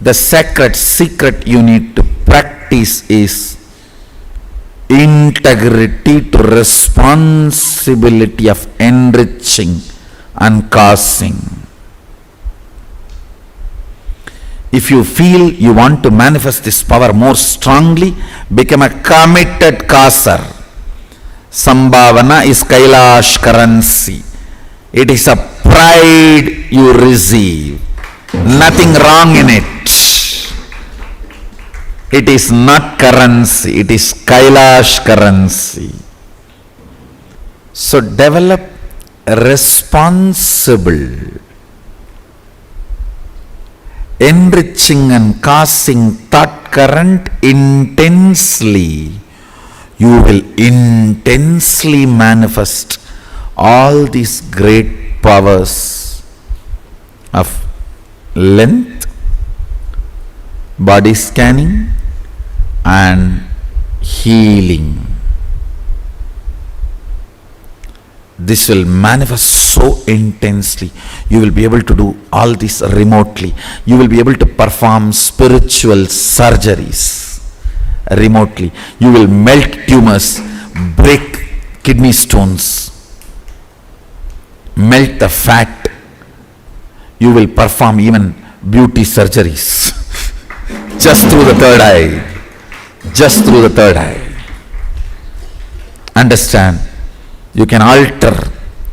the sacred secret you need to practice is integrity to responsibility of enriching and causing. If you feel you want to manifest this power more strongly, become a committed causer. Sambhavana is Kailash currency. It is a pride you receive. Nothing wrong in it. It is not currency, it is Kailash currency. So develop responsible, enriching and causing thought current intensely. You will intensely manifest all these great powers of length, body scanning and healing. This will manifest so intensely. You will be able to do all this remotely. You will be able to perform spiritual surgeries remotely. You will melt tumors, break kidney stones, melt the fat. You will perform even beauty surgeries just through the third eye. Just through the third eye. Understand, you can alter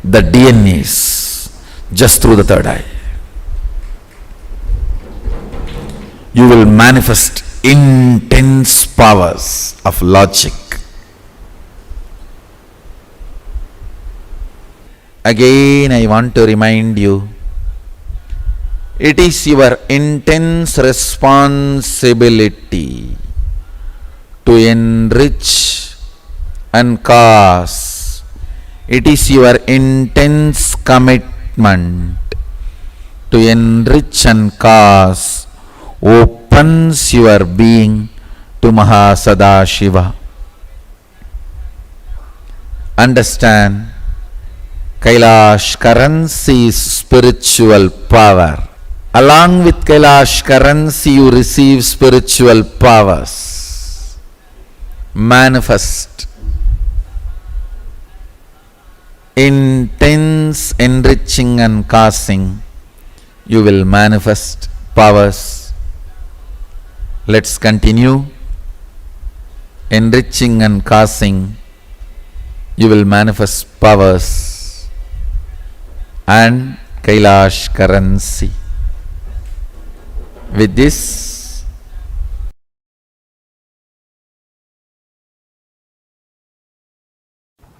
the DNAs just through the third eye. You will manifest intense powers of logic. Again, I want to remind you, it is your intense responsibility to enrich and cause. It is your intense commitment to enrich and cause opens your being to Mahasadashiva. Understand, Kailash currency is spiritual power. Along with Kailash currency, you receive spiritual powers. Manifest intense enriching and causing. You will manifest powers. Let's continue. Enriching and causing. You will manifest powers and Kailash currency. With this,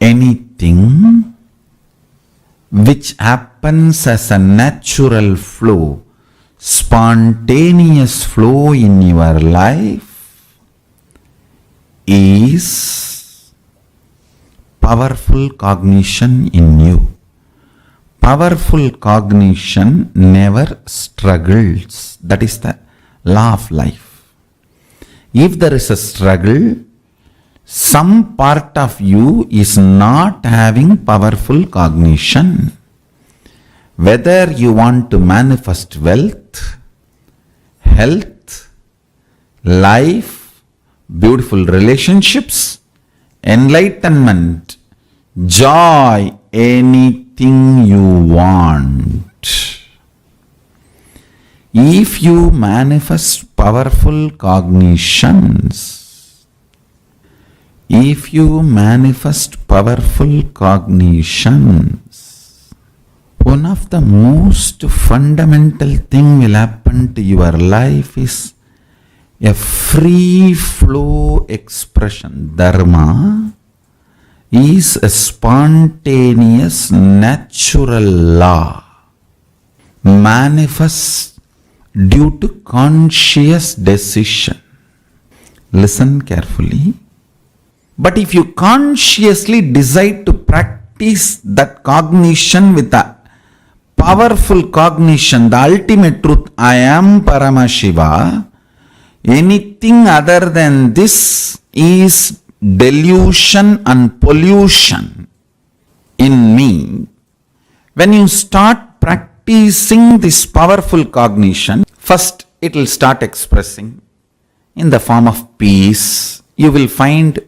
anything which happens as a natural flow, spontaneous flow in your life is powerful cognition in you. Powerful cognition never struggles. That is the law of life. If there is a struggle, some part of you is not having powerful cognition. Whether you want to manifest wealth, health, life, beautiful relationships, enlightenment, joy, anything you want. If you manifest powerful cognitions, one of the most fundamental thing will happen to your life is a free flow expression. Dharma is a spontaneous natural law, manifests due to conscious decision. Listen carefully. But if you consciously decide to practice that cognition with a powerful cognition, the ultimate truth, I am Paramashiva, anything other than this is delusion and pollution in me. When you start practicing this powerful cognition, first it will start expressing in the form of peace. You will find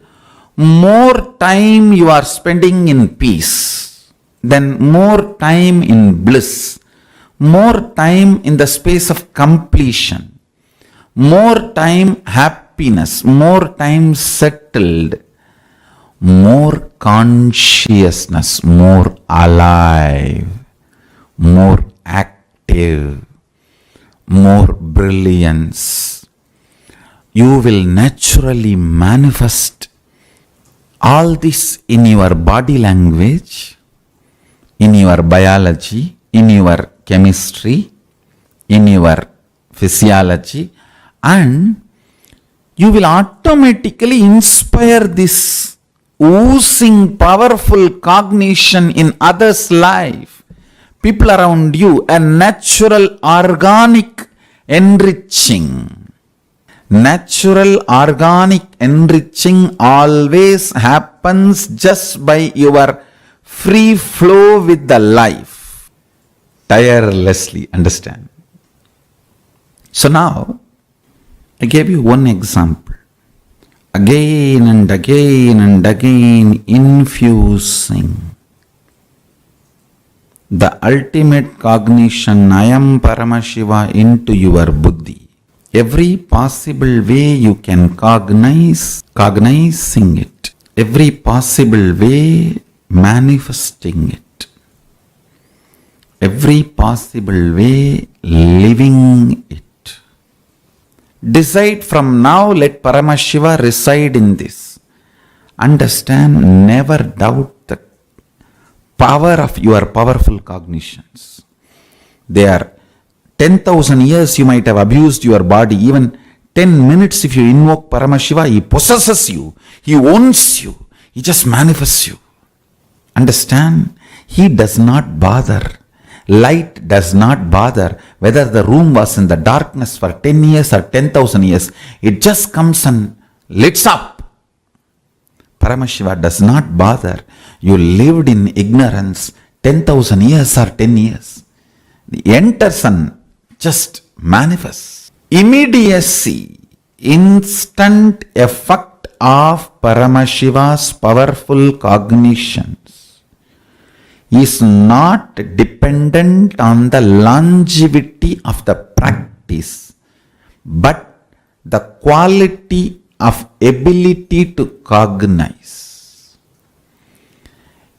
more time you are spending in peace, then more time in bliss, more time in the space of completion, more time happiness, more time settled, more consciousness, more alive, more active, more brilliance. You will naturally manifest all this in your body language, in your biology, in your chemistry, in your physiology, and you will automatically inspire this oozing powerful cognition in others' life, people around you, a natural organic enriching. Natural organic enriching always happens just by your free flow with the life. Tirelessly, understand? So now, I gave you one example. Again and again and again infusing the ultimate cognition, I am Paramashiva, into your buddhi. Every possible way you can cognizing it. Every possible way manifesting it. Every possible way living it. Decide from now, let Paramashiva reside in this. Understand, never doubt the power of your powerful cognitions. They are 10,000 years you might have abused your body. Even 10 minutes if you invoke Paramashiva, he possesses you. He owns you. He just manifests you. Understand? He does not bother. Light does not bother whether the room was in the darkness for 10 years or 10,000 years. It just comes and lights up. Paramashiva does not bother. You lived in ignorance 10,000 years or 10 years. The enters and just manifests. Immediacy, instant effect of Paramashiva's powerful cognitions is not dependent on the longevity of the practice, but the quality of ability to cognize.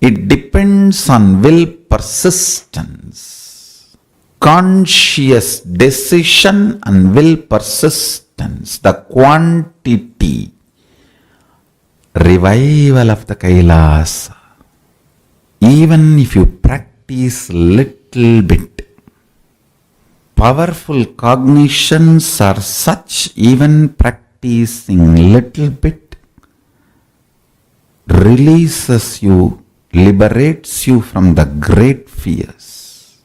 It depends on will persistence, conscious decision and will persistence, the quantity, revival of the Kailasa. Even if you practice little bit, powerful cognitions are such, even practicing little bit releases you, liberates you from the great fears.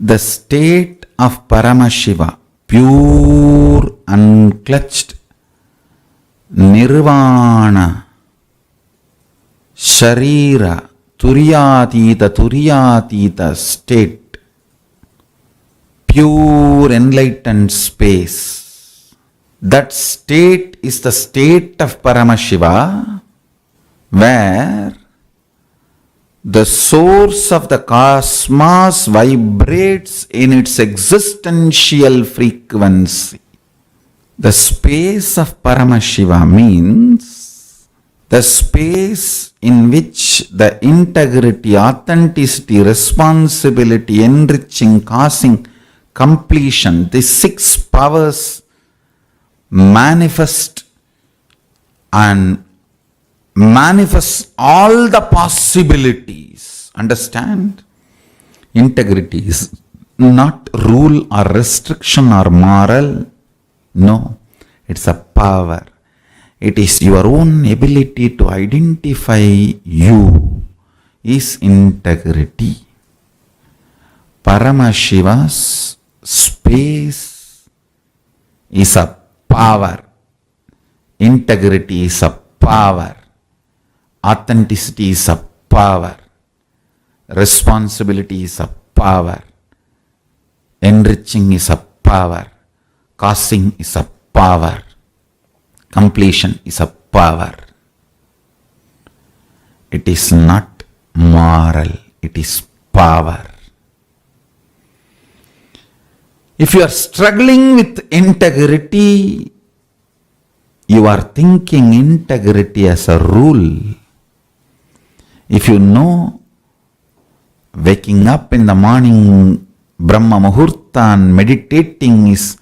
The state of Paramashiva, pure, unclutched, nirvana, sharira, Turiyatita state, pure enlightened space. That state is the state of Paramashiva, where the source of the cosmos vibrates in its existential frequency. The space of Paramashiva means the space in which the integrity, authenticity, responsibility, enriching, causing, completion, these 6 powers manifest and manifest all the possibilities. Understand? Integrity is not rule or restriction or moral. No, it's a power. It is your own ability to identify you is integrity. Paramashiva's space is a power. Integrity is a power. Authenticity is a power. Responsibility is a power. Enriching is a power. Causing is a power. Completion is a power. It is not moral, it is power. If you are struggling with integrity, you are thinking integrity as a rule. If you know waking up in the morning, Brahma Muhurta, and meditating is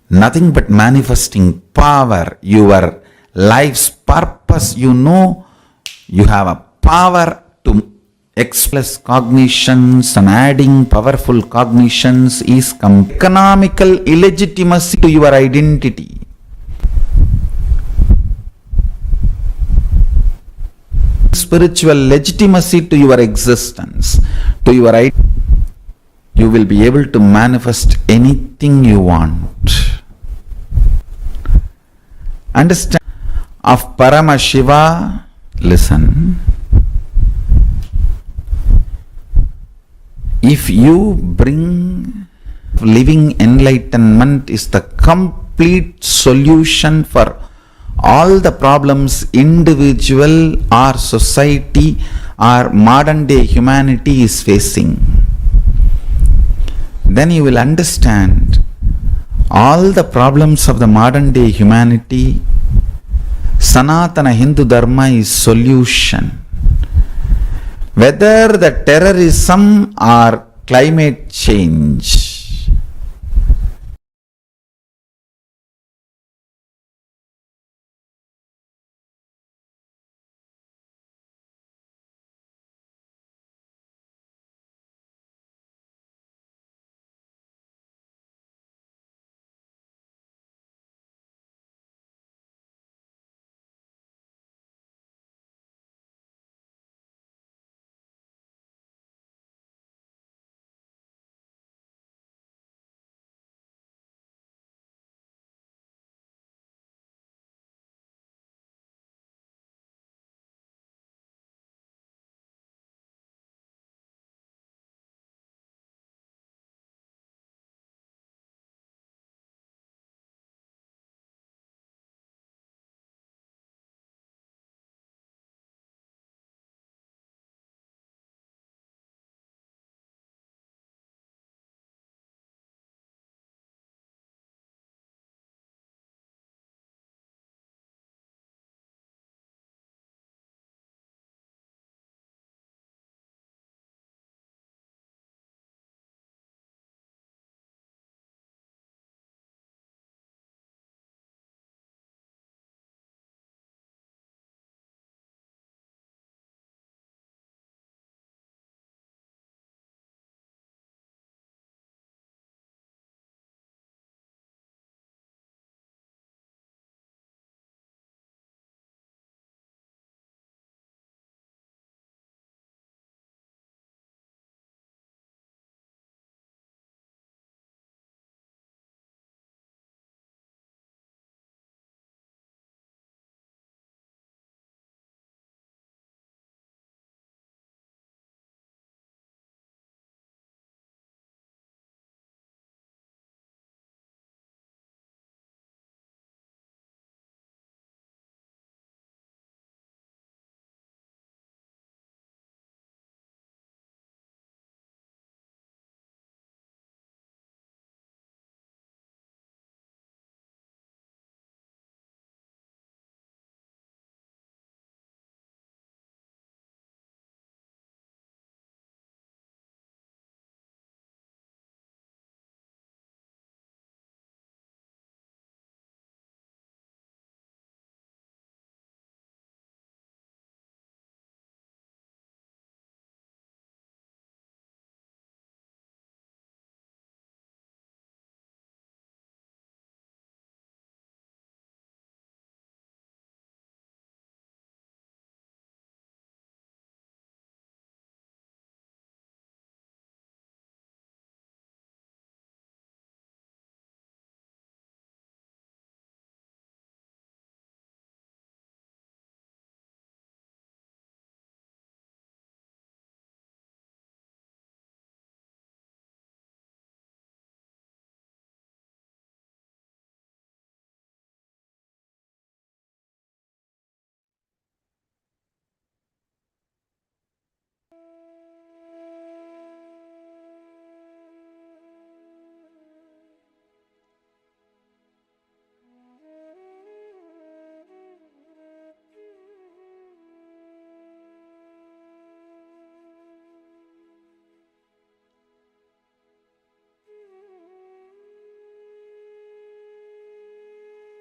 nothing but manifesting power, your life's purpose, you know you have a power to express cognitions, and adding powerful cognitions is economical illegitimacy to your identity. Spiritual legitimacy to your existence, to your identity. You will be able to manifest anything you want. Understand? Of Paramashiva, listen. If you bring living enlightenment is the complete solution for all the problems individual or society or modern day humanity is facing, then you will understand all the problems of the modern day humanity. Sanatana Hindu Dharma is solution. Whether the terrorism or climate change,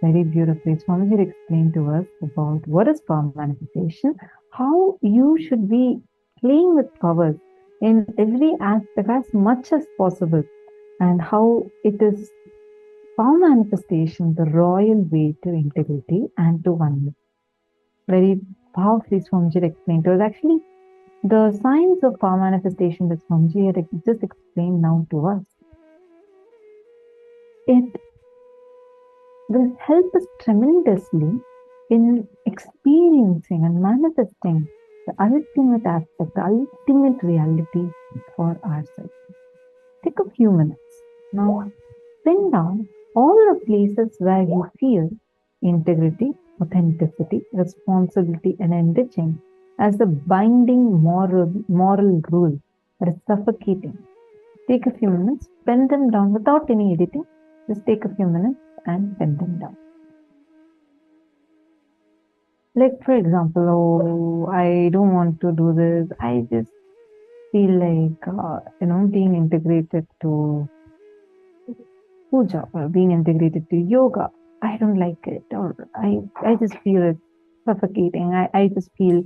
Very beautifully. Swamiji explained to us about what is power manifestation, how you should be playing with powers in every aspect as much as possible, and how it is power manifestation the royal way to integrity and to oneness. Very powerfully Swamiji explained to us. Actually, the science of power manifestation that Swamiji had just explained now to us, it will help us tremendously in experiencing and manifesting the ultimate aspect, the ultimate reality for ourselves. Take a few minutes. Now, pin down all the places where you feel integrity, authenticity, responsibility, and enriching as the binding moral rule that is suffocating. Take a few minutes, pen them down without any editing. Just take a few minutes and pen them down. Like, for example, oh, I don't want to do this. I just feel like, being integrated to puja or being integrated to yoga. I don't like it, or I just feel it suffocating. I just feel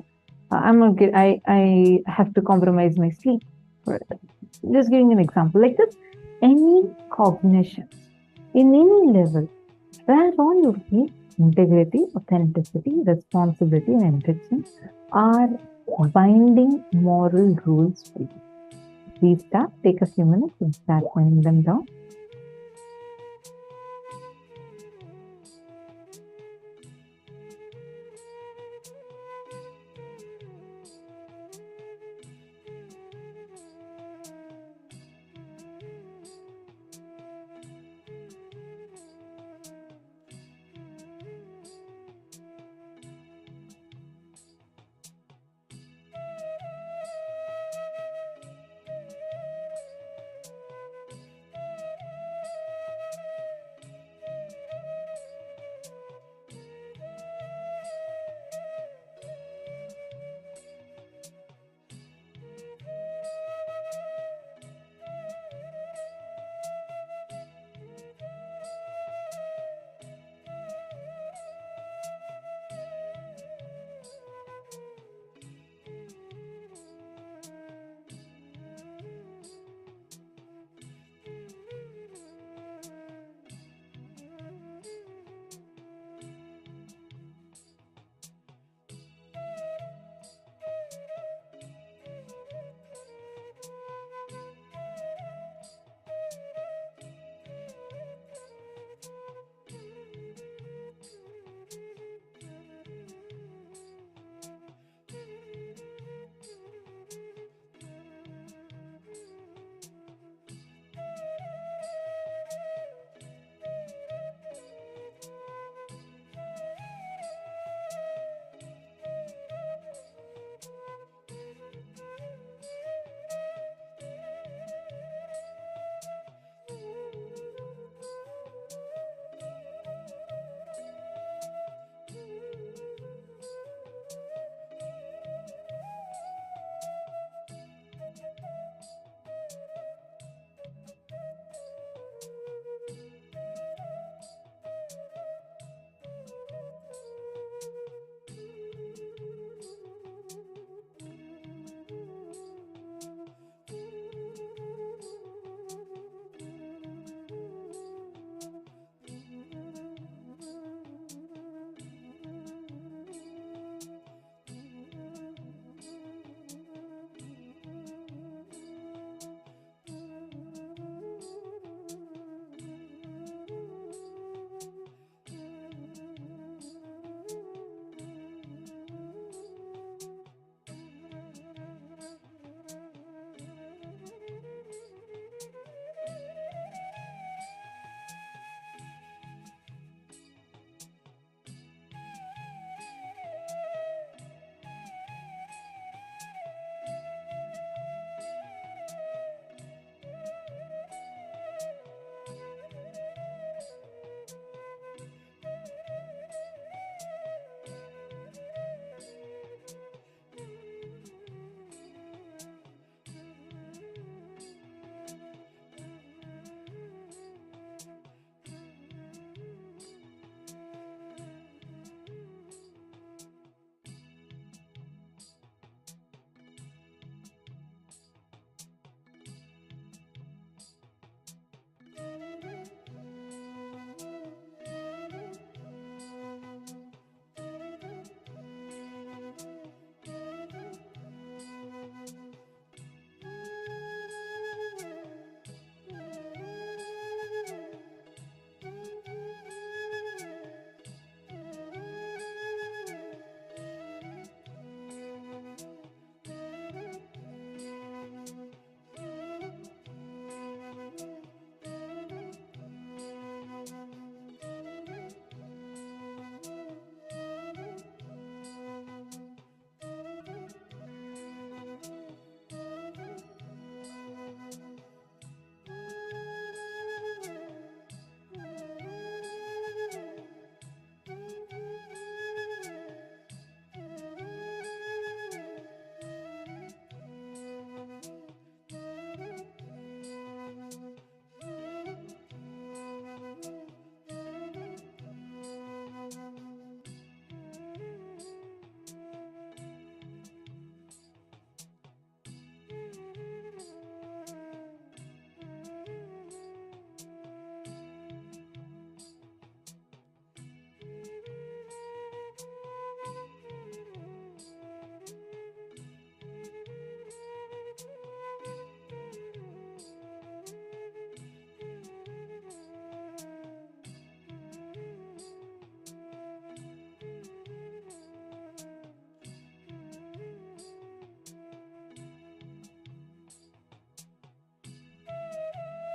I'm not good. I have to compromise my sleep. Just giving an example, like this, any cognition in any level where all you feel integrity, authenticity, responsibility, and enrichment are binding moral rules for you. Please start, take a few minutes and start writing them down.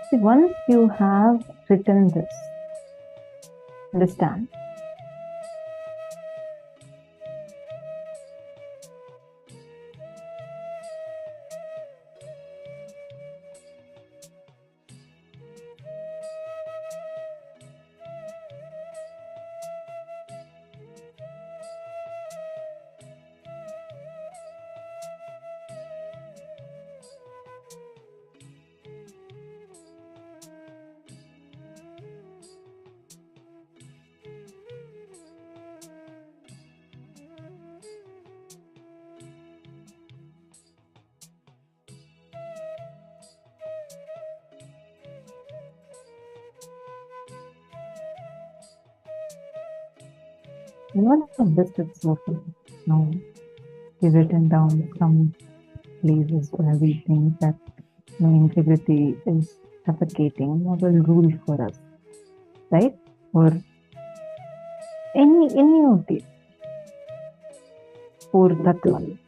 See, once you have written this, understand, what the best is so far. Now, we've written down some places where we think that integrity is suffocating or will rule for us, right? Or any of these four tattvas,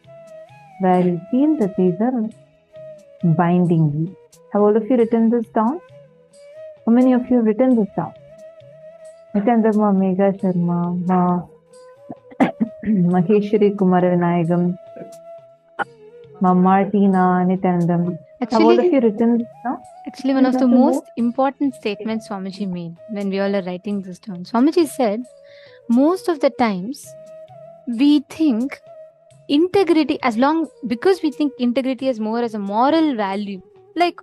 where you feel that these are binding you. Have all of you written this down? How many of you have written this down? Nithyananda, Megha Sharma, Maheshwari Kumar Vinayagam, Martina, Nithyananda. Have all of you written this down? Actually, one of the most important statements Swamiji made when we all are writing this down. Swamiji said, most of the times we think integrity, because we think integrity is more as a moral value, like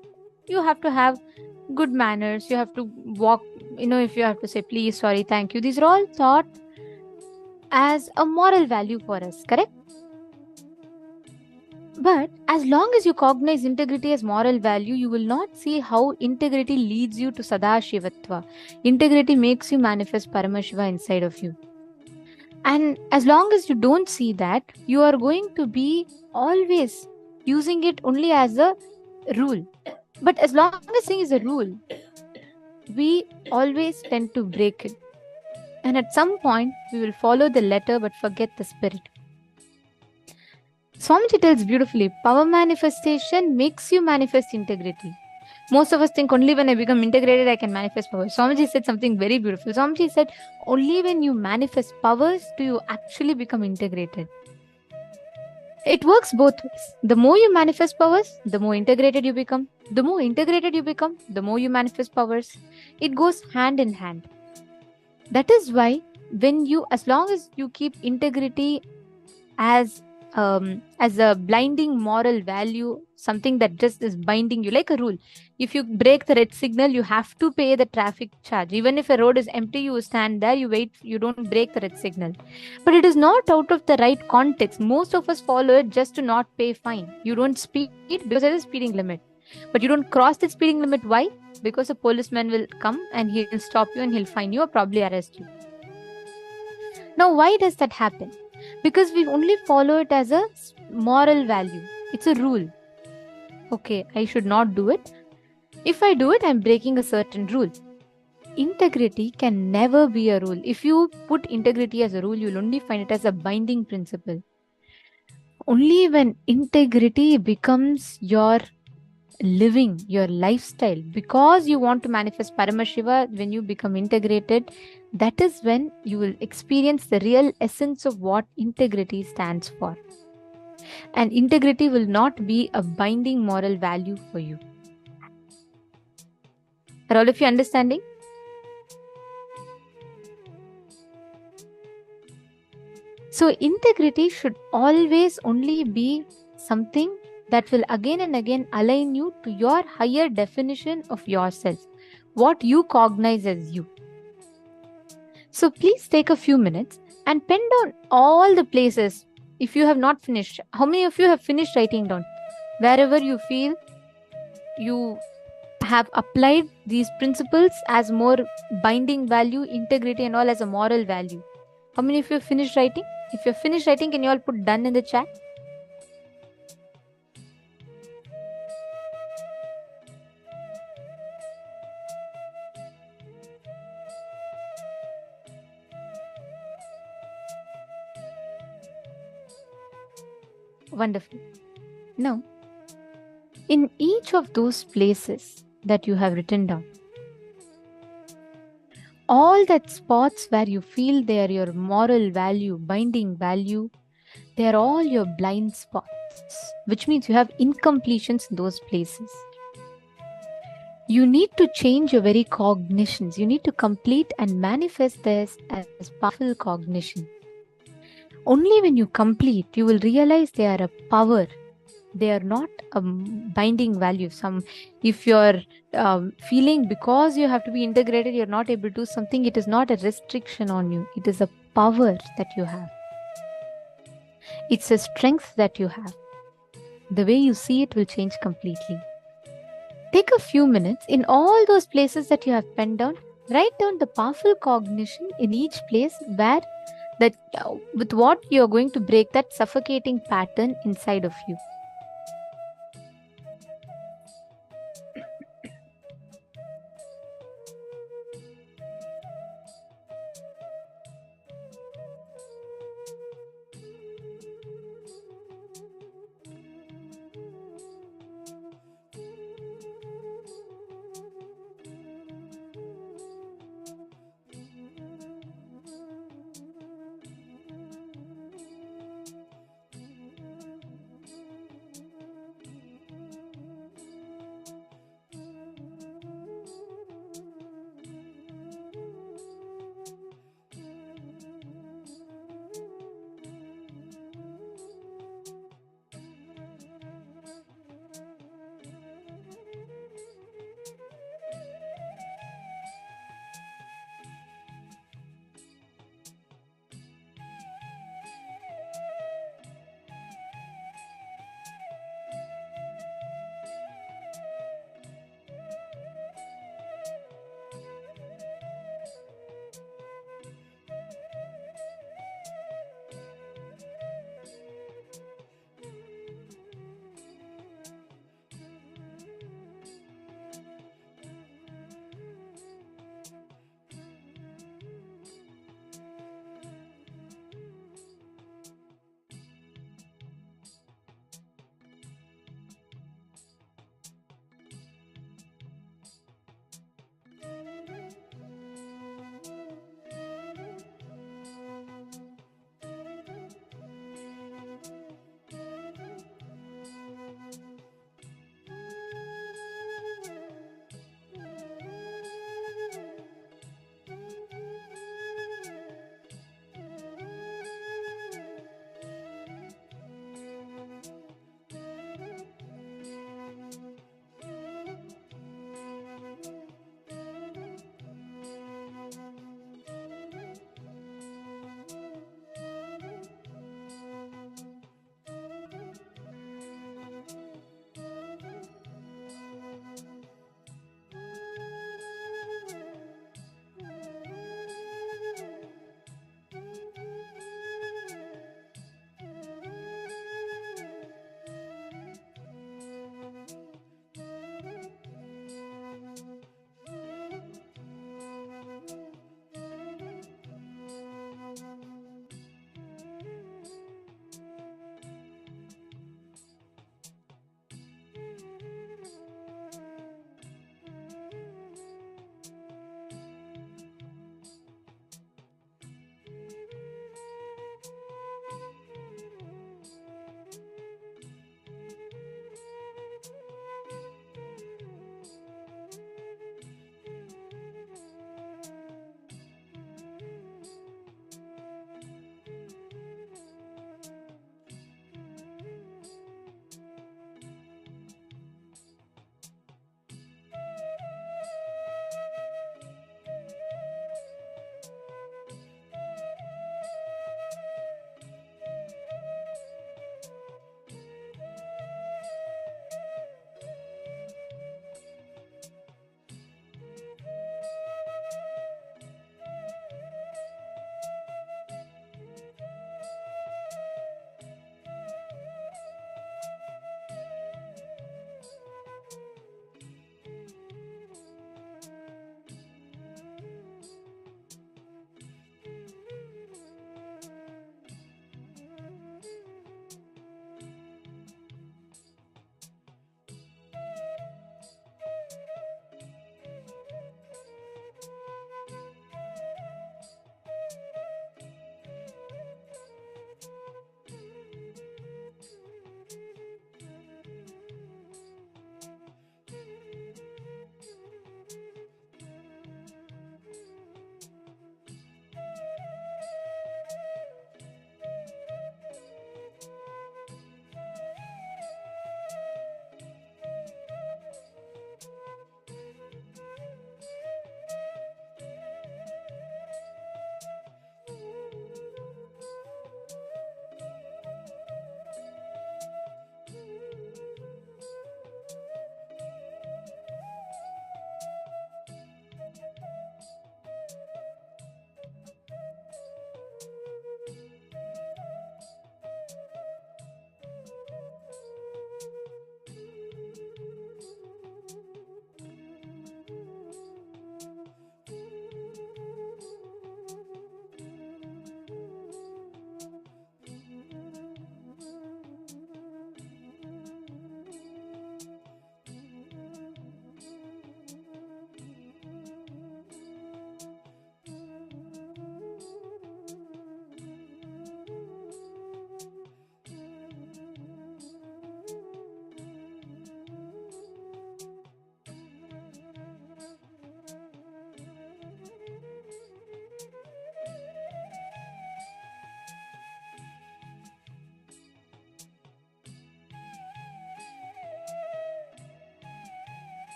you have to have good manners, you have to walk, if you have to say please, sorry, thank you, these are all thought as a moral value for us, correct? But as long as you cognize integrity as moral value, you will not see how integrity leads you to Sadashivatva. Integrity makes you manifest Paramashiva inside of you. And as long as you don't see that, you are going to be always using it only as a rule. But as long as thing is a rule, we always tend to break it. And at some point, we will follow the letter but forget the spirit. Swamiji tells beautifully, power manifestation makes you manifest integrity. Most of us think only when I become integrated, I can manifest power. Swamiji said something very beautiful. Swamiji said, only when you manifest powers do you actually become integrated. It works both ways. The more you manifest powers, the more integrated you become. The more integrated you become, the more you manifest powers. It goes hand in hand. That is why as long as you keep integrity as a blinding moral value, something that just is binding you like a rule. If you break the red signal, you have to pay the traffic charge. Even if a road is empty, you stand there, you wait, you don't break the red signal. But it is not out of the right context. Most of us follow it just to not pay fine. You don't speed because there is a speeding limit. But you don't cross the speeding limit. Why? Because a policeman will come and he will stop you and he'll fine you or probably arrest you. Now, why does that happen? Because we only follow it as a moral value. It's a rule. Okay, I should not do it. If I do it, I'm breaking a certain rule. Integrity can never be a rule. If you put integrity as a rule, you'll only find it as a binding principle. Only when integrity becomes your living, your lifestyle, because you want to manifest Paramashiva, when you become integrated, that is when you will experience the real essence of what integrity stands for. And integrity will not be a binding moral value for you. Are all of you understanding? So integrity should always only be something that will again and again align you to your higher definition of yourself, what you cognize as you. So please take a few minutes and pen down all the places. If you have not finished, how many of you have finished writing down? Wherever you feel you have applied these principles as more binding value, integrity and all as a moral value. How many of you have finished writing? If you have finished writing, can you all put done in the chat? Wonderful. Now, in each of those places, that you have written down. All that spots where you feel they are your moral value, binding value, they are all your blind spots, which means you have incompletions in those places. You need to change your very cognitions. You need to complete and manifest this as powerful cognition. Only when you complete, you will realize they are a power. They are not a binding value. If you're feeling because you have to be integrated, you're not able to do something, it is not a restriction on you. It is a power that you have. It's a strength that you have. The way you see it will change completely. Take a few minutes in all those places that you have penned down. Write down the powerful cognition in each place where that with what you're going to break that suffocating pattern inside of you.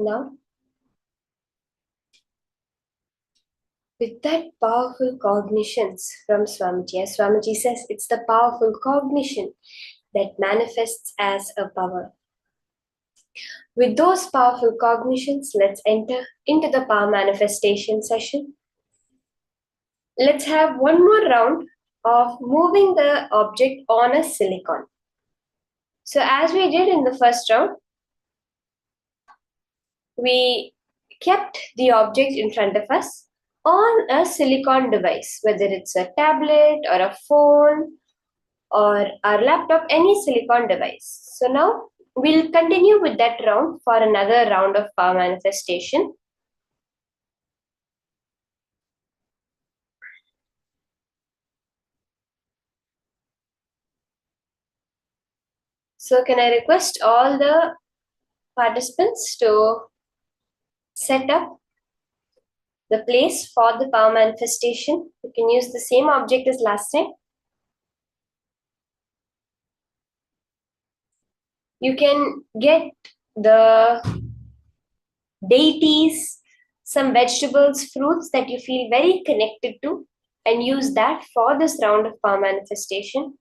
now, with that powerful cognitions from Swamiji, as Swamiji says, it's the powerful cognition that manifests as a power. With those powerful cognitions, let's enter into the power manifestation session. Let's have one more round of moving the object on a silicon. So as we did in the first round, we kept the object in front of us on a silicon device, whether it's a tablet or a phone or our laptop, any silicon device. So now we'll continue with that round for another round of power manifestation. So can I request all the participants to set up the place for the power manifestation? You can use the same object as last time. You can get the deities, some vegetables, fruits that you feel very connected to, and use that for this round of power manifestation.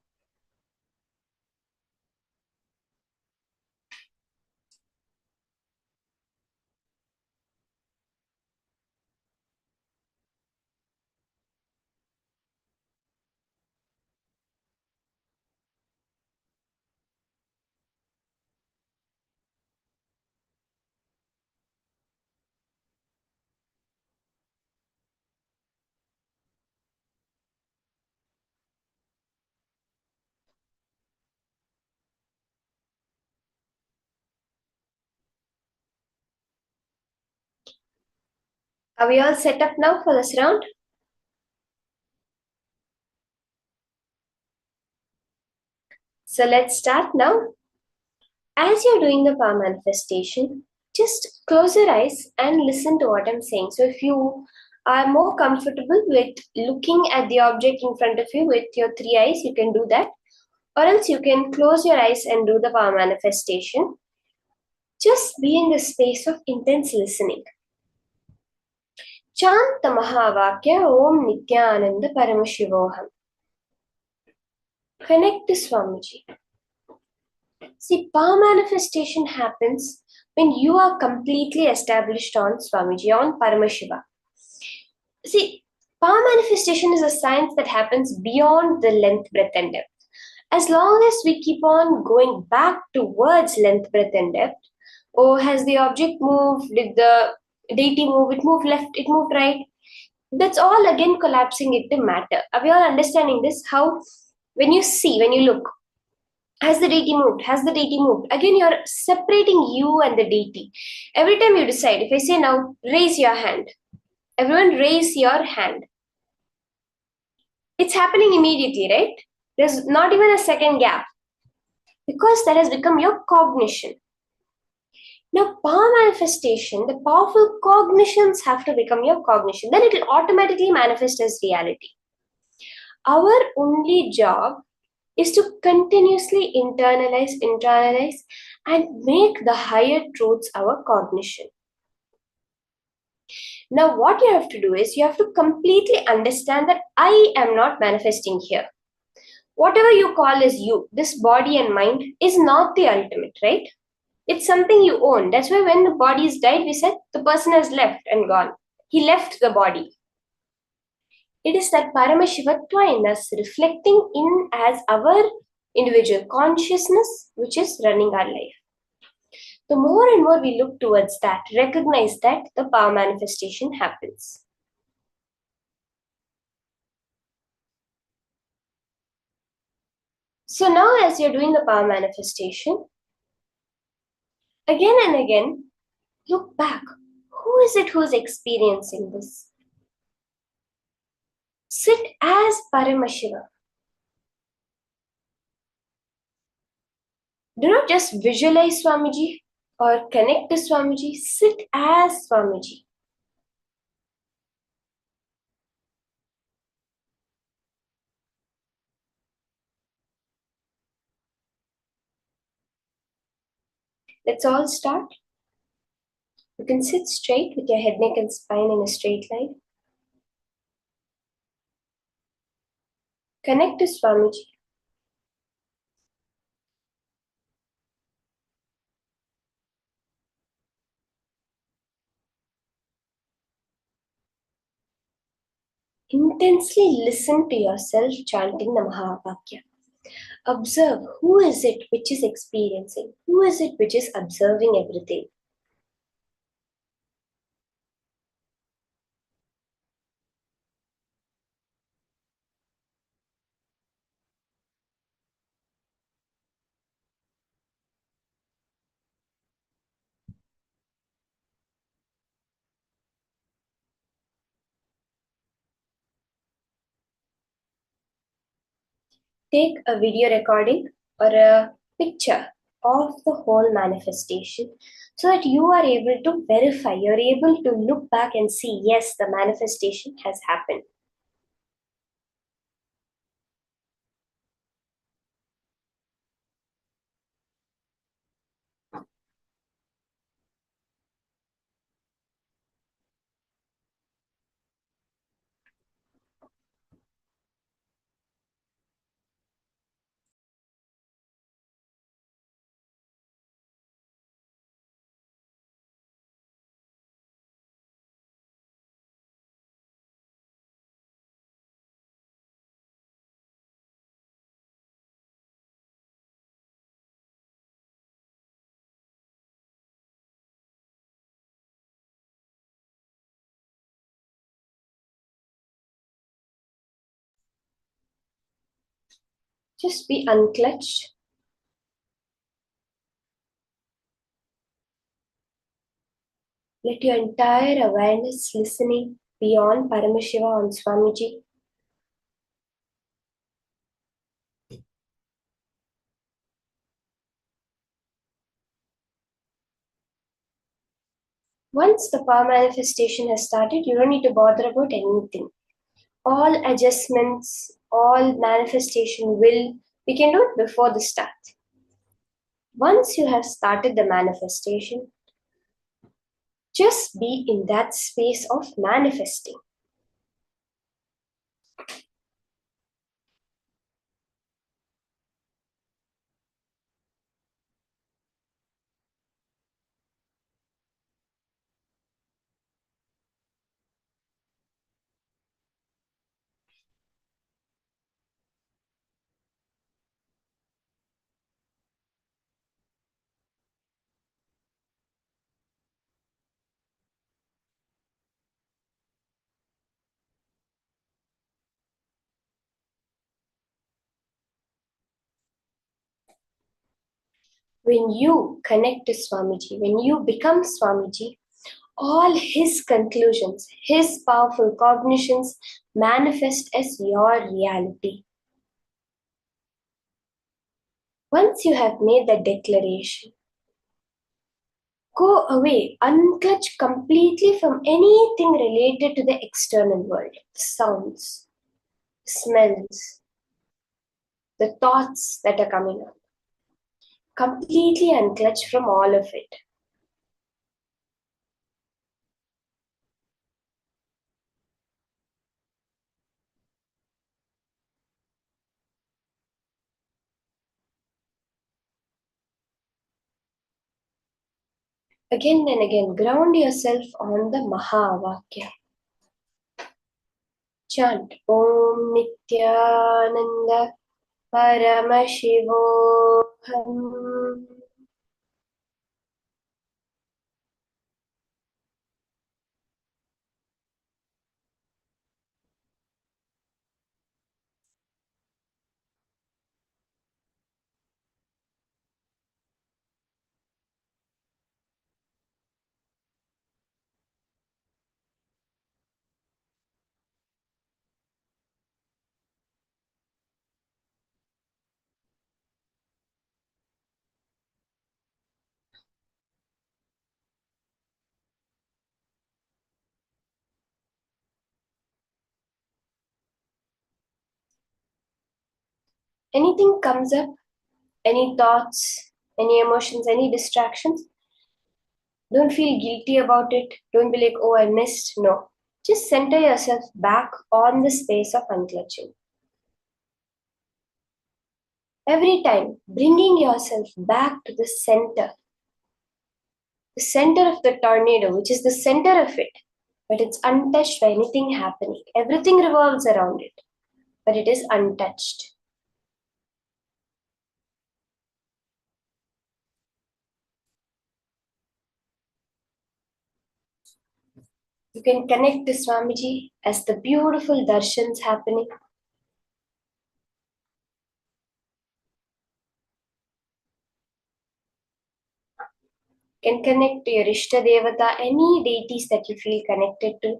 Are we all set up now for this round? So let's start now. As you're doing the power manifestation, just close your eyes and listen to what I'm saying. So if you are more comfortable with looking at the object in front of you with your 3 eyes, you can do that. Or else you can close your eyes and do the power manifestation. Just be in the space of intense listening. Chanta Mahavakya Om Nithyananda Paramashivoham. Connect to Swamiji. See, power manifestation happens when you are completely established on Swamiji, on Paramashiva. See, power manifestation is a science that happens beyond the length, breadth, and depth. As long as we keep on going back towards length, breadth, and depth, oh, has the object moved? Did the deity move? It moved left, it moved right. That's all again collapsing into matter. Are we all understanding this? How, when you see, when you look, has the deity moved? Has the deity moved? Again, you're separating you and the deity. Every time you decide, if I say now, raise your hand. Everyone raise your hand. It's happening immediately, right? There's not even a second gap. Because that has become your cognition. Now, power manifestation, the powerful cognitions have to become your cognition. Then it will automatically manifest as reality. Our only job is to continuously internalize, and make the higher truths our cognition. Now, what you have to do is you have to completely understand that I am not manifesting here. Whatever you call as you, this body and mind is not the ultimate, right? It's something you own. That's why when the body is died, we said the person has left and gone. He left the body. It is that Paramashivatva in us reflecting in as our individual consciousness which is running our life. The more and more we look towards that, recognize that, the power manifestation happens. So now as you're doing the power manifestation, again and again, look back. Who is it who's experiencing this? Sit as Paramashiva. Do not just visualize Swamiji or connect to Swamiji. Sit as Swamiji. Let's all start. You can sit straight with your head, neck and spine in a straight line. Connect to Swamiji. Intensely listen to yourself chanting the Mahavakya. Observe who is it which is experiencing, who is it which is observing everything. Take a video recording or a picture of the whole manifestation so that you are able to verify, you're able to look back and see, yes, the manifestation has happened. Just be unclutched. Let your entire awareness listening beyond Paramashiva and Swamiji. Once the power manifestation has started, you don't need to bother about anything. All adjustments, all manifestation will, we can do it before the start. Once you have started the manifestation, just be in that space of manifesting. When you connect to Swamiji, when you become Swamiji, all his conclusions, his powerful cognitions manifest as your reality. Once you have made the declaration, go away, unclutch completely from anything related to the external world, the sounds, smells, the thoughts that are coming up. Completely unclutch from all of it. Again and again, ground yourself on the Mahavakya. Chant Om Nithyananda Paramashivoham. Anything comes up, any thoughts, any emotions, any distractions, Don't feel guilty about it. Don't be like, oh, I missed. No. Just center yourself back on the space of unclutching. Every time, bringing yourself back to the center of the tornado, which is the center of it, but it's untouched by anything happening. Everything revolves around it, but it is untouched. You can connect to Swamiji as the beautiful darshans happening. You can connect to your Ishta Devata, any deities that you feel connected to.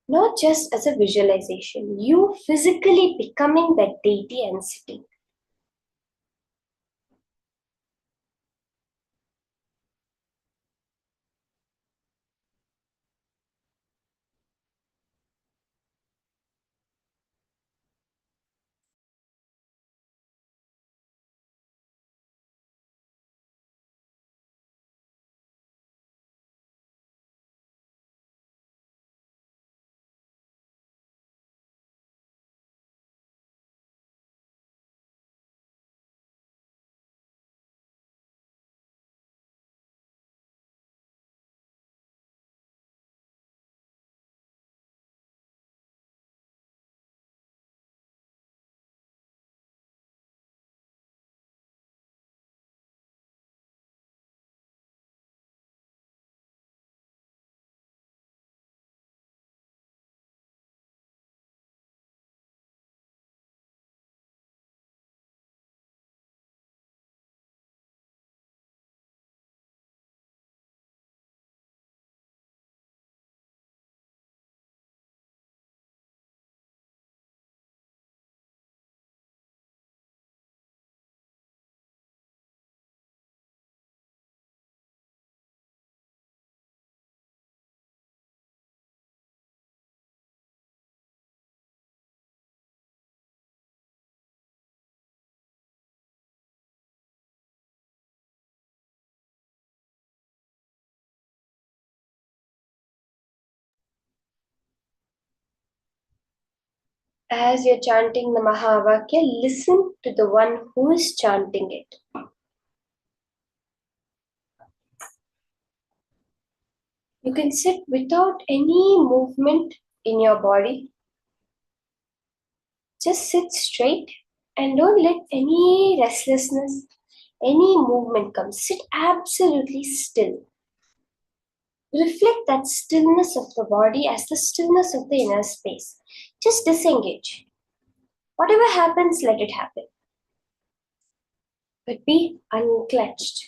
Not just as a visualization, you physically becoming that deity and sitting. As you're chanting the Mahavakya, listen to the one who is chanting it. You can sit without any movement in your body. Just sit straight and don't let any restlessness, any movement come. Sit absolutely still. Reflect that stillness of the body as the stillness of the inner space. Just disengage. Whatever happens, let it happen. But be unclutched.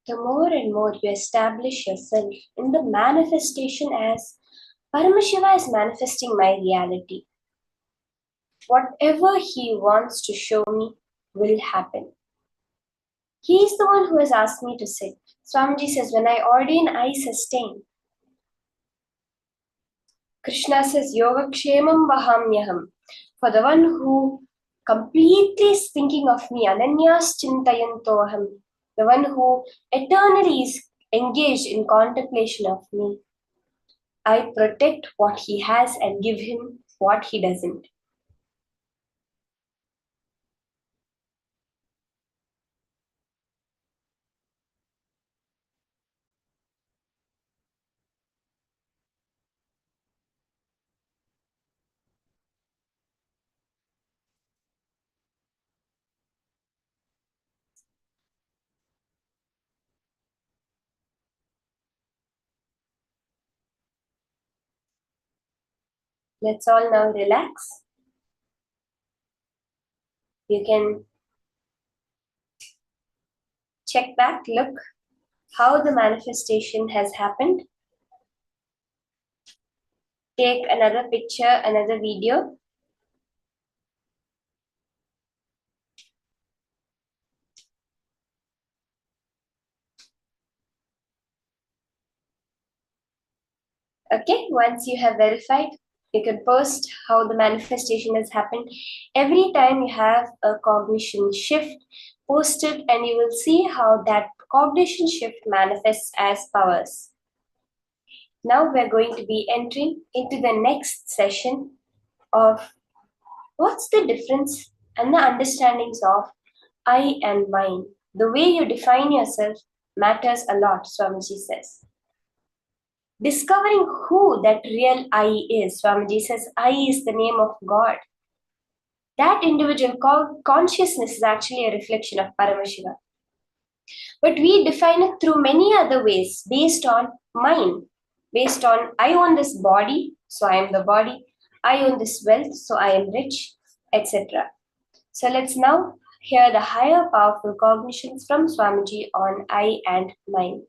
the more and more you establish yourself in the manifestation as Paramashiva is manifesting my reality. Whatever he wants to show me will happen. He is the one who has asked me to sit. Swamiji says, when I ordain, I sustain. Krishna says, Yoga Kshemam Vahamyaham. For the one who completely is thinking of me, Ananyas Chintayantoham, the one who eternally is engaged in contemplation of me, I protect what he has and give him what he doesn't. Let's all now relax. You can check back, look how the manifestation has happened. Take another picture, another video. Okay, once you have verified, you can post how the manifestation has happened. Every time you have a cognition shift, post it and you will see how that cognition shift manifests as powers. Now we're going to be entering into the next session of what's the difference and the understandings of I and mine. The way you define yourself matters a lot, Swamiji says. Discovering who that real I is. Swamiji says, I is the name of God. That individual consciousness is actually a reflection of Paramashiva. But we define it through many other ways based on mine. Based on, I own this body, so I am the body. I own this wealth, so I am rich, etc. So let's now hear the higher powerful cognitions from Swamiji on I and mine.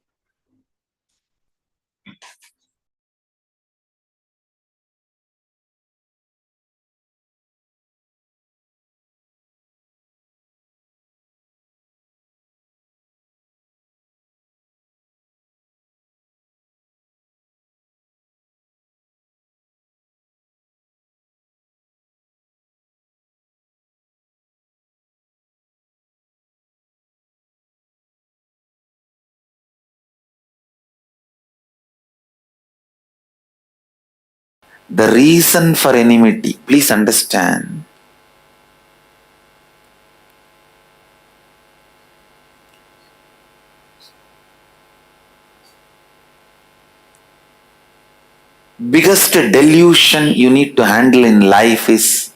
The reason for enmity, please understand. Biggest delusion you need to handle in life is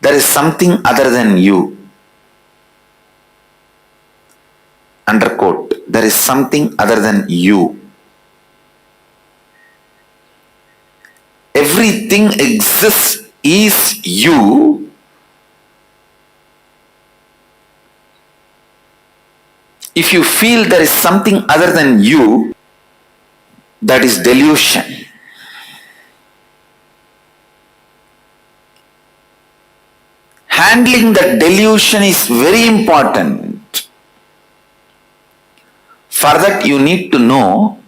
there is something other than you. Underquote, there is something other than you. Everything exists is you. If you feel there is something other than you, that is delusion. Handling the delusion is very important. For that you need to know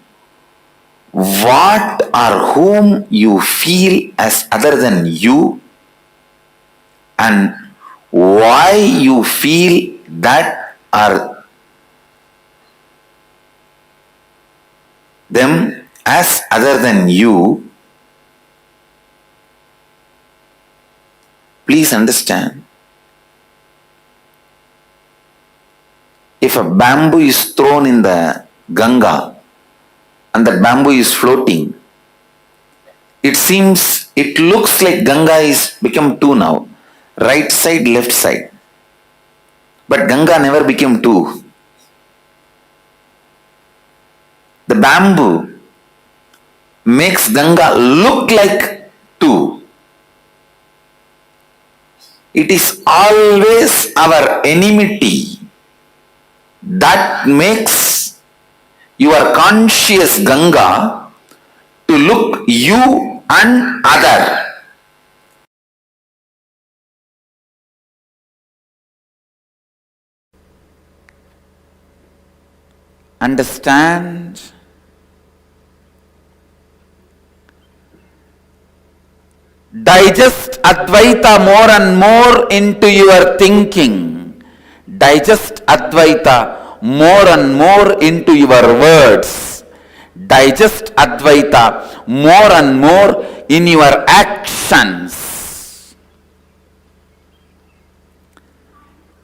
what or whom you feel as other than you and why you feel that or them as other than you. Please understand. If a bamboo is thrown in the Ganga and the bamboo is floating, it looks like Ganga is become two now, right side, left side. But Ganga never became two. The bamboo makes Ganga look like two. It is always our enmity that makes your conscious Ganga to look you and other. Understand? Digest Advaita more and more into your thinking. Digest Advaita more and more into your words. Digest Advaita more and more in your actions.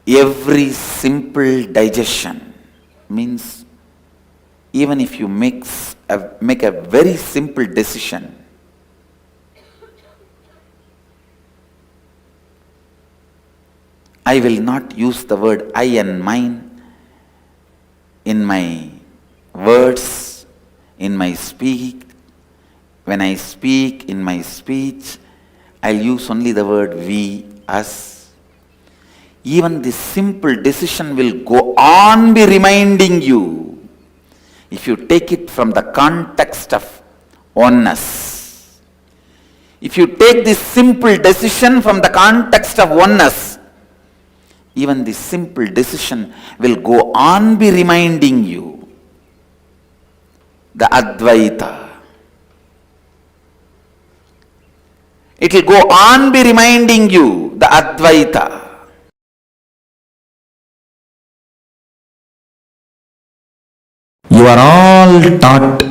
Every simple digestion means even if you make a very simple decision, I will not use the word I and mine in my words, in my speak. When I speak in my speech, I'll use only the word we, us. Even this simple decision will go on be reminding you. If you take it from the context of oneness, if you take this simple decision from the context of oneness, even this simple decision will go on be reminding you the Advaita. It will go on be reminding you the Advaita. You are all taught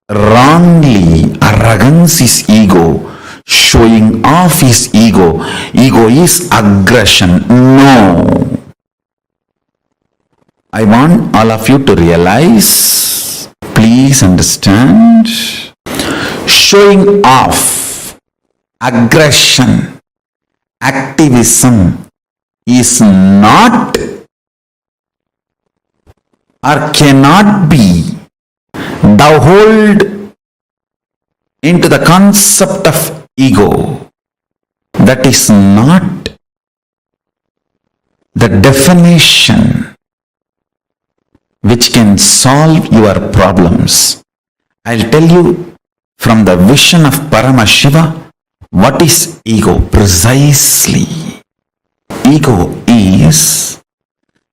wrongly. Arrogance is ego. Showing off is ego. Ego is aggression. No. I want all of you to realize, please understand, showing off, aggression, activism is not or cannot be thou hold into the concept of ego. That is not the definition which can solve your problems. I'll tell you from the vision of Paramashiva what is ego precisely. Ego is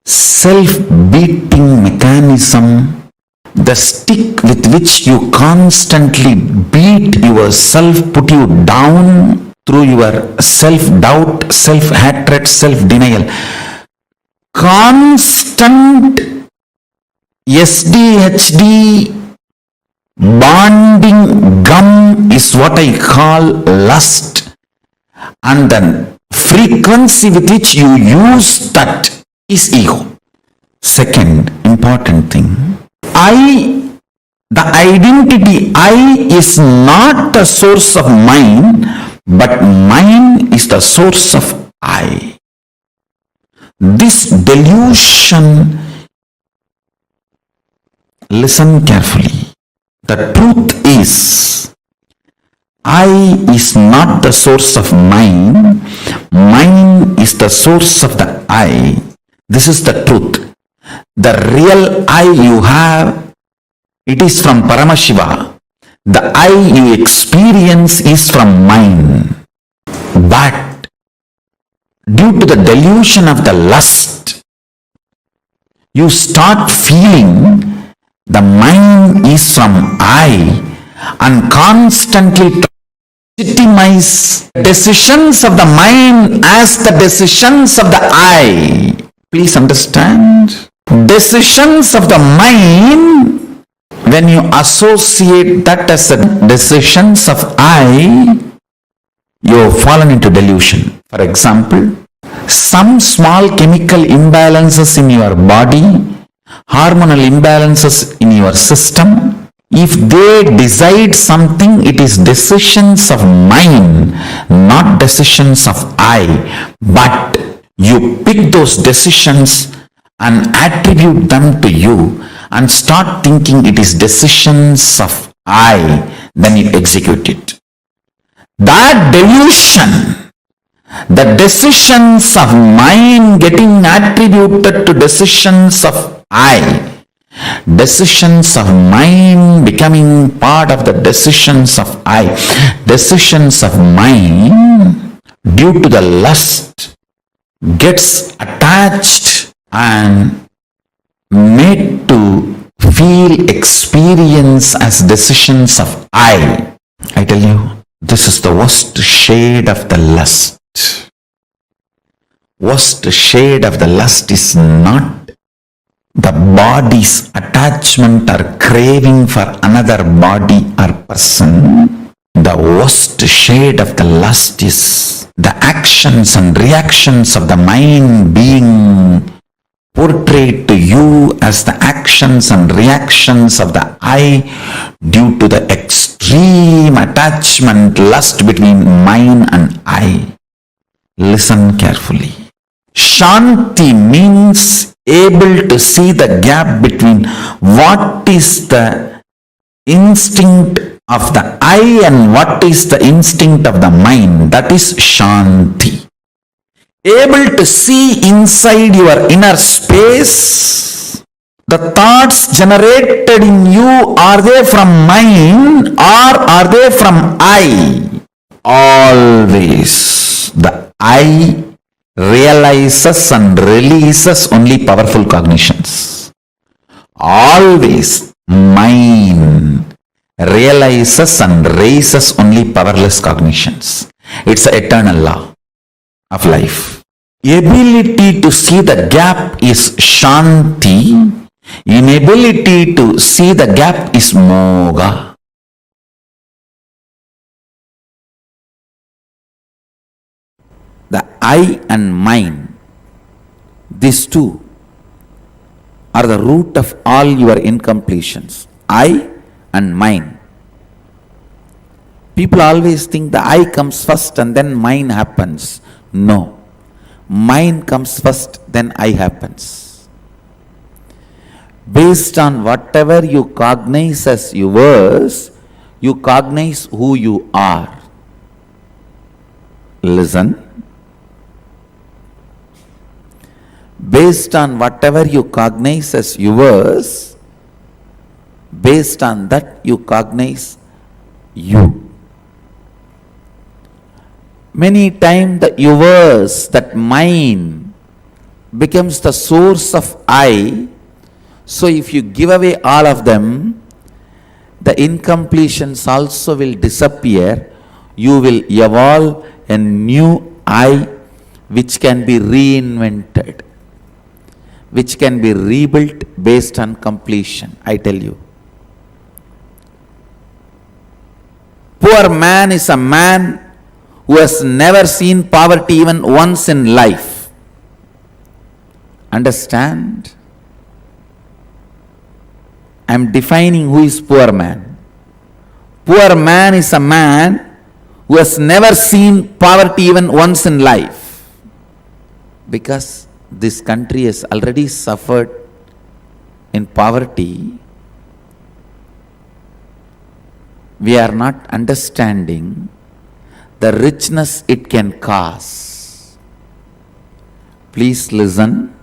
self-beating mechanism, the stick with which you constantly beat yourself, put you down through your self-doubt, self-hatred, self-denial. Constant SDHD bonding gum is what I call lust, and the frequency with which you use that is ego. Second important thing, I, the identity I is not the source of mine, but mine is the source of I. This delusion, listen carefully. The truth is, I is not the source of mine, mine is the source of the I. This is the truth. The real I you have, it is from Paramashiva. The I you experience is from mine. But due to the delusion of the lust, you start feeling the mine is from I and constantly legitimize decisions of the mind as the decisions of the I. Please understand. Decisions of the mind, when you associate that as the decisions of I, you have fallen into delusion. For example, some small chemical imbalances in your body, hormonal imbalances in your system, if they decide something, it is decisions of mind, not decisions of I. But you pick those decisions and attribute them to you and start thinking it is decisions of I, then you execute it. That delusion, The decisions of mind getting attributed to decisions of I. Decisions of mind becoming part of the decisions of I. Decisions of mind due to the lust gets attached and made to feel experience as decisions of I. I tell you, this is the worst shade of the lust. Worst shade of the lust is not the body's attachment or craving for another body or person. The worst shade of the lust is the actions and reactions of the mind being portrayed to you as the actions and reactions of the I due to the extreme attachment, lust between mind and I. Listen carefully. Shanti means able to see the gap between what is the instinct of the I and what is the instinct of the mind. That is Shanti. Able to see inside your inner space. The thoughts generated in you, are they from mind or are they from I? Always the I realizes and releases only powerful cognitions. Always mind realizes and raises only powerless cognitions. It's an eternal law of life. Ability to see the gap is Shanti. Inability to see the gap is Moga. The I and mind, these two are the root of all your incompletions. I and mind. People always think the I comes first and then mind happens. No. Mind comes first, then I happens. Based on whatever you cognize as yours, you cognize who you are. Listen. Based on whatever you cognize as yours, based on that you cognize you. Many times the yours, that mind, becomes the source of I. So if you give away all of them, the incompletions also will disappear. You will evolve a new I which can be reinvented, which can be rebuilt based on completion. I tell you. Poor man is a man who has never seen poverty even once in life. Understand? I am defining who is poor man. Poor man is a man who has never seen poverty even once in life. Because this country has already suffered in poverty. We are not understanding the richness it can cause. Please listen.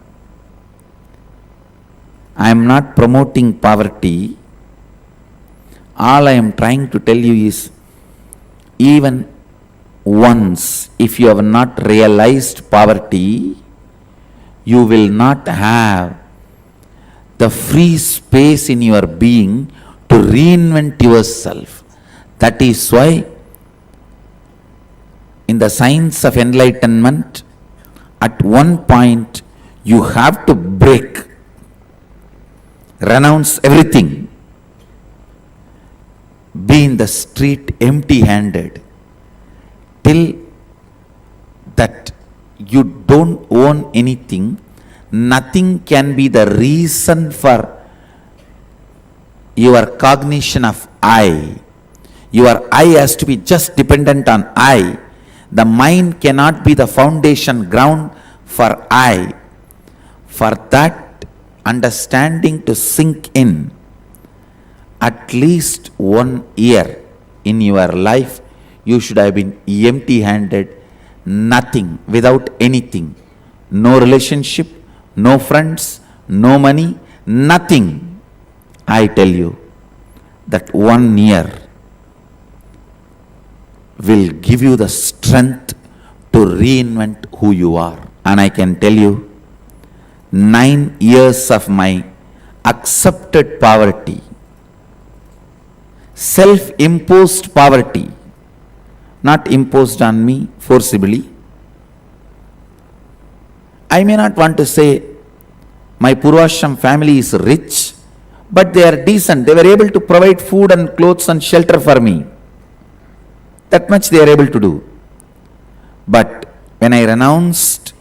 I am not promoting poverty. All I am trying to tell you is, even once, if you have not realized poverty, you will not have the free space in your being to reinvent yourself. That is why in the science of enlightenment, at one point you have to break, renounce everything, be in the street empty-handed, till that you don't own anything. Nothing can be the reason for your cognition of I. Your I has to be just dependent on I. The mind cannot be the foundation ground for I. For that understanding to sink in, at least 1 year in your life, you should have been empty-handed, nothing, without anything, no relationship, no friends, no money, nothing, I tell you, that 1 year will give you the strength to reinvent who you are. And I can tell you, 9 years of my accepted poverty, self-imposed poverty, not imposed on me forcibly. I may not want to say my Purvashram family is rich, but they are decent. They were able to provide food and clothes and shelter for me. That much they are able to do. But when I renounced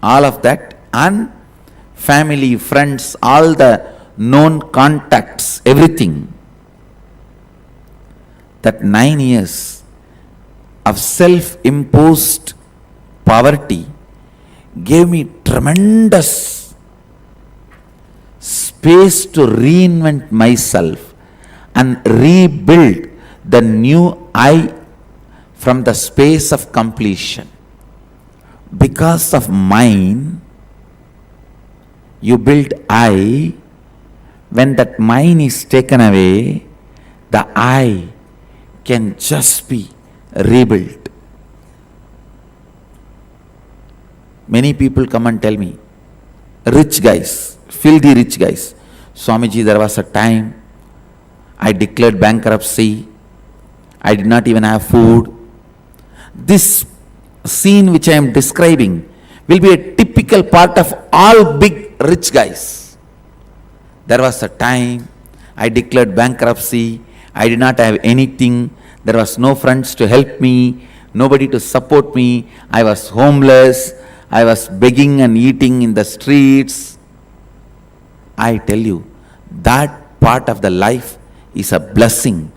all of that, and family, friends, all the known contacts, everything, that 9 years of self-imposed poverty gave me tremendous space to reinvent myself and rebuild the new I from the space of completion. Because of mine, you build I. When that mine is taken away, the I can just be rebuilt. Many people come and tell me, rich guys, filthy rich guys, Swamiji, there was a time I declared bankruptcy, I did not even have food. This scene which I am describing will be a typical part of all big rich guys. There was a time I declared bankruptcy, I did not have anything, there was no friends to help me, nobody to support me, I was homeless, I was begging and eating in the streets. I tell you, that part of the life is a blessing.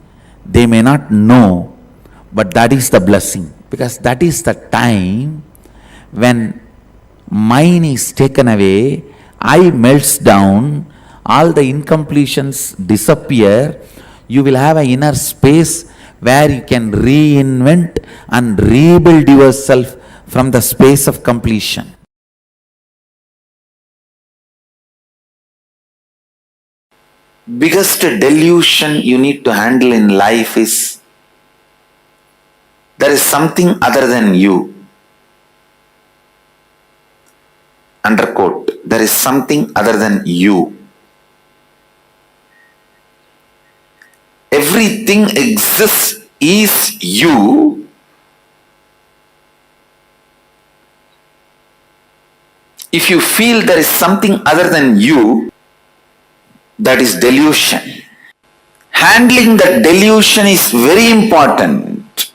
They may not know, but that is the blessing, because that is the time when mine is taken away, I melts down, all the incompletions disappear, you will have an inner space where you can reinvent and rebuild yourself from the space of completion. Biggest delusion you need to handle in life is there is something other than you. Underquote, there is something other than you. Everything exists is you. If you feel there is something other than you, that is delusion. Handling that delusion is very important.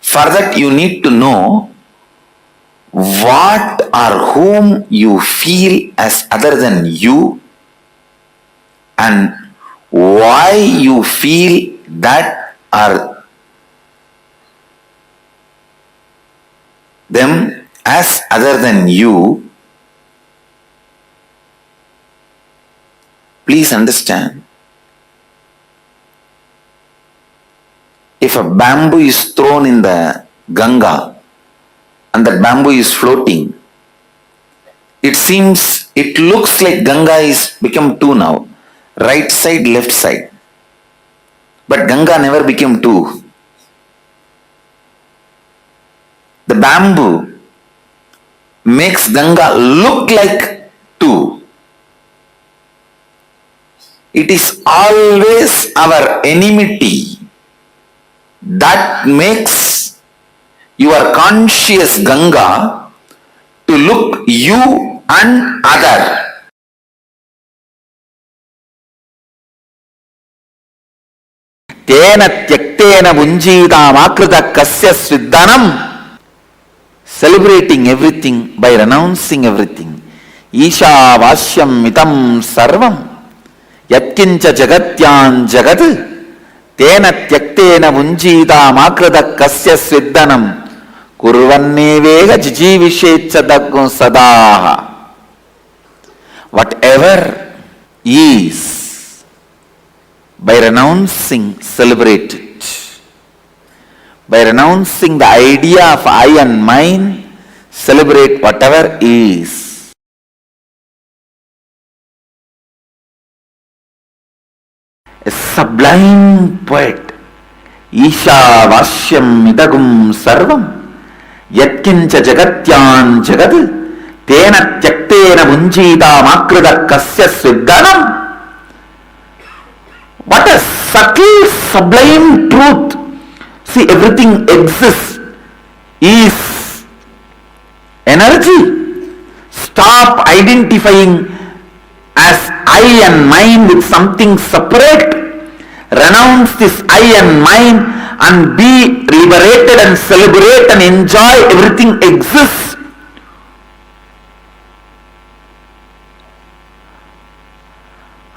For that you need to know what or whom you feel as other than you and why you feel that or them as other than you. Please understand, if a bamboo is thrown in the Ganga and that bamboo is floating, it looks like Ganga is become two now, right side, left side. But Ganga never became two. The bamboo makes Ganga look like two. It is always our enmity that makes your conscious Ganga to look you and other. Tena tyaktena bunjidam akrita kasya sridhanam. Celebrating everything by renouncing everything. Isha vasyam mitam sarvam. Yatkincha jagatyan jagat tena tyaktena bunjidam akrita kasya sridhanam kurvanne vega jijivishecha daggum sadaha. Whatever is, by renouncing, celebrate it. By renouncing the idea of I and mine, celebrate whatever is. A sublime poet, Isha Vashyam Idagum Sarvam, Yatkincha Jagatyan Jagad, Tena Tyaktena Bunjita Makrida Kasya Sviddanam. What a subtle, sublime truth. See, everything exists, is energy. Stop identifying as I and mine with something separate. Renounce this I and mine and be liberated and celebrate and enjoy. Everything exists.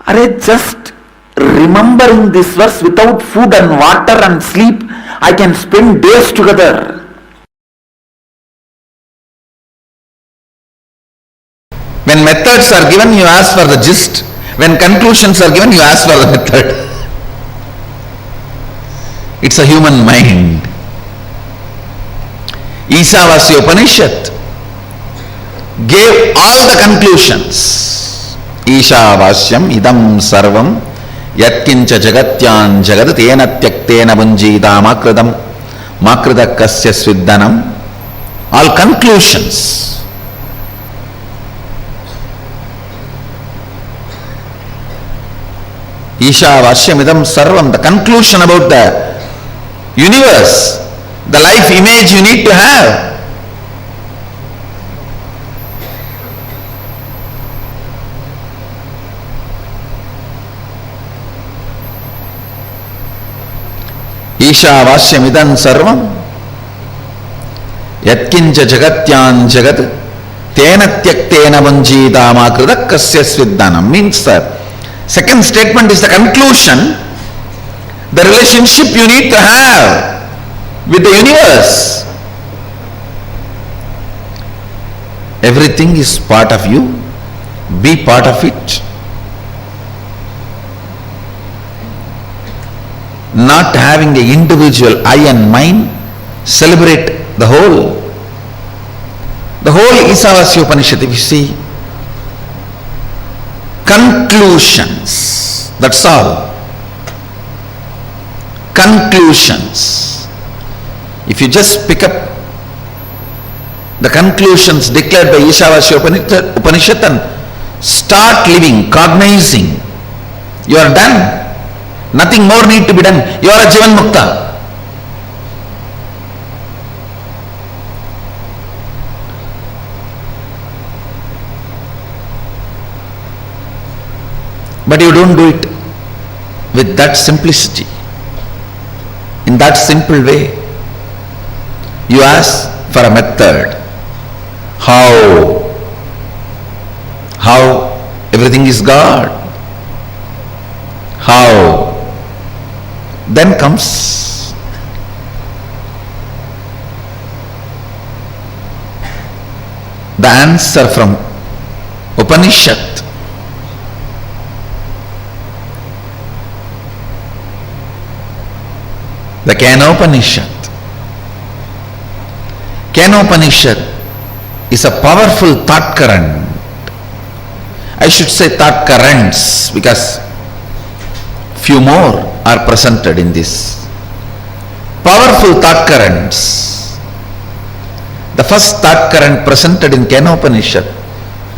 Are just remembering this verse without food and water and sleep, I can spend days together. When methods are given, you ask for the gist. When conclusions are given, you ask for the method. It's a human mind. Ishavasya Upanishad gave all the conclusions. Ishavasyam idam sarvam yatkincha jagatyan jagad tena tyaktena bunjita makrida kasya sviddanam. All conclusions. Ishavashyamidam sarvam, the conclusion about the universe, the life image you need to have. Ishavashyamidam sarvam yatkincha jagatyan jagad tena tyaktena vanjita makrida kasya sviddanam. Means that second statement is the conclusion, the relationship you need to have with the universe. Everything is part of you, be part of it. Not having an individual I and mine, celebrate the whole. The whole Ishavasya Upanishad, if you see, conclusions, that's all. Conclusions. If you just pick up the conclusions declared by Ishavasya Upanishad and start living, cognizing, you are done. Nothing more need to be done. You are a Jivan Mukta. But you don't do it with that simplicity, in that simple way. You ask for a method. How everything is God. How? Then comes the answer from Upanishad. The Kenopanishad. Kenopanishad is a powerful thought current. I should say thought currents because few more are presented in this. Powerful thought currents. The first thought current presented in Kenopanishad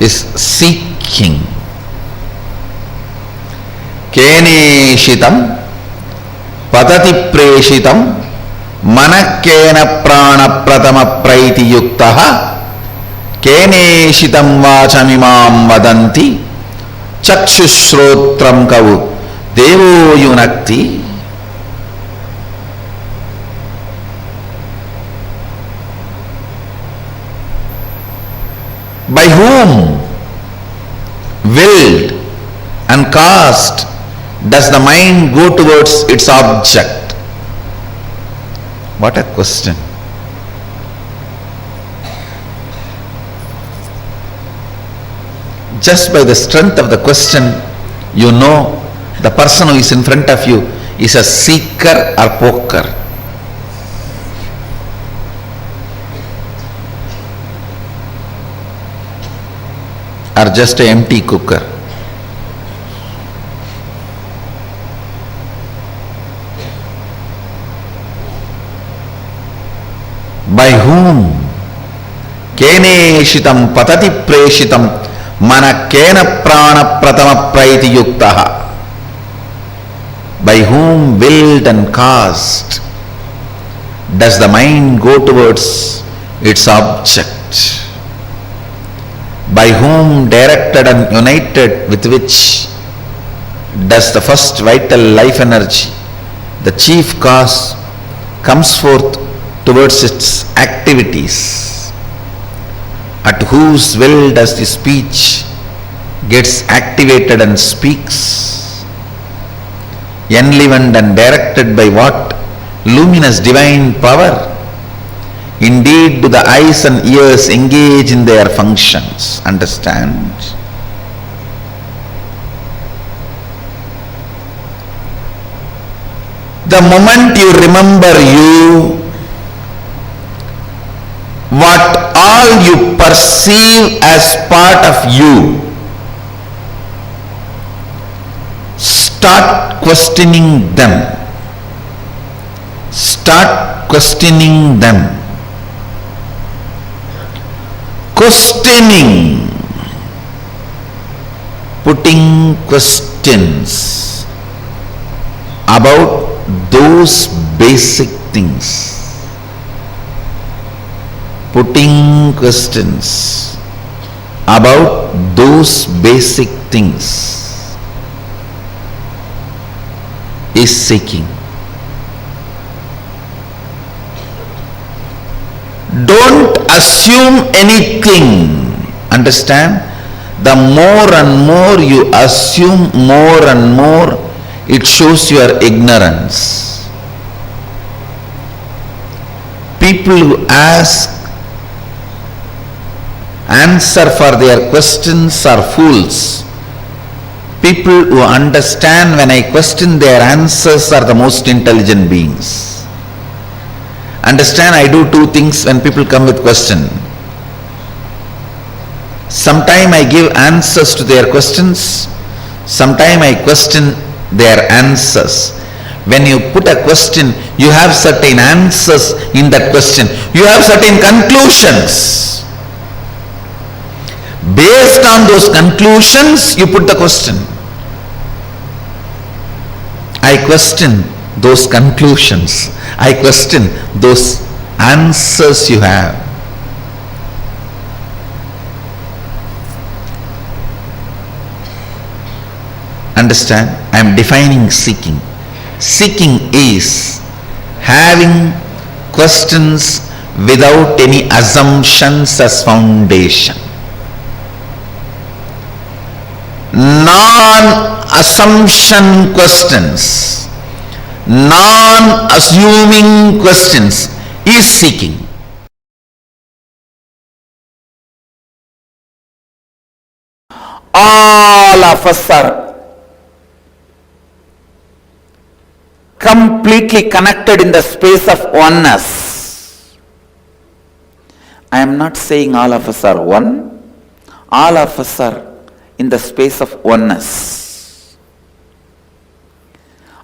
is seeking. Keneshitam Padati preshitam manakena prana pratama praiti yuktaha keneshitam vachamimam vadanti chakshushrotram kavu devo yunakti. By whom willed and caused does the mind go towards its object? What a question. Just by the strength of the question, you know the person who is in front of you is a seeker or poker. are just an empty cooker. By whom? Keneshitam patati preshitam mana kena prana pratama praiti yuktaha. By whom willed and caused does the mind go towards its object? By whom directed and united with which does the first vital life energy, the chief cause, comes forth towards its activities? At whose will does the speech gets activated and speaks? Enlivened and directed by what luminous divine power? Indeed, do the eyes and ears engage in their functions. Understand? The moment you remember you, what all you perceive as part of you, start questioning them. Start questioning them. Questioning, putting questions about those basic things. Putting questions about those basic things is seeking. Don't assume anything. Understand? The more and more you assume, more and more it shows your ignorance. People who ask answer for their questions are fools. People who understand when I question their answers are the most intelligent beings. Understand, I do two things when people come with question. Sometime I give answers to their questions, sometime I question their answers. When you put a question, you have certain answers in that question. You have certain conclusions. Based on those conclusions, you put the question. I question those conclusions. I question those answers you have. Understand? I am defining seeking. Seeking is having questions without any assumptions as foundation. Non-assumption questions, non-assuming questions is seeking. All of us are completely connected in the space of oneness. I am not saying all of us are one. All of us are in the space of oneness.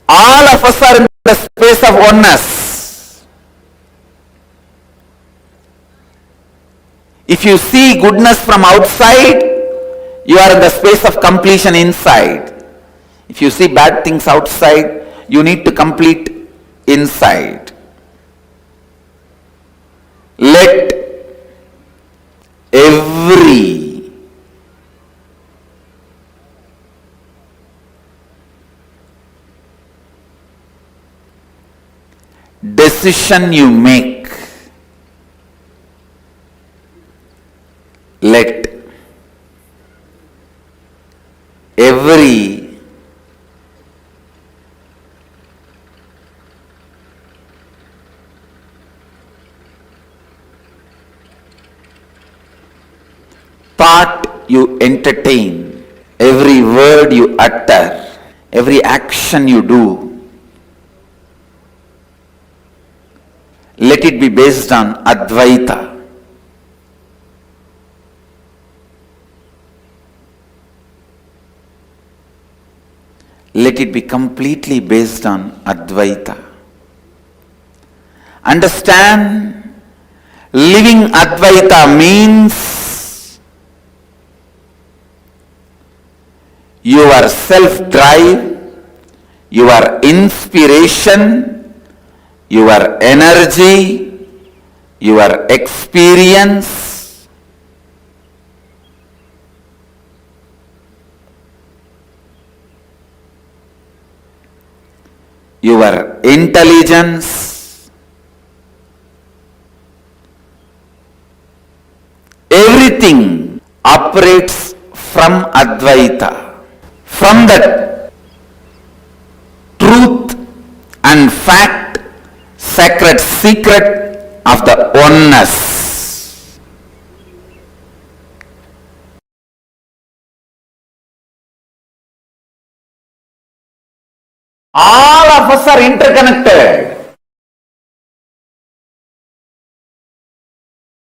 All of us are in the space of oneness. If you see goodness from outside, you are in the space of completion inside. If you see bad things outside, you need to complete inside. Let every decision you make, let every thought you entertain, every word you utter, every action you do, let it be based on Advaita. let it be completely based on Advaita. Understand, living Advaita means your self-drive, your inspiration, your energy, your experience, your intelligence, everything operates from Advaita, from the truth and fact, sacred secret of the oneness. All of us are interconnected.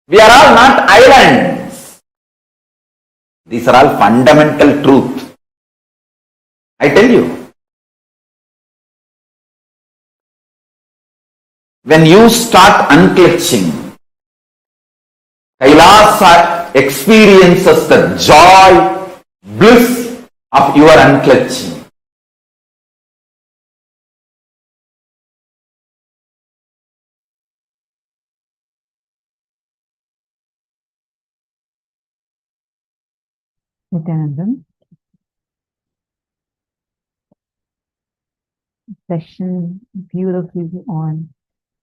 We are all not islands. These are all fundamental truth. I tell you, when you start unclutching, Kailasa experiences the joy, bliss of your unclutching. Nithyananda, session beautifully on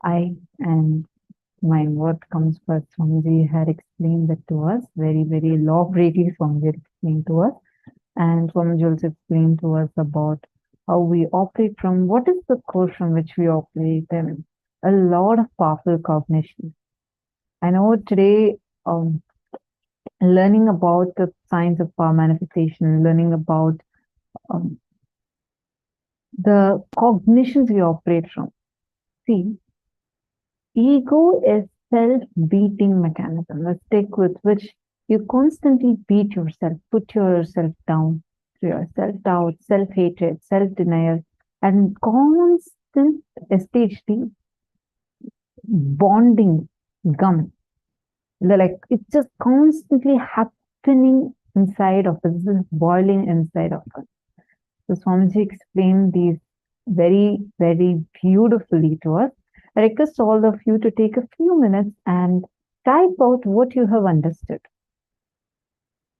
I and mine. What comes first? Swamiji had explained that to us very, very elaborately. Swamiji had explained to us, and Swamiji also explained to us about how we operate from what is the core from which we operate, and a lot of powerful cognition. I know today, learning about the science of power manifestation, learning about the cognitions we operate from. See, ego is self-beating mechanism, a stick with which you constantly beat yourself, put yourself down, your self-doubt, self-hatred, self-denial, and constant STHD bonding gum. Like it's just constantly happening inside of us, this is boiling inside of us. So Swamiji explained these very, very beautifully to us. I request all of you to take a few minutes and type out what you have understood.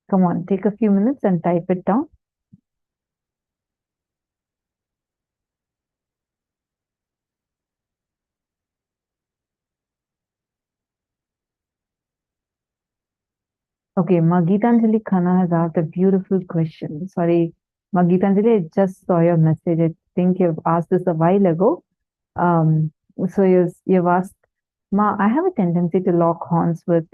Come on, take a few minutes and type it down. Okay, Magitanjali Khanna has asked a beautiful question. Sorry, Magitanjali, I just saw your message. I think you've asked this a while ago. So you've asked, Ma, I have a tendency to lock horns with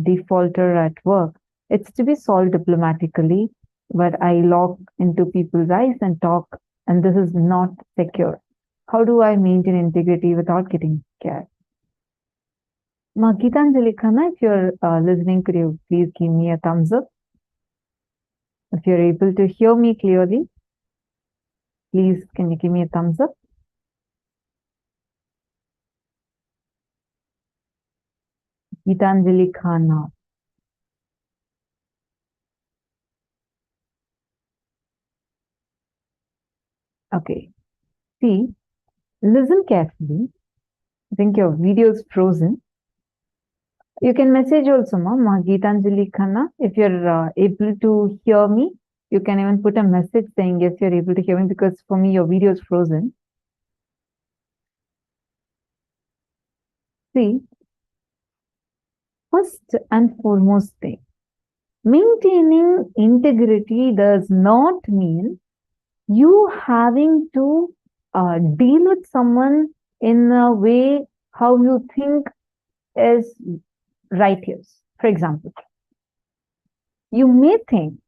defaulter at work. It's to be solved diplomatically, but I lock into people's eyes and talk, and this is not secure. How do I maintain integrity without getting scared? Ma, Gitanjali Khanna, if you're listening, could you please give me a thumbs up? If you're able to hear me clearly, please can you give me a thumbs up? Gitanjali Khanna. Okay. See, listen carefully. I think your video is frozen. You can message also, Ma Gitanjali Khanna. If you're able to hear me, you can even put a message saying, yes, you're able to hear me, because for me, your video is frozen. See, first and foremost thing, maintaining integrity does not mean you having to deal with someone in a way how you think is righteous. For example, you may think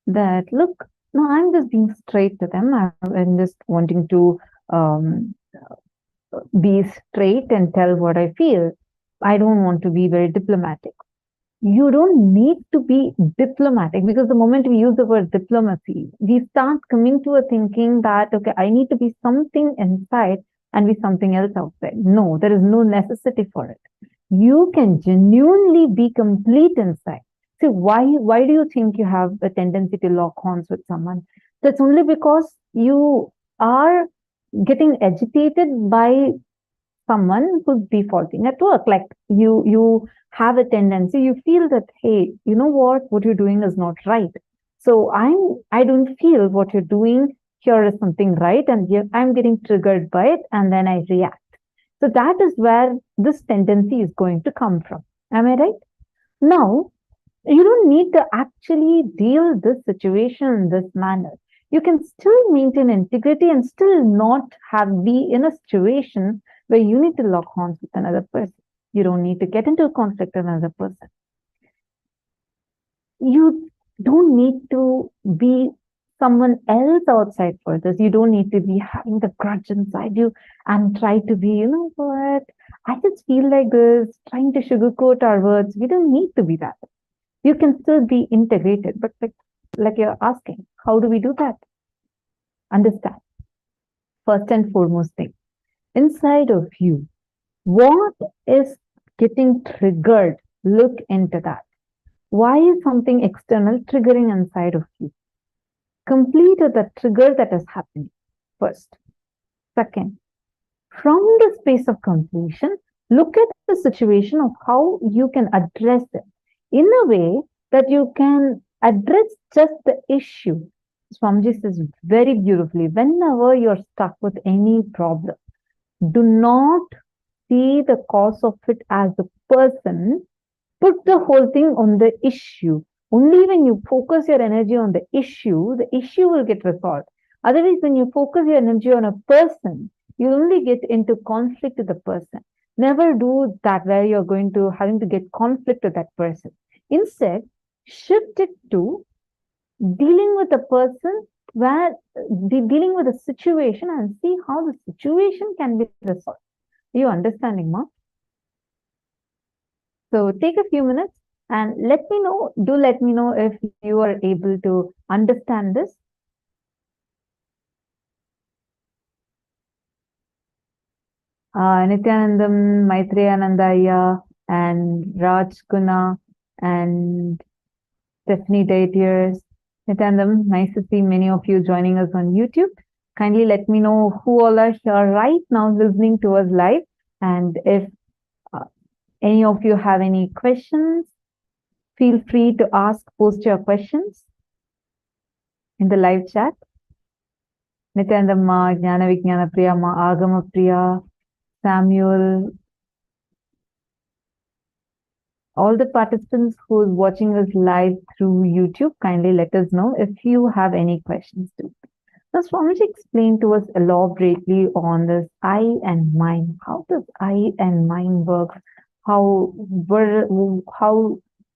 that, look, no, I'm just being straight to them. I'm just wanting to be straight and tell what I feel. I don't want to be very diplomatic. You don't need to be diplomatic, because the moment we use the word diplomacy, we start coming to a thinking that, okay, I need to be something inside and be something else outside. No, there is no necessity for it. You can genuinely be complete inside. So why do you think you have a tendency to lock horns with someone? That's only because you are getting agitated by someone who's defaulting at work. Like you have a tendency, you feel that, hey, you know what you're doing is not right. So I don't feel what you're doing here is something right, and I'm getting triggered by it, and then I react. So that is where this tendency is going to come from. Am I right? Now, you don't need to actually deal this situation in this manner. You can still maintain integrity and still not be in a situation where you need to lock horns with another person. You don't need to get into a conflict with another person. You don't need to be someone else outside for this. You don't need to be having the grudge inside you and try to be, you know what, I just feel like this, trying to sugarcoat our words. We don't need to be that. You can still be integrated, but like you're asking, how do we do that? Understand. First and foremost thing, inside of you, what is getting triggered? Look into that. Why is something external triggering inside of you? Complete the trigger that is happening first. Second, from the space of completion, look at the situation of how you can address it in a way that you can address just the issue. Swamiji says very beautifully, whenever you're stuck with any problem, do not see the cause of it as the person. Put the whole thing on the issue. Only when you focus your energy on the issue will get resolved. Otherwise, when you focus your energy on a person, you only get into conflict with the person. Never do that where you're going to having to get conflict with that person. Instead, shift it to dealing with the person, where dealing with the situation, and see how the situation can be resolved. Are you understanding, Ma? So take a few minutes and let me know if you are able to understand this. Nithyanandam, Maitriyanandaya, and Raj Guna, and Stephanie Daitiers. Nithyanandam, nice to see many of you joining us on YouTube. Kindly let me know who all are here right now listening to us live, and if any of you have any questions, feel free to post your questions in the live chat. Nithyanandamma, Jnana Vijnana Priya, Ma Agama Priya, Samuel, all the participants who is watching us live through YouTube, kindly let us know if you have any questions too. Now, Swamiji explained to us elaborately on this I and mind. How does I and mind work? How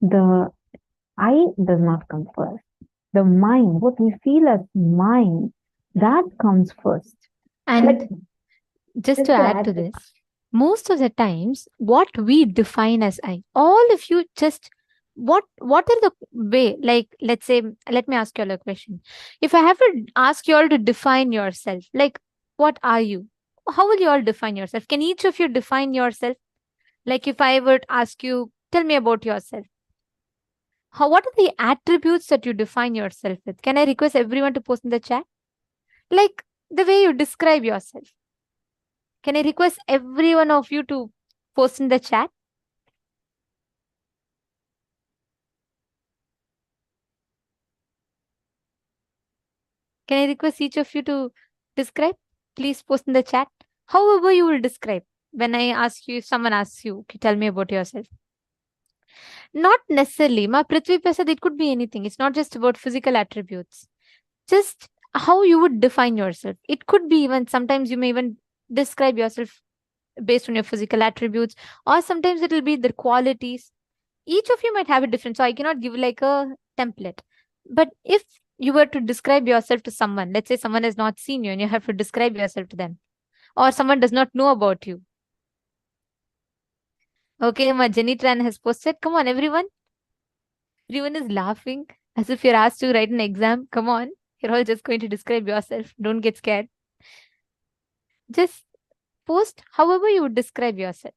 the I does not come first. The mind, what we feel as mind, that comes first. And just to add to this, most of the times, what we define as I, all of you just, what are the way, like, let's say, let me ask you all a question. If I have to ask you all to define yourself, like, what are you? How will you all define yourself? Can each of you define yourself? Like, if I were to ask you, tell me about yourself. What are the attributes that you define yourself with? Can I request everyone to post in the chat? Like, the way you describe yourself. Can I request every one of you to post in the chat? Can I request each of you to describe? Please post in the chat. However you will describe. When I ask you, if someone asks you, okay, tell me about yourself. Not necessarily. Ma Prithvi Prasad, it could be anything. It's not just about physical attributes. Just how you would define yourself. It could be even, sometimes you may even describe yourself based on your physical attributes, or sometimes it will be the qualities. Each of you might have a different, so I cannot give like a template. But if you were to describe yourself to someone, let's say someone has not seen you and you have to describe yourself to them, or someone does not know about you. Okay, my Jenny Tran has posted. Come on, everyone. Everyone is laughing as if you're asked to write an exam. Come on, you're all just going to describe yourself. Don't get scared. Just post however you would describe yourself.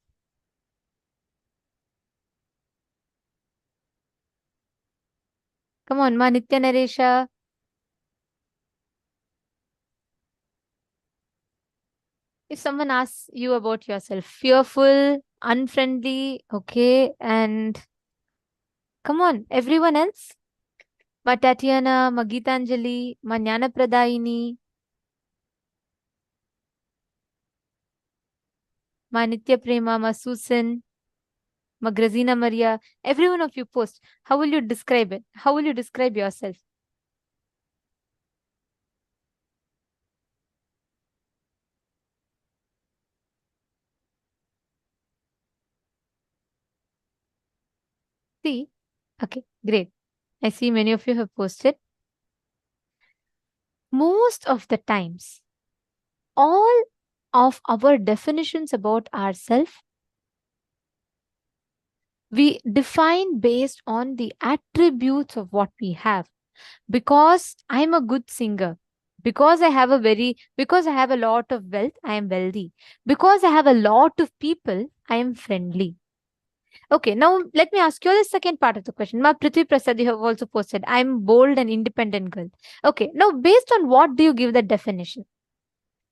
Come on, Ma Nithya. If someone asks you about yourself, fearful, unfriendly, okay, and come on, everyone else. Ma Tatiana, Ma Geetanjali, Ma Jnana Pradayini, Ma Nitya Prema, Ma Susan, Ma Grazina Maria. Every one of you post. How will you describe it? How will you describe yourself? See? Okay, great. I see many of you have posted. Most of the times, all of our definitions about ourselves, we define based on the attributes of what we have. Because I'm a good singer, because I have a lot of wealth, I am wealthy. Because I have a lot of people, I am friendly. Okay, now let me ask you the second part of the question. Ma Prithvi Prasad, you have also posted, I'm bold and independent girl. Okay, now based on what do you give the definition?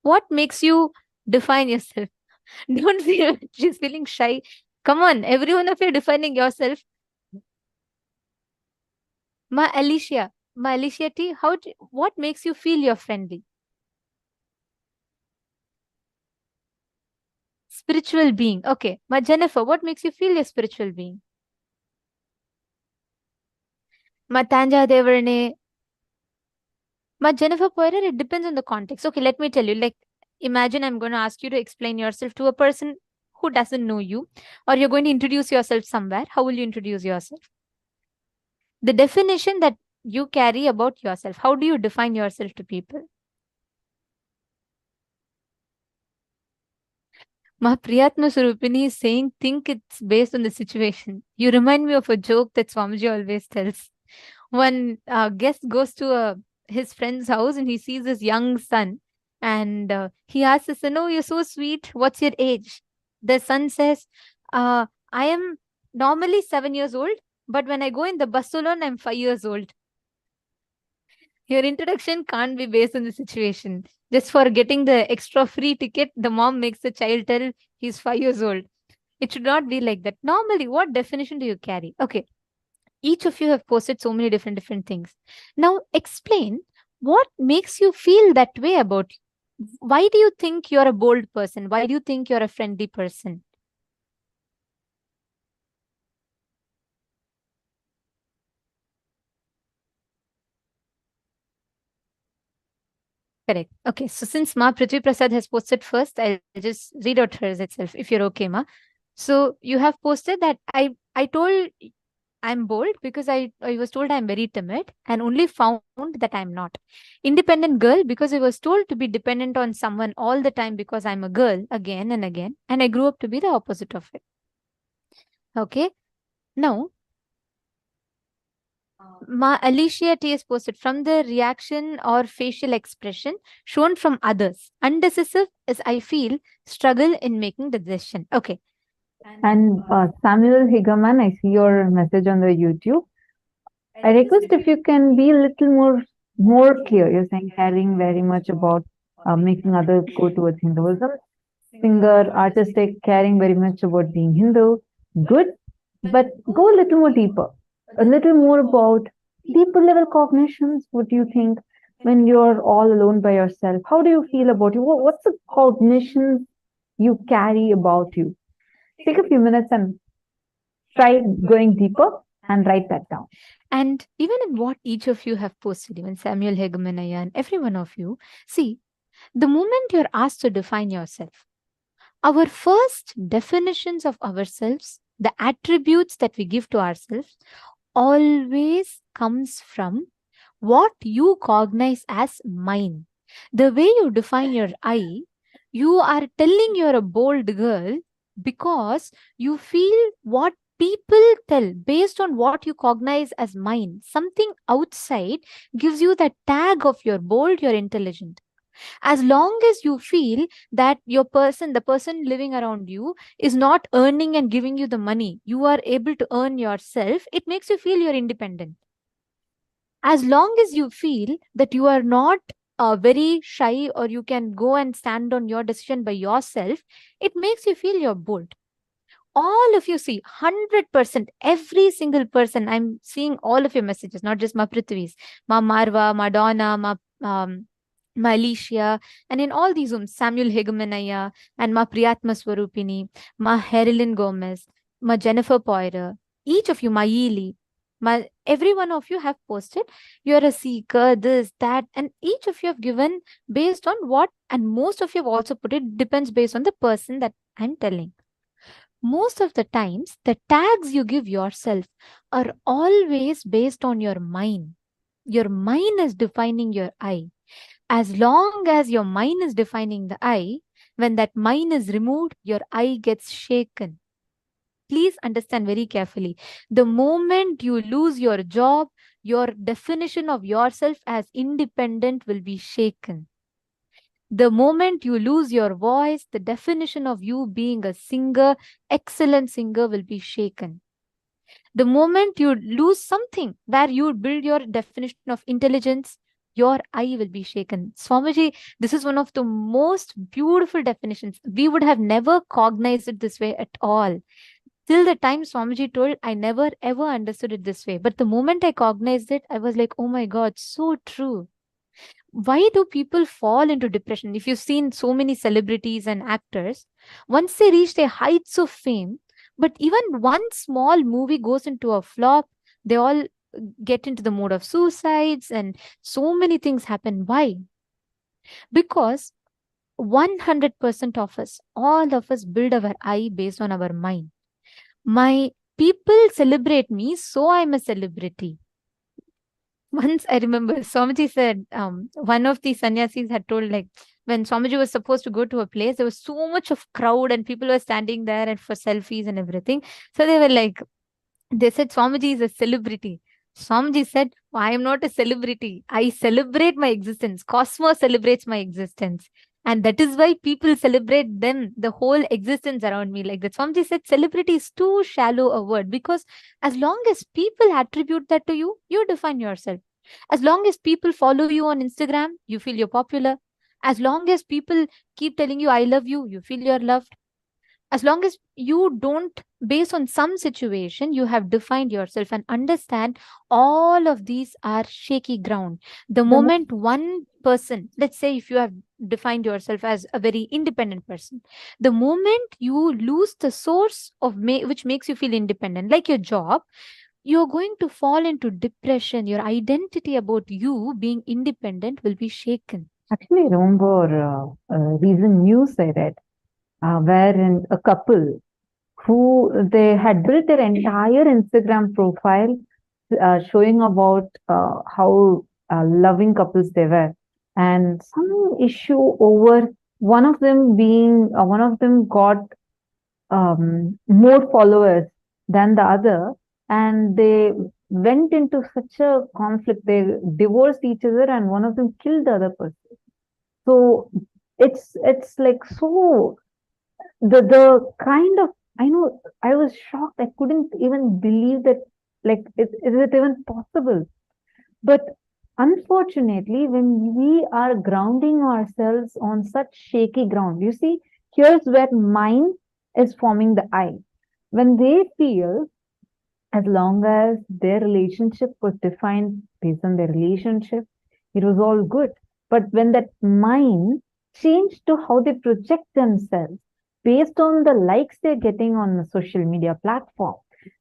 What makes you define yourself? Don't feel she's feeling shy. Come on, every one of you defining yourself. Ma Alicia T, what makes you feel you're friendly? Spiritual being. Okay. Ma Jennifer, what makes you feel a spiritual being? Ma Tanja Devarne. Ma Jennifer Poirier, it depends on the context. Okay, let me tell you. Like, imagine I'm going to ask you to explain yourself to a person who doesn't know you, or you're going to introduce yourself somewhere. How will you introduce yourself? The definition that you carry about yourself. How do you define yourself to people? Ma Priyatma Surupini is saying, think it's based on the situation. You remind me of a joke that Swamiji always tells. One guest goes to his friend's house and he sees his young son. And he asks his son, oh, you're so sweet. What's your age? The son says, I am normally 7 years old, but when I go in the bus alone, I'm 5 years old. Your introduction can't be based on the situation. Just for getting the extra free ticket, the mom makes the child tell he's 5 years old. It should not be like that. Normally, what definition do you carry? Okay. Each of you have posted so many different things. Now, explain what makes you feel that way about you. Why do you think you're a bold person? Why do you think you're a friendly person? Correct. Okay. So since Ma Prithvi Prasad has posted first, I'll just read out hers itself, if you're okay, Ma. So you have posted that I told I'm bold because I was told I'm very timid and only found that I'm not. Independent girl because I was told to be dependent on someone all the time because I'm a girl again and again. And I grew up to be the opposite of it. Okay. Now, Ma Alicia T has posted from the reaction or facial expression shown from others. Undecisive is, I feel, struggle in making the decision. Okay. And Samuel Higaman, I see your message on the YouTube. I request if you can be a little more clear. You're saying caring very much about making others go towards Hinduism. Singer, artistic, caring very much about being Hindu. Good, but go a little more deeper. A little more about deeper level cognitions. What do you think when you're all alone by yourself? How do you feel about you? What's the cognition you carry about you? Take a few minutes and try going deeper and write that down. And even in what each of you have posted, even Samuel Hegemanaya and every one of you, see, the moment you're asked to define yourself, our first definitions of ourselves, the attributes that we give to ourselves, always comes from what you cognize as mine. The way you define your I, you are telling you're a bold girl because you feel what People tell based on what you cognize as mine. Something outside gives you that tag of you're bold, you're intelligent. As long as you feel that the person living around you is not earning and giving you the money, you are able to earn yourself, it makes you feel you're independent. As long as you feel that you are not very shy, or you can go and stand on your decision by yourself, it makes you feel you're bold. All of you see 100%, every single person, I'm seeing all of your messages, not just Ma Prithvis, Ma Marva, Madonna, Ma Alicia, and in all these rooms, Samuel Hegemanaya, and Ma Priyatma Swarupini, Ma Herilyn Gomez, Ma Jennifer Poyrer, each of you, Ma Ely, every one of you have posted, you're a seeker, this, that, and each of you have given based on what, and most of you have also put it depends based on the person that I'm telling. Most of the times, the tags you give yourself are always based on your mind. Your mind is defining your I. As long as your mind is defining the I, when that mind is removed, your I gets shaken. Please understand very carefully. The moment you lose your job, your definition of yourself as independent will be shaken. The moment you lose your voice, the definition of you being a singer, excellent singer, will be shaken. The moment you lose something where you build your definition of intelligence, your I will be shaken. Swamiji, this is one of the most beautiful definitions. We would have never cognized it this way at all. Till the time Swamiji told, I never ever understood it this way. But the moment I cognized it, I was like, oh my God, so true. Why do people fall into depression? If you've seen so many celebrities and actors, once they reach their heights of fame, but even one small movie goes into a flop, they all get into the mode of suicides, and so many things happen. Why? Because 100% of us, all of us, build our I based on our mind. My people celebrate me, so I'm a celebrity. Once I remember Swamiji said, one of the sannyasis had told, like, when Swamiji was supposed to go to a place, there was so much of crowd and people were standing there and for selfies and everything. So they were like, they said Swamiji is a celebrity. Swamiji said, I am not a celebrity. I celebrate my existence. Cosmos celebrates my existence. And that is why people celebrate them, the whole existence around me. Like that, Swamiji said, celebrity is too shallow a word, because as long as people attribute that to you, you define yourself. As long as people follow you on Instagram, you feel you're popular. As long as people keep telling you, I love you, you feel you're loved. As long as you don't, based on some situation, you have defined yourself, and understand all of these are shaky ground. The moment one person, let's say if you have defined yourself as a very independent person, the moment you lose the source of which makes you feel independent, like your job, you're going to fall into depression. Your identity about you being independent will be shaken. Actually, I remember a recent news I read, wherein a couple who they had built their entire Instagram profile showing about how loving couples they were, and some issue over one of them got more followers than the other, and they went into such a conflict. They divorced each other, and one of them killed the other person. So it's like, so the kind of, I know, I was shocked. I couldn't even believe that, like, is it even possible? But unfortunately, when we are grounding ourselves on such shaky ground, you see, here's where mind is forming the I. When they feel, as long as their relationship was defined based on their relationship, it was all good. But when that mind changed to how they project themselves, based on the likes they're getting on the social media platform,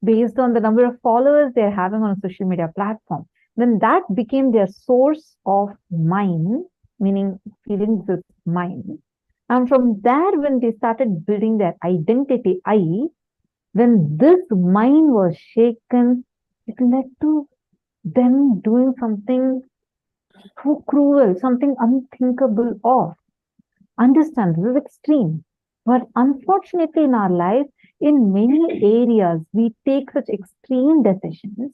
based on the number of followers they're having on a social media platform, then that became their source of mind, meaning feelings is mind. And from there, when they started building their identity, I, when this mind was shaken, it led to them doing something so cruel, something unthinkable of. Understand, this is extreme. But unfortunately, in our life, in many areas, we take such extreme decisions,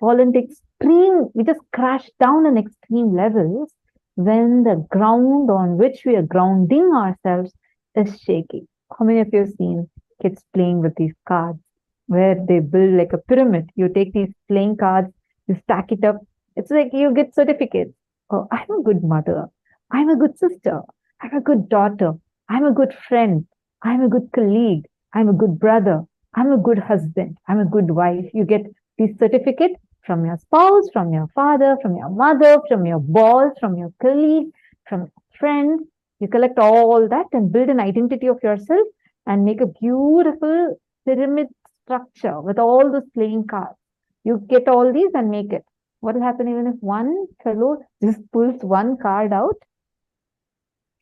fall into extreme, we just crash down on extreme levels when the ground on which we are grounding ourselves is shaky. How many of you have seen kids playing with these cards where they build like a pyramid? You take these playing cards, you stack it up. It's like you get certificates. Oh, I'm a good mother. I'm a good sister. I'm a good daughter. I'm a good friend. I'm a good colleague. I'm a good brother. I'm a good husband. I'm a good wife. You get these certificates from your spouse, from your father, from your mother, from your boss, from your colleague, from your friend. You collect all that and build an identity of yourself and make a beautiful pyramid structure with all those playing cards. You get all these and make it. What will happen even if one fellow just pulls one card out?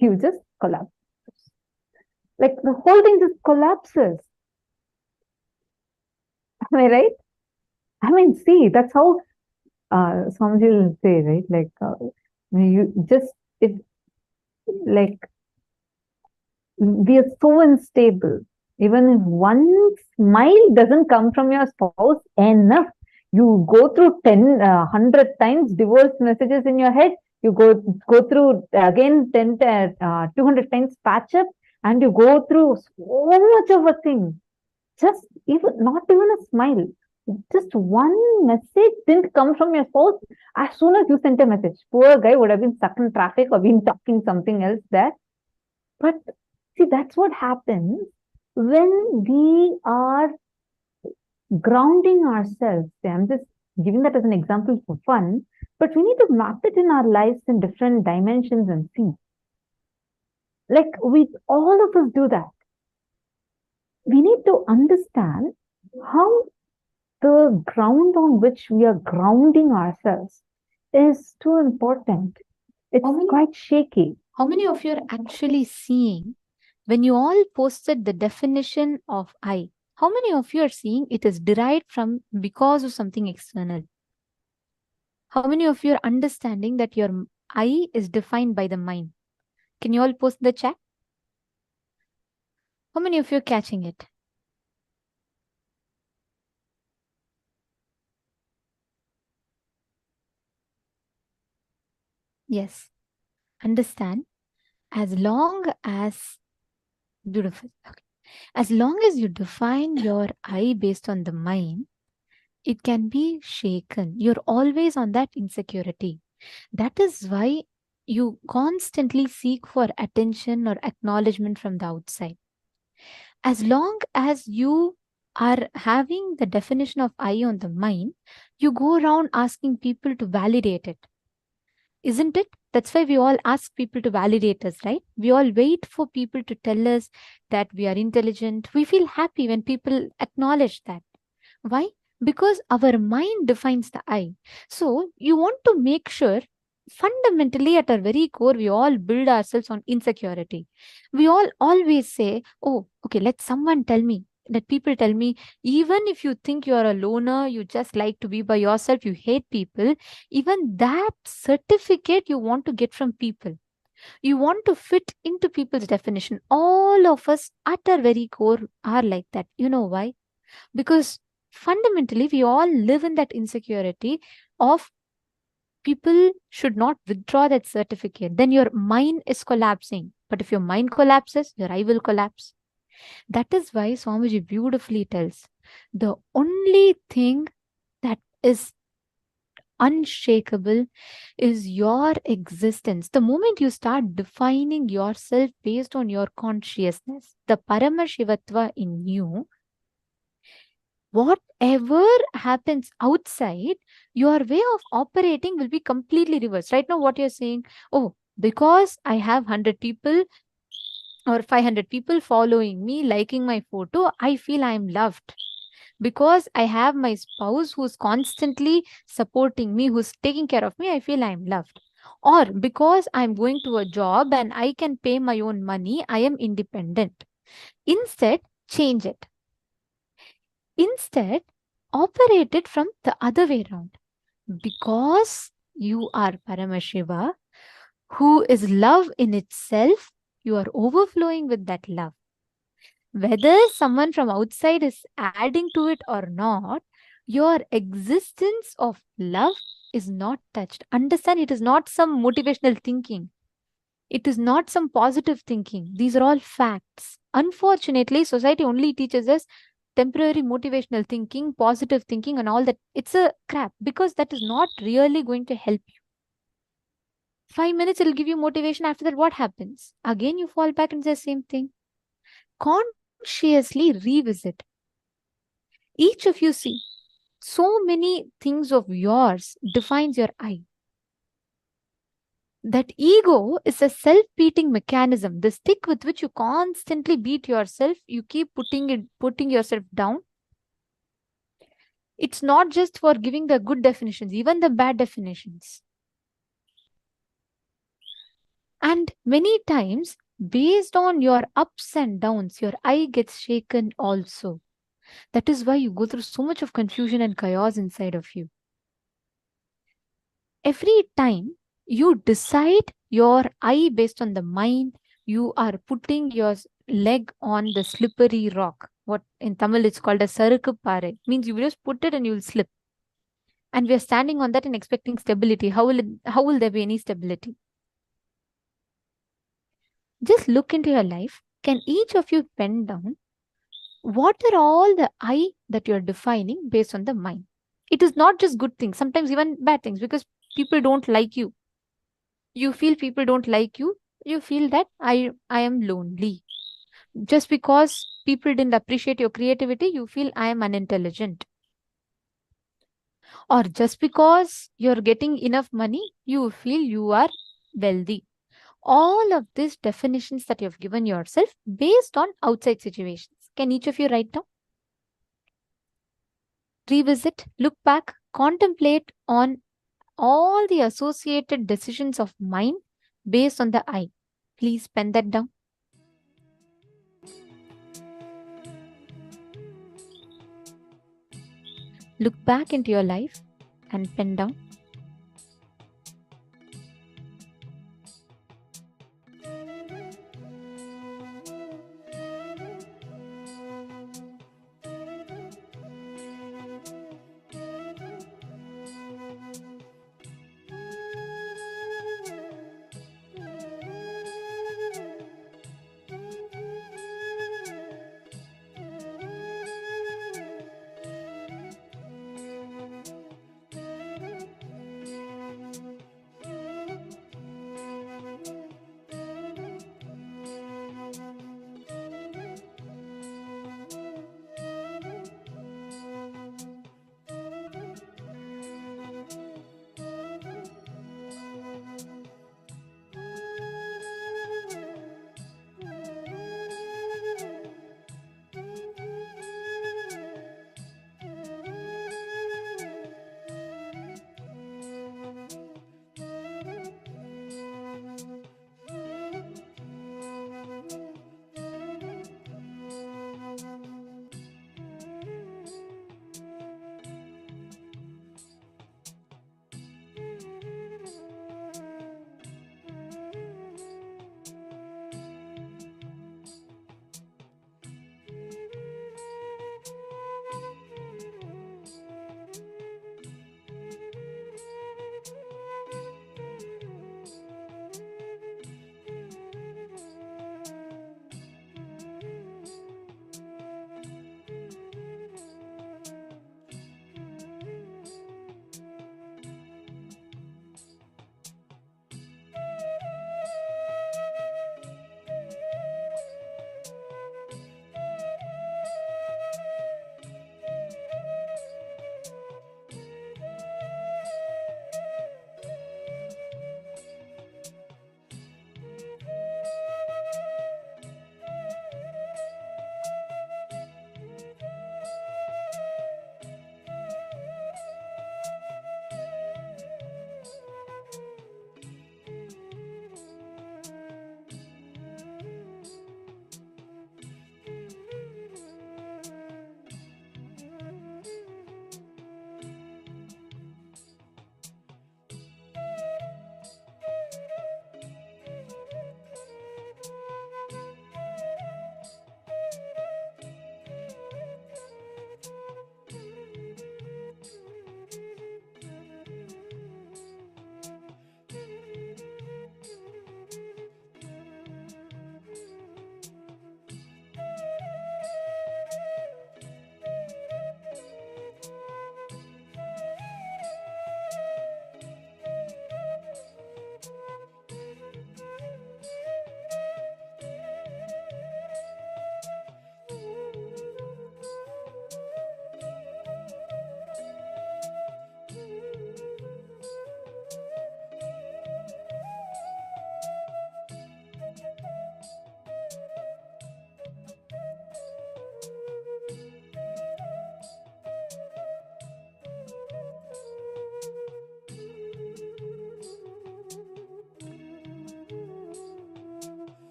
You just collapse. Like the whole thing just collapses. Am I right? I mean, see, that's how Swamiji will say, right? Like, you just, if, like, we are so unstable. Even if one smile doesn't come from your spouse, enough. You go through 100 times divorce messages in your head. You go through again 200 times patch up, and you go through so much of a thing. Just even not even a smile. Just one message didn't come from your spouse. As soon as you sent a message, poor guy would have been stuck in traffic or been talking something else there. But see, that's what happens when we are grounding ourselves. I'm just giving that as an example for fun, but we need to map it in our lives in different dimensions and see. Like all of us do that. We need to understand how the ground on which we are grounding ourselves is too important. It's quite shaky. How many of you are actually seeing when you all posted the definition of I? How many of you are seeing it is derived from because of something external? How many of you are understanding that your I is defined by the mind? Can you all post the chat? How many of you are catching it? Yes. Understand, as long as, beautiful. Okay. As long as you define your I based on the mind, it can be shaken. You're always on that insecurity. That is why you constantly seek for attention or acknowledgement from the outside. As long as you are having the definition of I on the mind, you go around asking people to validate it. Isn't it? That's why we all ask people to validate us, right? We all wait for people to tell us that we are intelligent. We feel happy when people acknowledge that. Why? Because our mind defines the I. So you want to make sure, fundamentally at our very core, we all build ourselves on insecurity. We all always say, oh, okay, let someone tell me. Let people tell me, even if you think you're a loner, you just like to be by yourself, you hate people, even that certificate you want to get from people. You want to fit into people's definition. All of us at our very core are like that. You know why? Because fundamentally, we all live in that insecurity of people should not withdraw that certificate. Then your mind is collapsing. But if your mind collapses, your I will collapse. That is why Swamiji beautifully tells, the only thing that is unshakable is your existence. The moment you start defining yourself based on your consciousness, the Paramashivatva in you, whatever happens outside, your way of operating will be completely reversed. Right now, what you're saying, oh, because I have 100 people or 500 people following me, liking my photo, I feel I'm loved. Because I have my spouse who's constantly supporting me, who's taking care of me, I feel I'm loved. Or because I'm going to a job and I can pay my own money, I am independent. Instead, change it. Instead, operate it from the other way around. Because you are Paramashiva, who is love in itself, you are overflowing with that love. Whether someone from outside is adding to it or not, your existence of love is not touched. Understand, it is not some motivational thinking. It is not some positive thinking. These are all facts. Unfortunately, society only teaches us temporary motivational thinking, positive thinking, and all that. It's a crap because that is not really going to help you. 5 minutes it'll give you motivation. After that, what happens? Again, you fall back into the same thing. Consciously revisit. Each of you see, so many things of yours defines your I. That ego is a self-beating mechanism, the stick with which you constantly beat yourself. You keep putting yourself down. It's not just for giving the good definitions, even the bad definitions. And many times, based on your ups and downs, your I gets shaken also. That is why you go through so much of confusion and chaos inside of you. Every time you decide your I based on the mind, you are putting your leg on the slippery rock. What in Tamil it's called a sarukku pare. Means you just put it and you will slip. And we are standing on that and expecting stability. How will there be any stability? Just look into your life. Can each of you pen down what are all the I that you're defining based on the mind? It is not just good things, sometimes even bad things, because people don't like you. You feel people don't like you. You feel that I am lonely. Just because people didn't appreciate your creativity, you feel I am unintelligent. Or just because you're getting enough money, you feel you are wealthy. All of these definitions that you've given yourself based on outside situations. Can each of you write down? Revisit, look back, contemplate on all the associated decisions of mind based on the I. Please pen that down. Look back into your life and pen down.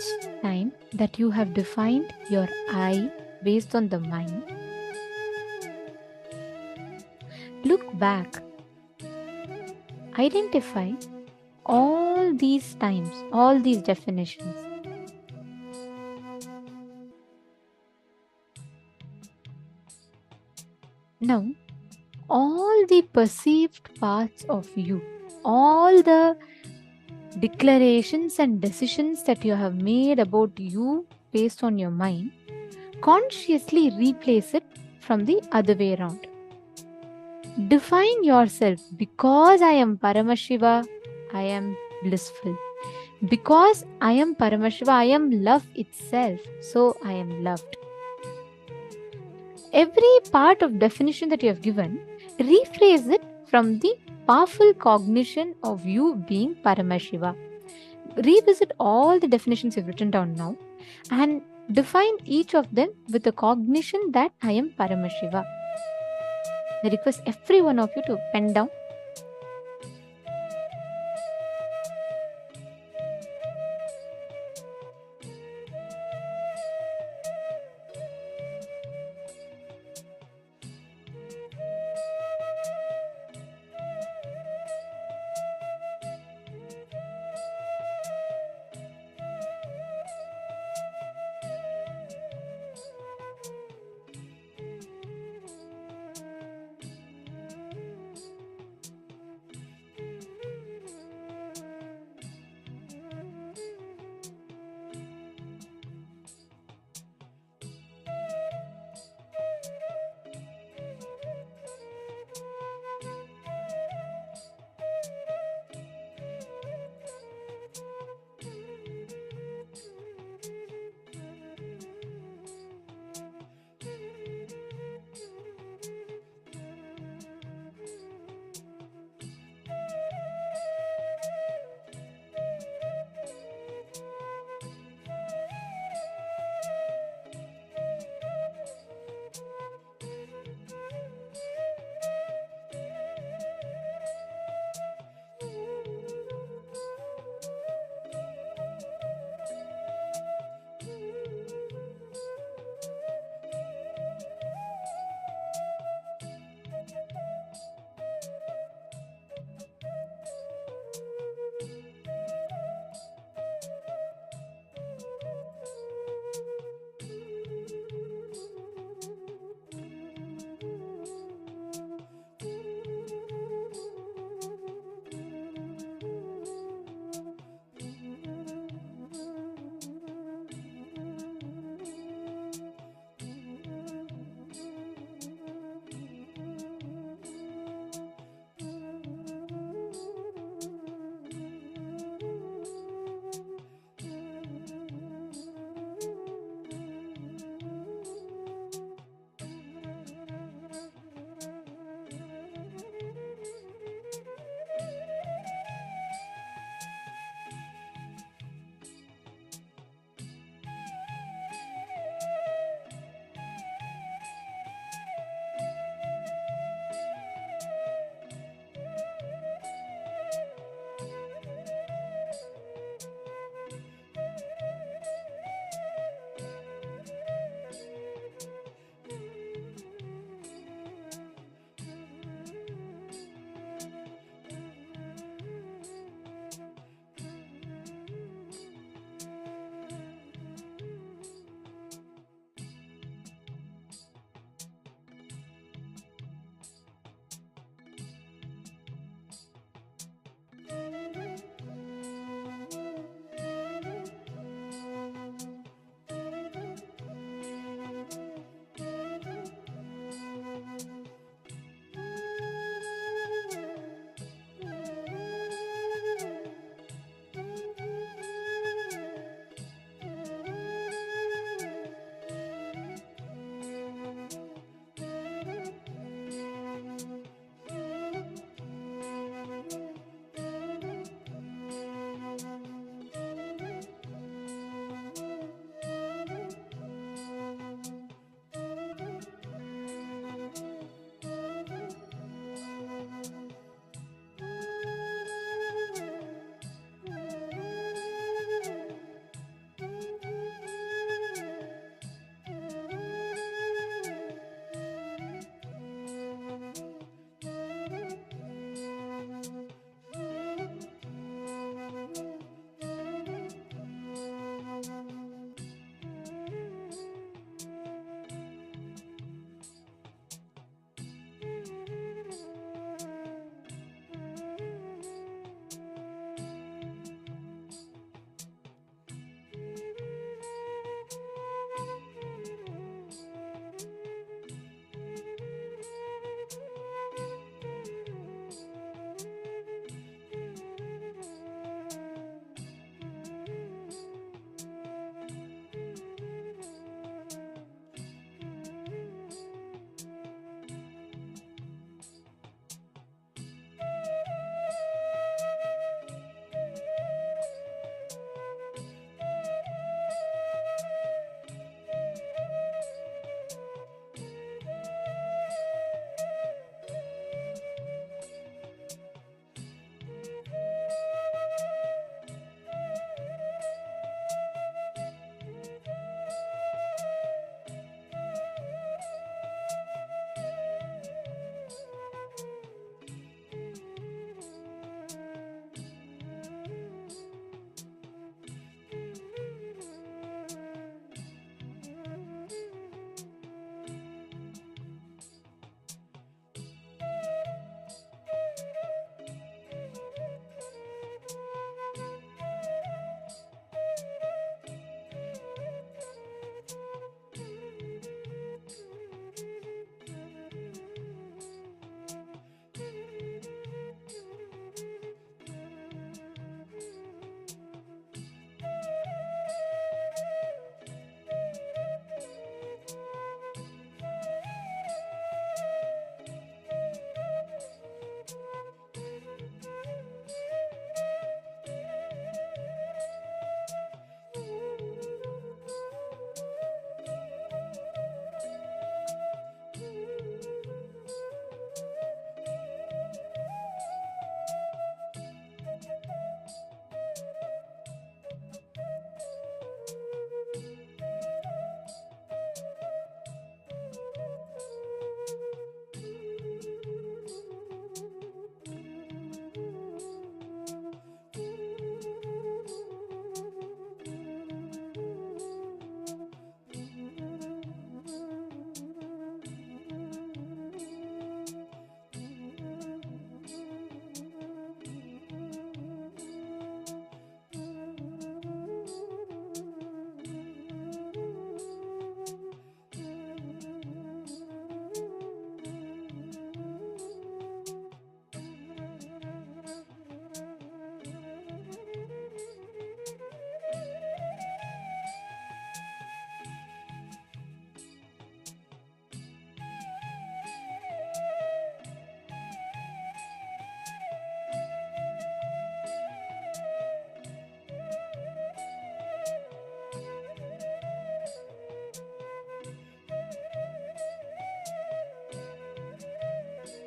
each time that you have defined your I based on the mind, look back. Identify all these times, all these definitions. Now, all the perceived parts of you, all the declarations and decisions that you have made about you based on your mind, consciously replace it from the other way around. Define yourself. Because I am Paramashiva, I am blissful. Because I am Paramashiva, I am love itself, so I am loved. Every part of definition that you have given, rephrase it from the powerful cognition of you being Paramashiva. Revisit all the definitions you've written down now and define each of them with the cognition that I am Paramashiva. I request every one of you to pen down.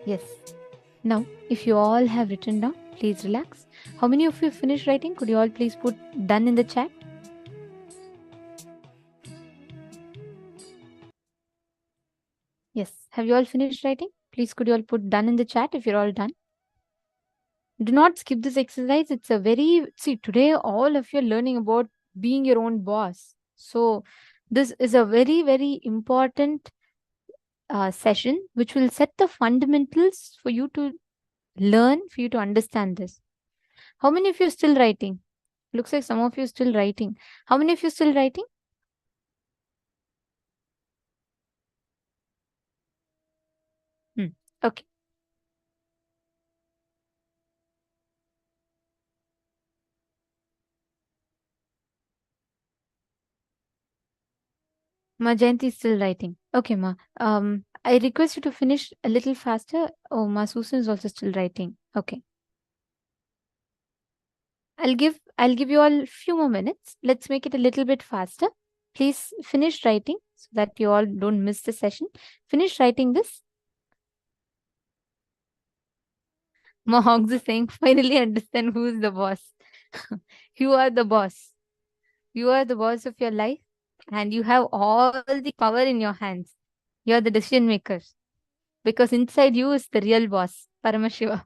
Yes. Now, if you all have written down, please relax. How many of you finished writing? Could you all please put done in the chat? Yes. Have you all finished writing? Please could you all put done in the chat if you're all done? Do not skip this exercise. It's a very, see, today all of you are learning about being your own boss. So this is a very, very important session which will set the fundamentals for you to learn, for you to understand this. How many of you are still writing? Looks like some of you are still writing. How many of you are still writing? Okay. Ma Jayanti is still writing. Okay, Ma. I request you to finish a little faster. Oh, Ma Susan is also still writing. Okay. I'll give you all a few more minutes. Let's make it a little bit faster. Please finish writing so that you all don't miss the session. Finish writing this. Ma Hogs is saying, finally understand who is the boss. You are the boss. You are the boss of your life and you have all the power in your hands. You are the decision makers because inside you is the real boss, Paramashiva.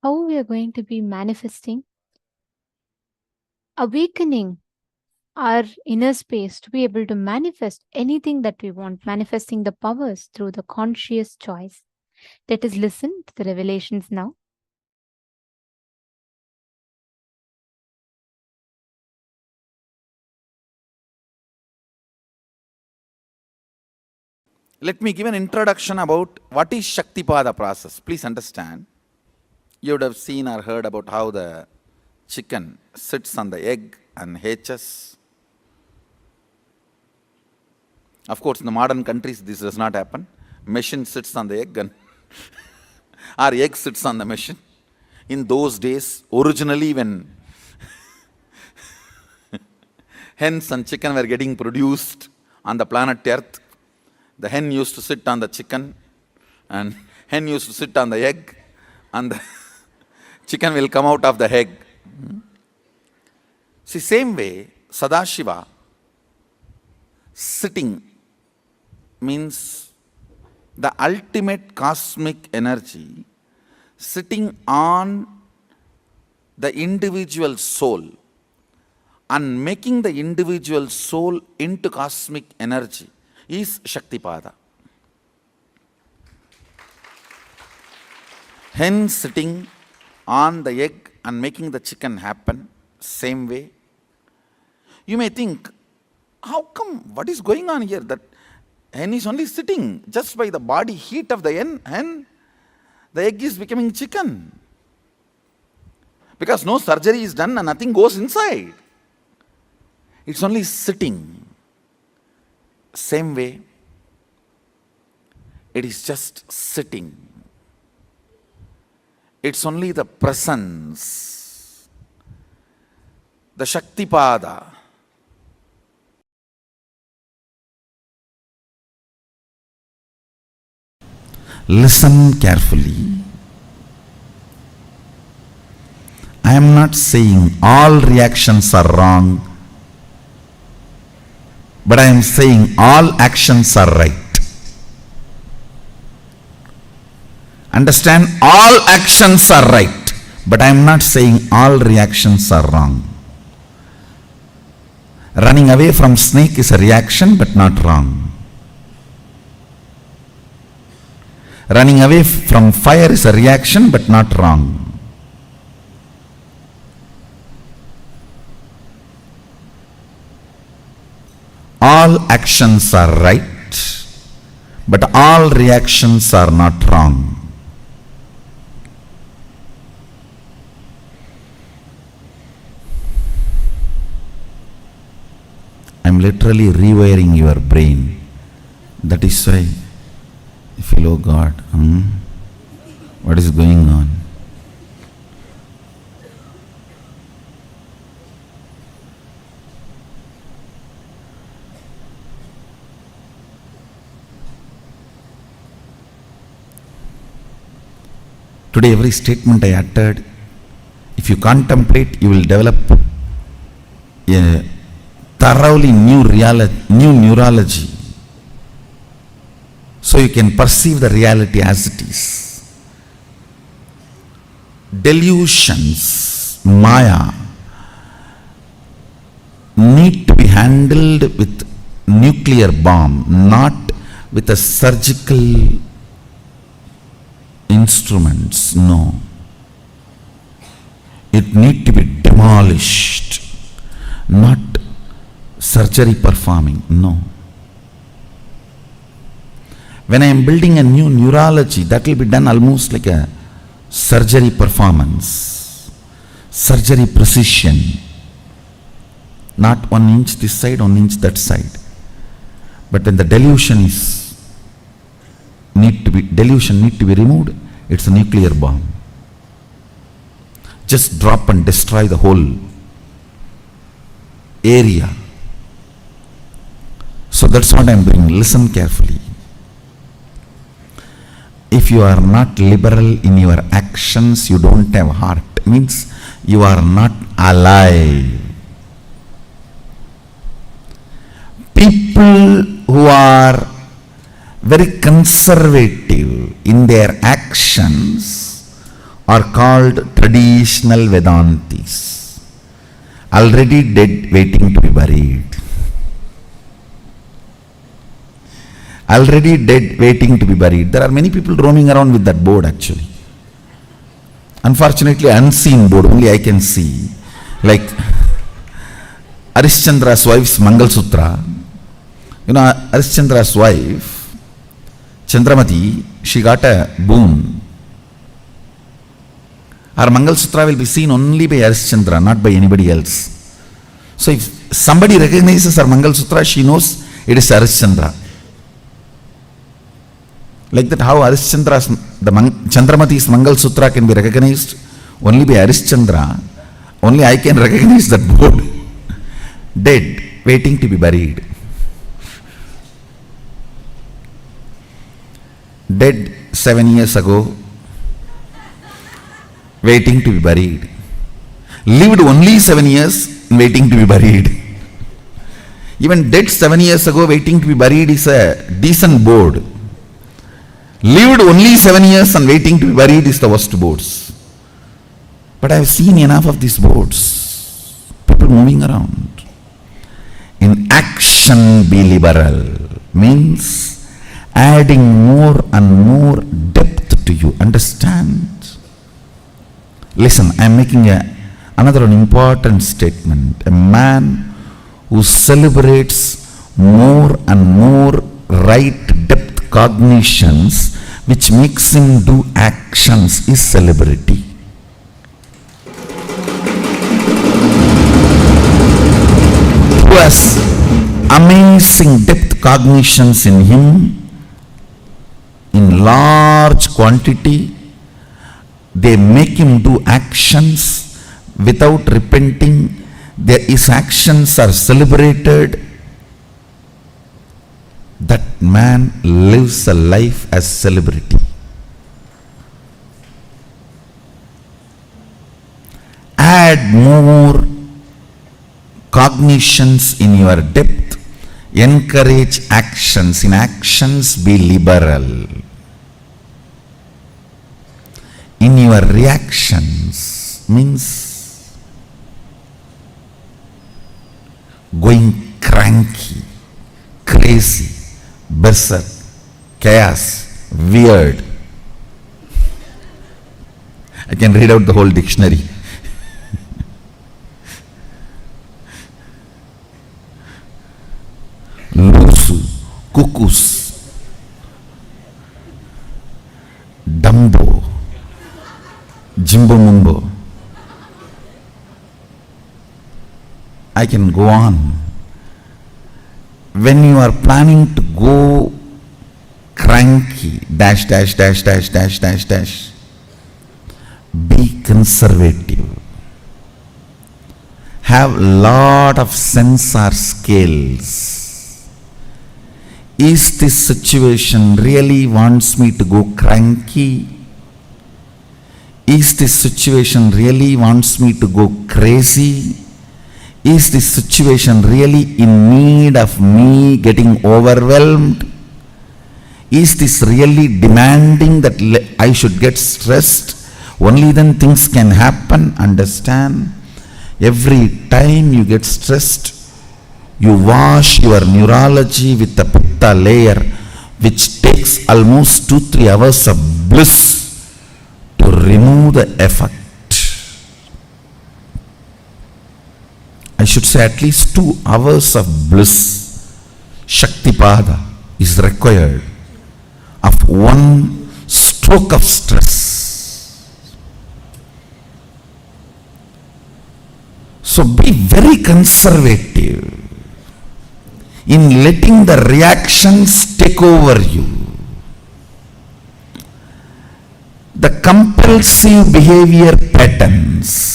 how we are going to be manifesting, awakening our inner space to be able to manifest anything that we want, manifesting the powers through the conscious choice. Let us listen to the revelations now. Let me give an introduction about what is Shaktipada process. Please understand. You would have seen or heard about how the chicken sits on the egg and hatches. Of course, in the modern countries, this does not happen. Machine sits on the egg and or egg sits on the machine. In those days, originally when hens and chicken were getting produced on the planet Earth, the hen used to sit on the chicken and hen used to sit on the egg and the chicken will come out of the egg. See, same way, Sadashiva sitting means the ultimate cosmic energy sitting on the individual soul and making the individual soul into cosmic energy is Shaktipada. Hen sitting on the egg and making the chicken happen, same way. You may think, how come, what is going on here? That hen is only sitting just by the body heat of the hen, the egg is becoming chicken. Because no surgery is done and nothing goes inside. It's only sitting. Same way, it is just sitting. It's only the presence, the Shaktipada. Listen carefully. I am not saying all reactions are wrong, but I am saying all actions are right. Understand, all actions are right, but I am not saying all reactions are wrong. Running away from snake is a reaction but not wrong. Running away from fire is a reaction but not wrong. All actions are right, but all reactions are not wrong. I am literally rewiring your brain. That is why you feel, oh God, what is going on? Today, every statement I uttered, if you contemplate, you will develop a thoroughly new neurology. So you can perceive the reality as it is. Delusions, Maya, need to be handled with nuclear bomb, not with a surgical instruments. No. It need to be demolished, not surgery performing. No. When I am building a new neurology, that will be done almost like a surgery performance, surgery precision. Not 1 inch this side, 1 inch that side. But when the delusion need to be removed, it's a nuclear bomb. Just drop and destroy the whole area. So that's what I am doing. Listen carefully. If you are not liberal in your actions, you don't have heart. Means you are not alive. People who are very conservative in their actions are called traditional Vedantis, already dead, waiting to be buried. Already dead, waiting to be buried. There are many people roaming around with that board actually. Unfortunately, unseen board, only I can see. Like Arishchandra's wife's Mangal Sutra. You know, Arishchandra's wife, Chandramati, she got a boon. Her Mangal Sutra will be seen only by Arishchandra, not by anybody else. So if somebody recognizes her Mangal Sutra, she knows it is Arishchandra. Like that, how Arishchandra's, Chandramati's Mangal Sutra can be recognized only by Arishchandra, only I can recognize that board. Dead, waiting to be buried. Dead 7 years ago, waiting to be buried. Lived only 7 years, waiting to be buried. Even dead 7 years ago, waiting to be buried is a decent board. Lived only 7 years and waiting to be buried is the worst boards. But I have seen enough of these boards. People moving around. In action be liberal means adding more and more depth to you. Understand? Listen, I am making another important statement. A man who celebrates more and more right depth cognitions which makes him do actions is celebrity. Who has amazing depth cognitions in him in large quantity, they make him do actions without repenting. His actions are celebrated. That man lives a life as celebrity. Add more cognitions in your depth. Encourage actions. In actions, be liberal. In your reactions means going cranky, crazy, berserk, chaos, weird. I can read out the whole dictionary. Lusu, cuckoos, Dumbo, Jimbo Mumbo. I can go on. When you are planning to go cranky, dash, dash, dash, dash, dash, dash, dash, be conservative. Have lot of sensor scales. Is this situation really wants me to go cranky? Is this situation really wants me to go crazy? Is this situation really in need of me getting overwhelmed? Is this really demanding that I should get stressed? Only then things can happen. Understand? Every time you get stressed, you wash your neurology with the pitta layer, which takes almost 2-3 hours of bliss to remove the effect. I should say at least 2 hours of bliss, Shaktipada, is required of one stroke of stress. So be very conservative in letting the reactions take over you. The compulsive behavior patterns.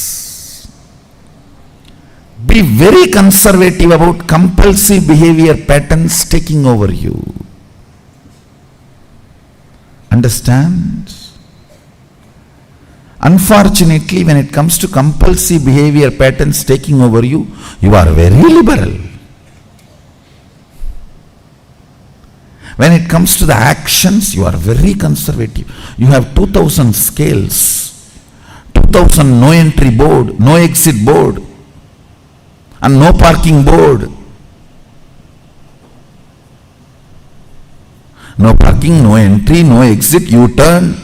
Be very conservative about compulsive behavior patterns taking over you. Understand? Unfortunately, when it comes to compulsive behavior patterns taking over you, you are very liberal. When it comes to the actions, you are very conservative. You have 2000 scales 2,000 no entry board, no exit board, and no parking board. No parking, no entry, no exit, U-turn.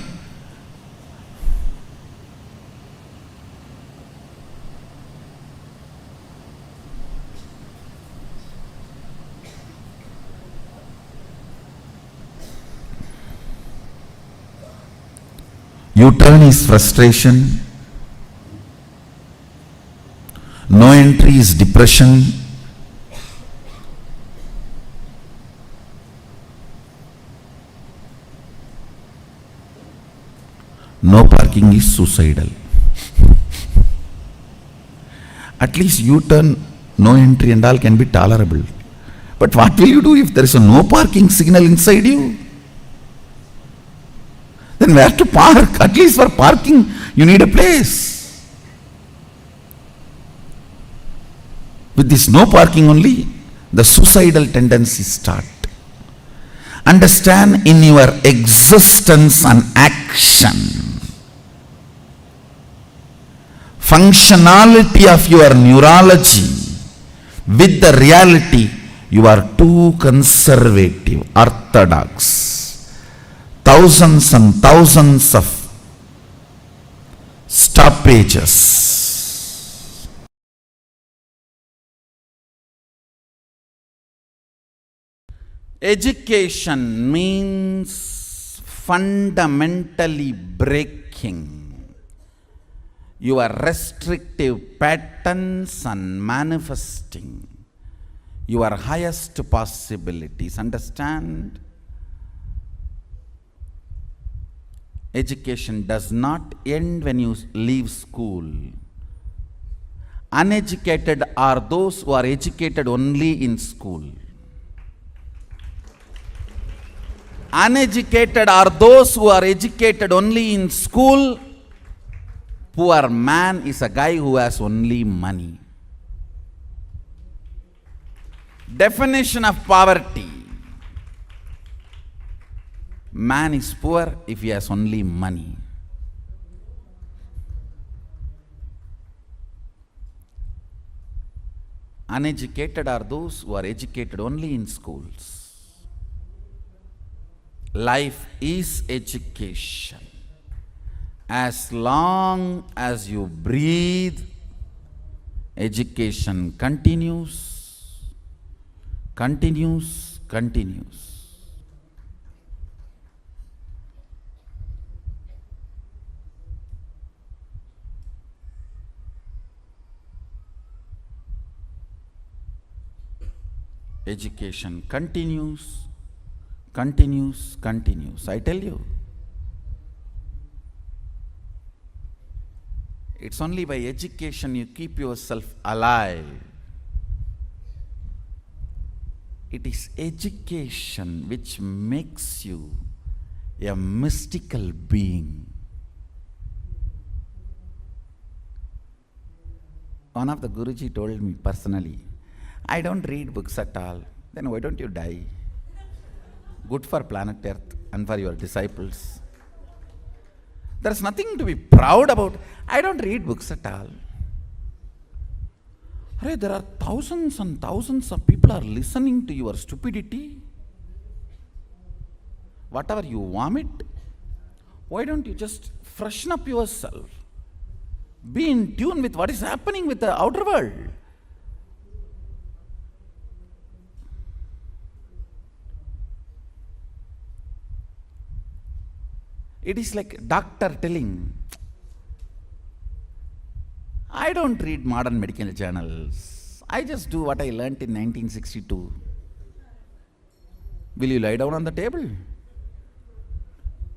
U-turn is frustration. No entry is depression. No parking is suicidal. At least U-turn, no entry and all can be tolerable. But what will you do if there is a no parking signal inside you? Then where to park? At least for parking, you need a place. With this no parking only, the suicidal tendencies start. Understand in your existence and action, functionality of your neurology with the reality, you are too conservative, orthodox. Thousands and thousands of stoppages. Education means fundamentally breaking your restrictive patterns and manifesting your highest possibilities. Understand? Education does not end when you leave school. Uneducated are those who are educated only in school. Uneducated are those who are educated only in school. Poor man is a guy who has only money. Definition of poverty. Man is poor if he has only money. Uneducated are those who are educated only in schools. Life is education. As long as you breathe, education continues, continues, continues. Education continues, continues, continues. I tell you, it's only by education you keep yourself alive. It is education which makes you a mystical being. One of the Guruji told me personally, I don't read books at all. Then why don't you die? Good for planet Earth and for your disciples. There's nothing to be proud about. I don't read books at all. There are thousands and thousands of people are listening to your stupidity. Whatever you vomit, why don't you just freshen up yourself? Be in tune with what is happening with the outer world. It is like doctor telling, I don't read modern medical journals. I just do what I learnt in 1962. Will you lie down on the table?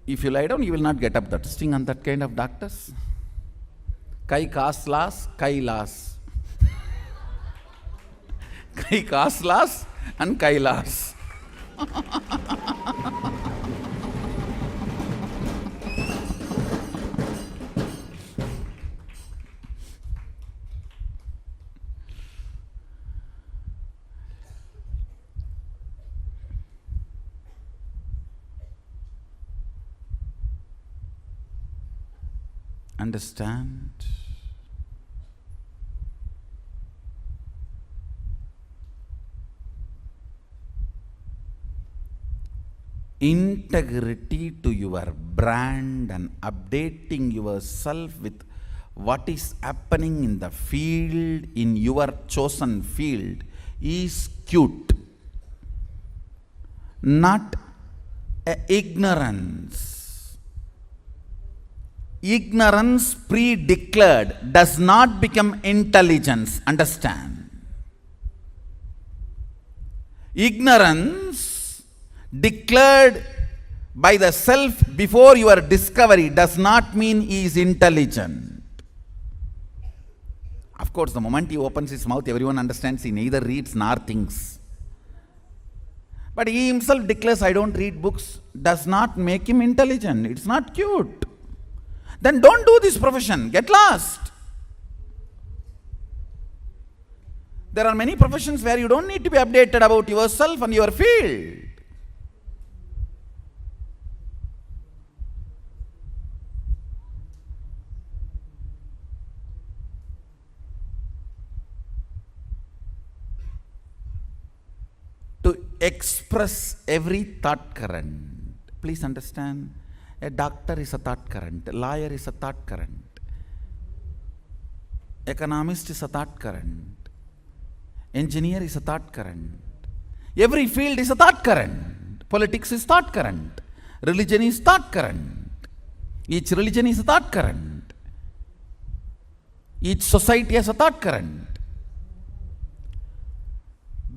If you lie down, you will not get up. That sting on that kind of doctors. KAILΑSA. KAILASA and KAILASA. Understand? Integrity to your brand and updating yourself with what is happening in the field, in your chosen field, is cute. Not ignorance. Ignorance pre-declared does not become intelligence. Understand? Ignorance declared by the self before your discovery does not mean he is intelligent. Of course, the moment he opens his mouth, everyone understands he neither reads nor thinks. But he himself declares, I don't read books, does not make him intelligent. It's not cute. Then don't do this profession. Get lost. There are many professions where you don't need to be updated about yourself and your field. To express every thought current. Please understand, a doctor is a thought current, a lawyer is a thought current, economist is a thought current, engineer is a thought current. Every field is a thought current. Politics is thought current. Religion is thought current. Each religion is a thought current. Each society has a thought current.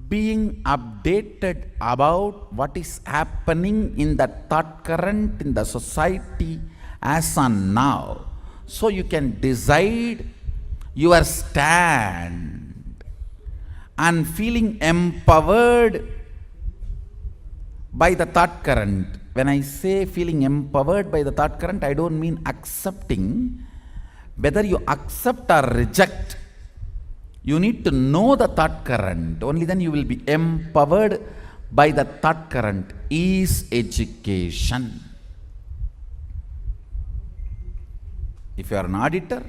Being updated about what is happening in the thought current in the society as on now, so you can decide your stand, and feeling empowered by the thought current. When I say feeling empowered by the thought current, I don't mean accepting. Whether you accept or reject, you need to know the thought current. Only then you will be empowered by the thought current. Is education. If you are an auditor,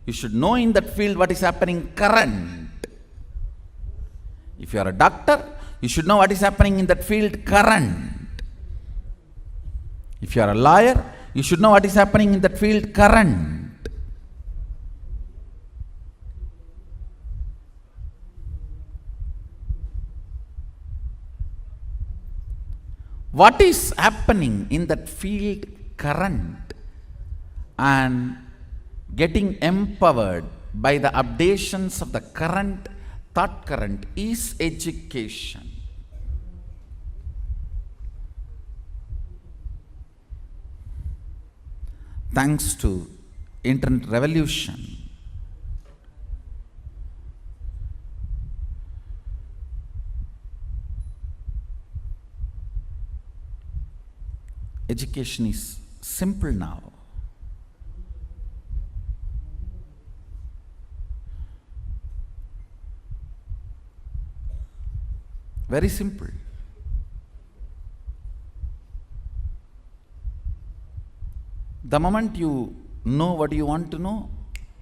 you should know in that field what is happening current. If you are a doctor, you should know what is happening in that field current. If you are a lawyer, you should know what is happening in that field current. What is happening in that field current and getting empowered by the updations of the current thought current is education. Thanks to internet revolution, education is simple now. Very simple. The moment you know what you want to know,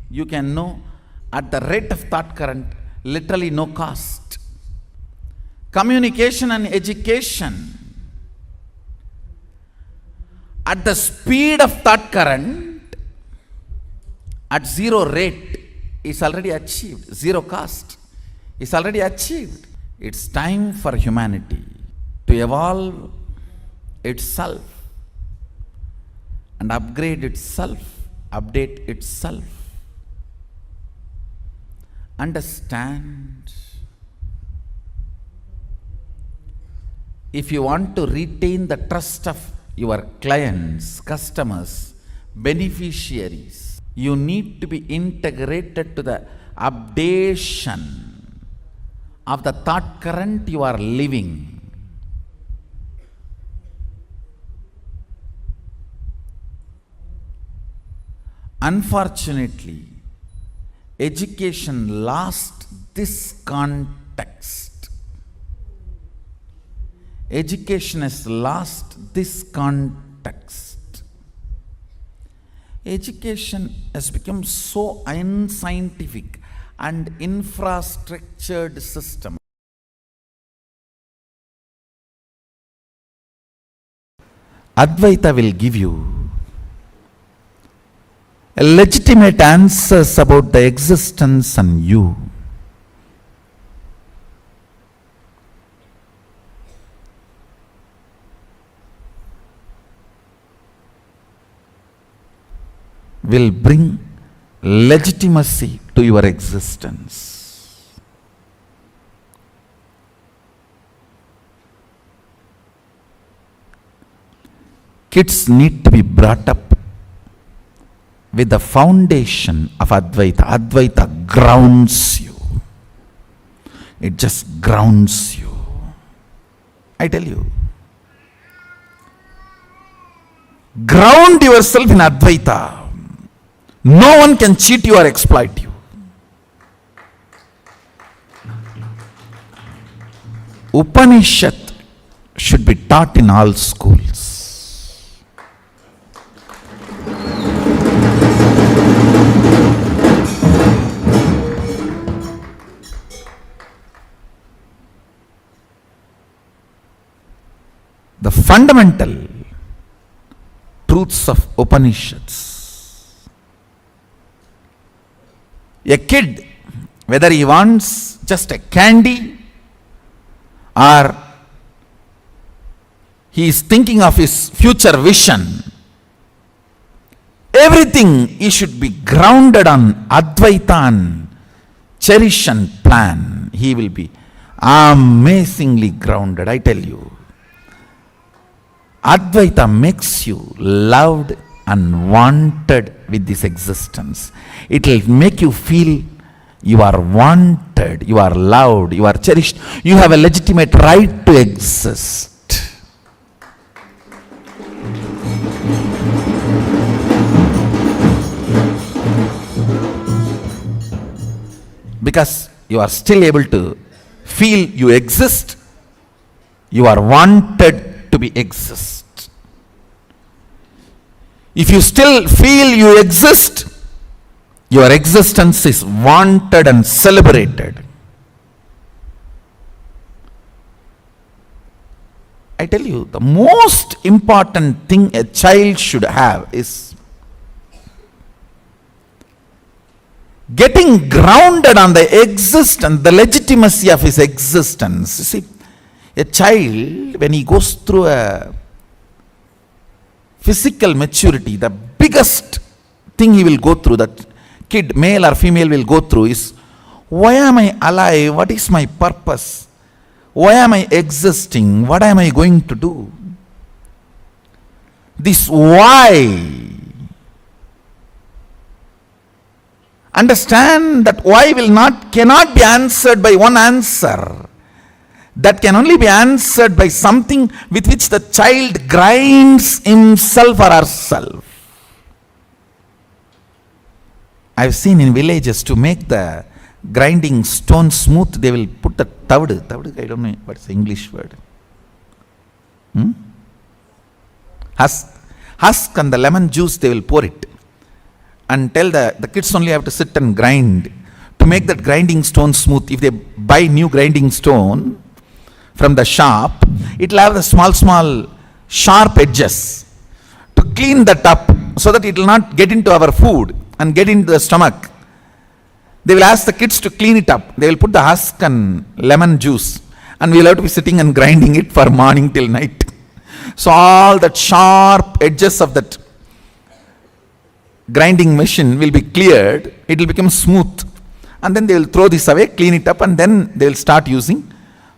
you can know at the rate of thought current, literally no cost. Communication and education at the speed of thought current, at zero rate, is already achieved. Zero cost is already achieved. It's time for humanity to evolve itself and upgrade itself, update itself. Understand, if you want to retain the trust of your clients, customers, beneficiaries, you need to be integrated to the updation of the thought current you are living. Unfortunately, education lost this context. Education has lost this context. Education has become so unscientific and infrastructured system. Advaita will give you legitimate answers about the existence and you. Will bring legitimacy to your existence. Kids need to be brought up with the foundation of Advaita. Advaita grounds you. It just grounds you. I tell you. Ground yourself in Advaita. No one can cheat you or exploit you. Upanishad should be taught in all schools. The fundamental truths of Upanishads. A kid, whether he wants just a candy or he is thinking of his future vision, everything he should be grounded on Advaita and cherish and plan. He will be amazingly grounded, I tell you. Advaita makes you loved and wanted with this existence. It will make you feel you are wanted, you are loved, you are cherished, you have a legitimate right to exist. Because you are still able to feel you exist, you are wanted to be exist. If you still feel you exist, your existence is wanted and celebrated. I tell you, the most important thing a child should have is getting grounded on the existence, the legitimacy of his existence. You see, a child, when he goes through a physical maturity, the biggest thing he will go through, that kid, male or female, will go through is, why am I alive? What is my purpose? Why am I existing? What am I going to do? This why. Understand that why cannot be answered by one answer. That can only be answered by something with which the child grinds himself or herself. I've seen in villages, to make the grinding stone smooth, they will put the tavdu. Tavdu, I don't know what's the English word. Husk and the lemon juice, they will pour it. And tell the kids only have to sit and grind. To make that grinding stone smooth, if they buy new grinding stone from the shop, it will have the small sharp edges. To clean that up so that it will not get into our food and get into the stomach, they will ask the kids to clean it up. They will put the husk and lemon juice, and we will have to be sitting and grinding it for morning till night. So all that sharp edges of that grinding machine will be cleared. It will become smooth, and then they will throw this away, clean it up, and then they will start using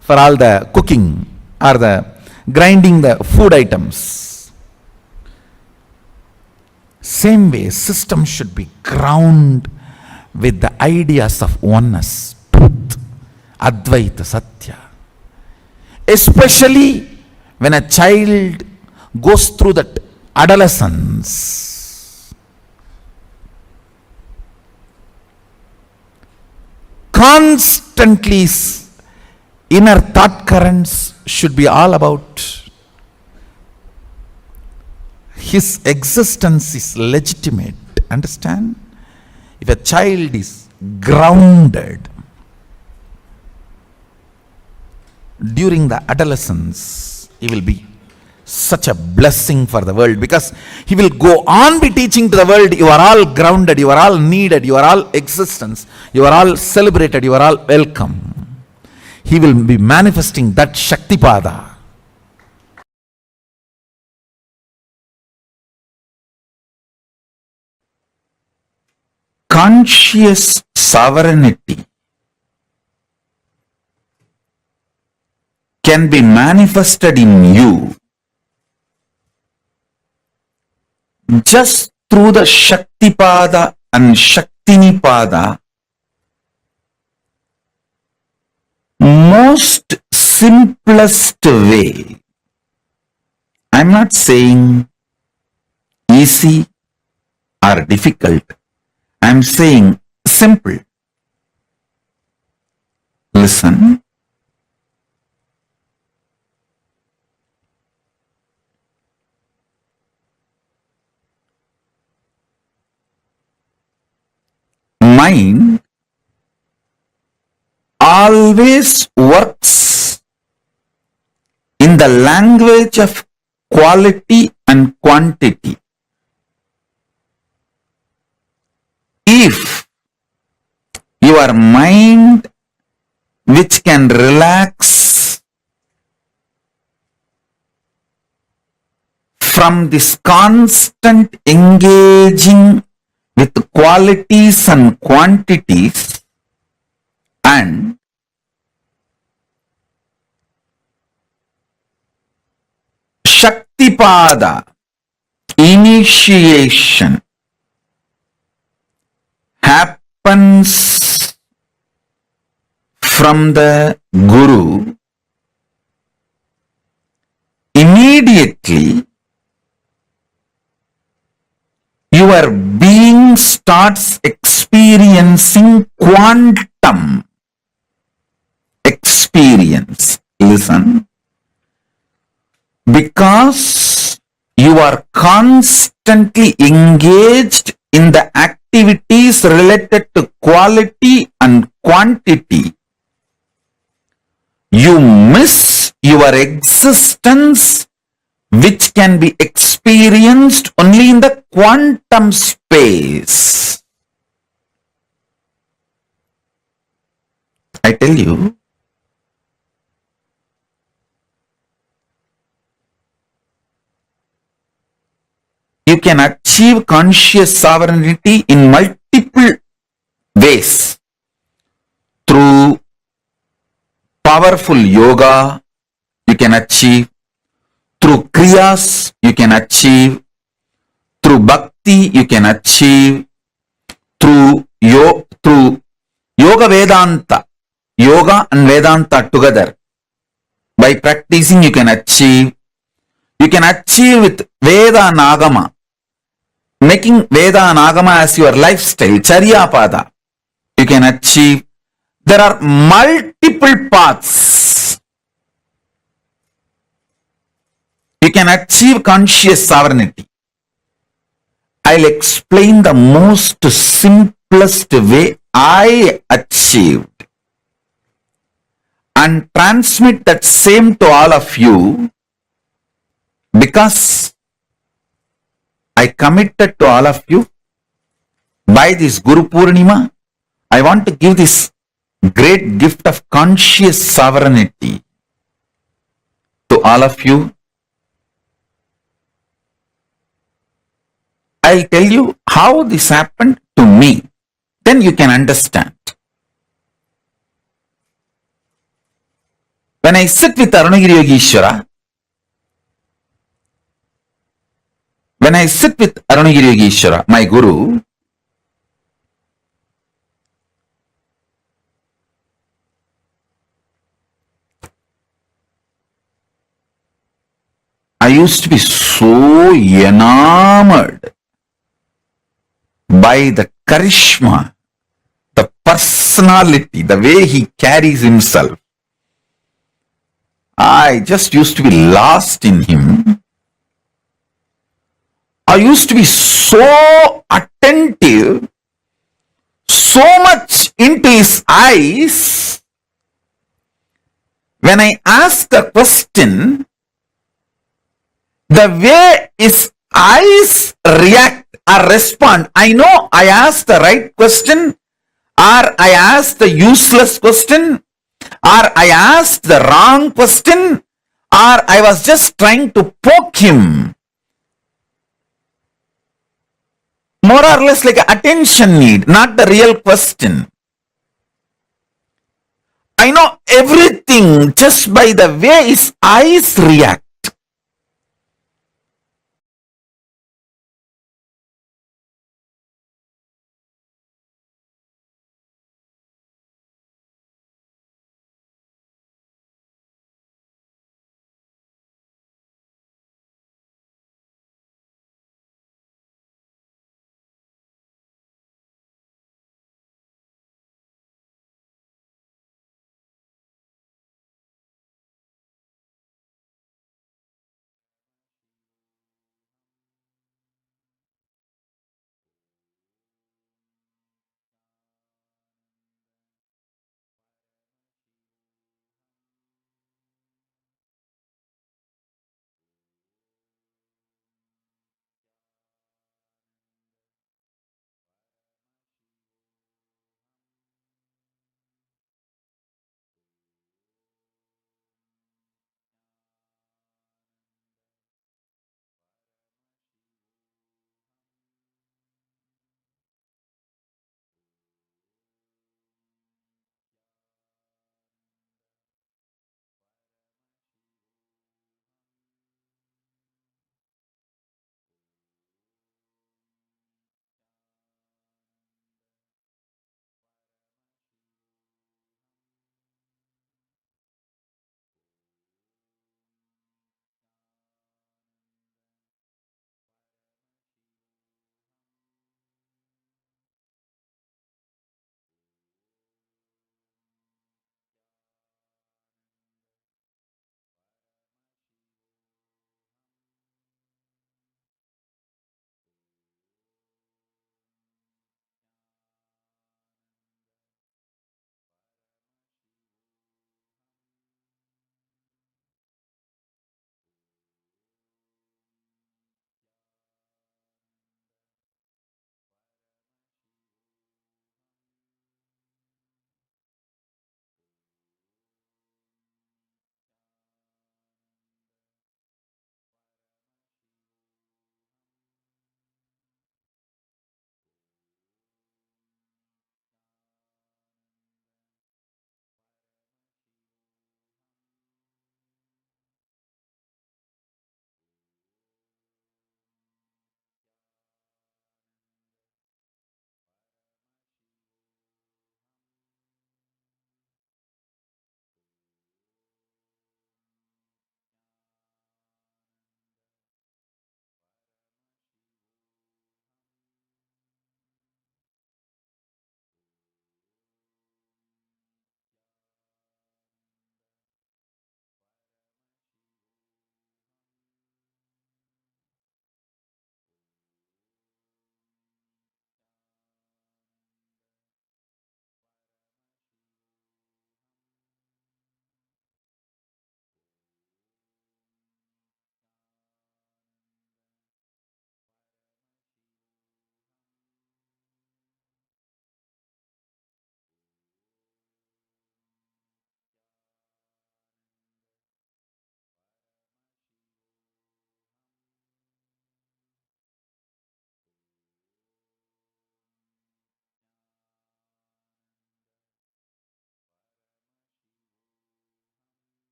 for all the cooking or the grinding the food items. Same way, system should be grounded with the ideas of oneness, truth, Advaita, Satya. Especially when a child goes through that adolescence. Constantly inner thought currents should be all about his existence is legitimate. Understand? If a child is grounded during the adolescence, he will be such a blessing for the world, because he will go on be teaching to the world, you are all grounded, you are all needed, you are all existence, you are all celebrated, you are all welcome. He will be manifesting that Shaktipada. Conscious sovereignty can be manifested in you just through the Shaktipada and Shaktinipada, most simplest way. I'm not saying easy or difficult. I'm saying simple. Listen. Mind always works in the language of quality and quantity. If your mind, which can relax from this constant engaging with qualities and quantities, and Shaktipada, initiation, happens from the Guru, immediately your being starts experiencing quantum experience. Listen. Because you are constantly engaged in the activities related to quality and quantity, you miss your existence, which can be experienced only in the quantum space. I tell you, you can achieve conscious sovereignty in multiple ways. Through powerful yoga, you can achieve. Through kriyas, you can achieve. Through bhakti, you can achieve. Through yoga Vedanta, yoga and Vedanta together. By practicing, you can achieve. You can achieve with Veda and Agama. Making Veda and Agama as your lifestyle, Charyapada, you can achieve. There are multiple paths. You can achieve conscious sovereignty. I'll explain the most simplest way I achieved and transmit that same to all of you, because I committed to all of you by this Guru Purnima. I want to give this great gift of conscious sovereignty to all of you. I'll tell you how this happened to me. Then you can understand. When I sit with Arunagiri Yogeshwara, my Guru, I used to be so enamored by the charisma, the personality, the way he carries himself. I just used to be lost in him. I used to be so attentive, so much into his eyes. When I ask a question, the way his eyes react or respond, I know I asked the right question, or I asked the useless question, or I asked the wrong question, or I was just trying to poke him. More or less like an attention need, not the real question. I know everything just by the way his eyes react.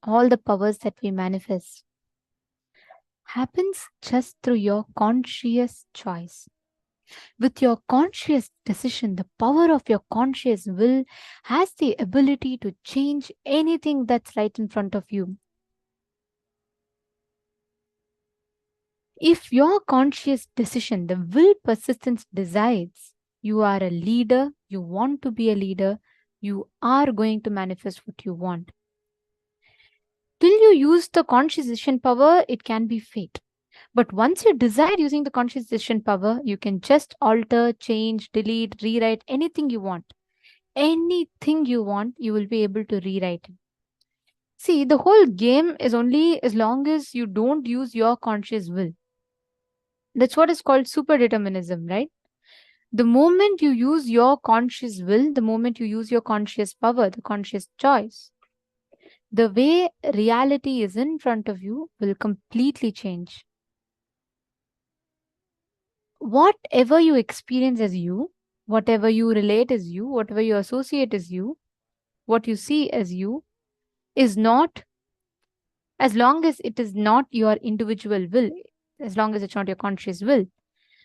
All the powers that we manifest happens just through your conscious choice. With your conscious decision, the power of your conscious will has the ability to change anything that's right in front of you. If your conscious decision, the will persistence decides you are a leader, you want to be a leader, you are going to manifest what you want. Till you use the conscious decision power, it can be fate. But once you decide using the conscious decision power, you can just alter, change, delete, rewrite anything you want. Anything you want, you will be able to rewrite it. See, the whole game is only as long as you don't use your conscious will. That's what is called super determinism, right? The moment you use your conscious will, the moment you use your conscious power, the conscious choice, the way reality is in front of you will completely change. Whatever you experience as you, whatever you relate as you, whatever you associate as you, what you see as you, is not, as long as it is not your individual will, as long as it's not your conscious will,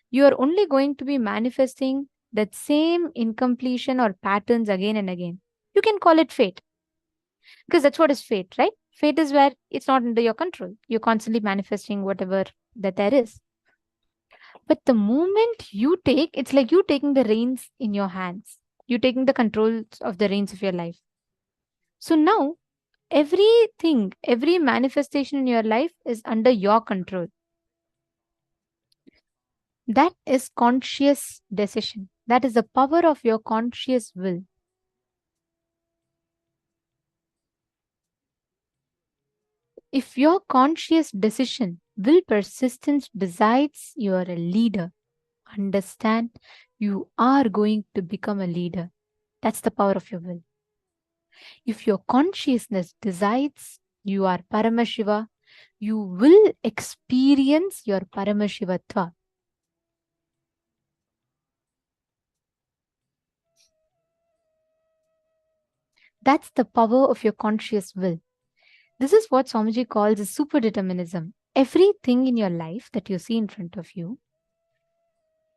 you are only going to be manifesting that same incompletion or patterns again and again. You can call it fate, because that's what is fate, right? Fate is where it's not under your control. You're constantly manifesting whatever that there is. But the moment you take, it's like you taking the reins in your hands. You're taking the controls of the reins of your life. So now, everything, every manifestation in your life is under your control. That is conscious decision. That is the power of your conscious will. If your conscious decision, will persistence decides you are a leader, understand you are going to become a leader. That's the power of your will. If your consciousness decides you are Paramashiva, you will experience your Paramashivatva. That's the power of your conscious will. This is what Swamiji calls a super determinism. Everything in your life that you see in front of you,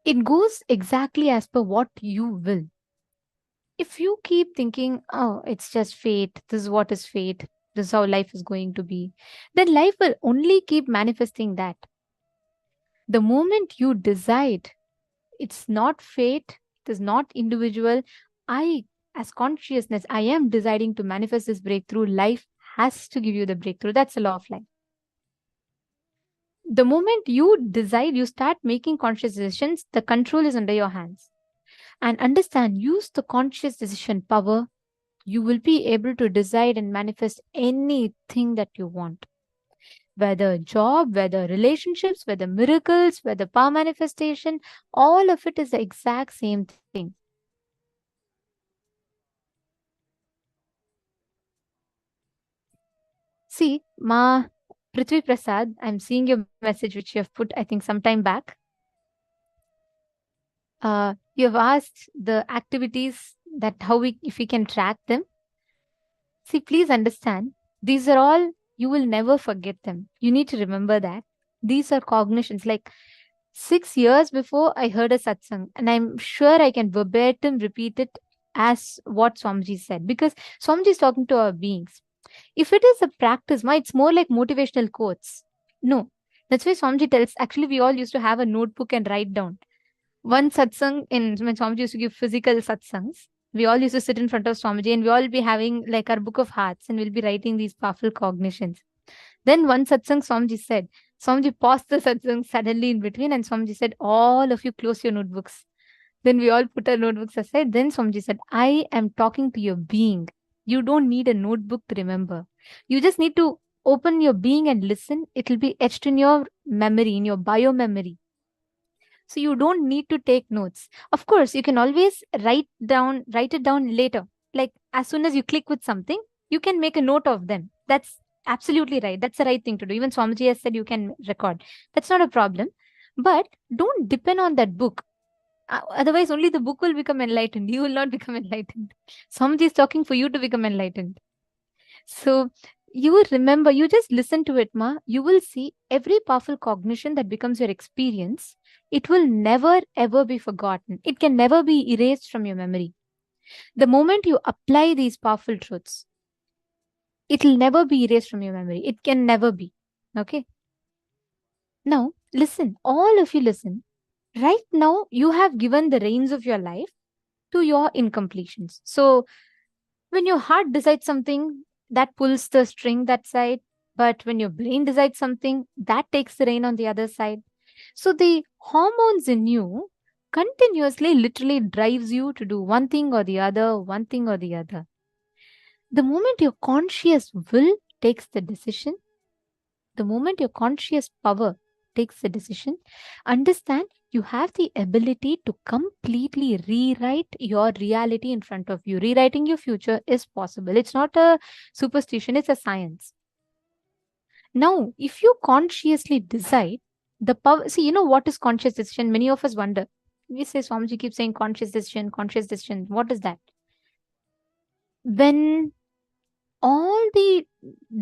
it goes exactly as per what you will. If you keep thinking, oh, it's just fate, this is what is fate, this is how life is going to be, then life will only keep manifesting that. The moment you decide it's not fate, it is not individual, as consciousness, I am deciding to manifest this breakthrough, life has to give you the breakthrough. That's the law of life. The moment you decide, you start making conscious decisions, the control is under your hands. And understand, use the conscious decision power, you will be able to decide and manifest anything that you want. Whether job, whether relationships, whether miracles, whether power manifestation, all of it is the exact same thing. See, Ma Prithvi Prasad, I'm seeing your message which you have put, I think, some time back. You have asked the activities that if we can track them. See, please understand, these are all, you will never forget them. You need to remember that. These are cognitions. Like 6 years before, I heard a satsang, and I'm sure I can verbatim repeat it as what Swamiji said, because Swamiji is talking to our beings. If it is a practice, it's more like motivational quotes. No, that's why Swamiji tells, actually, we all used to have a notebook and write down. One satsang, when Swamiji used to give physical satsangs, we all used to sit in front of Swamiji and we all be having like our book of hearts and we'll be writing these powerful cognitions. Then one satsang, Swamiji said, Swamiji paused the satsang suddenly in between and Swamiji said, all of you close your notebooks. Then we all put our notebooks aside. Then Swamiji said, I am talking to your being. You don't need a notebook to remember. You just need to open your being and listen. It will be etched in your memory, in your bio memory. So you don't need to take notes. Of course, you can always write it down later. Like as soon as you click with something, you can make a note of them. That's absolutely right. That's the right thing to do. Even Swamiji has said you can record. That's not a problem. But don't depend on that book. Otherwise, only the book will become enlightened. You will not become enlightened. Swamiji is talking for you to become enlightened. So you remember, you just listen to it, Ma. You will see every powerful cognition that becomes your experience. It will never ever be forgotten. It can never be erased from your memory. The moment you apply these powerful truths, it will never be erased from your memory. It can never be. Okay. Now, listen. All of you listen. Right now, you have given the reins of your life to your incompletions. So, When your heart decides something, that pulls the string that side. But when your brain decides something, that takes the rein on the other side. So the hormones in you continuously literally drives you to do one thing or the other, one thing or the other. The moment your conscious will takes the decision, the moment your conscious power takes the decision, understand you have the ability to completely rewrite your reality in front of you. Rewriting your future is possible. It's not a superstition, it's a science. Now, if you consciously decide, the power, see, you know what is conscious decision? Many of us wonder. We say, Swamiji keeps saying conscious decision, conscious decision. What is that? When all the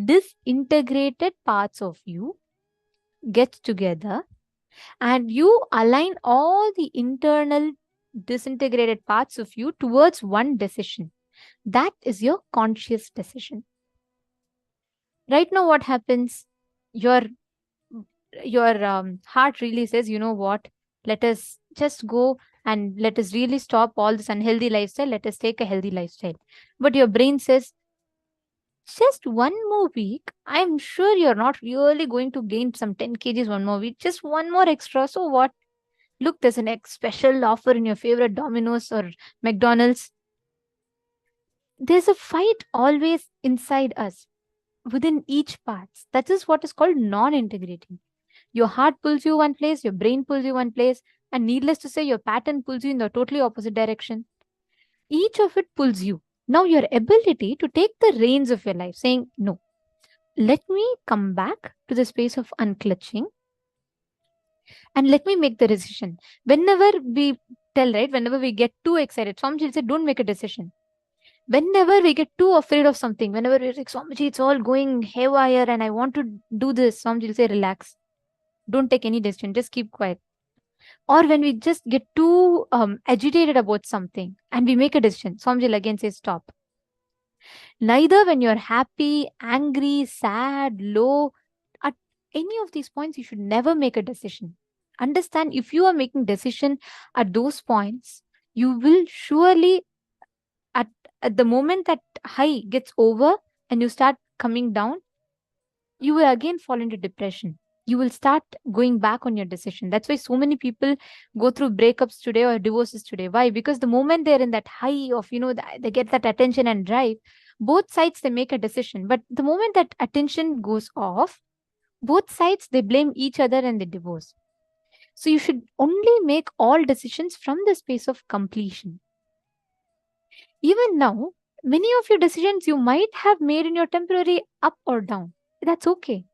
disintegrated parts of you get together and you align all the internal disintegrated parts of you towards one decision, that is your conscious decision. Right now, what happens? Your heart really says, you know what, let us just go and let us really stop all this unhealthy lifestyle, let us take a healthy lifestyle. But your brain says, just one more week, I'm sure you're not really going to gain some 10 kgs one more week, just one more extra, so what? Look, there's an special offer in your favorite Domino's or McDonald's. There's a fight always inside us, within each part. That is what is called non-integrating. Your heart pulls you one place, your brain pulls you one place, and needless to say, your pattern pulls you in the totally opposite direction. Each of it pulls you. Now, your ability to take the reins of your life, saying, no, let me come back to the space of unclutching and let me make the decision. Whenever we tell, right, whenever we get too excited, Swamiji will say, don't make a decision. Whenever we get too afraid of something, whenever we're like, Swamiji, it's all going haywire and I want to do this, Swamiji will say, relax. Don't take any decision, just keep quiet. Or when we just get too agitated about something and we make a decision, Swamiji will again say, stop. Neither when you're happy, angry, sad, low, at any of these points, you should never make a decision. Understand, if you are making decision at those points, you will surely, at the moment that high gets over and you start coming down, you will again fall into depression. You will start going back on your decision. That's why so many people go through breakups today or divorces today. Why? Because the moment they're in that high of, they get that attention and drive, both sides, they make a decision. But the moment that attention goes off, both sides, they blame each other and they divorce. So you should only make all decisions from the space of completion. Even now, many of your decisions you might have made in your temporary up or down. That's okay.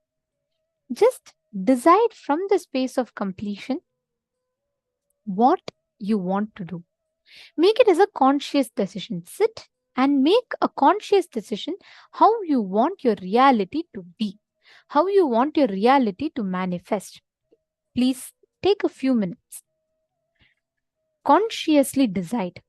Just decide from the space of completion what you want to do. Make it as a conscious decision. Sit and make a conscious decision how you want your reality to be, how you want your reality to manifest. Please take a few minutes. Consciously decide.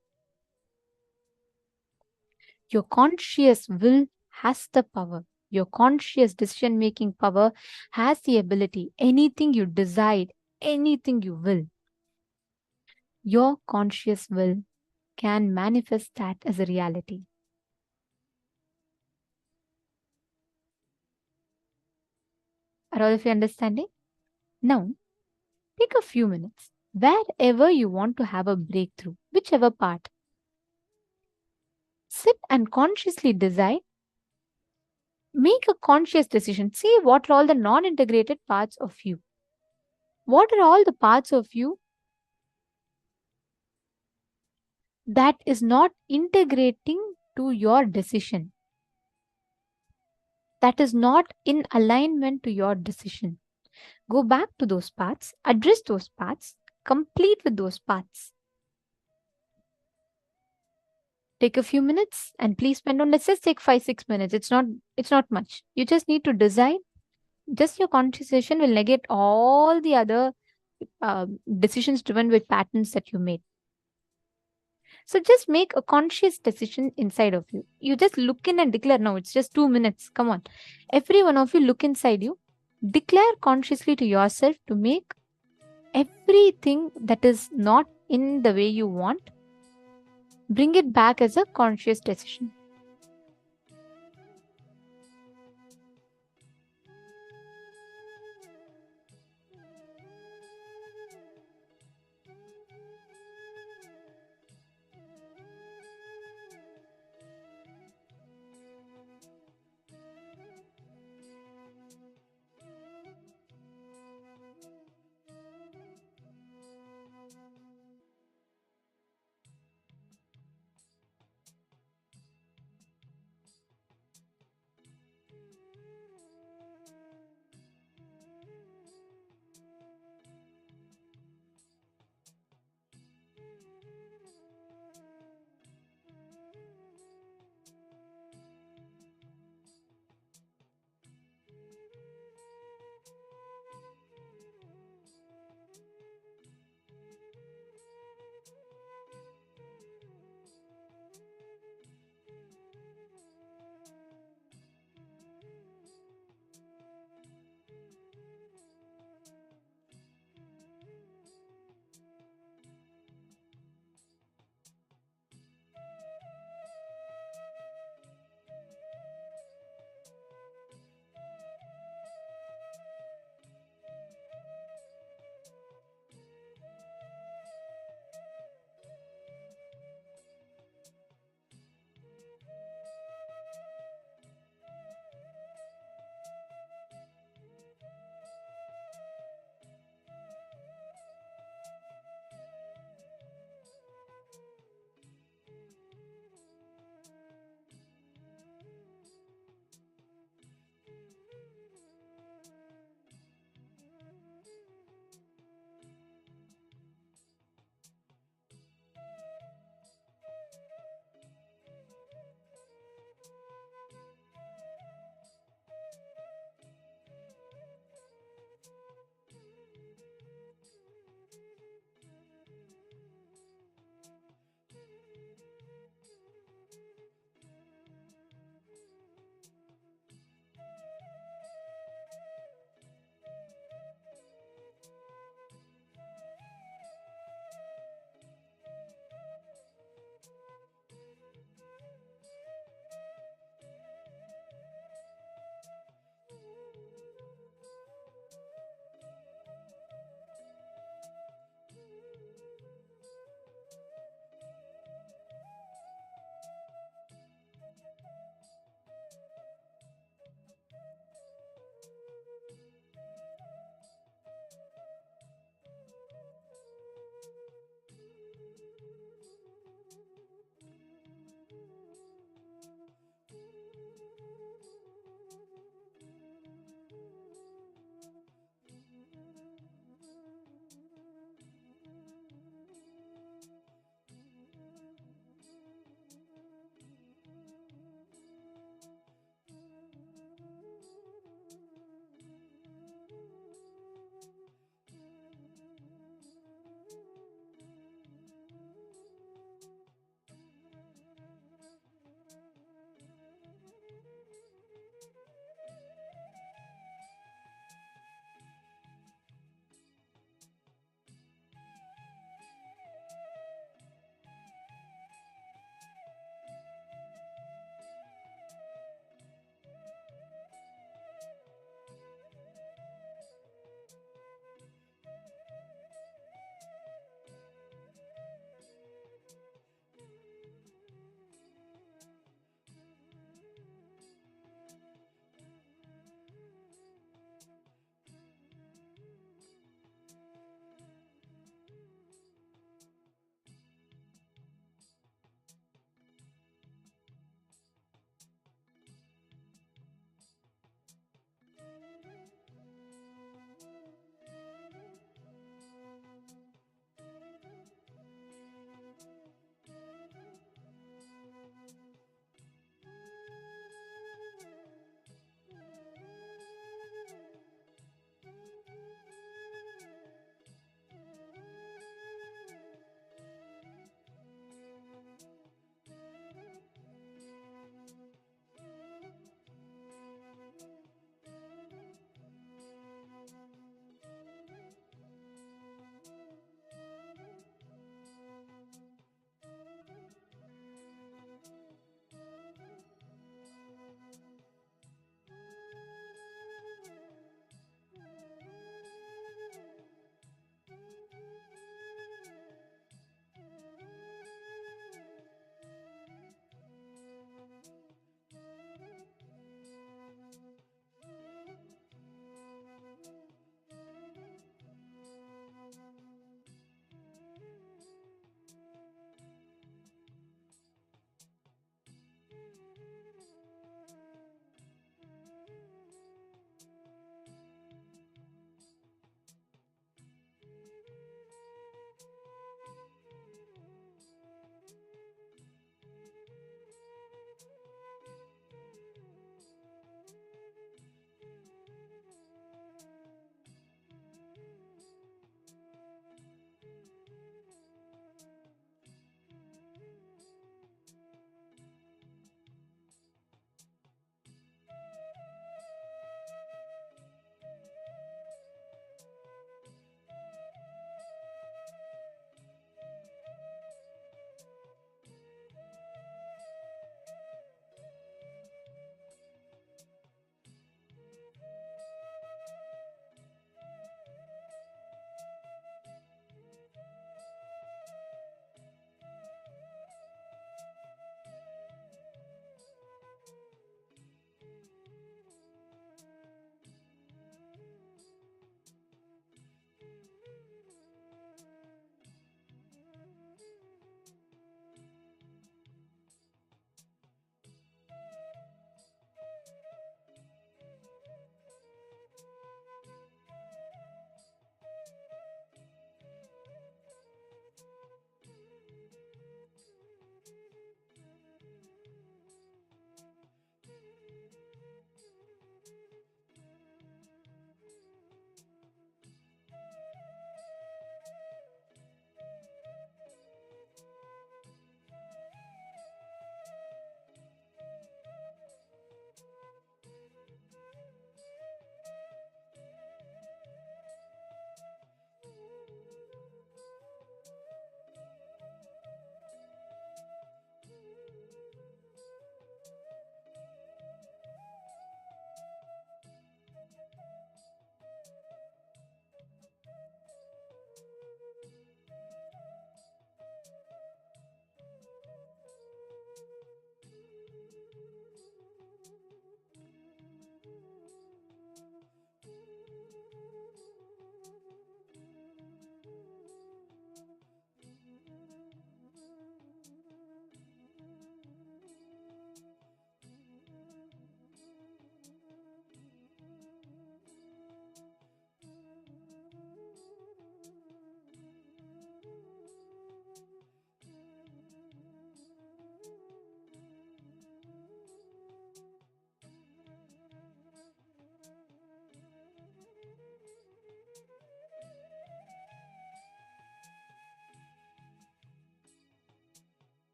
Your conscious will has the power. Your conscious decision-making power has the ability. Anything you decide, anything you will, your conscious will can manifest that as a reality. Are all of you understanding? Now, take a few minutes. Wherever you want to have a breakthrough, whichever part, sit and consciously decide. Make a conscious decision. See what are all the non-integrated parts of you. What are all the parts of you that is not integrating to your decision, that is not in alignment to your decision? Go back to those parts, address those parts, complete with those parts. Take a few minutes and please spend on, let's just take 5-6 minutes. It's not much. You just need to decide. Just your concentration will negate all the other decisions driven with patterns that you made. So just make a conscious decision inside of you. You just look in and declare. Now it's just 2 minutes. Come on. Every one of you look inside you. Declare consciously to yourself to make everything that is not in the way you want, bring it back as a conscious decision.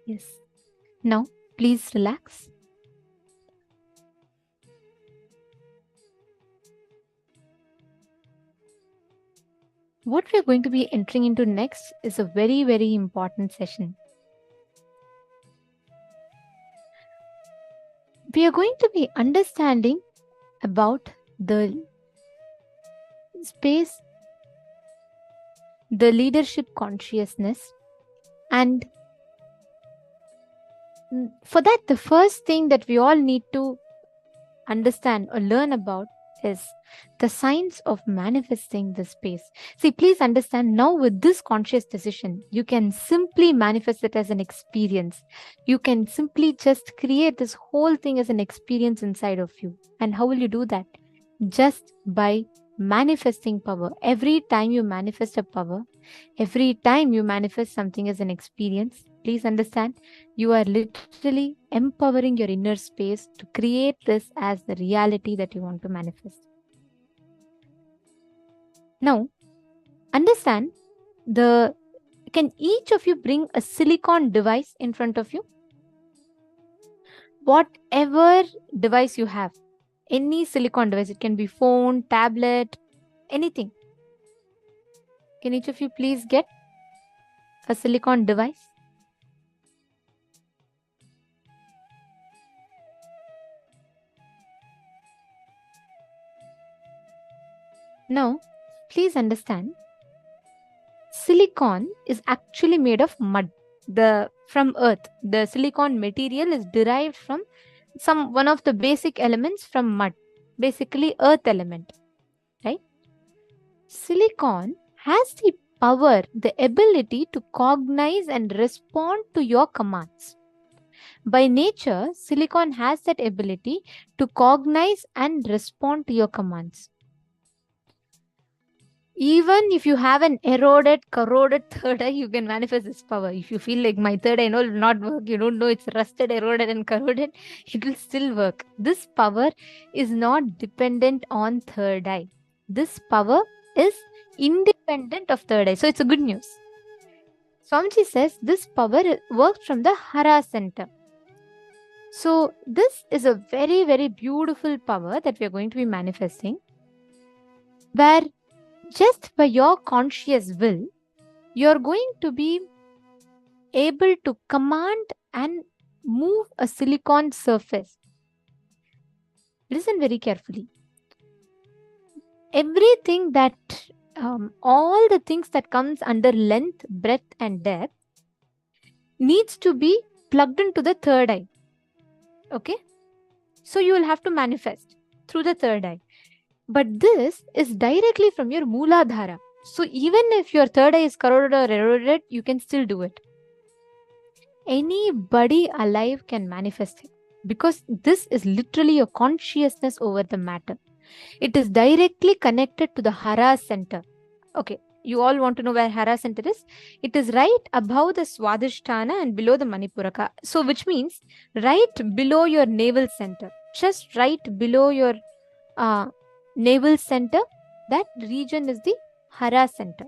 Yes. Now, please relax. What we are going to be entering into next is a very, very important session. We are going to be understanding about the space, the leadership consciousness, and for that, the first thing that we all need to understand or learn about is the science of manifesting the space. See, please understand now with this conscious decision, you can simply manifest it as an experience. You can simply just create this whole thing as an experience inside of you. And how will you do that? Just by manifesting power. Every time you manifest a power, every time you manifest something as an experience, please understand, you are literally empowering your inner space to create this as the reality that you want to manifest. Now, understand, can each of you bring a silicon device in front of you? Whatever device you have, any silicon device, it can be phone, tablet, anything. Can each of you please get a silicon device? Now, please understand, silicon is actually made of mud. From earth, the silicon material is derived from one of the basic elements from mud, basically earth element, right? Silicon has the power, the ability to cognize and respond to your commands. By nature, silicon has that ability to cognize and respond to your commands. Even if you have an eroded, corroded third eye, you can manifest this power. If you feel like my third eye will not work, you don't know it's rusted, eroded and corroded, it will still work. This power is not dependent on third eye. This power is independent of third eye. So it's a good news. Swamiji says this power works from the Hara center. So this is a very, very beautiful power that we are going to be manifesting, where just by your conscious will, you're going to be able to command and move a silicon surface. Listen very carefully. Everything that, all the things that comes under length, breadth and depth needs to be plugged into the third eye. Okay? So you will have to manifest through the third eye. But this is directly from your Mooladhara. So even if your third eye is corroded or eroded, you can still do it. Anybody alive can manifest it, because this is literally a consciousness over the matter. It is directly connected to the Hara center. Okay, you all want to know where Hara center is? It is right above the Swadhisthana and below the Manipuraka. So which means right below your navel center, just right below your navel center, that region is the Hara center.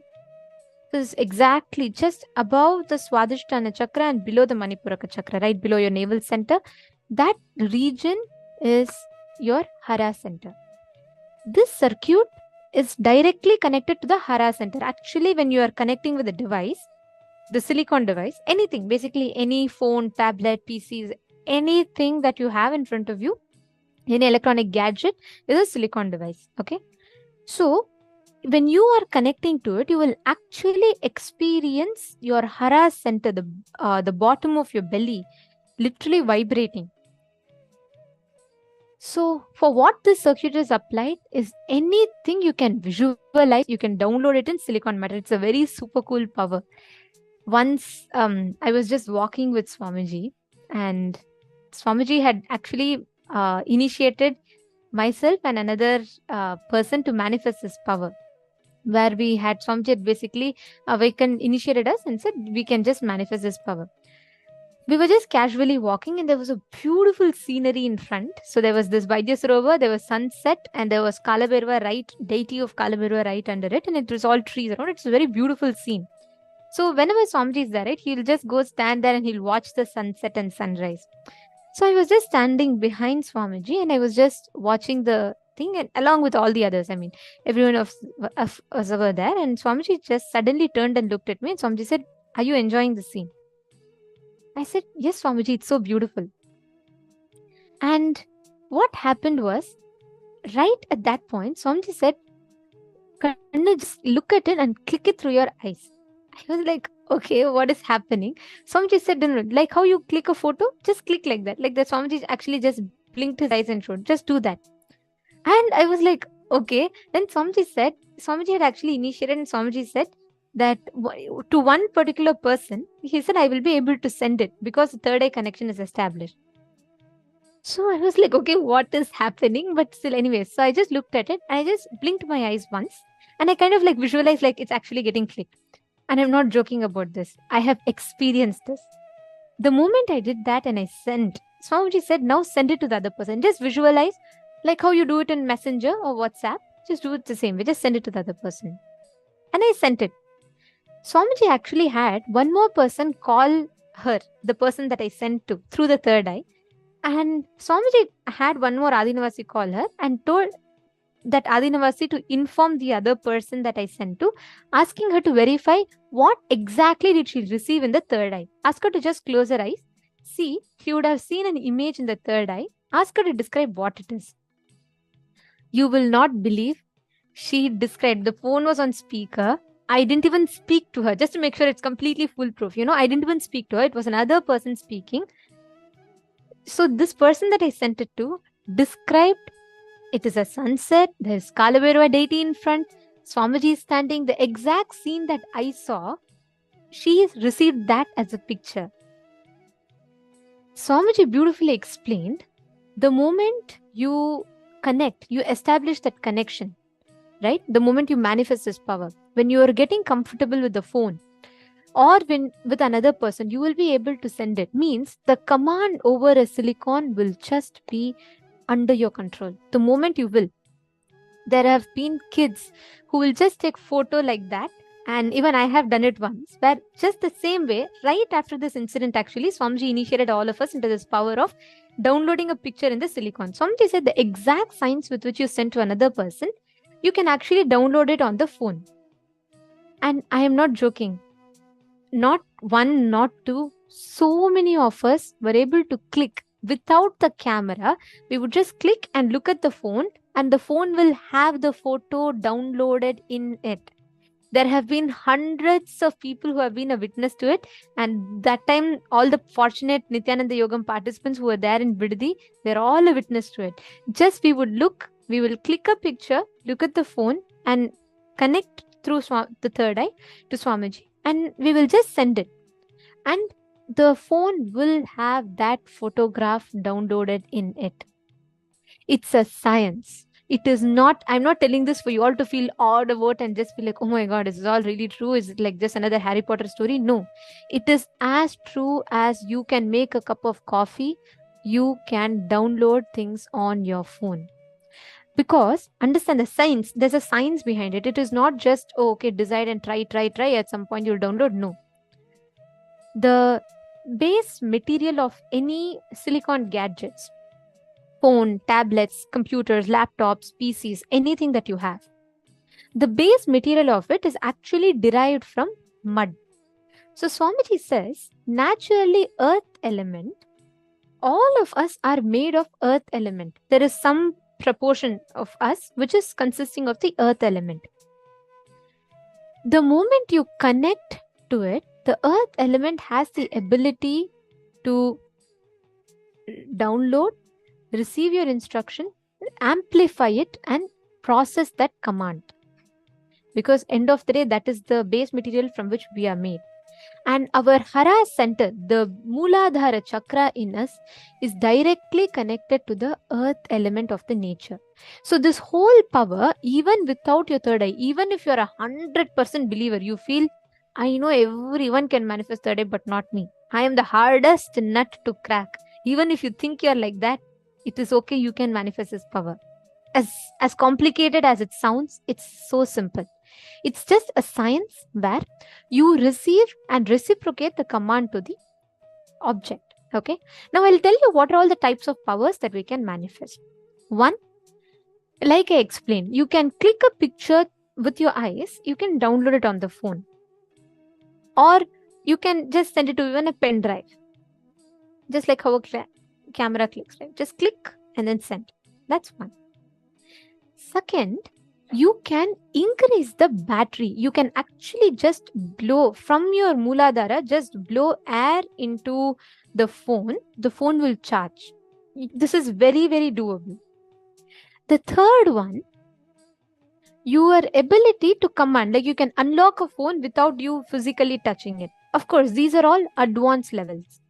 This is exactly just above the Swadhisthana chakra and below the Manipuraka chakra, right below your navel center. That region is your Hara center. This circuit is directly connected to the Hara center. Actually, when you are connecting with the device, the silicon device, anything, basically any phone, tablet, PCs, anything that you have in front of you, any electronic gadget is a silicon device. Okay, so when you are connecting to it, you will actually experience your Hara center, the bottom of your belly, literally vibrating. So for what this circuit is applied is anything you can visualize, you can download it in silicon matter. It's a very super cool power. Once I was just walking with Swamiji, and Swamiji had actually initiated myself and another person to manifest this power, where we had Swamiji basically initiated us and said we can just manifest this power. We were just casually walking and there was a beautiful scenery in front. So there was this Vaidya Sarovar, there was sunset, and there was Kalabhairava, right, deity of Kalabhairava right under it, and it was all trees around. It's a very beautiful scene. So whenever Swamiji is there, right, he'll just go stand there and he'll watch the sunset and sunrise. So I was just standing behind Swamiji and I was just watching the thing, and along with all the others. I mean, everyone of us were there, and Swamiji just suddenly turned and looked at me, and Swamiji said, "Are you enjoying the scene?" I said, "Yes, Swamiji, it's so beautiful." And what happened was, right at that point, Swamiji said, "Kanna, just look at it and click it through your eyes." I was like, okay, what is happening? Swamiji said, no, like how you click a photo, just click like that. Like that, Swamiji actually just blinked his eyes and showed, just do that. And I was like, okay. Then Swamiji said, Swamiji had actually initiated, and Swamiji said that to one particular person, he said, I will be able to send it because the third eye connection is established. So I was like, okay, what is happening? But still, anyways, so I just looked at it and I just blinked my eyes once and I kind of like visualized like it's actually getting clicked. And I'm not joking about this. I have experienced this. The moment I did that and I sent, Swamiji said, now send it to the other person. Just visualize like how you do it in Messenger or WhatsApp. Just do it the same way. Just send it to the other person. And I sent it. Swamiji actually had one more person call her, the person that I sent to, through the third eye. And Swamiji had one more Adinavasi call her and told that Adinavasi to inform the other person that I sent to, asking her to verify what exactly did she receive in the third eye. Ask her to just close her eyes. See, she would have seen an image in the third eye. Ask her to describe what it is. You will not believe. She described, the phone was on speaker. I didn't even speak to her, just to make sure it's completely foolproof. I didn't even speak to her. It was another person speaking. So this person that I sent it to described, it is a sunset, there's Kalabhairava deity in front, Swamiji is standing, the exact scene that I saw, she received that as a picture. Swamiji beautifully explained, the moment you connect, you establish that connection, right? The moment you manifest this power, when you are getting comfortable with the phone, or when with another person, you will be able to send it. Means the command over a silicon will just be under your control. The moment you will. There have been kids who will just take photo like that. And even I have done it once, where just the same way, right after this incident, actually, Swamiji initiated all of us into this power of downloading a picture in the silicon. Swamiji said the exact signs with which you send to another person, you can actually download it on the phone. And I am not joking. Not one, not two, so many of us were able to click without the camera. We would just click and look at the phone, and the phone will have the photo downloaded in it. There have been hundreds of people who have been a witness to it, and that time all the fortunate Nithyananda Yogam participants who were there in Bidadi, they're all a witness to it. Just we would look, we will click a picture, look at the phone and connect through the third eye to Swamiji. And we will just send it. And the phone will have that photograph downloaded in it. It's a science. It is not, I'm not telling this for you all to feel awed about and just feel like, oh my God, is this all really true? Is it like just another Harry Potter story? No. It is as true as you can make a cup of coffee. You can download things on your phone. Because understand the science, there's a science behind it. It is not just, oh, okay, decide and try. At some point you'll download. No. The base material of any silicon gadgets, phone, tablets, computers, laptops, PCs, anything that you have, the base material of it is actually derived from mud. So Swamiji says, naturally earth element, all of us are made of earth element. There is some proportion of us which is consisting of the earth element. The moment you connect to it, the earth element has the ability to download, receive your instruction, amplify it and process that command. Because end of the day, that is the base material from which we are made. And our Hara center, the Mooladhara chakra in us, is directly connected to the earth element of the nature. So this whole power, even without your third eye, even if you're 100% believer, you feel, I know everyone can manifest third eye, but not me. I am the hardest nut to crack. Even if you think you're like that, it is okay, you can manifest this power. As complicated as it sounds, it's so simple. It's just a science where you receive and reciprocate the command to the object. Okay. Now I'll tell you what are all the types of powers that we can manifest. One, like I explained, you can click a picture with your eyes, you can download it on the phone, or you can just send it to even a pen drive, just like how a camera clicks, right? Just click and then send. That's one. Second, you can increase the battery. You can actually just blow from your Mooladhara, just blow air into the phone. The phone will charge. This is very, very doable. The third one, your ability to command, like you can unlock a phone without you physically touching it. Of course, these are all advanced levels.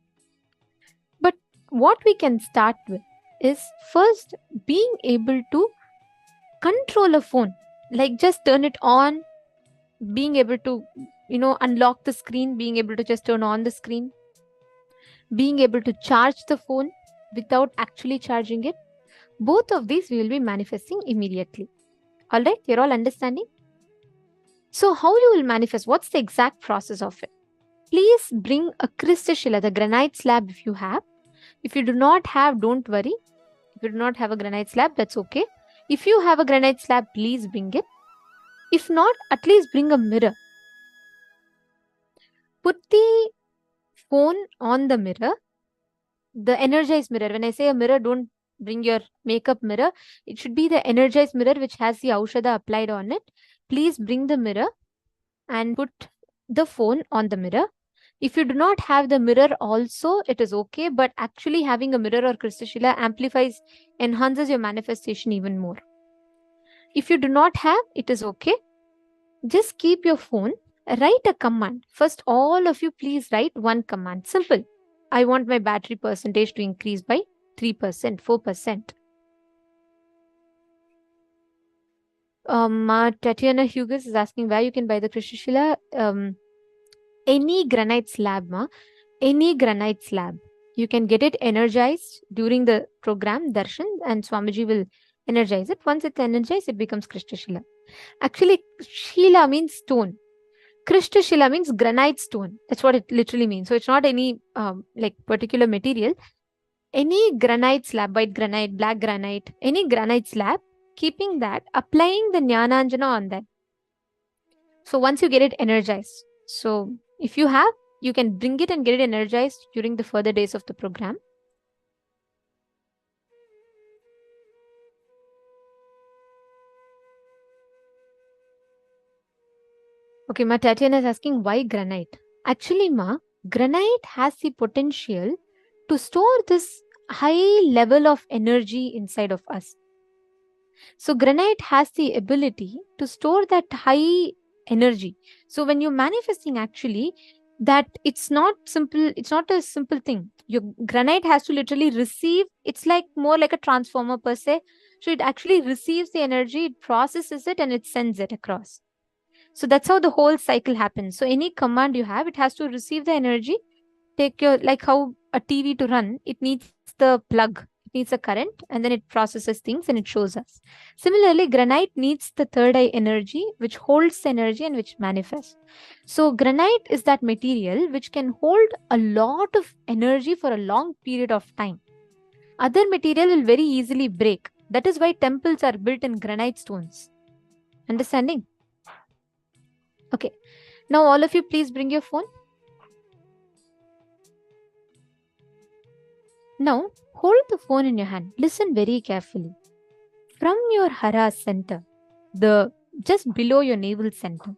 But what we can start with is first being able to control a phone, like just turn it on, being able to, unlock the screen, being able to just turn on the screen, being able to charge the phone without actually charging it. Both of these we will be manifesting immediately. All right, you're all understanding? So how you will manifest? What's the exact process of it? Please bring a crystal shila, the granite slab if you have. If you do not have, don't worry. If you do not have a granite slab, that's okay. If you have a granite slab, please bring it. If not, at least bring a mirror. Put the phone on the mirror, the energized mirror. When I say a mirror, don't bring your makeup mirror. It should be the energized mirror which has the Aushadha applied on it. Please bring the mirror and put the phone on the mirror. If you do not have the mirror also, it is okay. But actually having a mirror or crystal shila amplifies, enhances your manifestation even more. If you do not have, it is okay. Just keep your phone, write a command. First, all of you please write one command. Simple. I want my battery percentage to increase by 3%, 4%. Tatiana Hughes is asking where you can buy the crystal shila. Any granite slab, any granite slab. You can get it energized during the program, Darshan, and Swamiji will energize it. Once it's energized, it becomes crystal shila. Actually, shila means stone. Crystal shila means granite stone. That's what it literally means. So it's not any like particular material. Any granite slab, white granite, black granite, any granite slab, keeping that, applying the Jnananjana on that. So once you get it energized, so if you have, you can bring it and get it energized during the further days of the program. Okay, Tatiana is asking why granite. Actually, granite has the potential to store this high level of energy inside of us. So granite has the ability to store that high energy. So when you're manifesting, actually, that it's not simple, it's not a simple thing. Your granite has to literally receive, it's like more like a transformer per se. So it actually receives the energy, it processes it, and it sends it across. So that's how the whole cycle happens. So any command you have, it has to receive the energy, take your, like how a TV to run, it needs the plug, it needs a current, and then it processes things and it shows us. Similarly, granite needs the third eye energy, which holds the energy and which manifests. So granite is that material which can hold a lot of energy for a long period of time. Other material will very easily break. That is why temples are built in granite stones. Understanding? Okay. Now all of you please bring your phone. Now hold the phone in your hand. Listen very carefully. From your hara center, just below your navel center,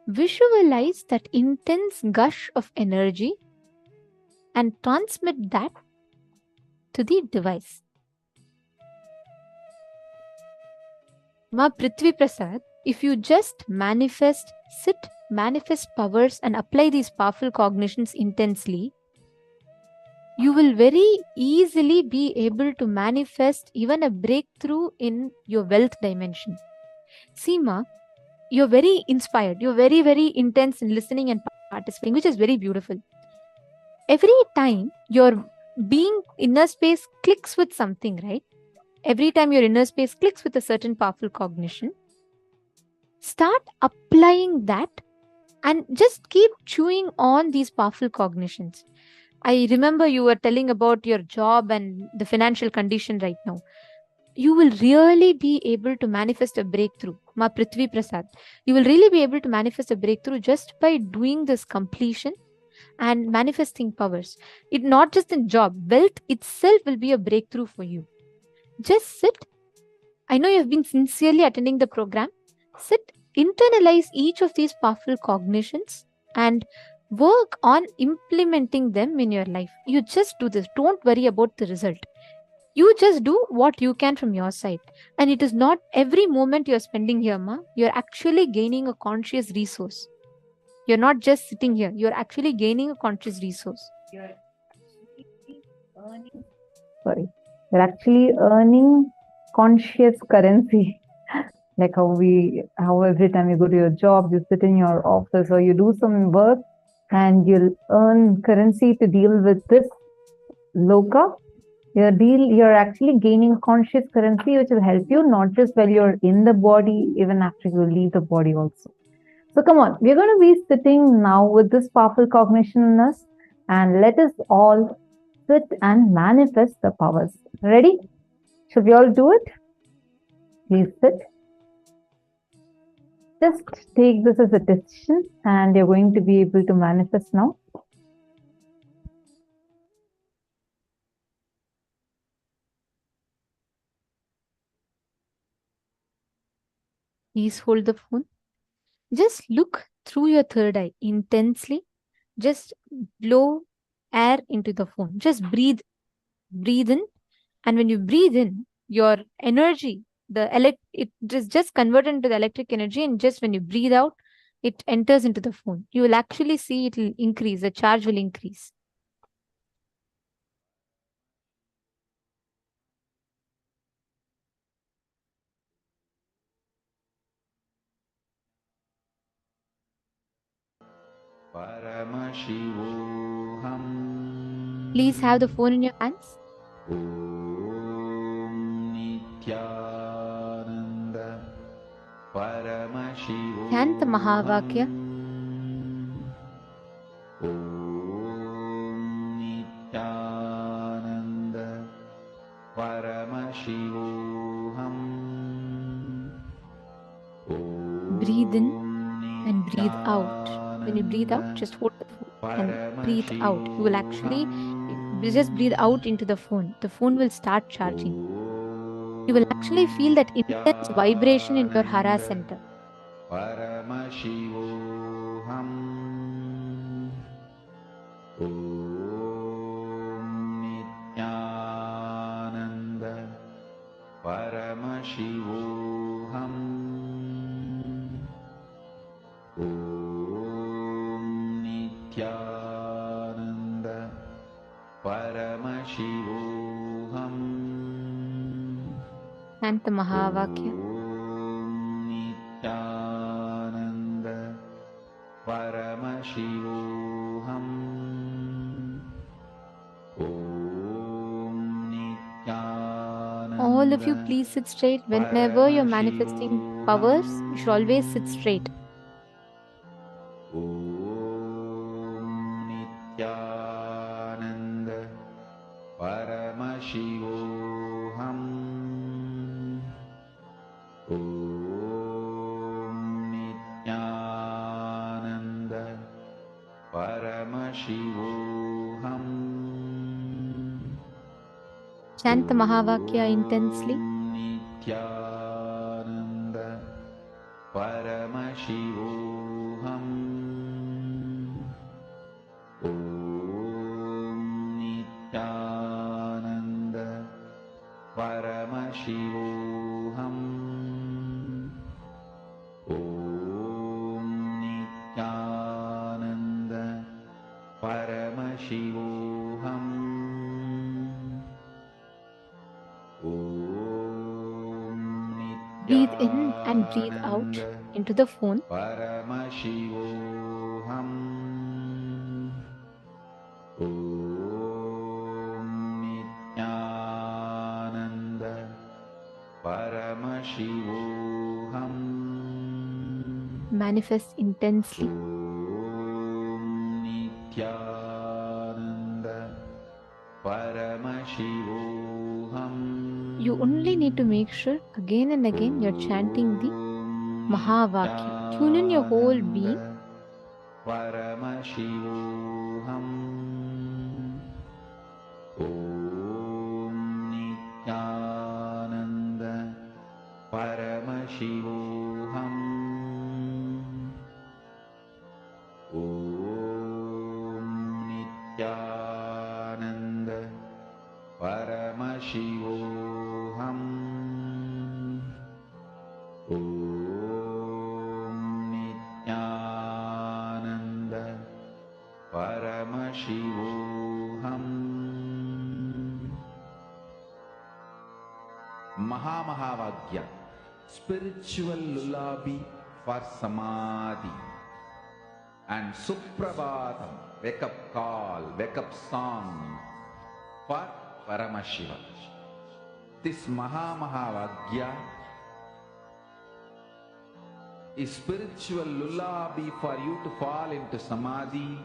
visualize that intense gush of energy and transmit that to the device. Prithvi Prasad, if you just manifest powers and apply these powerful cognitions intensely, you will very easily be able to manifest even a breakthrough in your wealth dimension. Seema, you're very inspired. You're very, very intense in listening and participating, which is very beautiful. Every time your being inner space clicks with something, right? Every time your inner space clicks with a certain powerful cognition, Start applying that and just keep chewing on these powerful cognitions. I remember you were telling about your job and the financial condition right now. You will really be able to manifest a breakthrough. Ma Prithvi Prasad. You will really be able to manifest a breakthrough just by doing this completion and manifesting powers. It not just in job, wealth itself will be a breakthrough for you. Just sit. I know you have been sincerely attending the program. Sit, internalize each of these powerful cognitions and work on implementing them in your life. You just do this. Don't worry about the result. You just do what you can from your side. And it is not every moment you're spending here, ma. You're actually gaining a conscious resource. You're not just sitting here. You're actually gaining a conscious resource. You're actually earning conscious currency. Like how every time you go to your job, you sit in your office or you do some work and you'll earn currency to deal with this loka. You're actually gaining conscious currency which will help you not just while you're in the body, even after you leave the body also. So come on, we're going to be sitting now with this powerful cognition in us, and let us all sit and manifest the powers. Ready? Should we all do it? Please sit. Just take this as a decision and you're going to be able to manifest now. Please hold the phone. Just look through your third eye intensely. Just blow air into the phone. Just breathe in. And when you breathe in, your energy, it is just converted into the electric energy. And just when you breathe out, it enters into the phone. You will actually see it will increase. The charge will increase. Paramashivoham. Please have the phone in your hands. Om Nithyananda Paramashivoham. Chant the Mahavakya. Om Nithyananda Paramashivoham. Breathe in and breathe out. When you breathe out, just hold the phone and breathe out. You will actually just breathe out into the phone. The phone will start charging. You will actually feel that intense vibration in your hara center. Paramashivoham. Om Nithyananda Paramashivoham. Om Nithyananda Paramashivoham. Chant the Mahavakya. Om Nithyananda Paramashivoham. Om Nithyananda. All of you, please sit straight. Whenever you're manifesting powers, you should always sit straight. Om Nithyananda Paramashivoham. Om Nithyananda Paramashivoham. Chant the Mahavakya intensely. Om Nithyananda Paramashivoham. Om Nithyananda Paramashivoham. Om Nithyananda Paramashivoham. Breathe in and breathe out into the phone. Paramashivoham. Om Nithyananda Paramashivoham. manifest intensely. Nithyananda Paramashivoham. You only need to make sure again and again you're chanting the Mahavakya. Tune in your whole being. Paramashivoham. Om Nithyananda Paramashivoham. Om Nithyananda Paramashivoham. Om Nithyananda Paramashivoham. Mahavagya, spiritual lullaby for samadhi, and Suprabhatam, wake up call, wake up song for Paramashiva. This Mahavagya is spiritual lullaby for you to fall into samadhi.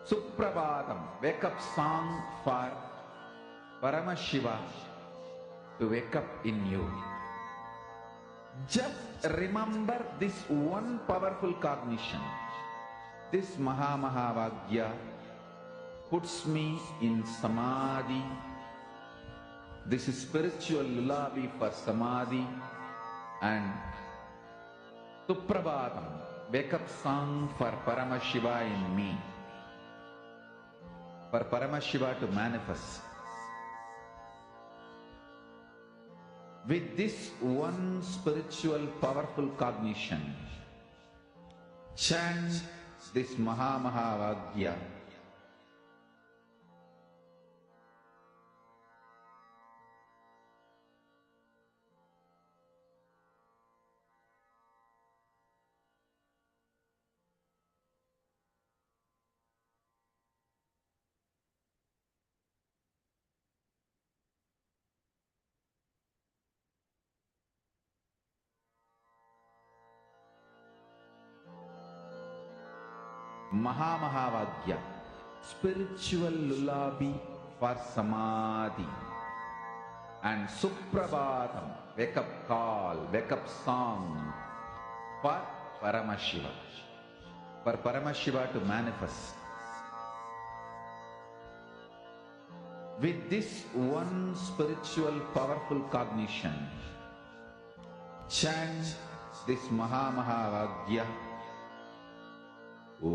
Suprabhatam, wake up song for Paramashiva to wake up in you. Just remember this one powerful cognition. This Mahavagya puts me in samadhi. This is spiritual lullaby for samadhi, and Suprabhatam, wake up song for Paramashiva in me. For Paramashiva to manifest. With this one spiritual powerful cognition, chant this Mahavagya. Mahavagya, spiritual lullaby for samadhi, and Suprabhatam, wake up call, wake up song for Paramashiva. For Paramashiva to manifest. With this one spiritual powerful cognition, chant this Mahavagya. Om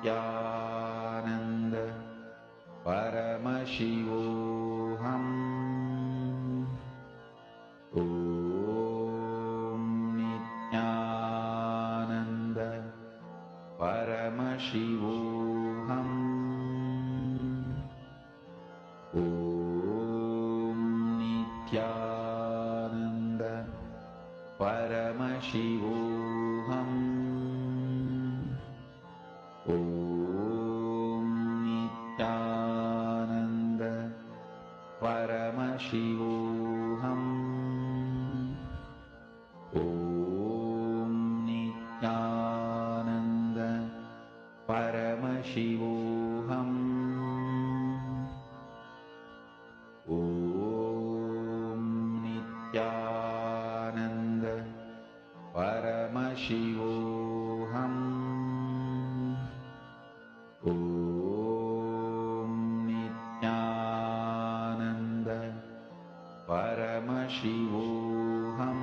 Nithyananda Paramashivoham. Om Nithyananda Paramashivoham. Om Nithyananda Paramashivoham. Om Nithyananda Paramashivoham. Om Nithyananda Paramashivoham. Om Nithyananda Paramashivoham. Om Nithyananda Paramashivoham.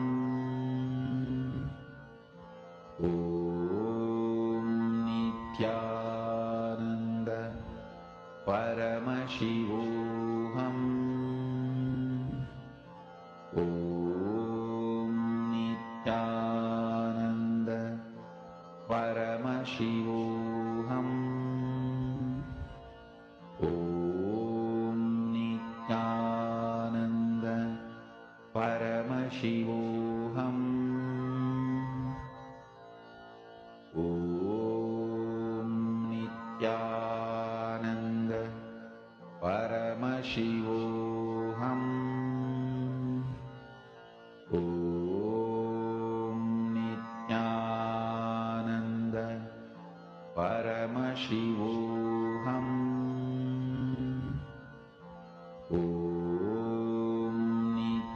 Om Nithyananda Paramashivoham. Om Nithyananda Paramashivoham. Om Nithyananda Paramashivoham. Om Nithyananda Paramashivoham. Om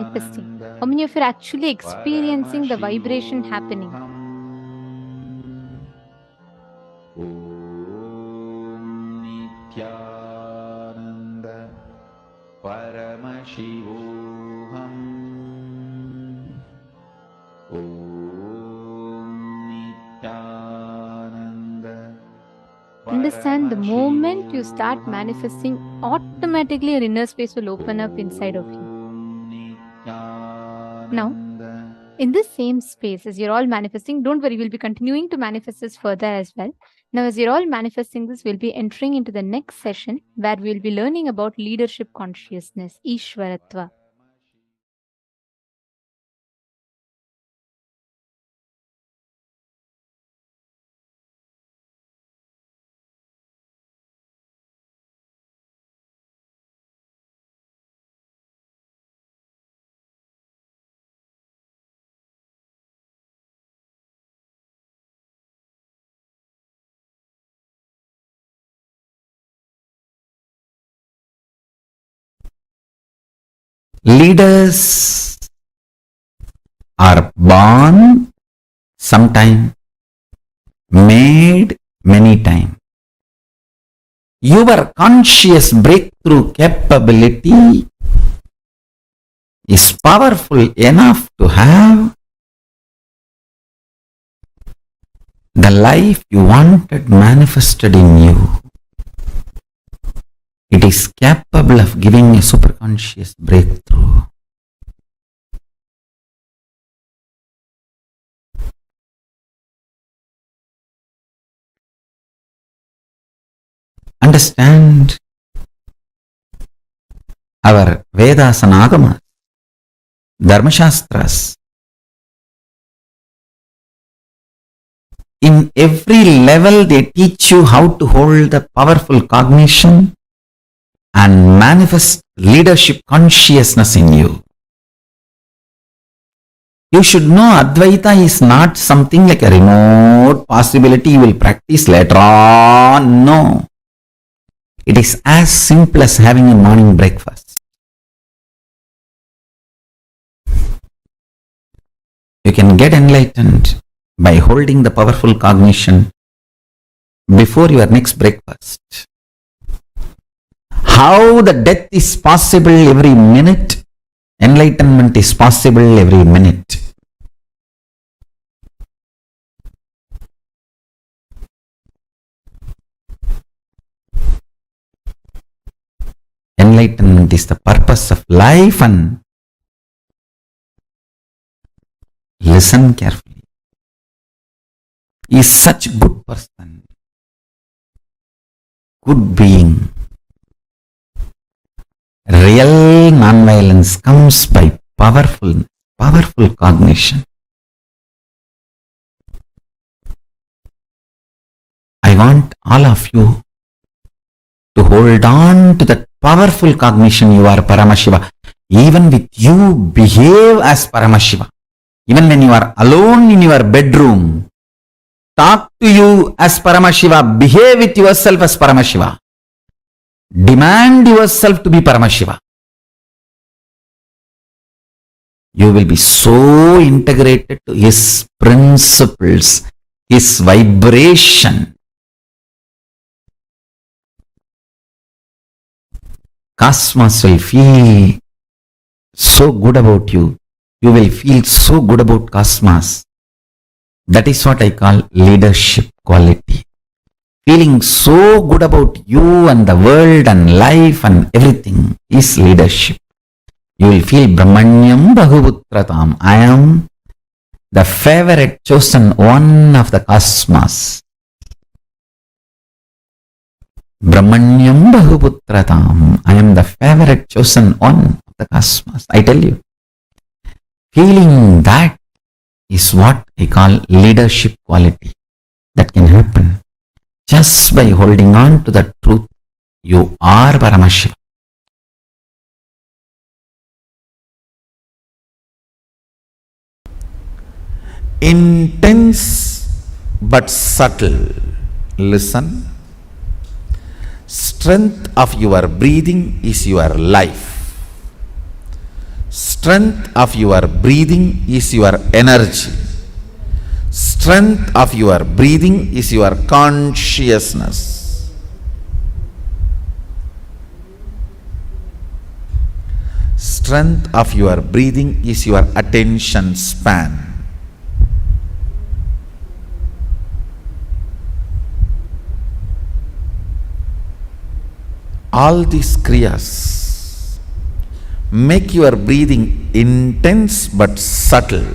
Interesting. How many of you are actually experiencing the vibration happening? Nithyananda Paramashivoham Nithyananda. Understand the moment you start manifesting, automatically your inner space will open up inside of you. Now, in this same space, as you're all manifesting, don't worry, we'll be continuing to manifest this further as well. Now, as you're all manifesting this, we'll be entering into the next session where we'll be learning about leadership consciousness, Ishwaratva. Leaders are born sometime, made many times. Your conscious breakthrough capability is powerful enough to have the life you wanted manifested in you. It is capable of giving a superconscious breakthrough. Understand our Vedas and Agamas, Dharmashastras. In every level they teach you how to hold the powerful cognition and manifest leadership consciousness in you. You should know Advaita is not something like a remote possibility you will practice later on. No. It is as simple as having a morning breakfast. You can get enlightened by holding the powerful cognition before your next breakfast. How the death is possible every minute, enlightenment is possible every minute. Enlightenment is the purpose of life, and listen carefully. He is such a good person, good being. Real non-violence comes by powerful cognition. I want all of you to hold on to that powerful cognition. You are Paramashiva. Even with you, behave as Paramashiva. Even when you are alone in your bedroom, talk to you as Paramashiva. Behave with yourself as Paramashiva. Demand yourself to be Paramashiva. You will be so integrated to His principles, His vibration. Cosmos will feel so good about you. You will feel so good about Cosmos. That is what I call leadership quality. Feeling so good about you and the world and life and everything is leadership. You will feel Brahmanyam Bahuputratam. I am the favorite chosen one of the cosmos. Brahmanyam Bahuputratam. I am the favorite chosen one of the cosmos. I tell you. Feeling that is what I call leadership quality. That can happen just by holding on to the truth. You are Paramashiva. Intense but subtle. Listen. Strength of your breathing is your life. Strength of your breathing is your energy. Strength of your breathing is your consciousness. Strength of your breathing is your attention span. All these kriyas make your breathing intense but subtle.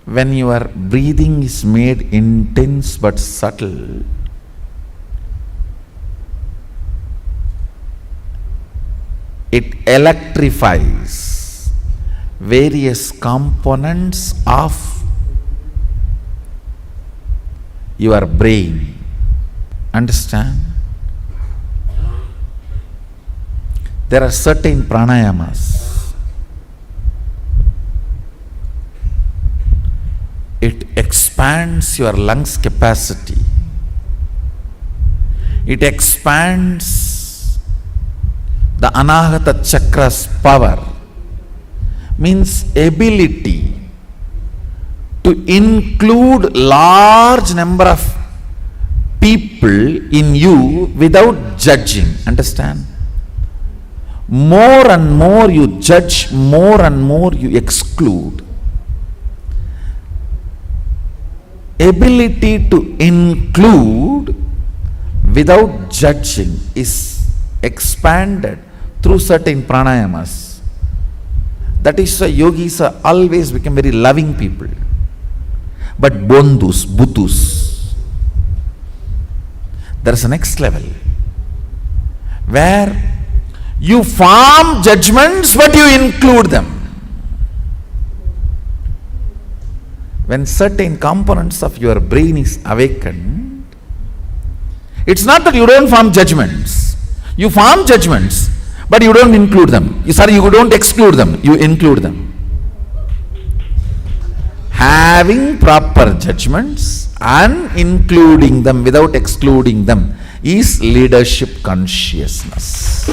When your breathing is made intense but subtle, it electrifies various components of your brain. Understand? There are certain pranayamas. It expands your lungs capacity. It expands the Anahata chakra's power. Means ability to include large number of people in you without judging. Understand? More and more you judge, more and more you exclude. Ability to include without judging is expanded through certain pranayamas. That is why yogis are always become very loving people. But bondhus, buddhus, there is a next level where you form judgments but you include them. When certain components of your brain is awakened, it's not that you don't form judgments. You form judgments, but you don't include them. You don't exclude them, you include them. Having proper judgments and including them without excluding them is leadership consciousness.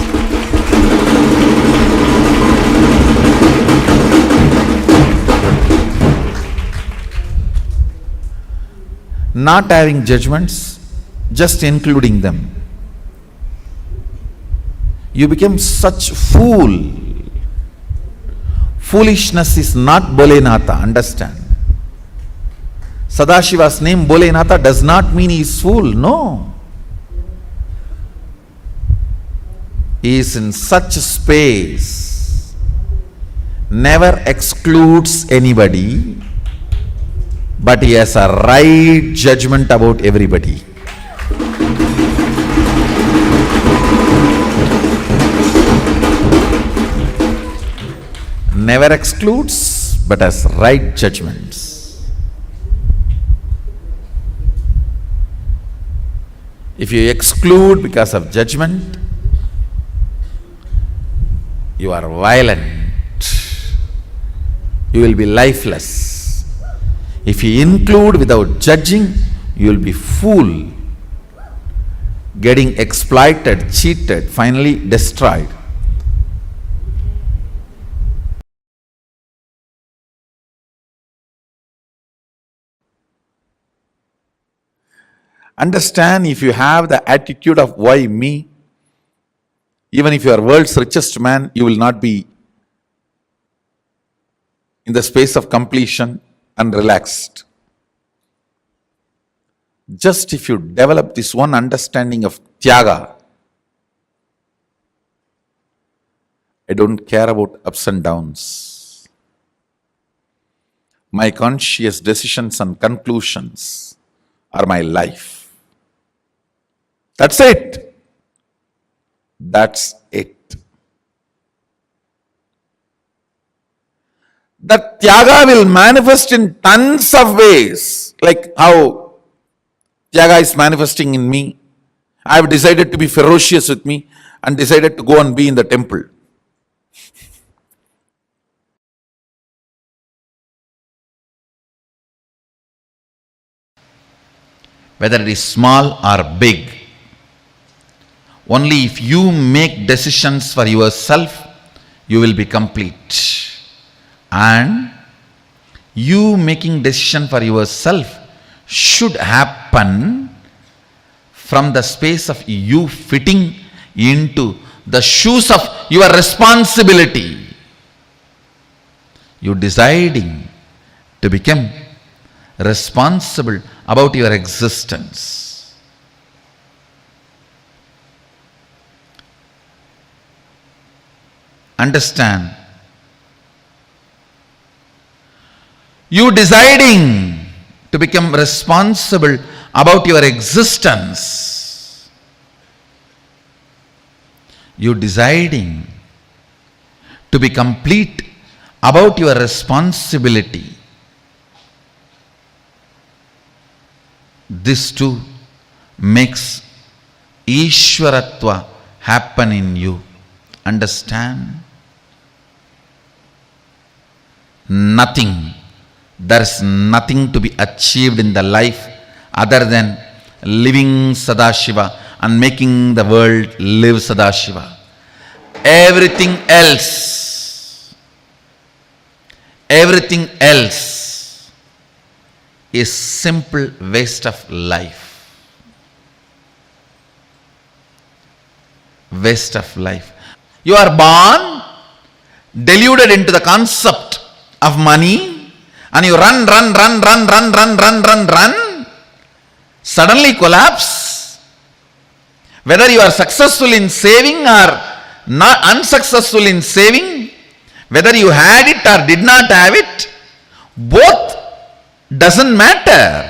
Not having judgments, just including them, you become such fool. Foolishness is not Bholenatha, understand? Sadashiva's name Bholenatha does not mean he is fool, no. He is in such space, never excludes anybody, but he has a right judgment about everybody. Never excludes, but has right judgments. If you exclude because of judgment, you are violent. You will be lifeless. If you include without judging, you will be fool, getting exploited, cheated, finally destroyed. Understand, if you have the attitude of why me, even if you are world's richest man, you will not be in the space of completion and relaxed. Just if you develop this one understanding of Tyaga, I don't care about ups and downs. My conscious decisions and conclusions are my life. That's it. That's it. That Tyaga will manifest in tons of ways, like how Tyaga is manifesting in me. I have decided to be ferocious with me and decided to go and be in the temple. whether it is small or big. Only if you make decisions for yourself, you will be complete. And you making decision for yourself should happen from the space of you fitting into the shoes of your responsibility. You deciding to become responsible about your existence. Understand? You deciding to become responsible about your existence. You deciding to be complete about your responsibility. This too makes Ishwaratva happen in you. Understand? Nothing. There is nothing to be achieved in the life other than living Sadashiva and making the world live Sadashiva. Everything else is simple waste of life. Waste of life. You are born deluded into the concept of money, and you run, suddenly collapse. Whether you are successful in saving or not unsuccessful in saving, whether you had it or did not have it, both doesn't matter.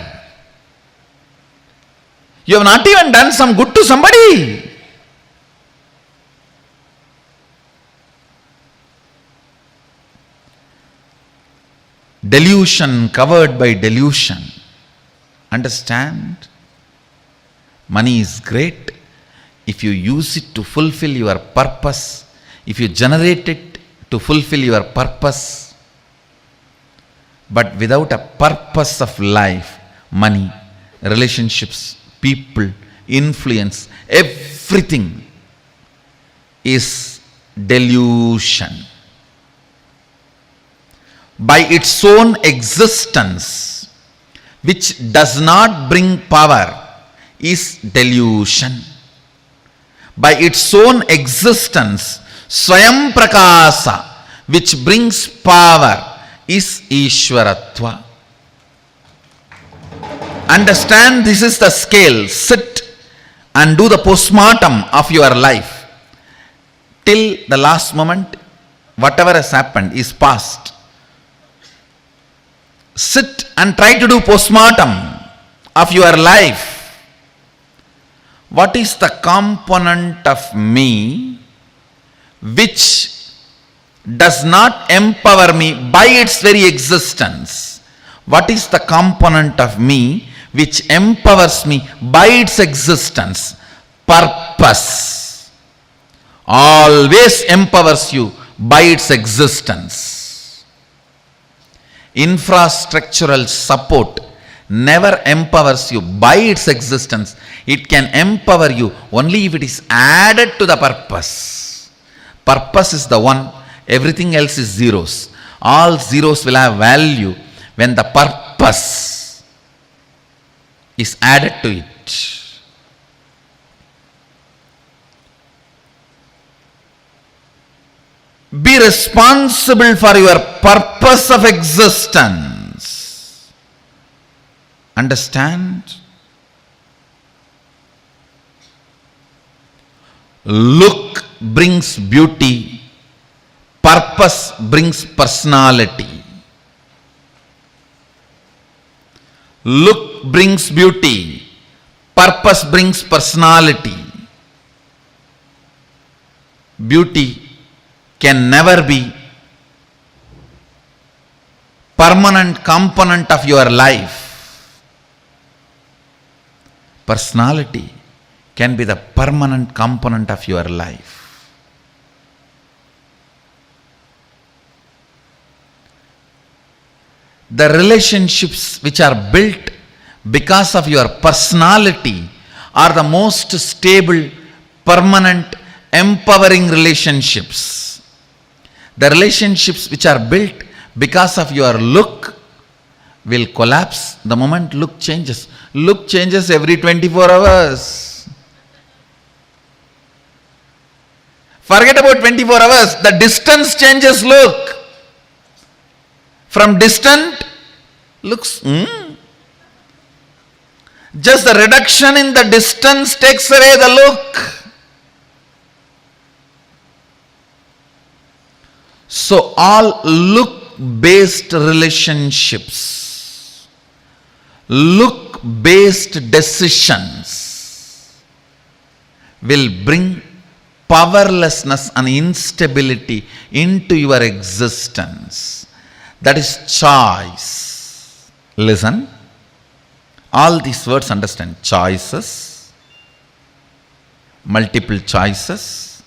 You have not even done some good to somebody. Delusion covered by delusion. Understand? Money is great if you use it to fulfill your purpose, if you generate it to fulfill your purpose. But without a purpose of life, money, relationships, people, influence, everything is delusion. By its own existence, which does not bring power, is delusion. By its own existence, Swayam Prakasa, which brings power, is Ishwaratva. Understand, this is the scale. Sit and do the postmortem of your life. Till the last moment, whatever has happened is past. Sit and try to do postmortem of your life. What is the component of me which does not empower me by its very existence? What is the component of me which empowers me by its existence? Purpose always empowers you by its existence. Infrastructural support never empowers you by its existence. It can empower you only if it is added to the purpose. Purpose is the one, everything else is zeros. All zeros will have value when the purpose is added to it. Be responsible for your purpose of existence. Understand? Look brings beauty, purpose brings personality. Look brings beauty, purpose brings personality. Beauty can never be permanent component of your life. Personality can be the permanent component of your life. The relationships which are built because of your personality are the most stable, permanent, empowering relationships. The relationships which are built because of your look will collapse the moment look changes. Look changes every 24 hours. Forget about 24 hours. The distance changes look. From distant looks, just the reduction in the distance takes away the look. So all look-based relationships, look-based decisions will bring powerlessness and instability into your existence. That is choice. Listen. All these words understand. Choices, multiple choices,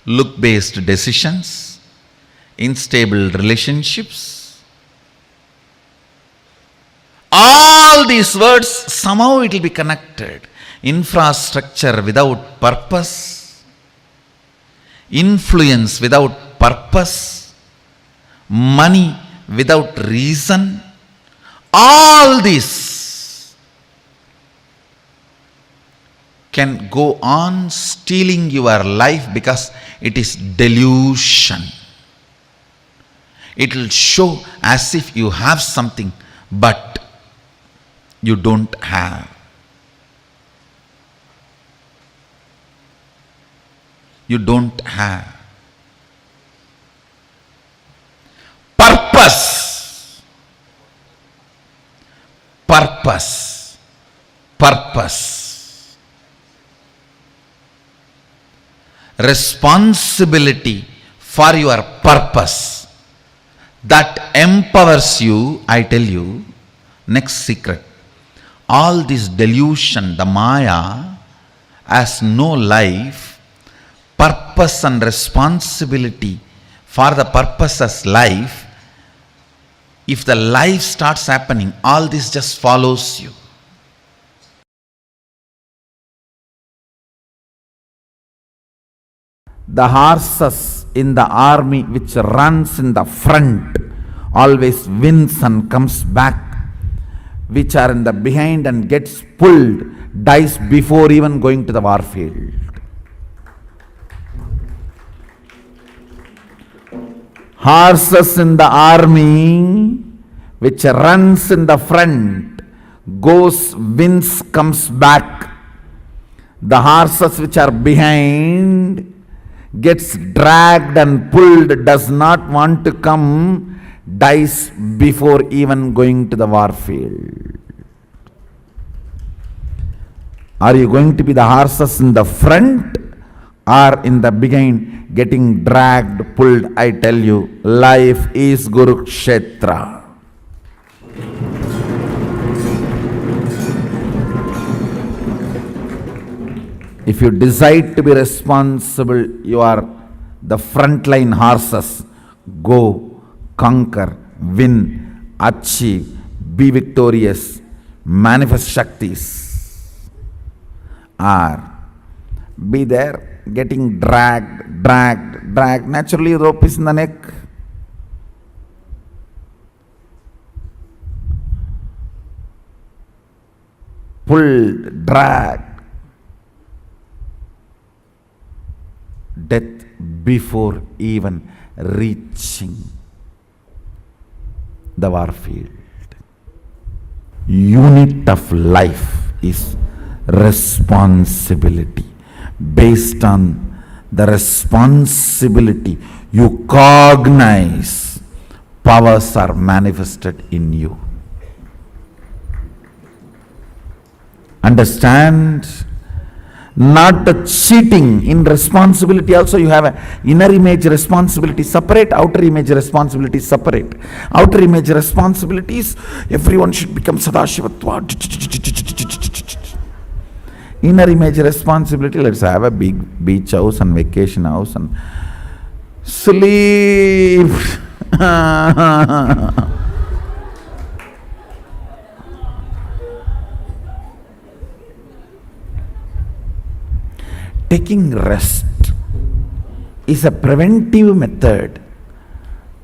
look-based decisions, unstable relationships. All these words, somehow it will be connected. Infrastructure without purpose, influence without purpose, money without reason. All this can go on stealing your life because it is delusion. It will show as if you have something, but you don't have. You don't have. Purpose. Purpose. Purpose. Responsibility for your purpose. That empowers you, I tell you, next secret. All this delusion, the Maya, has no life, purpose and responsibility for the purpose as life. If the life starts happening, all this just follows you. The horses in the army which runs in the front always wins and comes back. Which are in the behind and gets pulled, dies before even going to the war field. Horses in the army which runs in the front, goes, wins, comes back. The horses which are behind gets dragged and pulled, does not want to come, dies before even going to the war field. Are you going to be the horses in the front or in the behind getting dragged, pulled? I tell you, life is Kurukshetra. If you decide to be responsible, you are the frontline horses. Go, conquer, win, achieve, be victorious, manifest Shaktis. Or be there getting dragged. Naturally rope is in the neck. Pulled, dragged. Death before even reaching the war field. Unit of life is responsibility. Based on the responsibility you cognize, powers are manifested in you. Understand? Not the cheating. In responsibility also you have an inner image responsibility separate, outer image responsibility separate. Outer image responsibilities, everyone should become Sadashivatva. Inner image responsibility, let's have a big beach house and vacation house and sleep. taking rest is a preventive method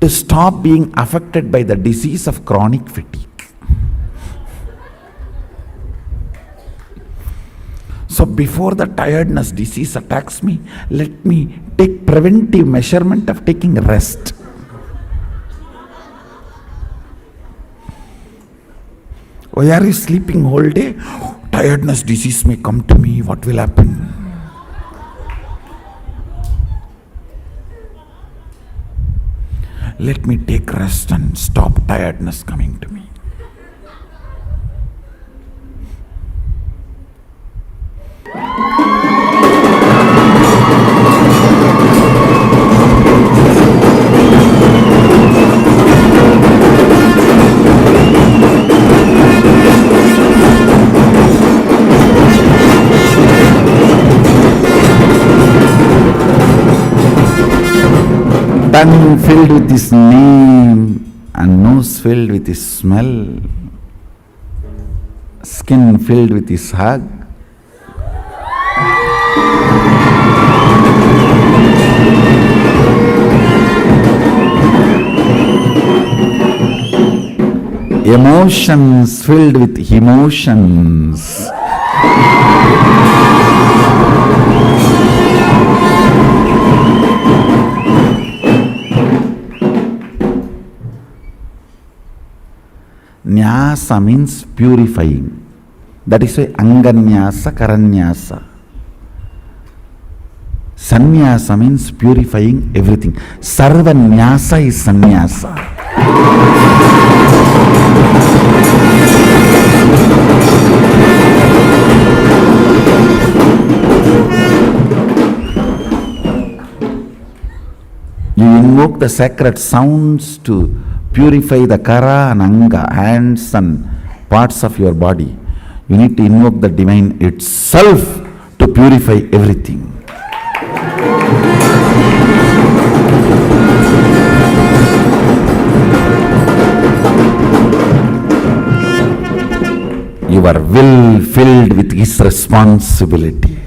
to stop being affected by the disease of chronic fatigue. So before the tiredness disease attacks me, let me take preventive measurement of taking rest. Why are you sleeping whole day? Tiredness disease may come to me. What will happen? Let me take rest and stop tiredness coming to me. Tongue filled with his name and nose filled with his smell, skin filled with his hug. Emotions filled with emotions. Nyasa means purifying. That is why Anganyasa, Karanyasa. Sannyasa means purifying everything. Sarvanyasa is sannyasa. You invoke the sacred sounds to purify the kara and anga, hands and parts of your body. You need to invoke the divine itself to purify everything. Your will filled with his responsibility.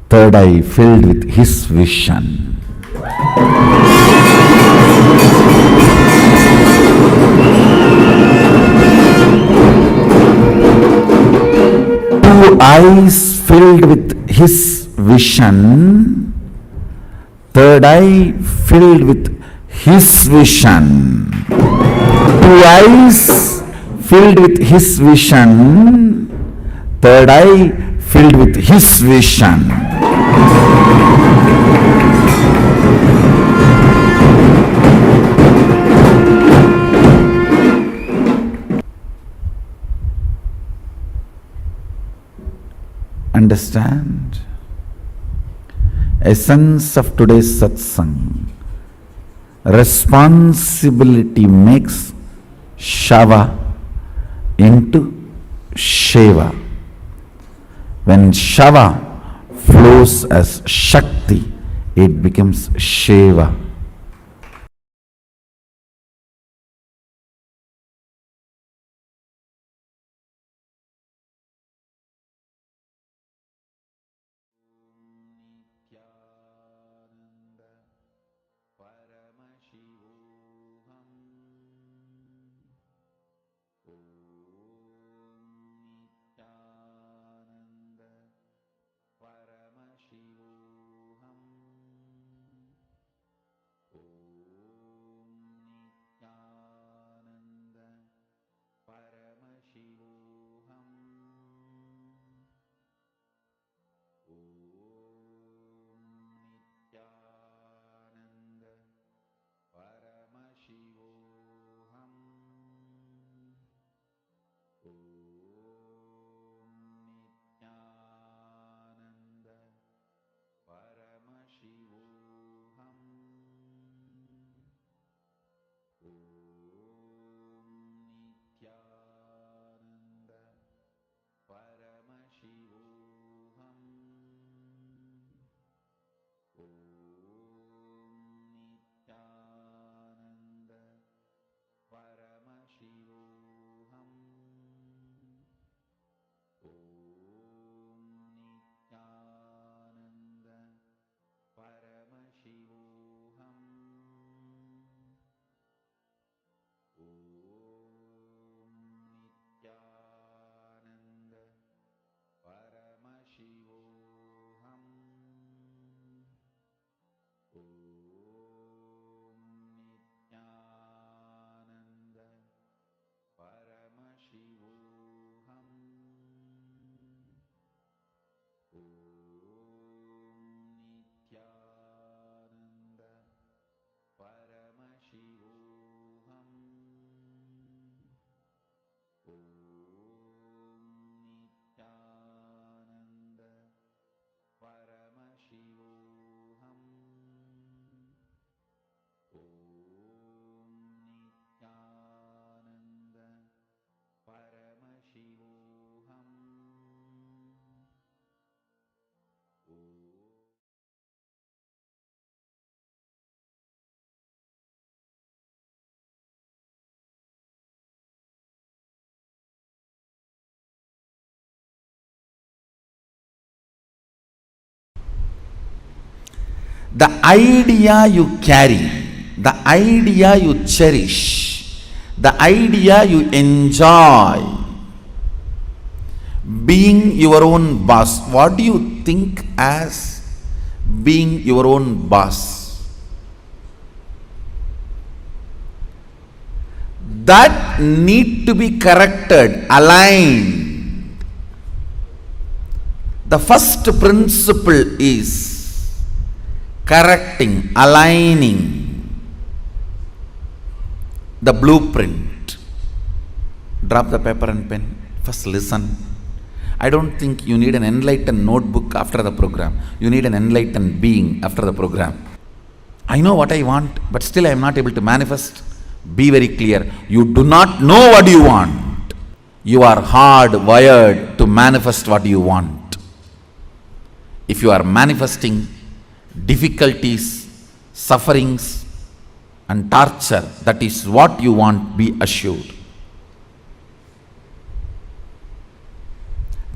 Third eye filled with his vision. Two eyes filled with his vision. Third eye filled with his vision. Two eyes filled with his vision. Third eye filled with his vision. Understand? Essence of today's satsang. Responsibility makes Shava into Sheva. When Shava flows as Shakti, it becomes Sheva. Nithyananda Paramashivoham Nithyananda Paramashivoham Nithyananda Paramashivoham Nithyananda Paramashivoham Nithyananda Paramashivoham Nithyananda Paramashivoham Nithyananda Paramashivoham the idea you carry, the idea you cherish, the idea you enjoy, being your own boss. What do you think as being your own boss? That need to be corrected, aligned. The first principle is correcting, aligning the blueprint. Drop the paper and pen. First listen. I don't think you need an enlightened notebook after the program. You need an enlightened being after the program. I know what I want, but still I am not able to manifest. Be very clear. You do not know what you want. You are hardwired to manifest what you want. If you are manifesting difficulties, sufferings, and torture, that is what you want, be assured.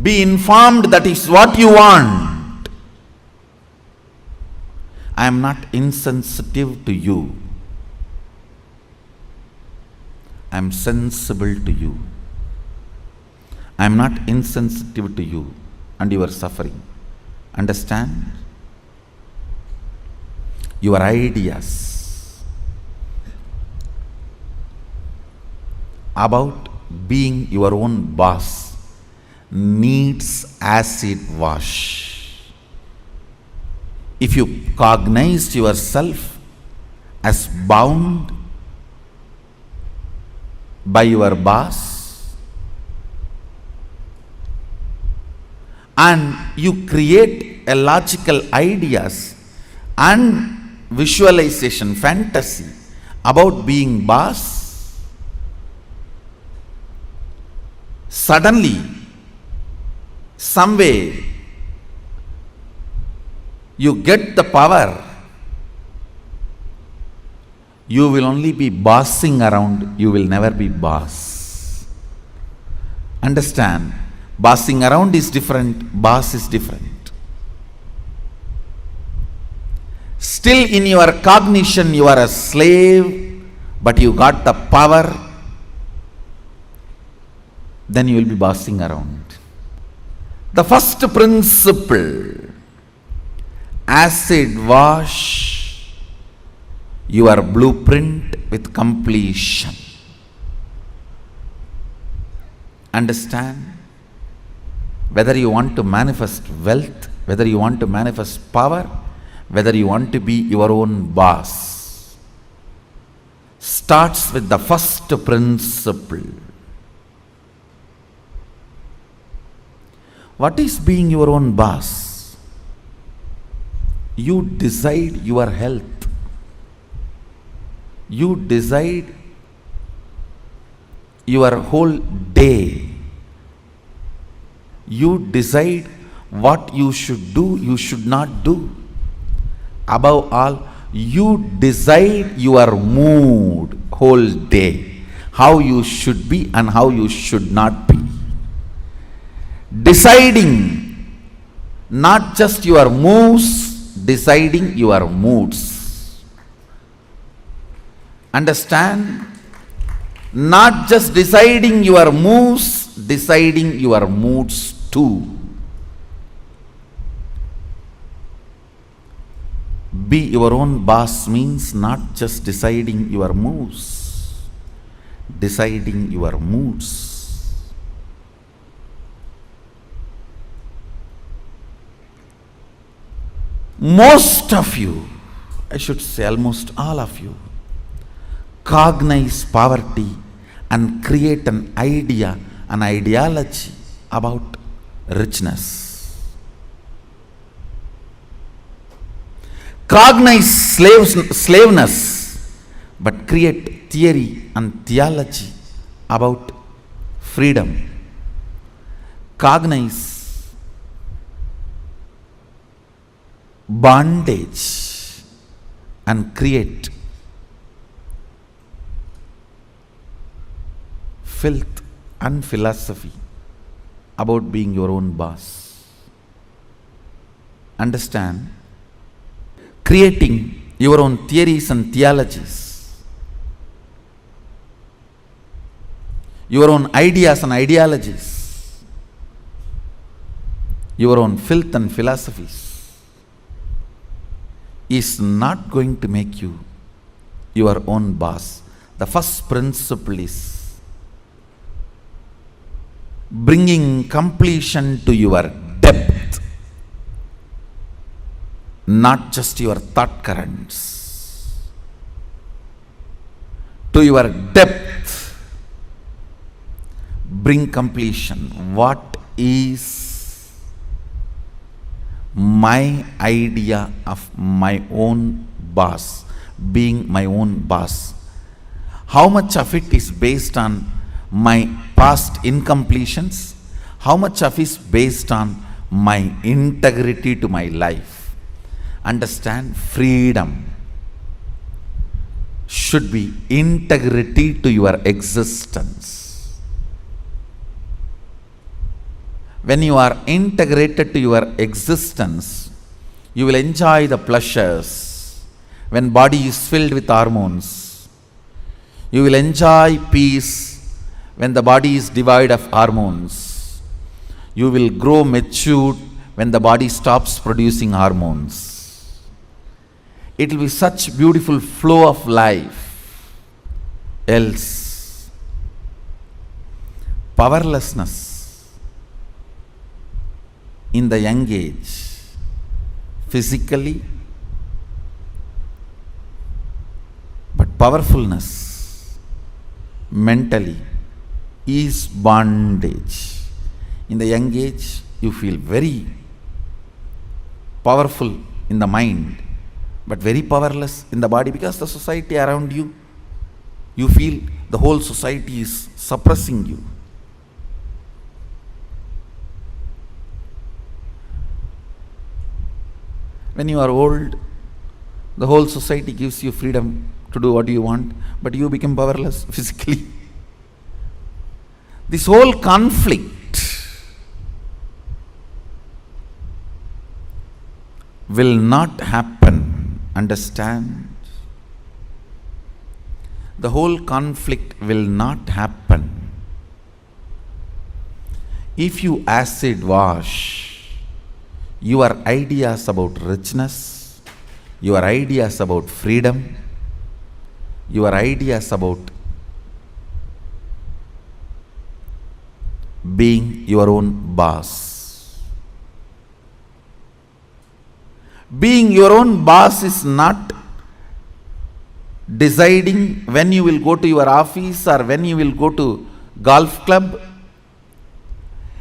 Be informed that is what you want. I am not insensitive to you. I am sensible to you. I am not insensitive to you and your suffering. Understand? Your ideas about being your own boss needs acid wash. If you cognize yourself as bound by your boss and you create a logical ideas and visualization, fantasy about being boss, suddenly some way you get the power, you will only be bossing around, you will never be boss. Understand? Bossing around is different, boss is different. Still in your cognition you are a slave, but you got the power, then you will be bossing around. The first principle, acid wash your blueprint with completion. Understand? Whether you want to manifest wealth, whether you want to manifest power, whether you want to be your own boss, starts with the first principle. What is being your own boss? You decide your health. You decide your whole day. You decide what you should do, you should not do. Above all, you decide your mood whole day, how you should be and how you should not be. Deciding not just your moves, deciding your moods. Understand? Not just deciding your moves, deciding your moods too. Be your own boss means not just deciding your moves, deciding your moods. Most of you, I should say almost all of you, cognize poverty and create an idea, an ideology about richness. Cognize slaveness, but create theory and theology about freedom. Cognize bondage and create filth and philosophy about being your own boss. Understand? creating your own theories and theologies, your own ideas and ideologies, your own filth and philosophies is not going to make you your own boss. The first principle is bringing completion to your depth, not just your thought currents. To your depth, bring completion. What is my idea of my own boss, being my own boss? How much of it is based on my past incompletions? How much of it is based on my integrity to my life? Understand, freedom should be integrity to your existence. When you are integrated to your existence, you will enjoy the pleasures. When body is filled with hormones, you will enjoy peace. When the body is devoid of hormones, you will grow matured when the body stops producing hormones. It will be such beautiful flow of life. Else, powerlessness in the young age, physically, but powerfulness mentally is bondage. In the young age, you feel very powerful in the mind, but very powerless in the body because the society around you, you feel the whole society is suppressing you. When you are old, the whole society gives you freedom to do what you want, but you become powerless physically. This whole conflict will not happen. Understand? The whole conflict will not happen if you acid wash your ideas about richness, your ideas about freedom, your ideas about being your own boss. Being your own boss is not deciding when you will go to your office or when you will go to golf club.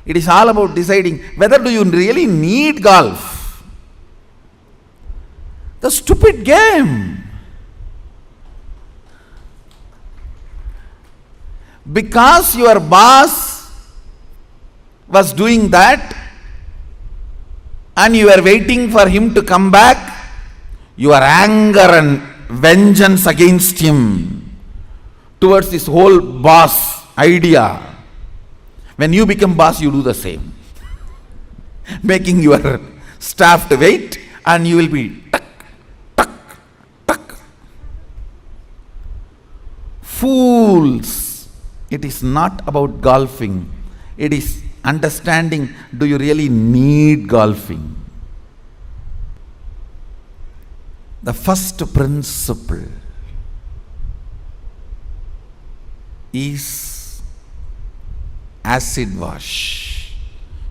It is all about deciding whether do you really need golf. The stupid game. Because your boss was doing that and you were waiting for him to come back, your anger and vengeance against him towards this whole boss idea. When you become boss, you do the same. Making your staff to wait and you will be tuck, tuck, tuck. Fools. It is not about golfing. It is understanding, do you really need golfing? The first principle is acid wash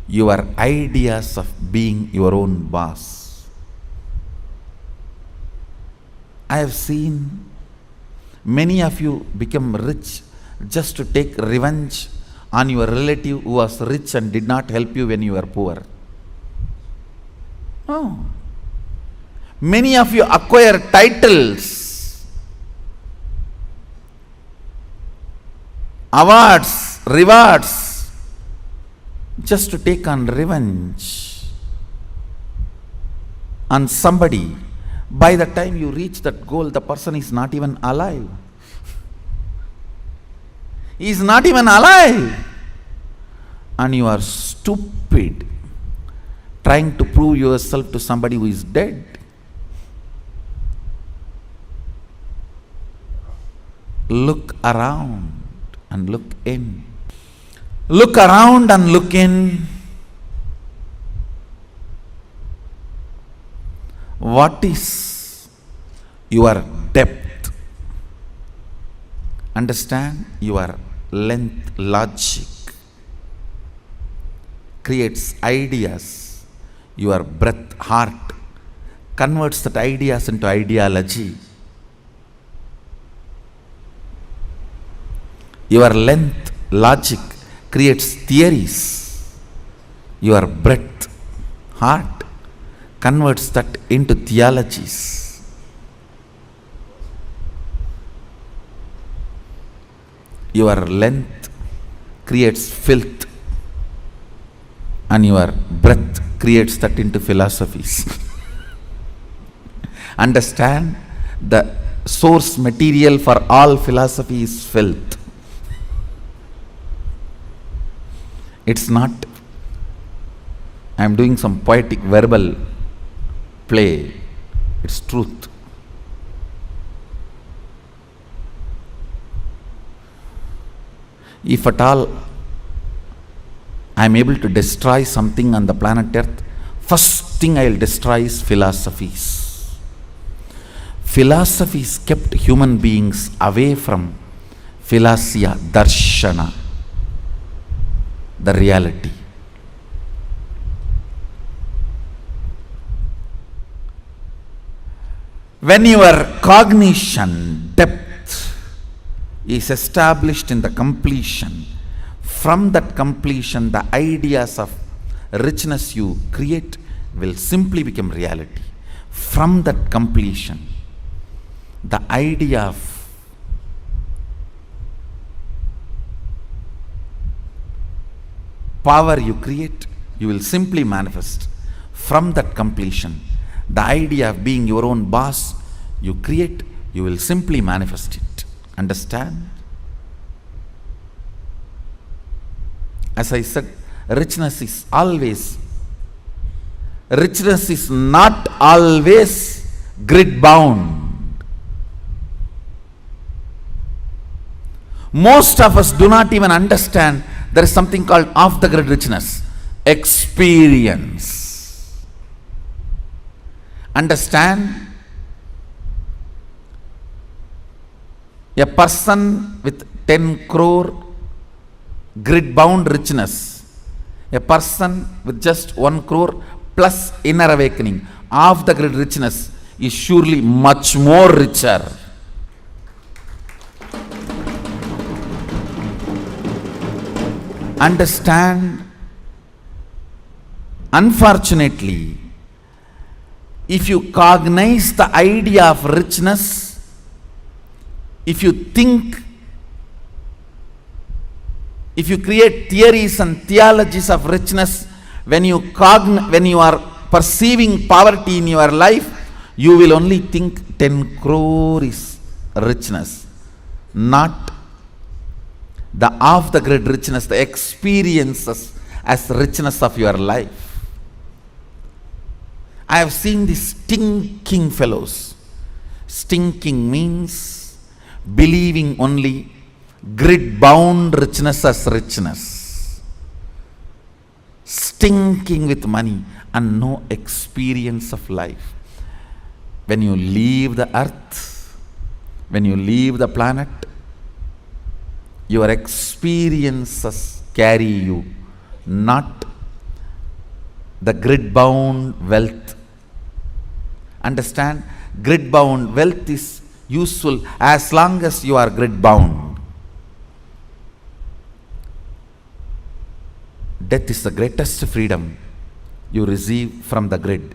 your ideas of being your own boss. I have seen many of you become rich just to take revenge on your relative who was rich and did not help you when you were poor. Oh. Many of you acquire titles, awards, rewards, just to take on revenge on somebody. By the time you reach that goal, the person is not even alive. He is not even alive. And you are stupid trying to prove yourself to somebody who is dead. Look around and look in. Look around and look in. What is your depth? Understand your length. Logic creates ideas. Your breath, heart converts that ideas into ideology. Your length, logic creates theories. Your breath, heart converts that into theologies. Your length creates filth, and your breath creates that into philosophies. Understand, the source material for all philosophy is filth. It's not, I am doing some poetic verbal play, it's truth. If at all I am able to destroy something on the planet Earth, first thing I will destroy is philosophies. Philosophies kept human beings away from philosia, darshana, the reality. When your cognition depth is established in the completion, from that completion the ideas of richness you create will simply become reality. From that completion, the idea of power you create, you will simply manifest. From that completion, the idea of being your own boss you create, you will simply manifest it. Understand? As I said, richness is not always grid bound. Most of us do not even understand there is something called off the grid richness. Experience. Understand? A person with 10 crore grid bound richness, a person with just 1 crore plus inner awakening, off the grid richness is surely much more richer. Understand? Unfortunately, if you cognize the idea of richness, if you think, if you create theories and theologies of richness, when you are perceiving poverty in your life, you will only think 10 crore is richness, not the off the grid richness, the experiences as richness of your life. I have seen these stinking fellows. Stinking means believing only grid bound richness as richness. Stinking with money and no experience of life. When you leave the earth, when you leave the planet, your experiences carry you, not the grid bound wealth. Understand? Grid bound wealth is useful as long as you are grid bound. Death is the greatest freedom you receive from the grid.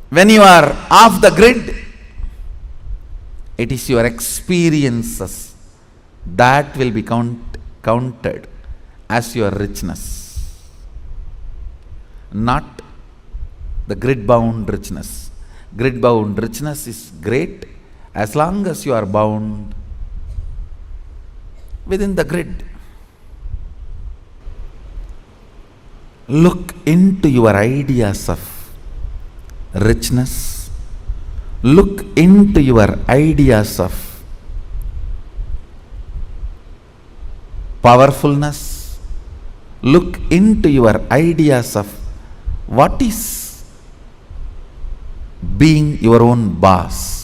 When you are off the grid, it is your experiences that will be counted as your richness, not the grid bound richness. Grid bound richness is great as long as you are bound within the grid. Look into your ideas of richness. Look into your ideas of powerfulness. Look into your ideas of what is being your own boss.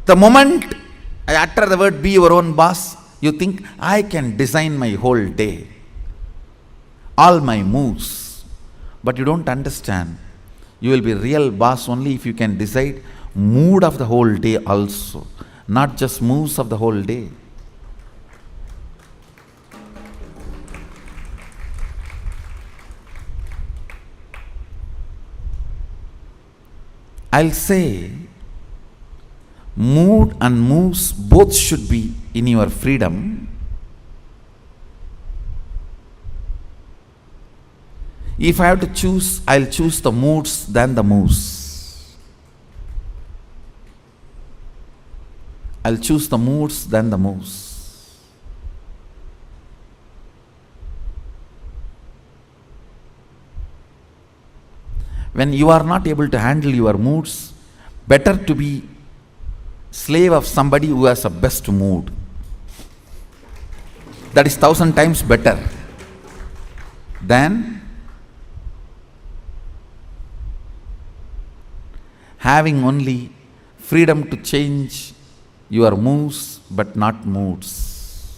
The moment I utter the word be your own boss, you think I can design my whole day, all my moves. But you don't understand. You will be real boss only if you can decide mood of the whole day also, not just moves of the whole day. I'll say mood and moves both should be in your freedom. If I have to choose, I'll choose the moods than the moves. I'll choose the moods than the moves. When you are not able to handle your moods, better to be slave of somebody who has a best mood. That is 1,000 times better than having only freedom to change your moves but not moods.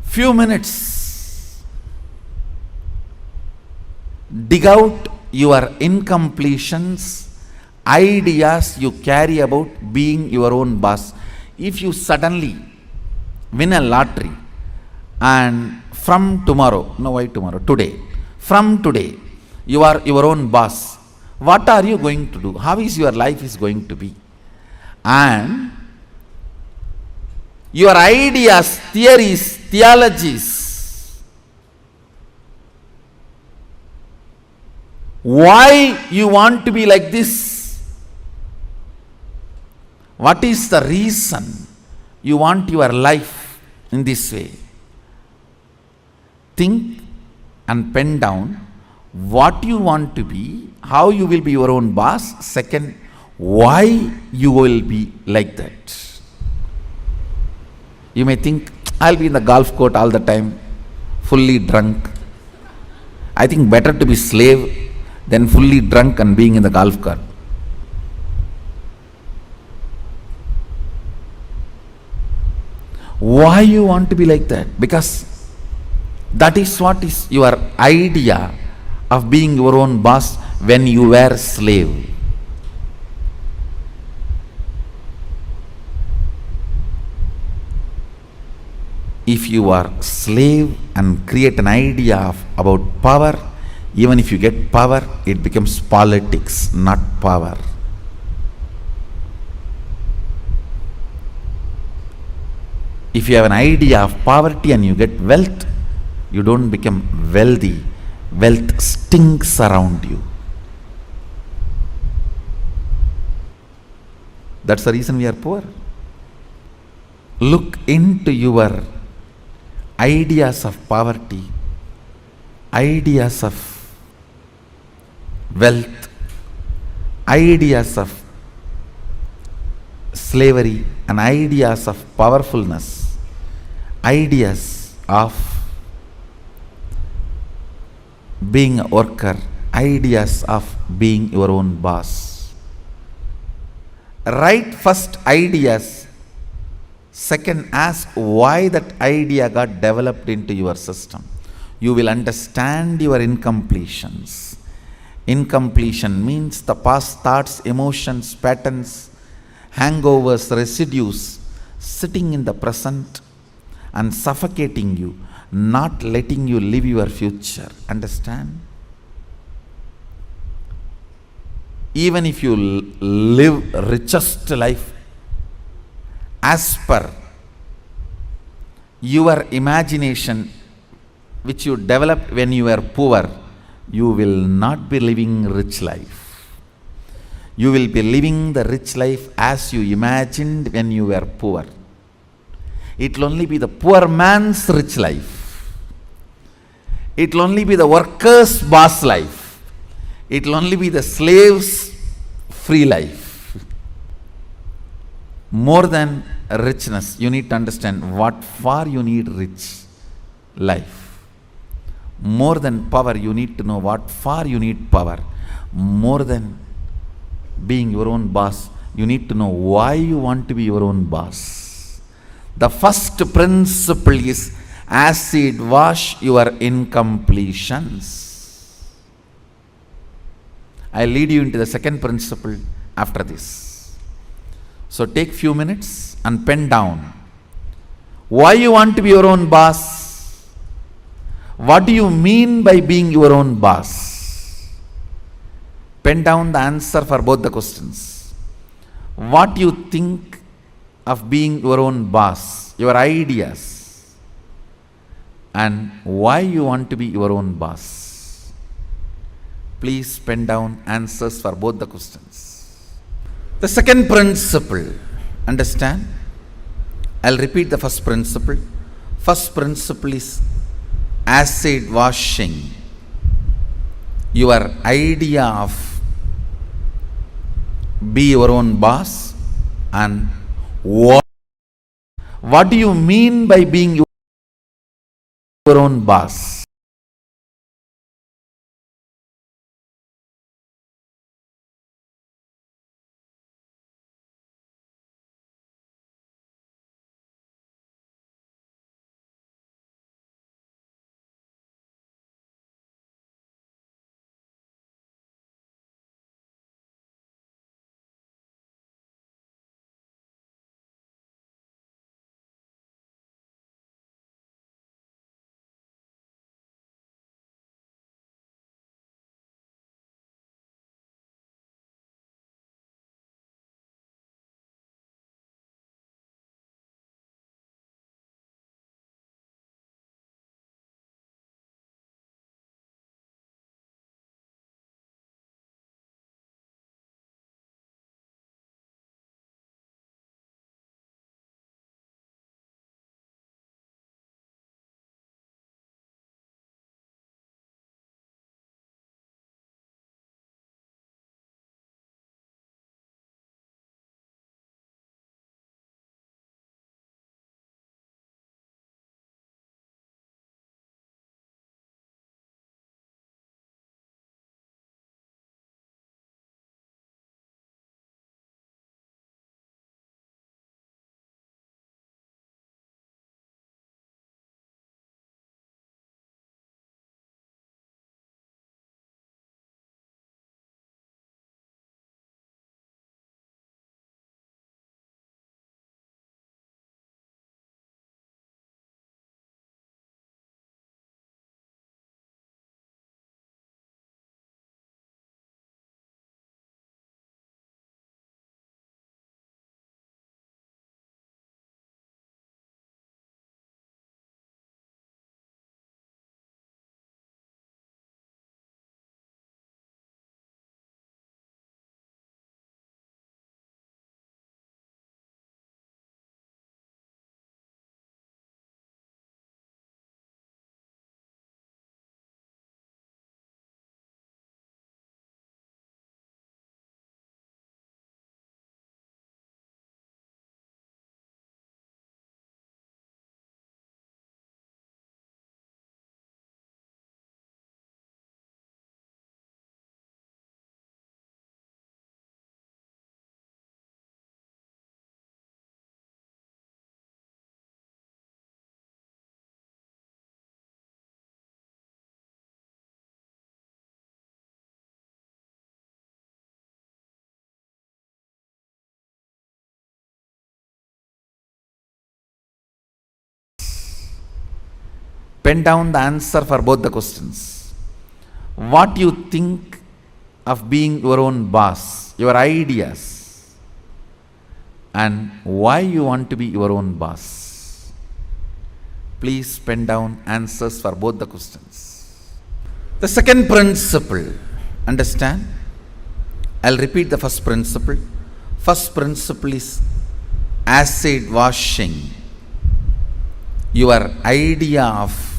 Few minutes, dig out your incompletions, ideas you carry about being your own boss. If you suddenly win a lottery and from tomorrow, no why tomorrow, today, from today, you are your own boss, what are you going to do? How is your life is going to be? And your ideas, theories, theologies, why you want to be like this? What is the reason you want your life in this way? Think and pen down what you want to be, how you will be your own boss. Second, why you will be like that. You may think, I'll be in the golf court all the time, fully drunk. I think better to be slave than fully drunk and being in the golf cart. Why you want to be like that? Because that is what is your idea of being your own boss when you were a slave. If you are slave and create an idea about power, even if you get power, it becomes politics, not power. If you have an idea of poverty and you get wealth, you don't become wealthy. Wealth stinks around you. That's the reason we are poor. Look into your ideas of poverty, ideas of wealth, ideas of slavery, and ideas of powerfulness, ideas of being a worker, ideas of being your own boss. Write first ideas. Second, ask why that idea got developed into your system. You will understand your incompletions. Incompletion means the past thoughts, emotions, patterns, hangovers, residues sitting in the present and suffocating you, not letting you live your future. Understand? Even if you live richest life as per your imagination which you developed when you were poor, you will not be living rich life. You will be living the rich life as you imagined when you were poor. It will only be the poor man's rich life. It will only be the worker's boss life. It will only be the slave's free life. More than richness, you need to understand what for you need rich life. More than power, you need to know what for you need power. More than being your own boss, you need to know why you want to be your own boss. The first principle is acid wash your incompletions. I'll lead you into the second principle after this. So take few minutes and pen down why you want to be your own boss. What do you mean by being your own boss? Pen down the answer for both the questions. What you think of being your own boss, your ideas, and why you want to be your own boss. Please pen down answers for both the questions. The second principle, understand? I'll repeat the first principle. First principle is acid washing your idea of be your own boss, and what do you mean by being your own boss? Pen down the answer for both the questions. What you think of being your own boss, your ideas, and why you want to be your own boss. Please pen down answers for both the questions. The second principle, understand? I'll repeat the first principle. First principle is acid washing your idea of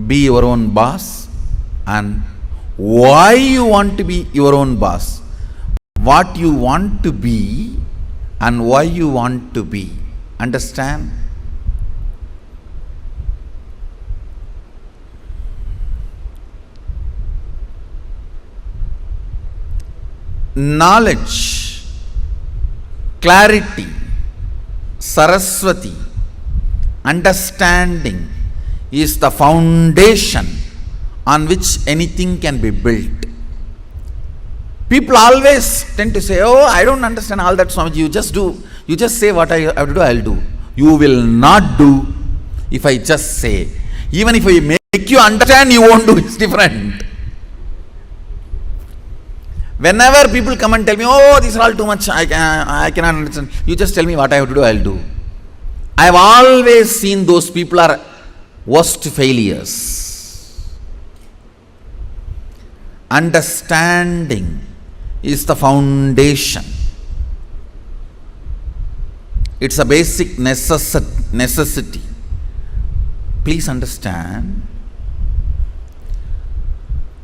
be your own boss and why you want to be your own boss. What you want to be and why you want to be. Understand? Knowledge, clarity, Saraswati, understanding is the foundation on which anything can be built. People always tend to say, oh, I don't understand all that, Swamiji. You just say what I have to do, I'll do. You will not do if I just say. Even if I make you understand, you won't do. It's different. Whenever people come and tell me, oh, this is all too much, I cannot understand. You just tell me what I have to do, I'll do. I have always seen those people are worst failures. Understanding is the foundation. It's a basic necessity. Please understand.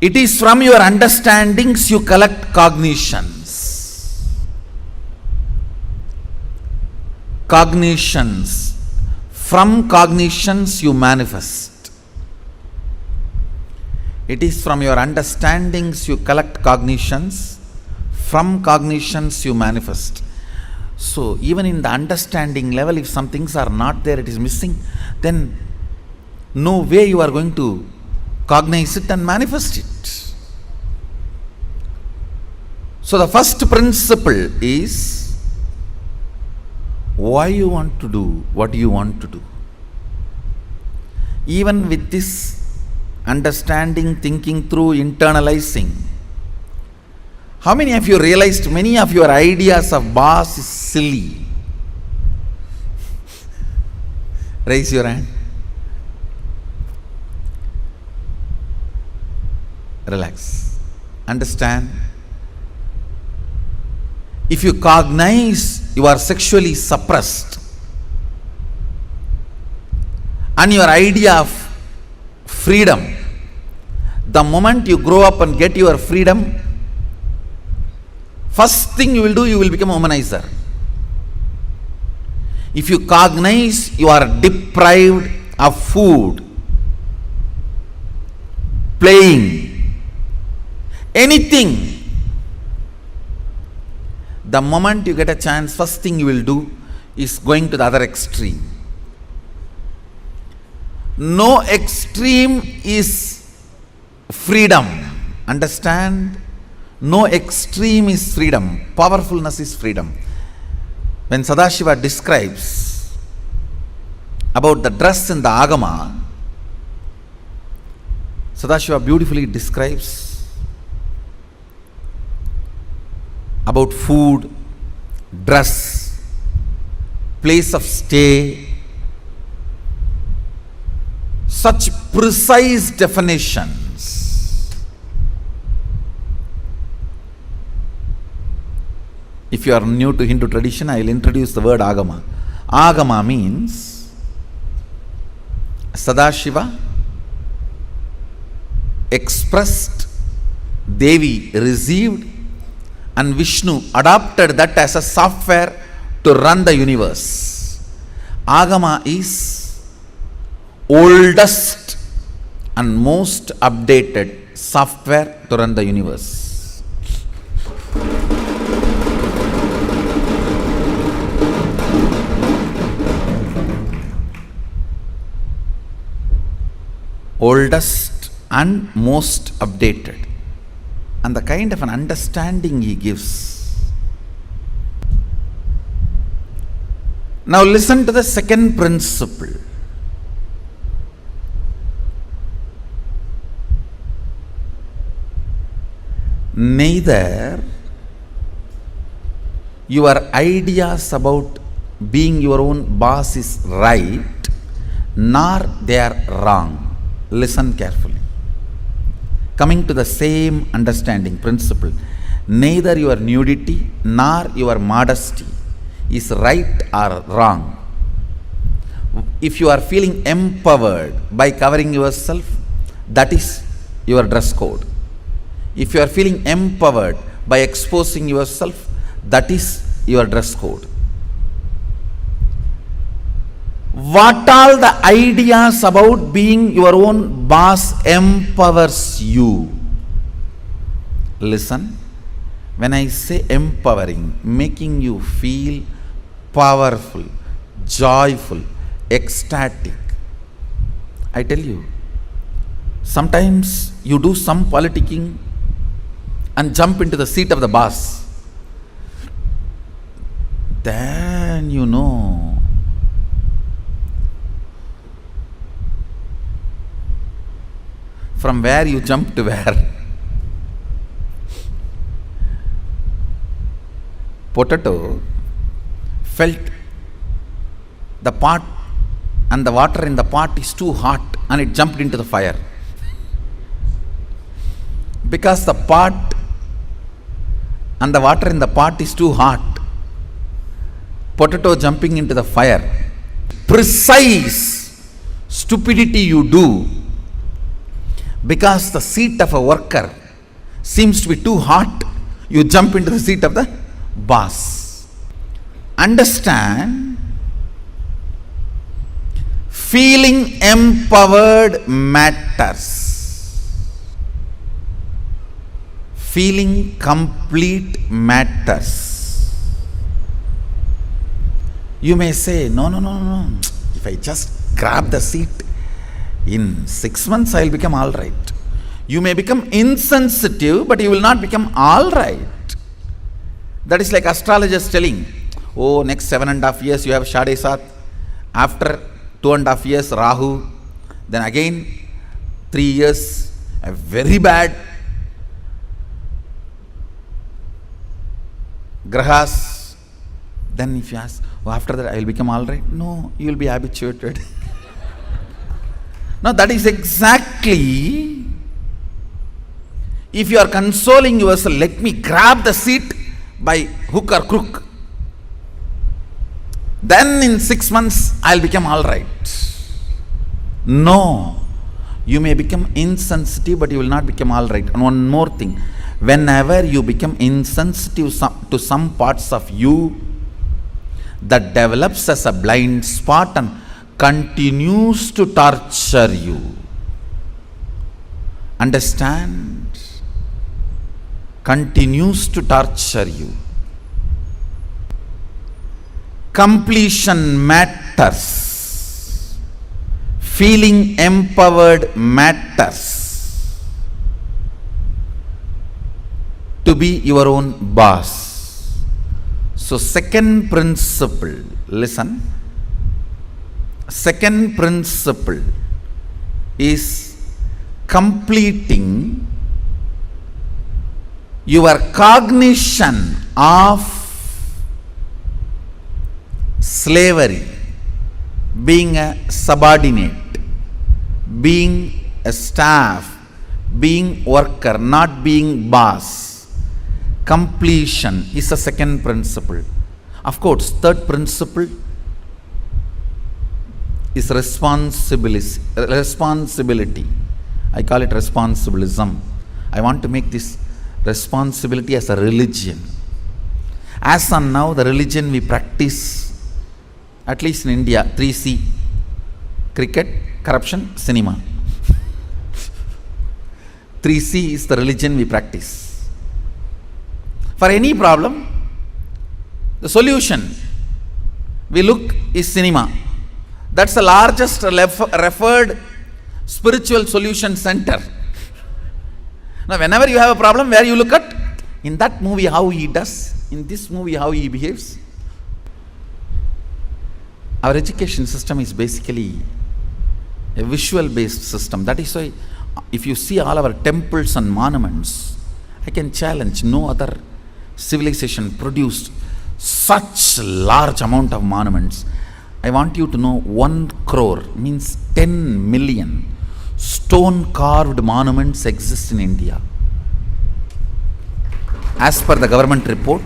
It is from your understandings you collect cognitions. Cognitions. From cognitions you manifest. It is from your understandings you collect cognitions. From cognitions you manifest. So even in the understanding level, if some things are not there, it is missing, then no way you are going to cognize it and manifest it. So the first principle is why you want to do what you want to do. Even with this understanding, thinking through, internalizing, how many of you realized many of your ideas of boss is silly? Raise your hand. Relax. Understand. If you cognize you are sexually suppressed and your idea of freedom, the moment you grow up and get your freedom, first thing you will do, you will become a womanizer. If you cognize you are deprived of food, playing, anything, the moment you get a chance, first thing you will do is going to the other extreme. No extreme is freedom. Understand? No extreme is freedom. Powerfulness is freedom. When Sadashiva describes about the dress in the Agama, Sadashiva beautifully describes about food, dress, place of stay, such precise definitions. If you are new to Hindu tradition, I will introduce the word Agama. Agama means Sadashiva expressed, Devi received, and Vishnu adopted that as a software to run the universe. Agama is oldest and most updated software to run the universe. Oldest and most updated. And the kind of an understanding he gives. Now listen to the second principle. Neither your ideas about being your own boss is right, nor they are wrong. Listen carefully. Coming to the same understanding principle, neither your nudity nor your modesty is right or wrong. If you are feeling empowered by covering yourself, that is your dress code. If you are feeling empowered by exposing yourself, that is your dress code. What all the ideas about being your own boss empowers you? Listen, when I say empowering, making you feel powerful, joyful, ecstatic, I tell you, sometimes you do some politicking and jump into the seat of the boss. Then you know, from where you jump to where. Potato felt the pot and the water in the pot is too hot and it jumped into the fire. Because the pot and the water in the pot is too hot, potato jumping into the fire. Precise stupidity you do because the seat of a worker seems to be too hot, you jump into the seat of the boss. Understand, feeling empowered matters. Feeling complete matters. You may say, no. If I just grab the seat, in 6 months I will become all right. You may become insensitive, but you will not become all right. That is like astrologers telling, oh, next 7.5 years you have Shade Sat, after 2.5 years Rahu, then again 3 years a very bad Grahas. Then if you ask, oh, after that I will become all right. No, you will be habituated. Now that is exactly, if you are consoling yourself, let me grab the seat by hook or crook, then in 6 months I'll become all right. No, you may become insensitive, but you will not become all right. And one more thing, whenever you become insensitive to some parts of you, that develops as a blind spot and continues to torture you. Understand? Continues to torture you. Completion matters. Feeling empowered matters. To be your own boss. So second principle, listen. Second principle is completing your cognition of slavery, being a subordinate, being a staff, being worker, not being boss. Completion is the second principle. Of course, third principle is responsibility. I call it responsibilism. I want to make this responsibility as a religion. As on now, the religion we practice, at least in India, 3C: cricket, corruption, cinema. 3C is the religion we practice. For any problem, the solution we look is cinema. That's the largest referred spiritual solution center. Now, whenever you have a problem, where you look at? In that movie how he does, in this movie how he behaves. Our education system is basically a visual based system. That is why if you see all our temples and monuments, I can challenge, no other civilization produced such large amount of monuments. I want you to know 1 crore means 10 million stone carved monuments exist in India. As per the government report,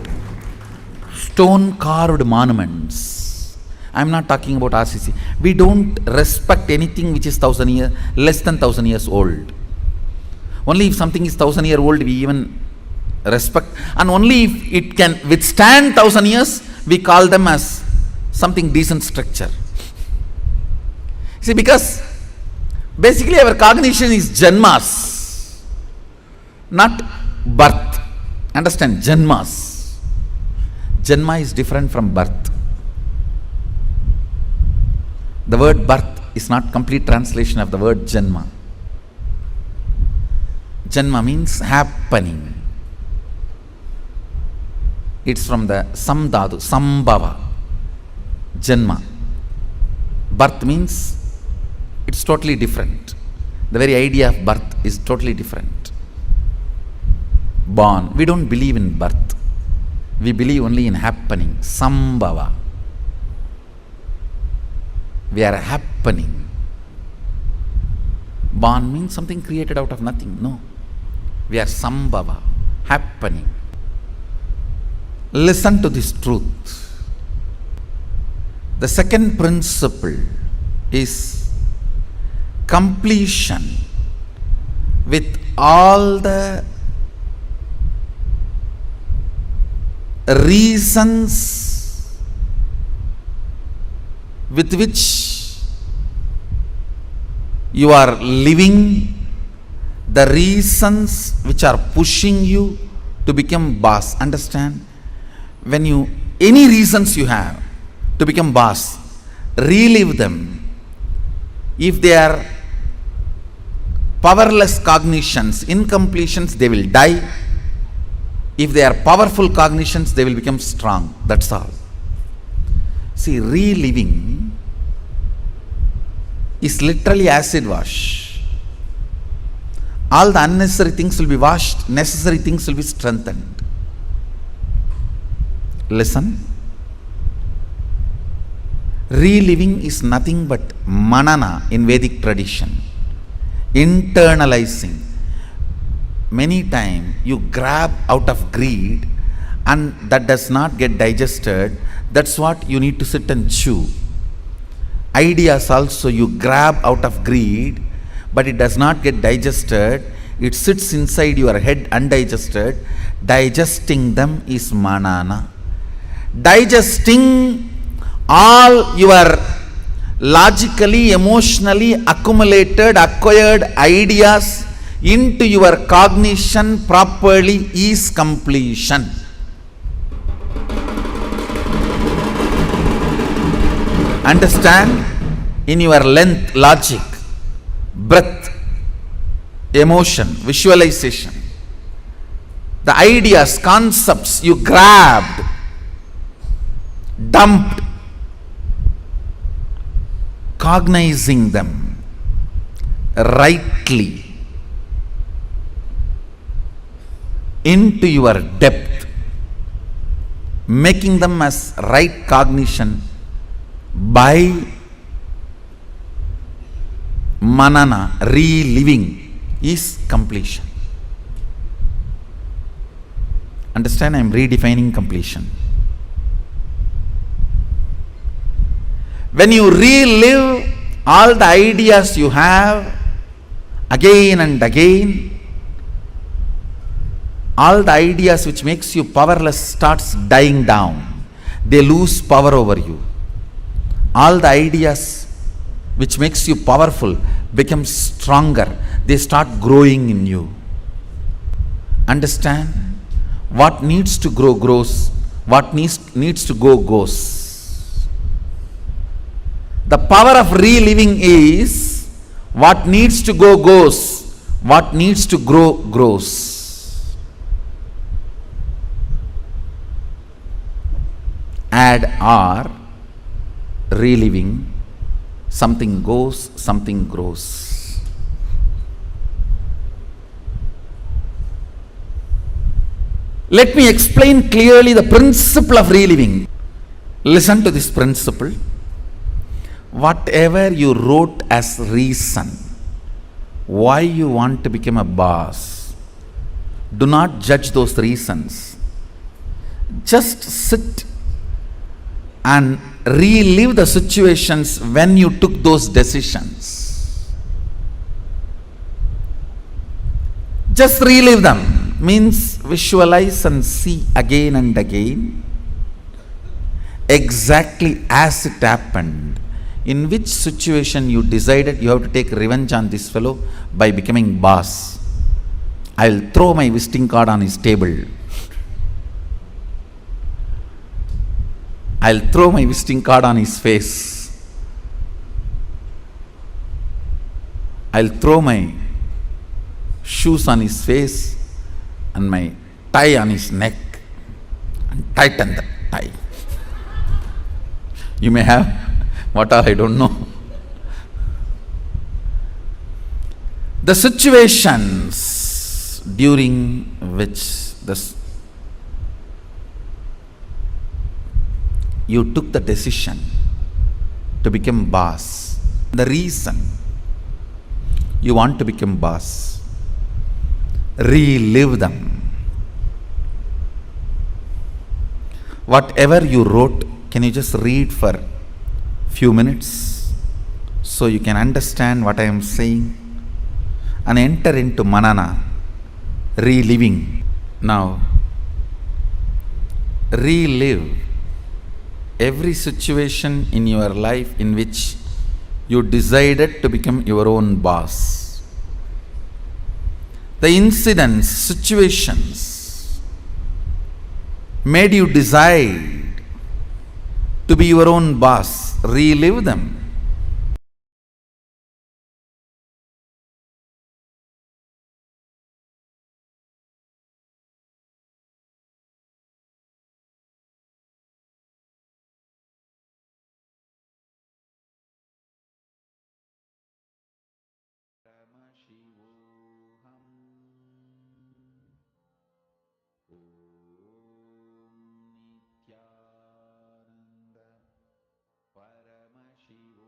stone carved monuments. I'm not talking about RCC. We don't respect anything which is 1,000 years, less than 1,000 years old. Only if something is 1,000 years old, we even respect. And only if it can withstand 1,000 years, we call them as something decent structure. See, because basically our cognition is janmas, not birth. Understand? Janmas. Janma is different from birth. The word birth is not complete translation of the word janma. Janma means happening. It's from the samdhatu, sambhava. Janma. Birth means it's totally different. The very idea of birth is totally different. Born. We don't believe in birth. We believe only in happening. Sambhava. We are happening. Born means something created out of nothing. No. We are sambhava. Happening. Listen to this truth. The second principle is completion with all the reasons with which you are living, the reasons which are pushing you to become boss. Understand? When you, any reasons you have to become boss, relive them. If they are powerless cognitions, incompletions, they will die. If they are powerful cognitions, they will become strong. That's all. See, reliving is literally acid wash. All the unnecessary things will be washed, necessary things will be strengthened. Listen. Reliving is nothing but manana in Vedic tradition. Internalizing. Many times you grab out of greed and that does not get digested. That's what you need to sit and chew. Ideas also you grab out of greed, but it does not get digested. It sits inside your head undigested. Digesting them is manana. Digesting all your logically, emotionally accumulated, acquired ideas into your cognition properly is completion. Understand? In your length, logic, breath, emotion, visualization, the ideas, concepts you grabbed, dumped, cognizing them rightly into your depth, making them as right cognition by manana, reliving is completion. Understand? I am redefining completion. When you relive all the ideas you have again and again, all the ideas which makes you powerless starts dying down. They lose power over you. All the ideas which makes you powerful become stronger. They start growing in you. Understand? What needs to grow grows. What needs to go goes. The power of reliving is what needs to go goes, what needs to grow grows. Add or, reliving, something goes, something grows. Let me explain clearly the principle of reliving. Listen to this principle. Whatever you wrote as reason why you want to become a boss, do not judge those reasons. Just sit and relive the situations when you took those decisions. Just relive them, means visualize and see again and again exactly as it happened. In which situation you decided you have to take revenge on this fellow by becoming boss. I'll throw my visiting card on his table. I'll throw my visiting card on his face. I'll throw my shoes on his face and my tie on his neck and tighten the tie. You may have what all I don't know. The situations during which you took the decision to become boss, the reason you want to become boss, relive them. Whatever you wrote, can you just read for few minutes so you can understand what I am saying and enter into manana, reliving. Now, relive every situation in your life in which you decided to become your own boss. The incidents, situations made you decide to be your own boss. Relive them. Paramashivoham. Om Nithyananda. Paramashivam.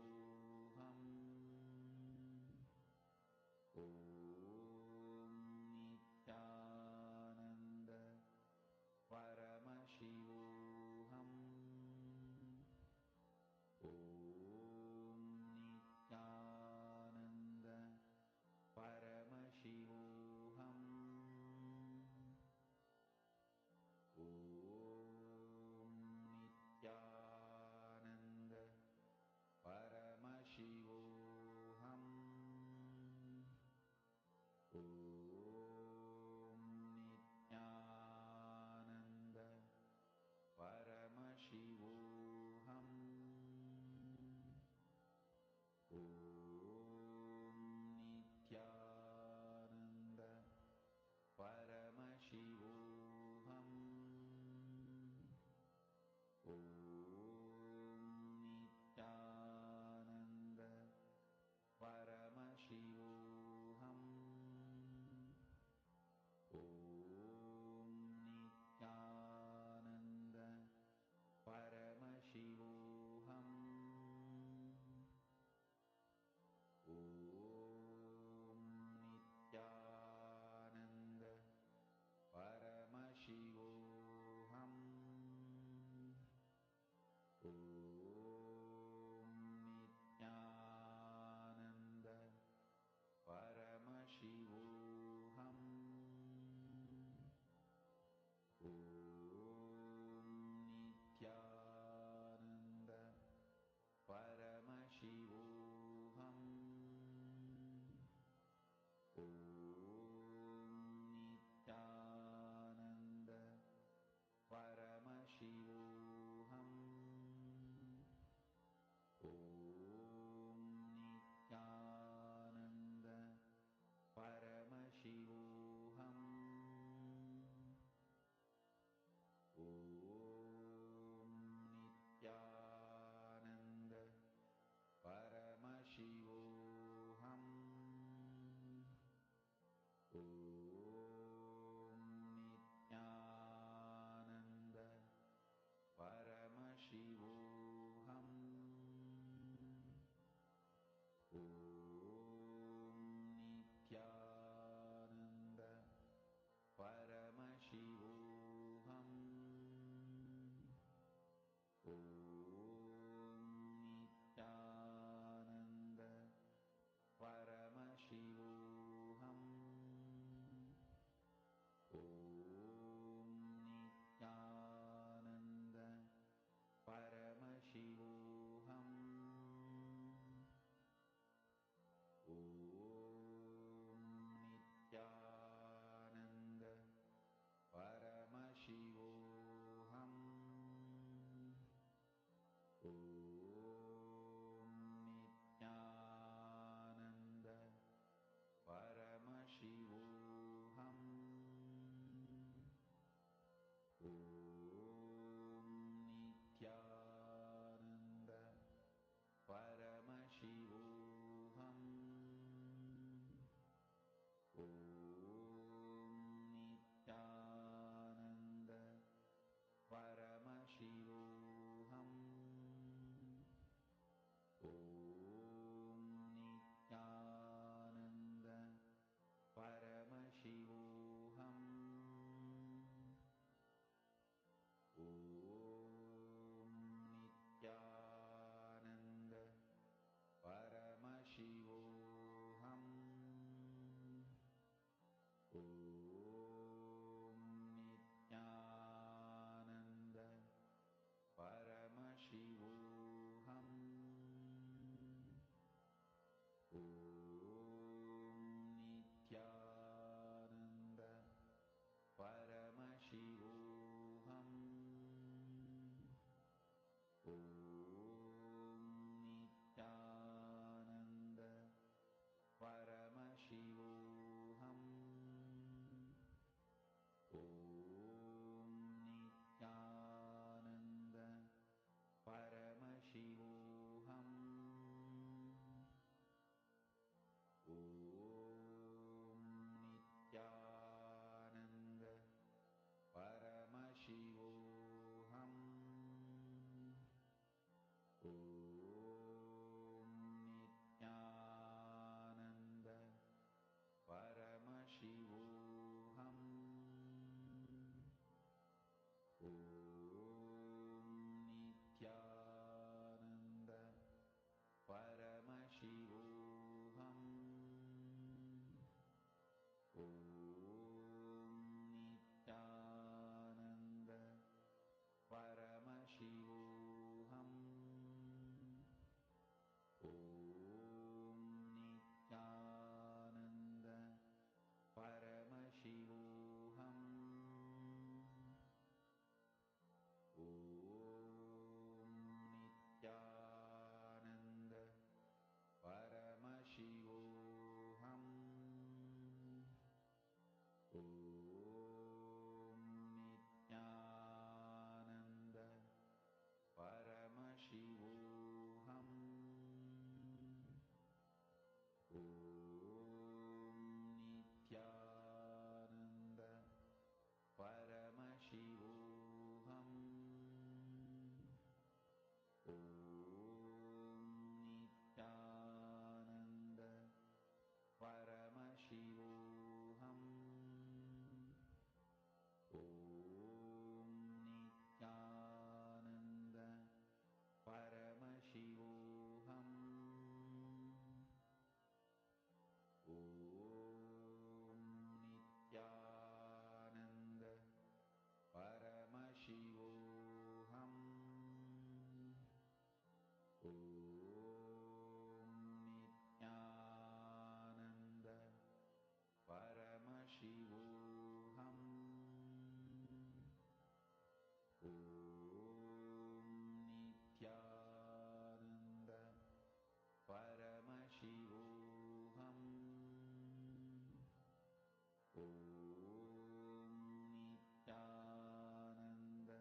Nithyananda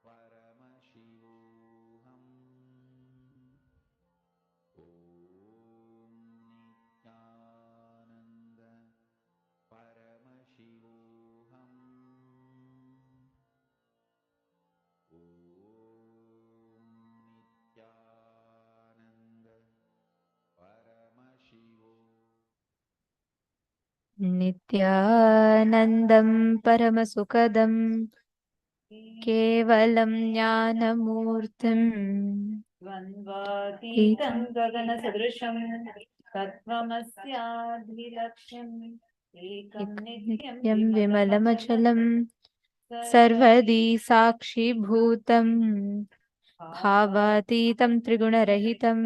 Paramashivoham Nithyananda Paramashivoham Nithyananda Paramashivoham Nithyanandam Paramasukadam Kevalam Jnanamurtim द्वन्द्वातीतं गगनसदृशं तत्त्वमस्याद्विलक्ष्यम् एकं नित्यं Nityam विमलमचलं Vimalamachalam Sarvadi Sakshibhutam Bhavatitam Trigunarahitam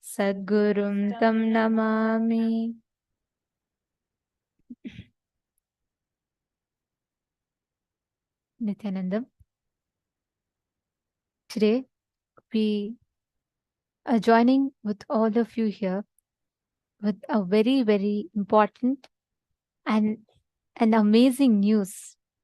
Sadgurum Tam Namami. Nithyanandam, today we are joining with all of you here with a very, very important and an amazing news.